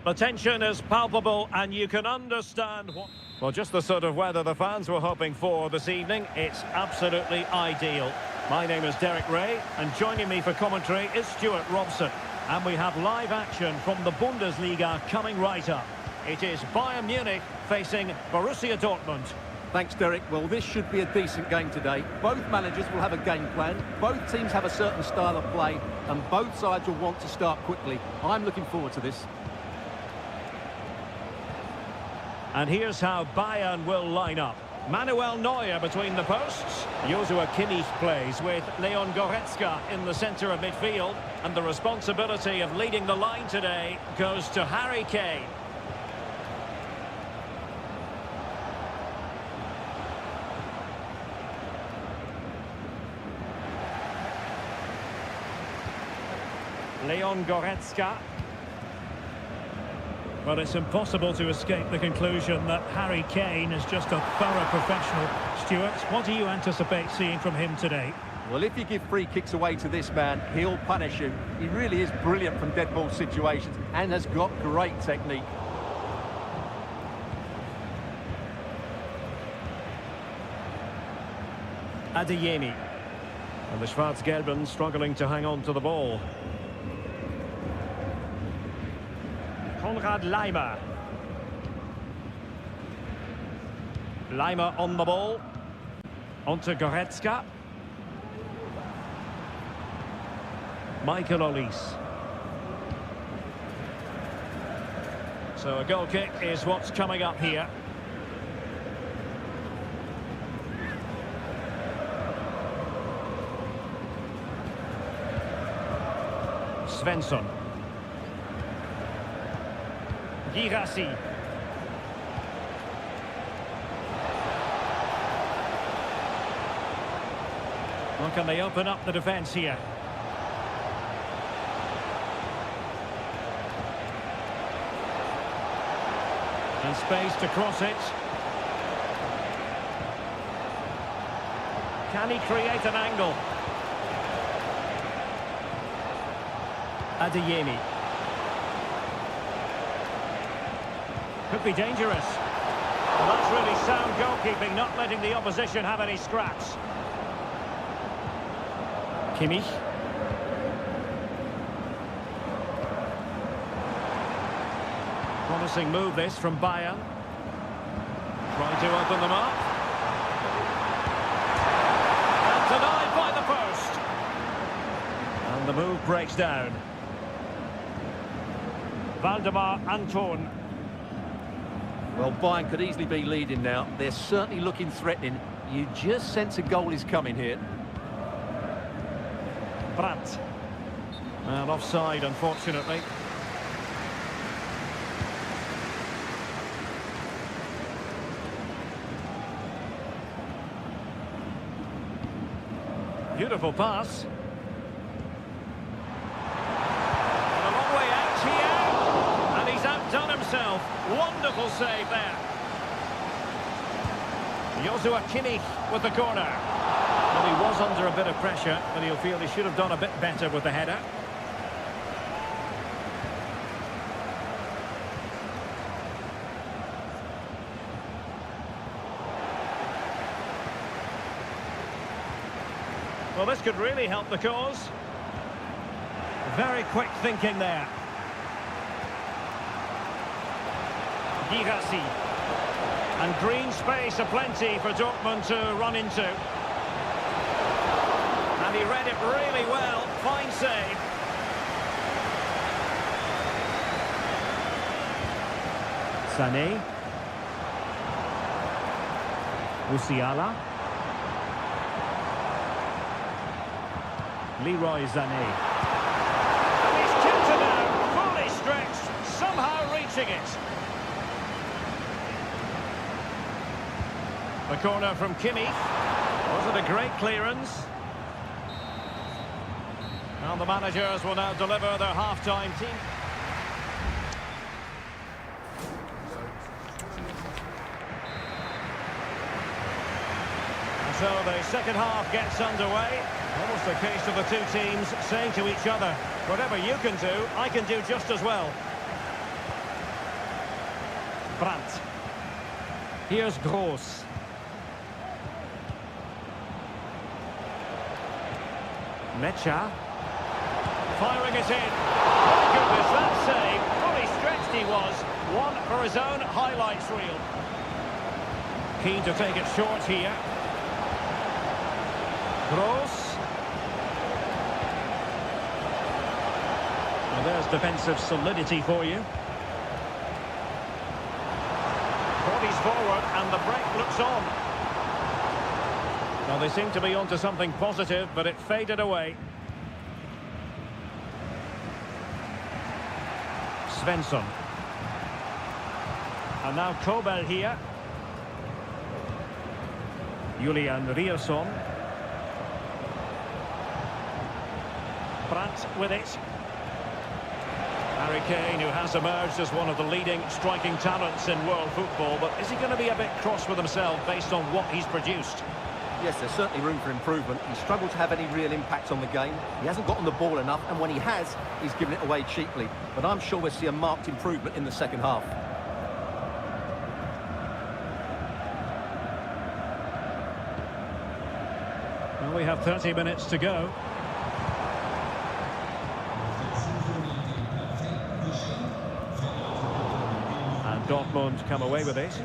The tension is palpable, and you can understand what... Well, just the sort of weather the fans were hoping for this evening. It's absolutely ideal. My name is Derek Ray, and joining me for commentary is Stuart Robson. And we have live action from the Bundesliga coming right up. It is Bayern Munich facing Borussia Dortmund. Thanks, Derek. Well, this should be a decent game today. Both managers will have a game plan. Both teams have a certain style of play, and both sides will want to start quickly. I'm looking forward to this. And here's how Bayern will line up. Manuel Neuer between the posts. Joshua Kimmich plays with Leon Goretzka in the centre of midfield. And the responsibility of leading the line today goes to Harry Kane. Leon Goretzka. Well, it's impossible to escape the conclusion that Harry Kane is just a thorough professional. Stuart, what do you anticipate seeing from him today? Well, if you give free kicks away to this man, he'll punish you. He really is brilliant from dead ball situations and has got great technique. Adeyemi. And the Schwarz-Gelben struggling to hang on to the ball. Konrad Laimer. Laimer on the ball. Onto Goretzka. Michael Olise. So a goal kick is what's coming up here. Svensson. Girassi. Well, can they open up the defence here? And space to cross it. Can he create an angle? Adeyemi. Could be dangerous. Well, that's really sound goalkeeping, not letting the opposition have any scraps. Kimmich. Promising move this from Bayern. Trying to open them up. And denied by the post. And the move breaks down. Valdemar Anton. Well, Bayern could easily be leading now. They're certainly looking threatening, You just sense a goal is coming here. Brandt. And offside, unfortunately. Beautiful pass. And a long way out here. And he's outdone himself. Wonderful save there. Joshua Kimmich with the corner. Well, he was under a bit of pressure, but he'll feel he should have done a bit better with the header. Well, this could really help the cause. Very quick thinking there. Girassi. And green space aplenty for Dortmund to run into. And he read it really well. Fine save. Sané. Musiala. Leroy Sané. And he's kept it out, fully stretched, somehow reaching it. The corner from Kimmich. Wasn't a great clearance. Now the managers will now deliver their half-time team. So the second half gets underway. Almost a case of the two teams saying to each other, whatever you can do, I can do just as well. Brandt. Here's Gross. Mecha. Firing it in. My goodness, that save. Fully stretched he was. One for his own highlights reel. Keen to take it short here. Gross. Well, there's defensive solidity for you. Bodies forward and the break looks on. Well, they seem to be onto something positive, but it faded away. Svensson. And now Kobel here. Julian Rierson. Brandt with it. Harry Kane, who has emerged as one of the leading striking talents in world football, but is he going to be a bit cross with himself based on what he's produced? Yes, there's certainly room for improvement. He's struggled to have any real impact on the game. He hasn't gotten the ball enough, and when he has, he's given it away cheaply. But I'm sure we'll see a marked improvement in the second half. Well, we have 30 minutes to go. And Dortmund come away with it.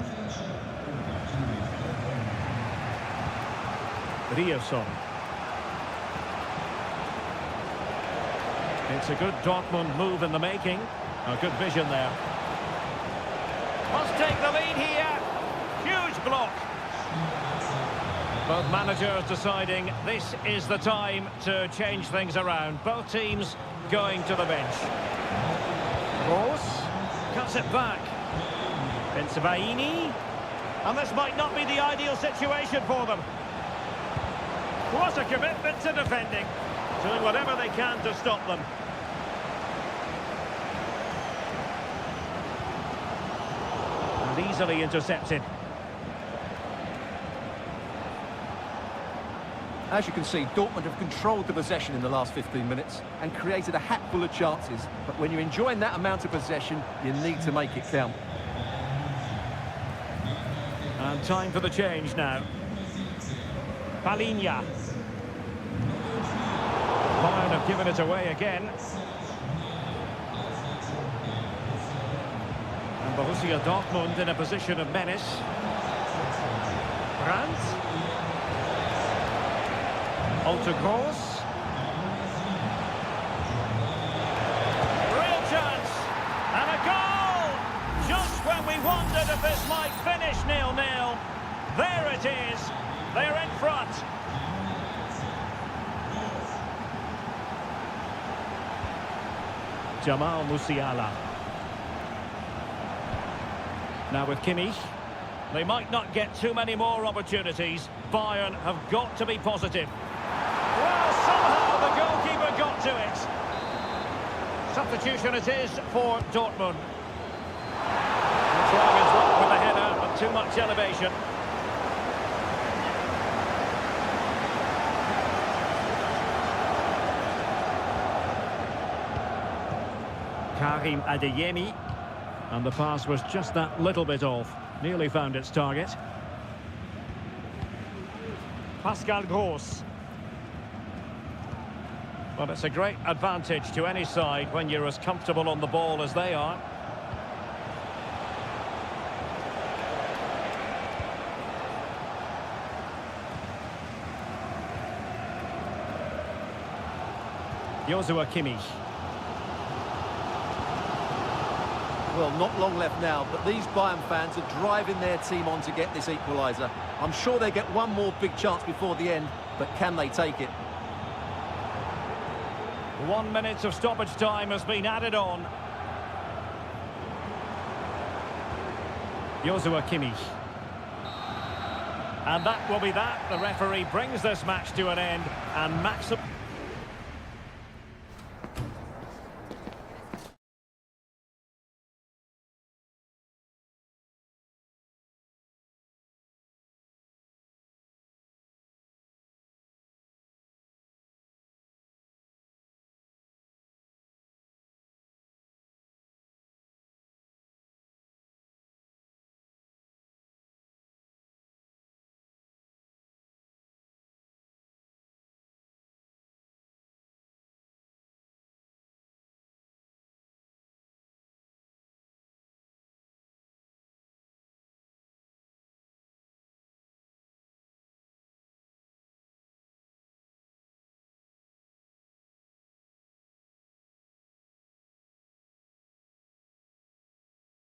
Rierson. It's a good Dortmund move in the making. A good vision there. Must take the lead here. Huge block. Both managers deciding this is the time to change things around. Both teams going to the bench. Gross cuts it back. Bensebaini. And this might not be the ideal situation for them. What a commitment to defending. Doing whatever they can to stop them. And easily intercepted. As you can see, Dortmund have controlled the possession in the last 15 minutes and created a hatful of chances. But when you're enjoying that amount of possession, you need to make it count. And time for the change now. Palinha. Bayern have given it away again. And Borussia Dortmund in a position of menace. Brandt. Ultra Gross. Real chance. And a goal! Just when we wondered if this might finish 0-0. There it is. They're in front. Jamal Musiala. Now with Kimmich. They might not get too many more opportunities. Bayern have got to be positive. Well, somehow the goalkeeper got to it. Substitution it is for Dortmund. Trying his luck with the header, but too much elevation. Karim Adeyemi. And the pass was just that little bit off. Nearly found its target. Pascal Gross. Well, it's a great advantage to any side when you're as comfortable on the ball as they are. Joshua Kimmich. Well, not long left now, but these Bayern fans are driving their team on to get this equaliser. I'm sure they get one more big chance before the end, but can they take it? 1 minute of stoppage time has been added on. Joshua Kimmich. And that will be that. The referee brings this match to an end, and maximum...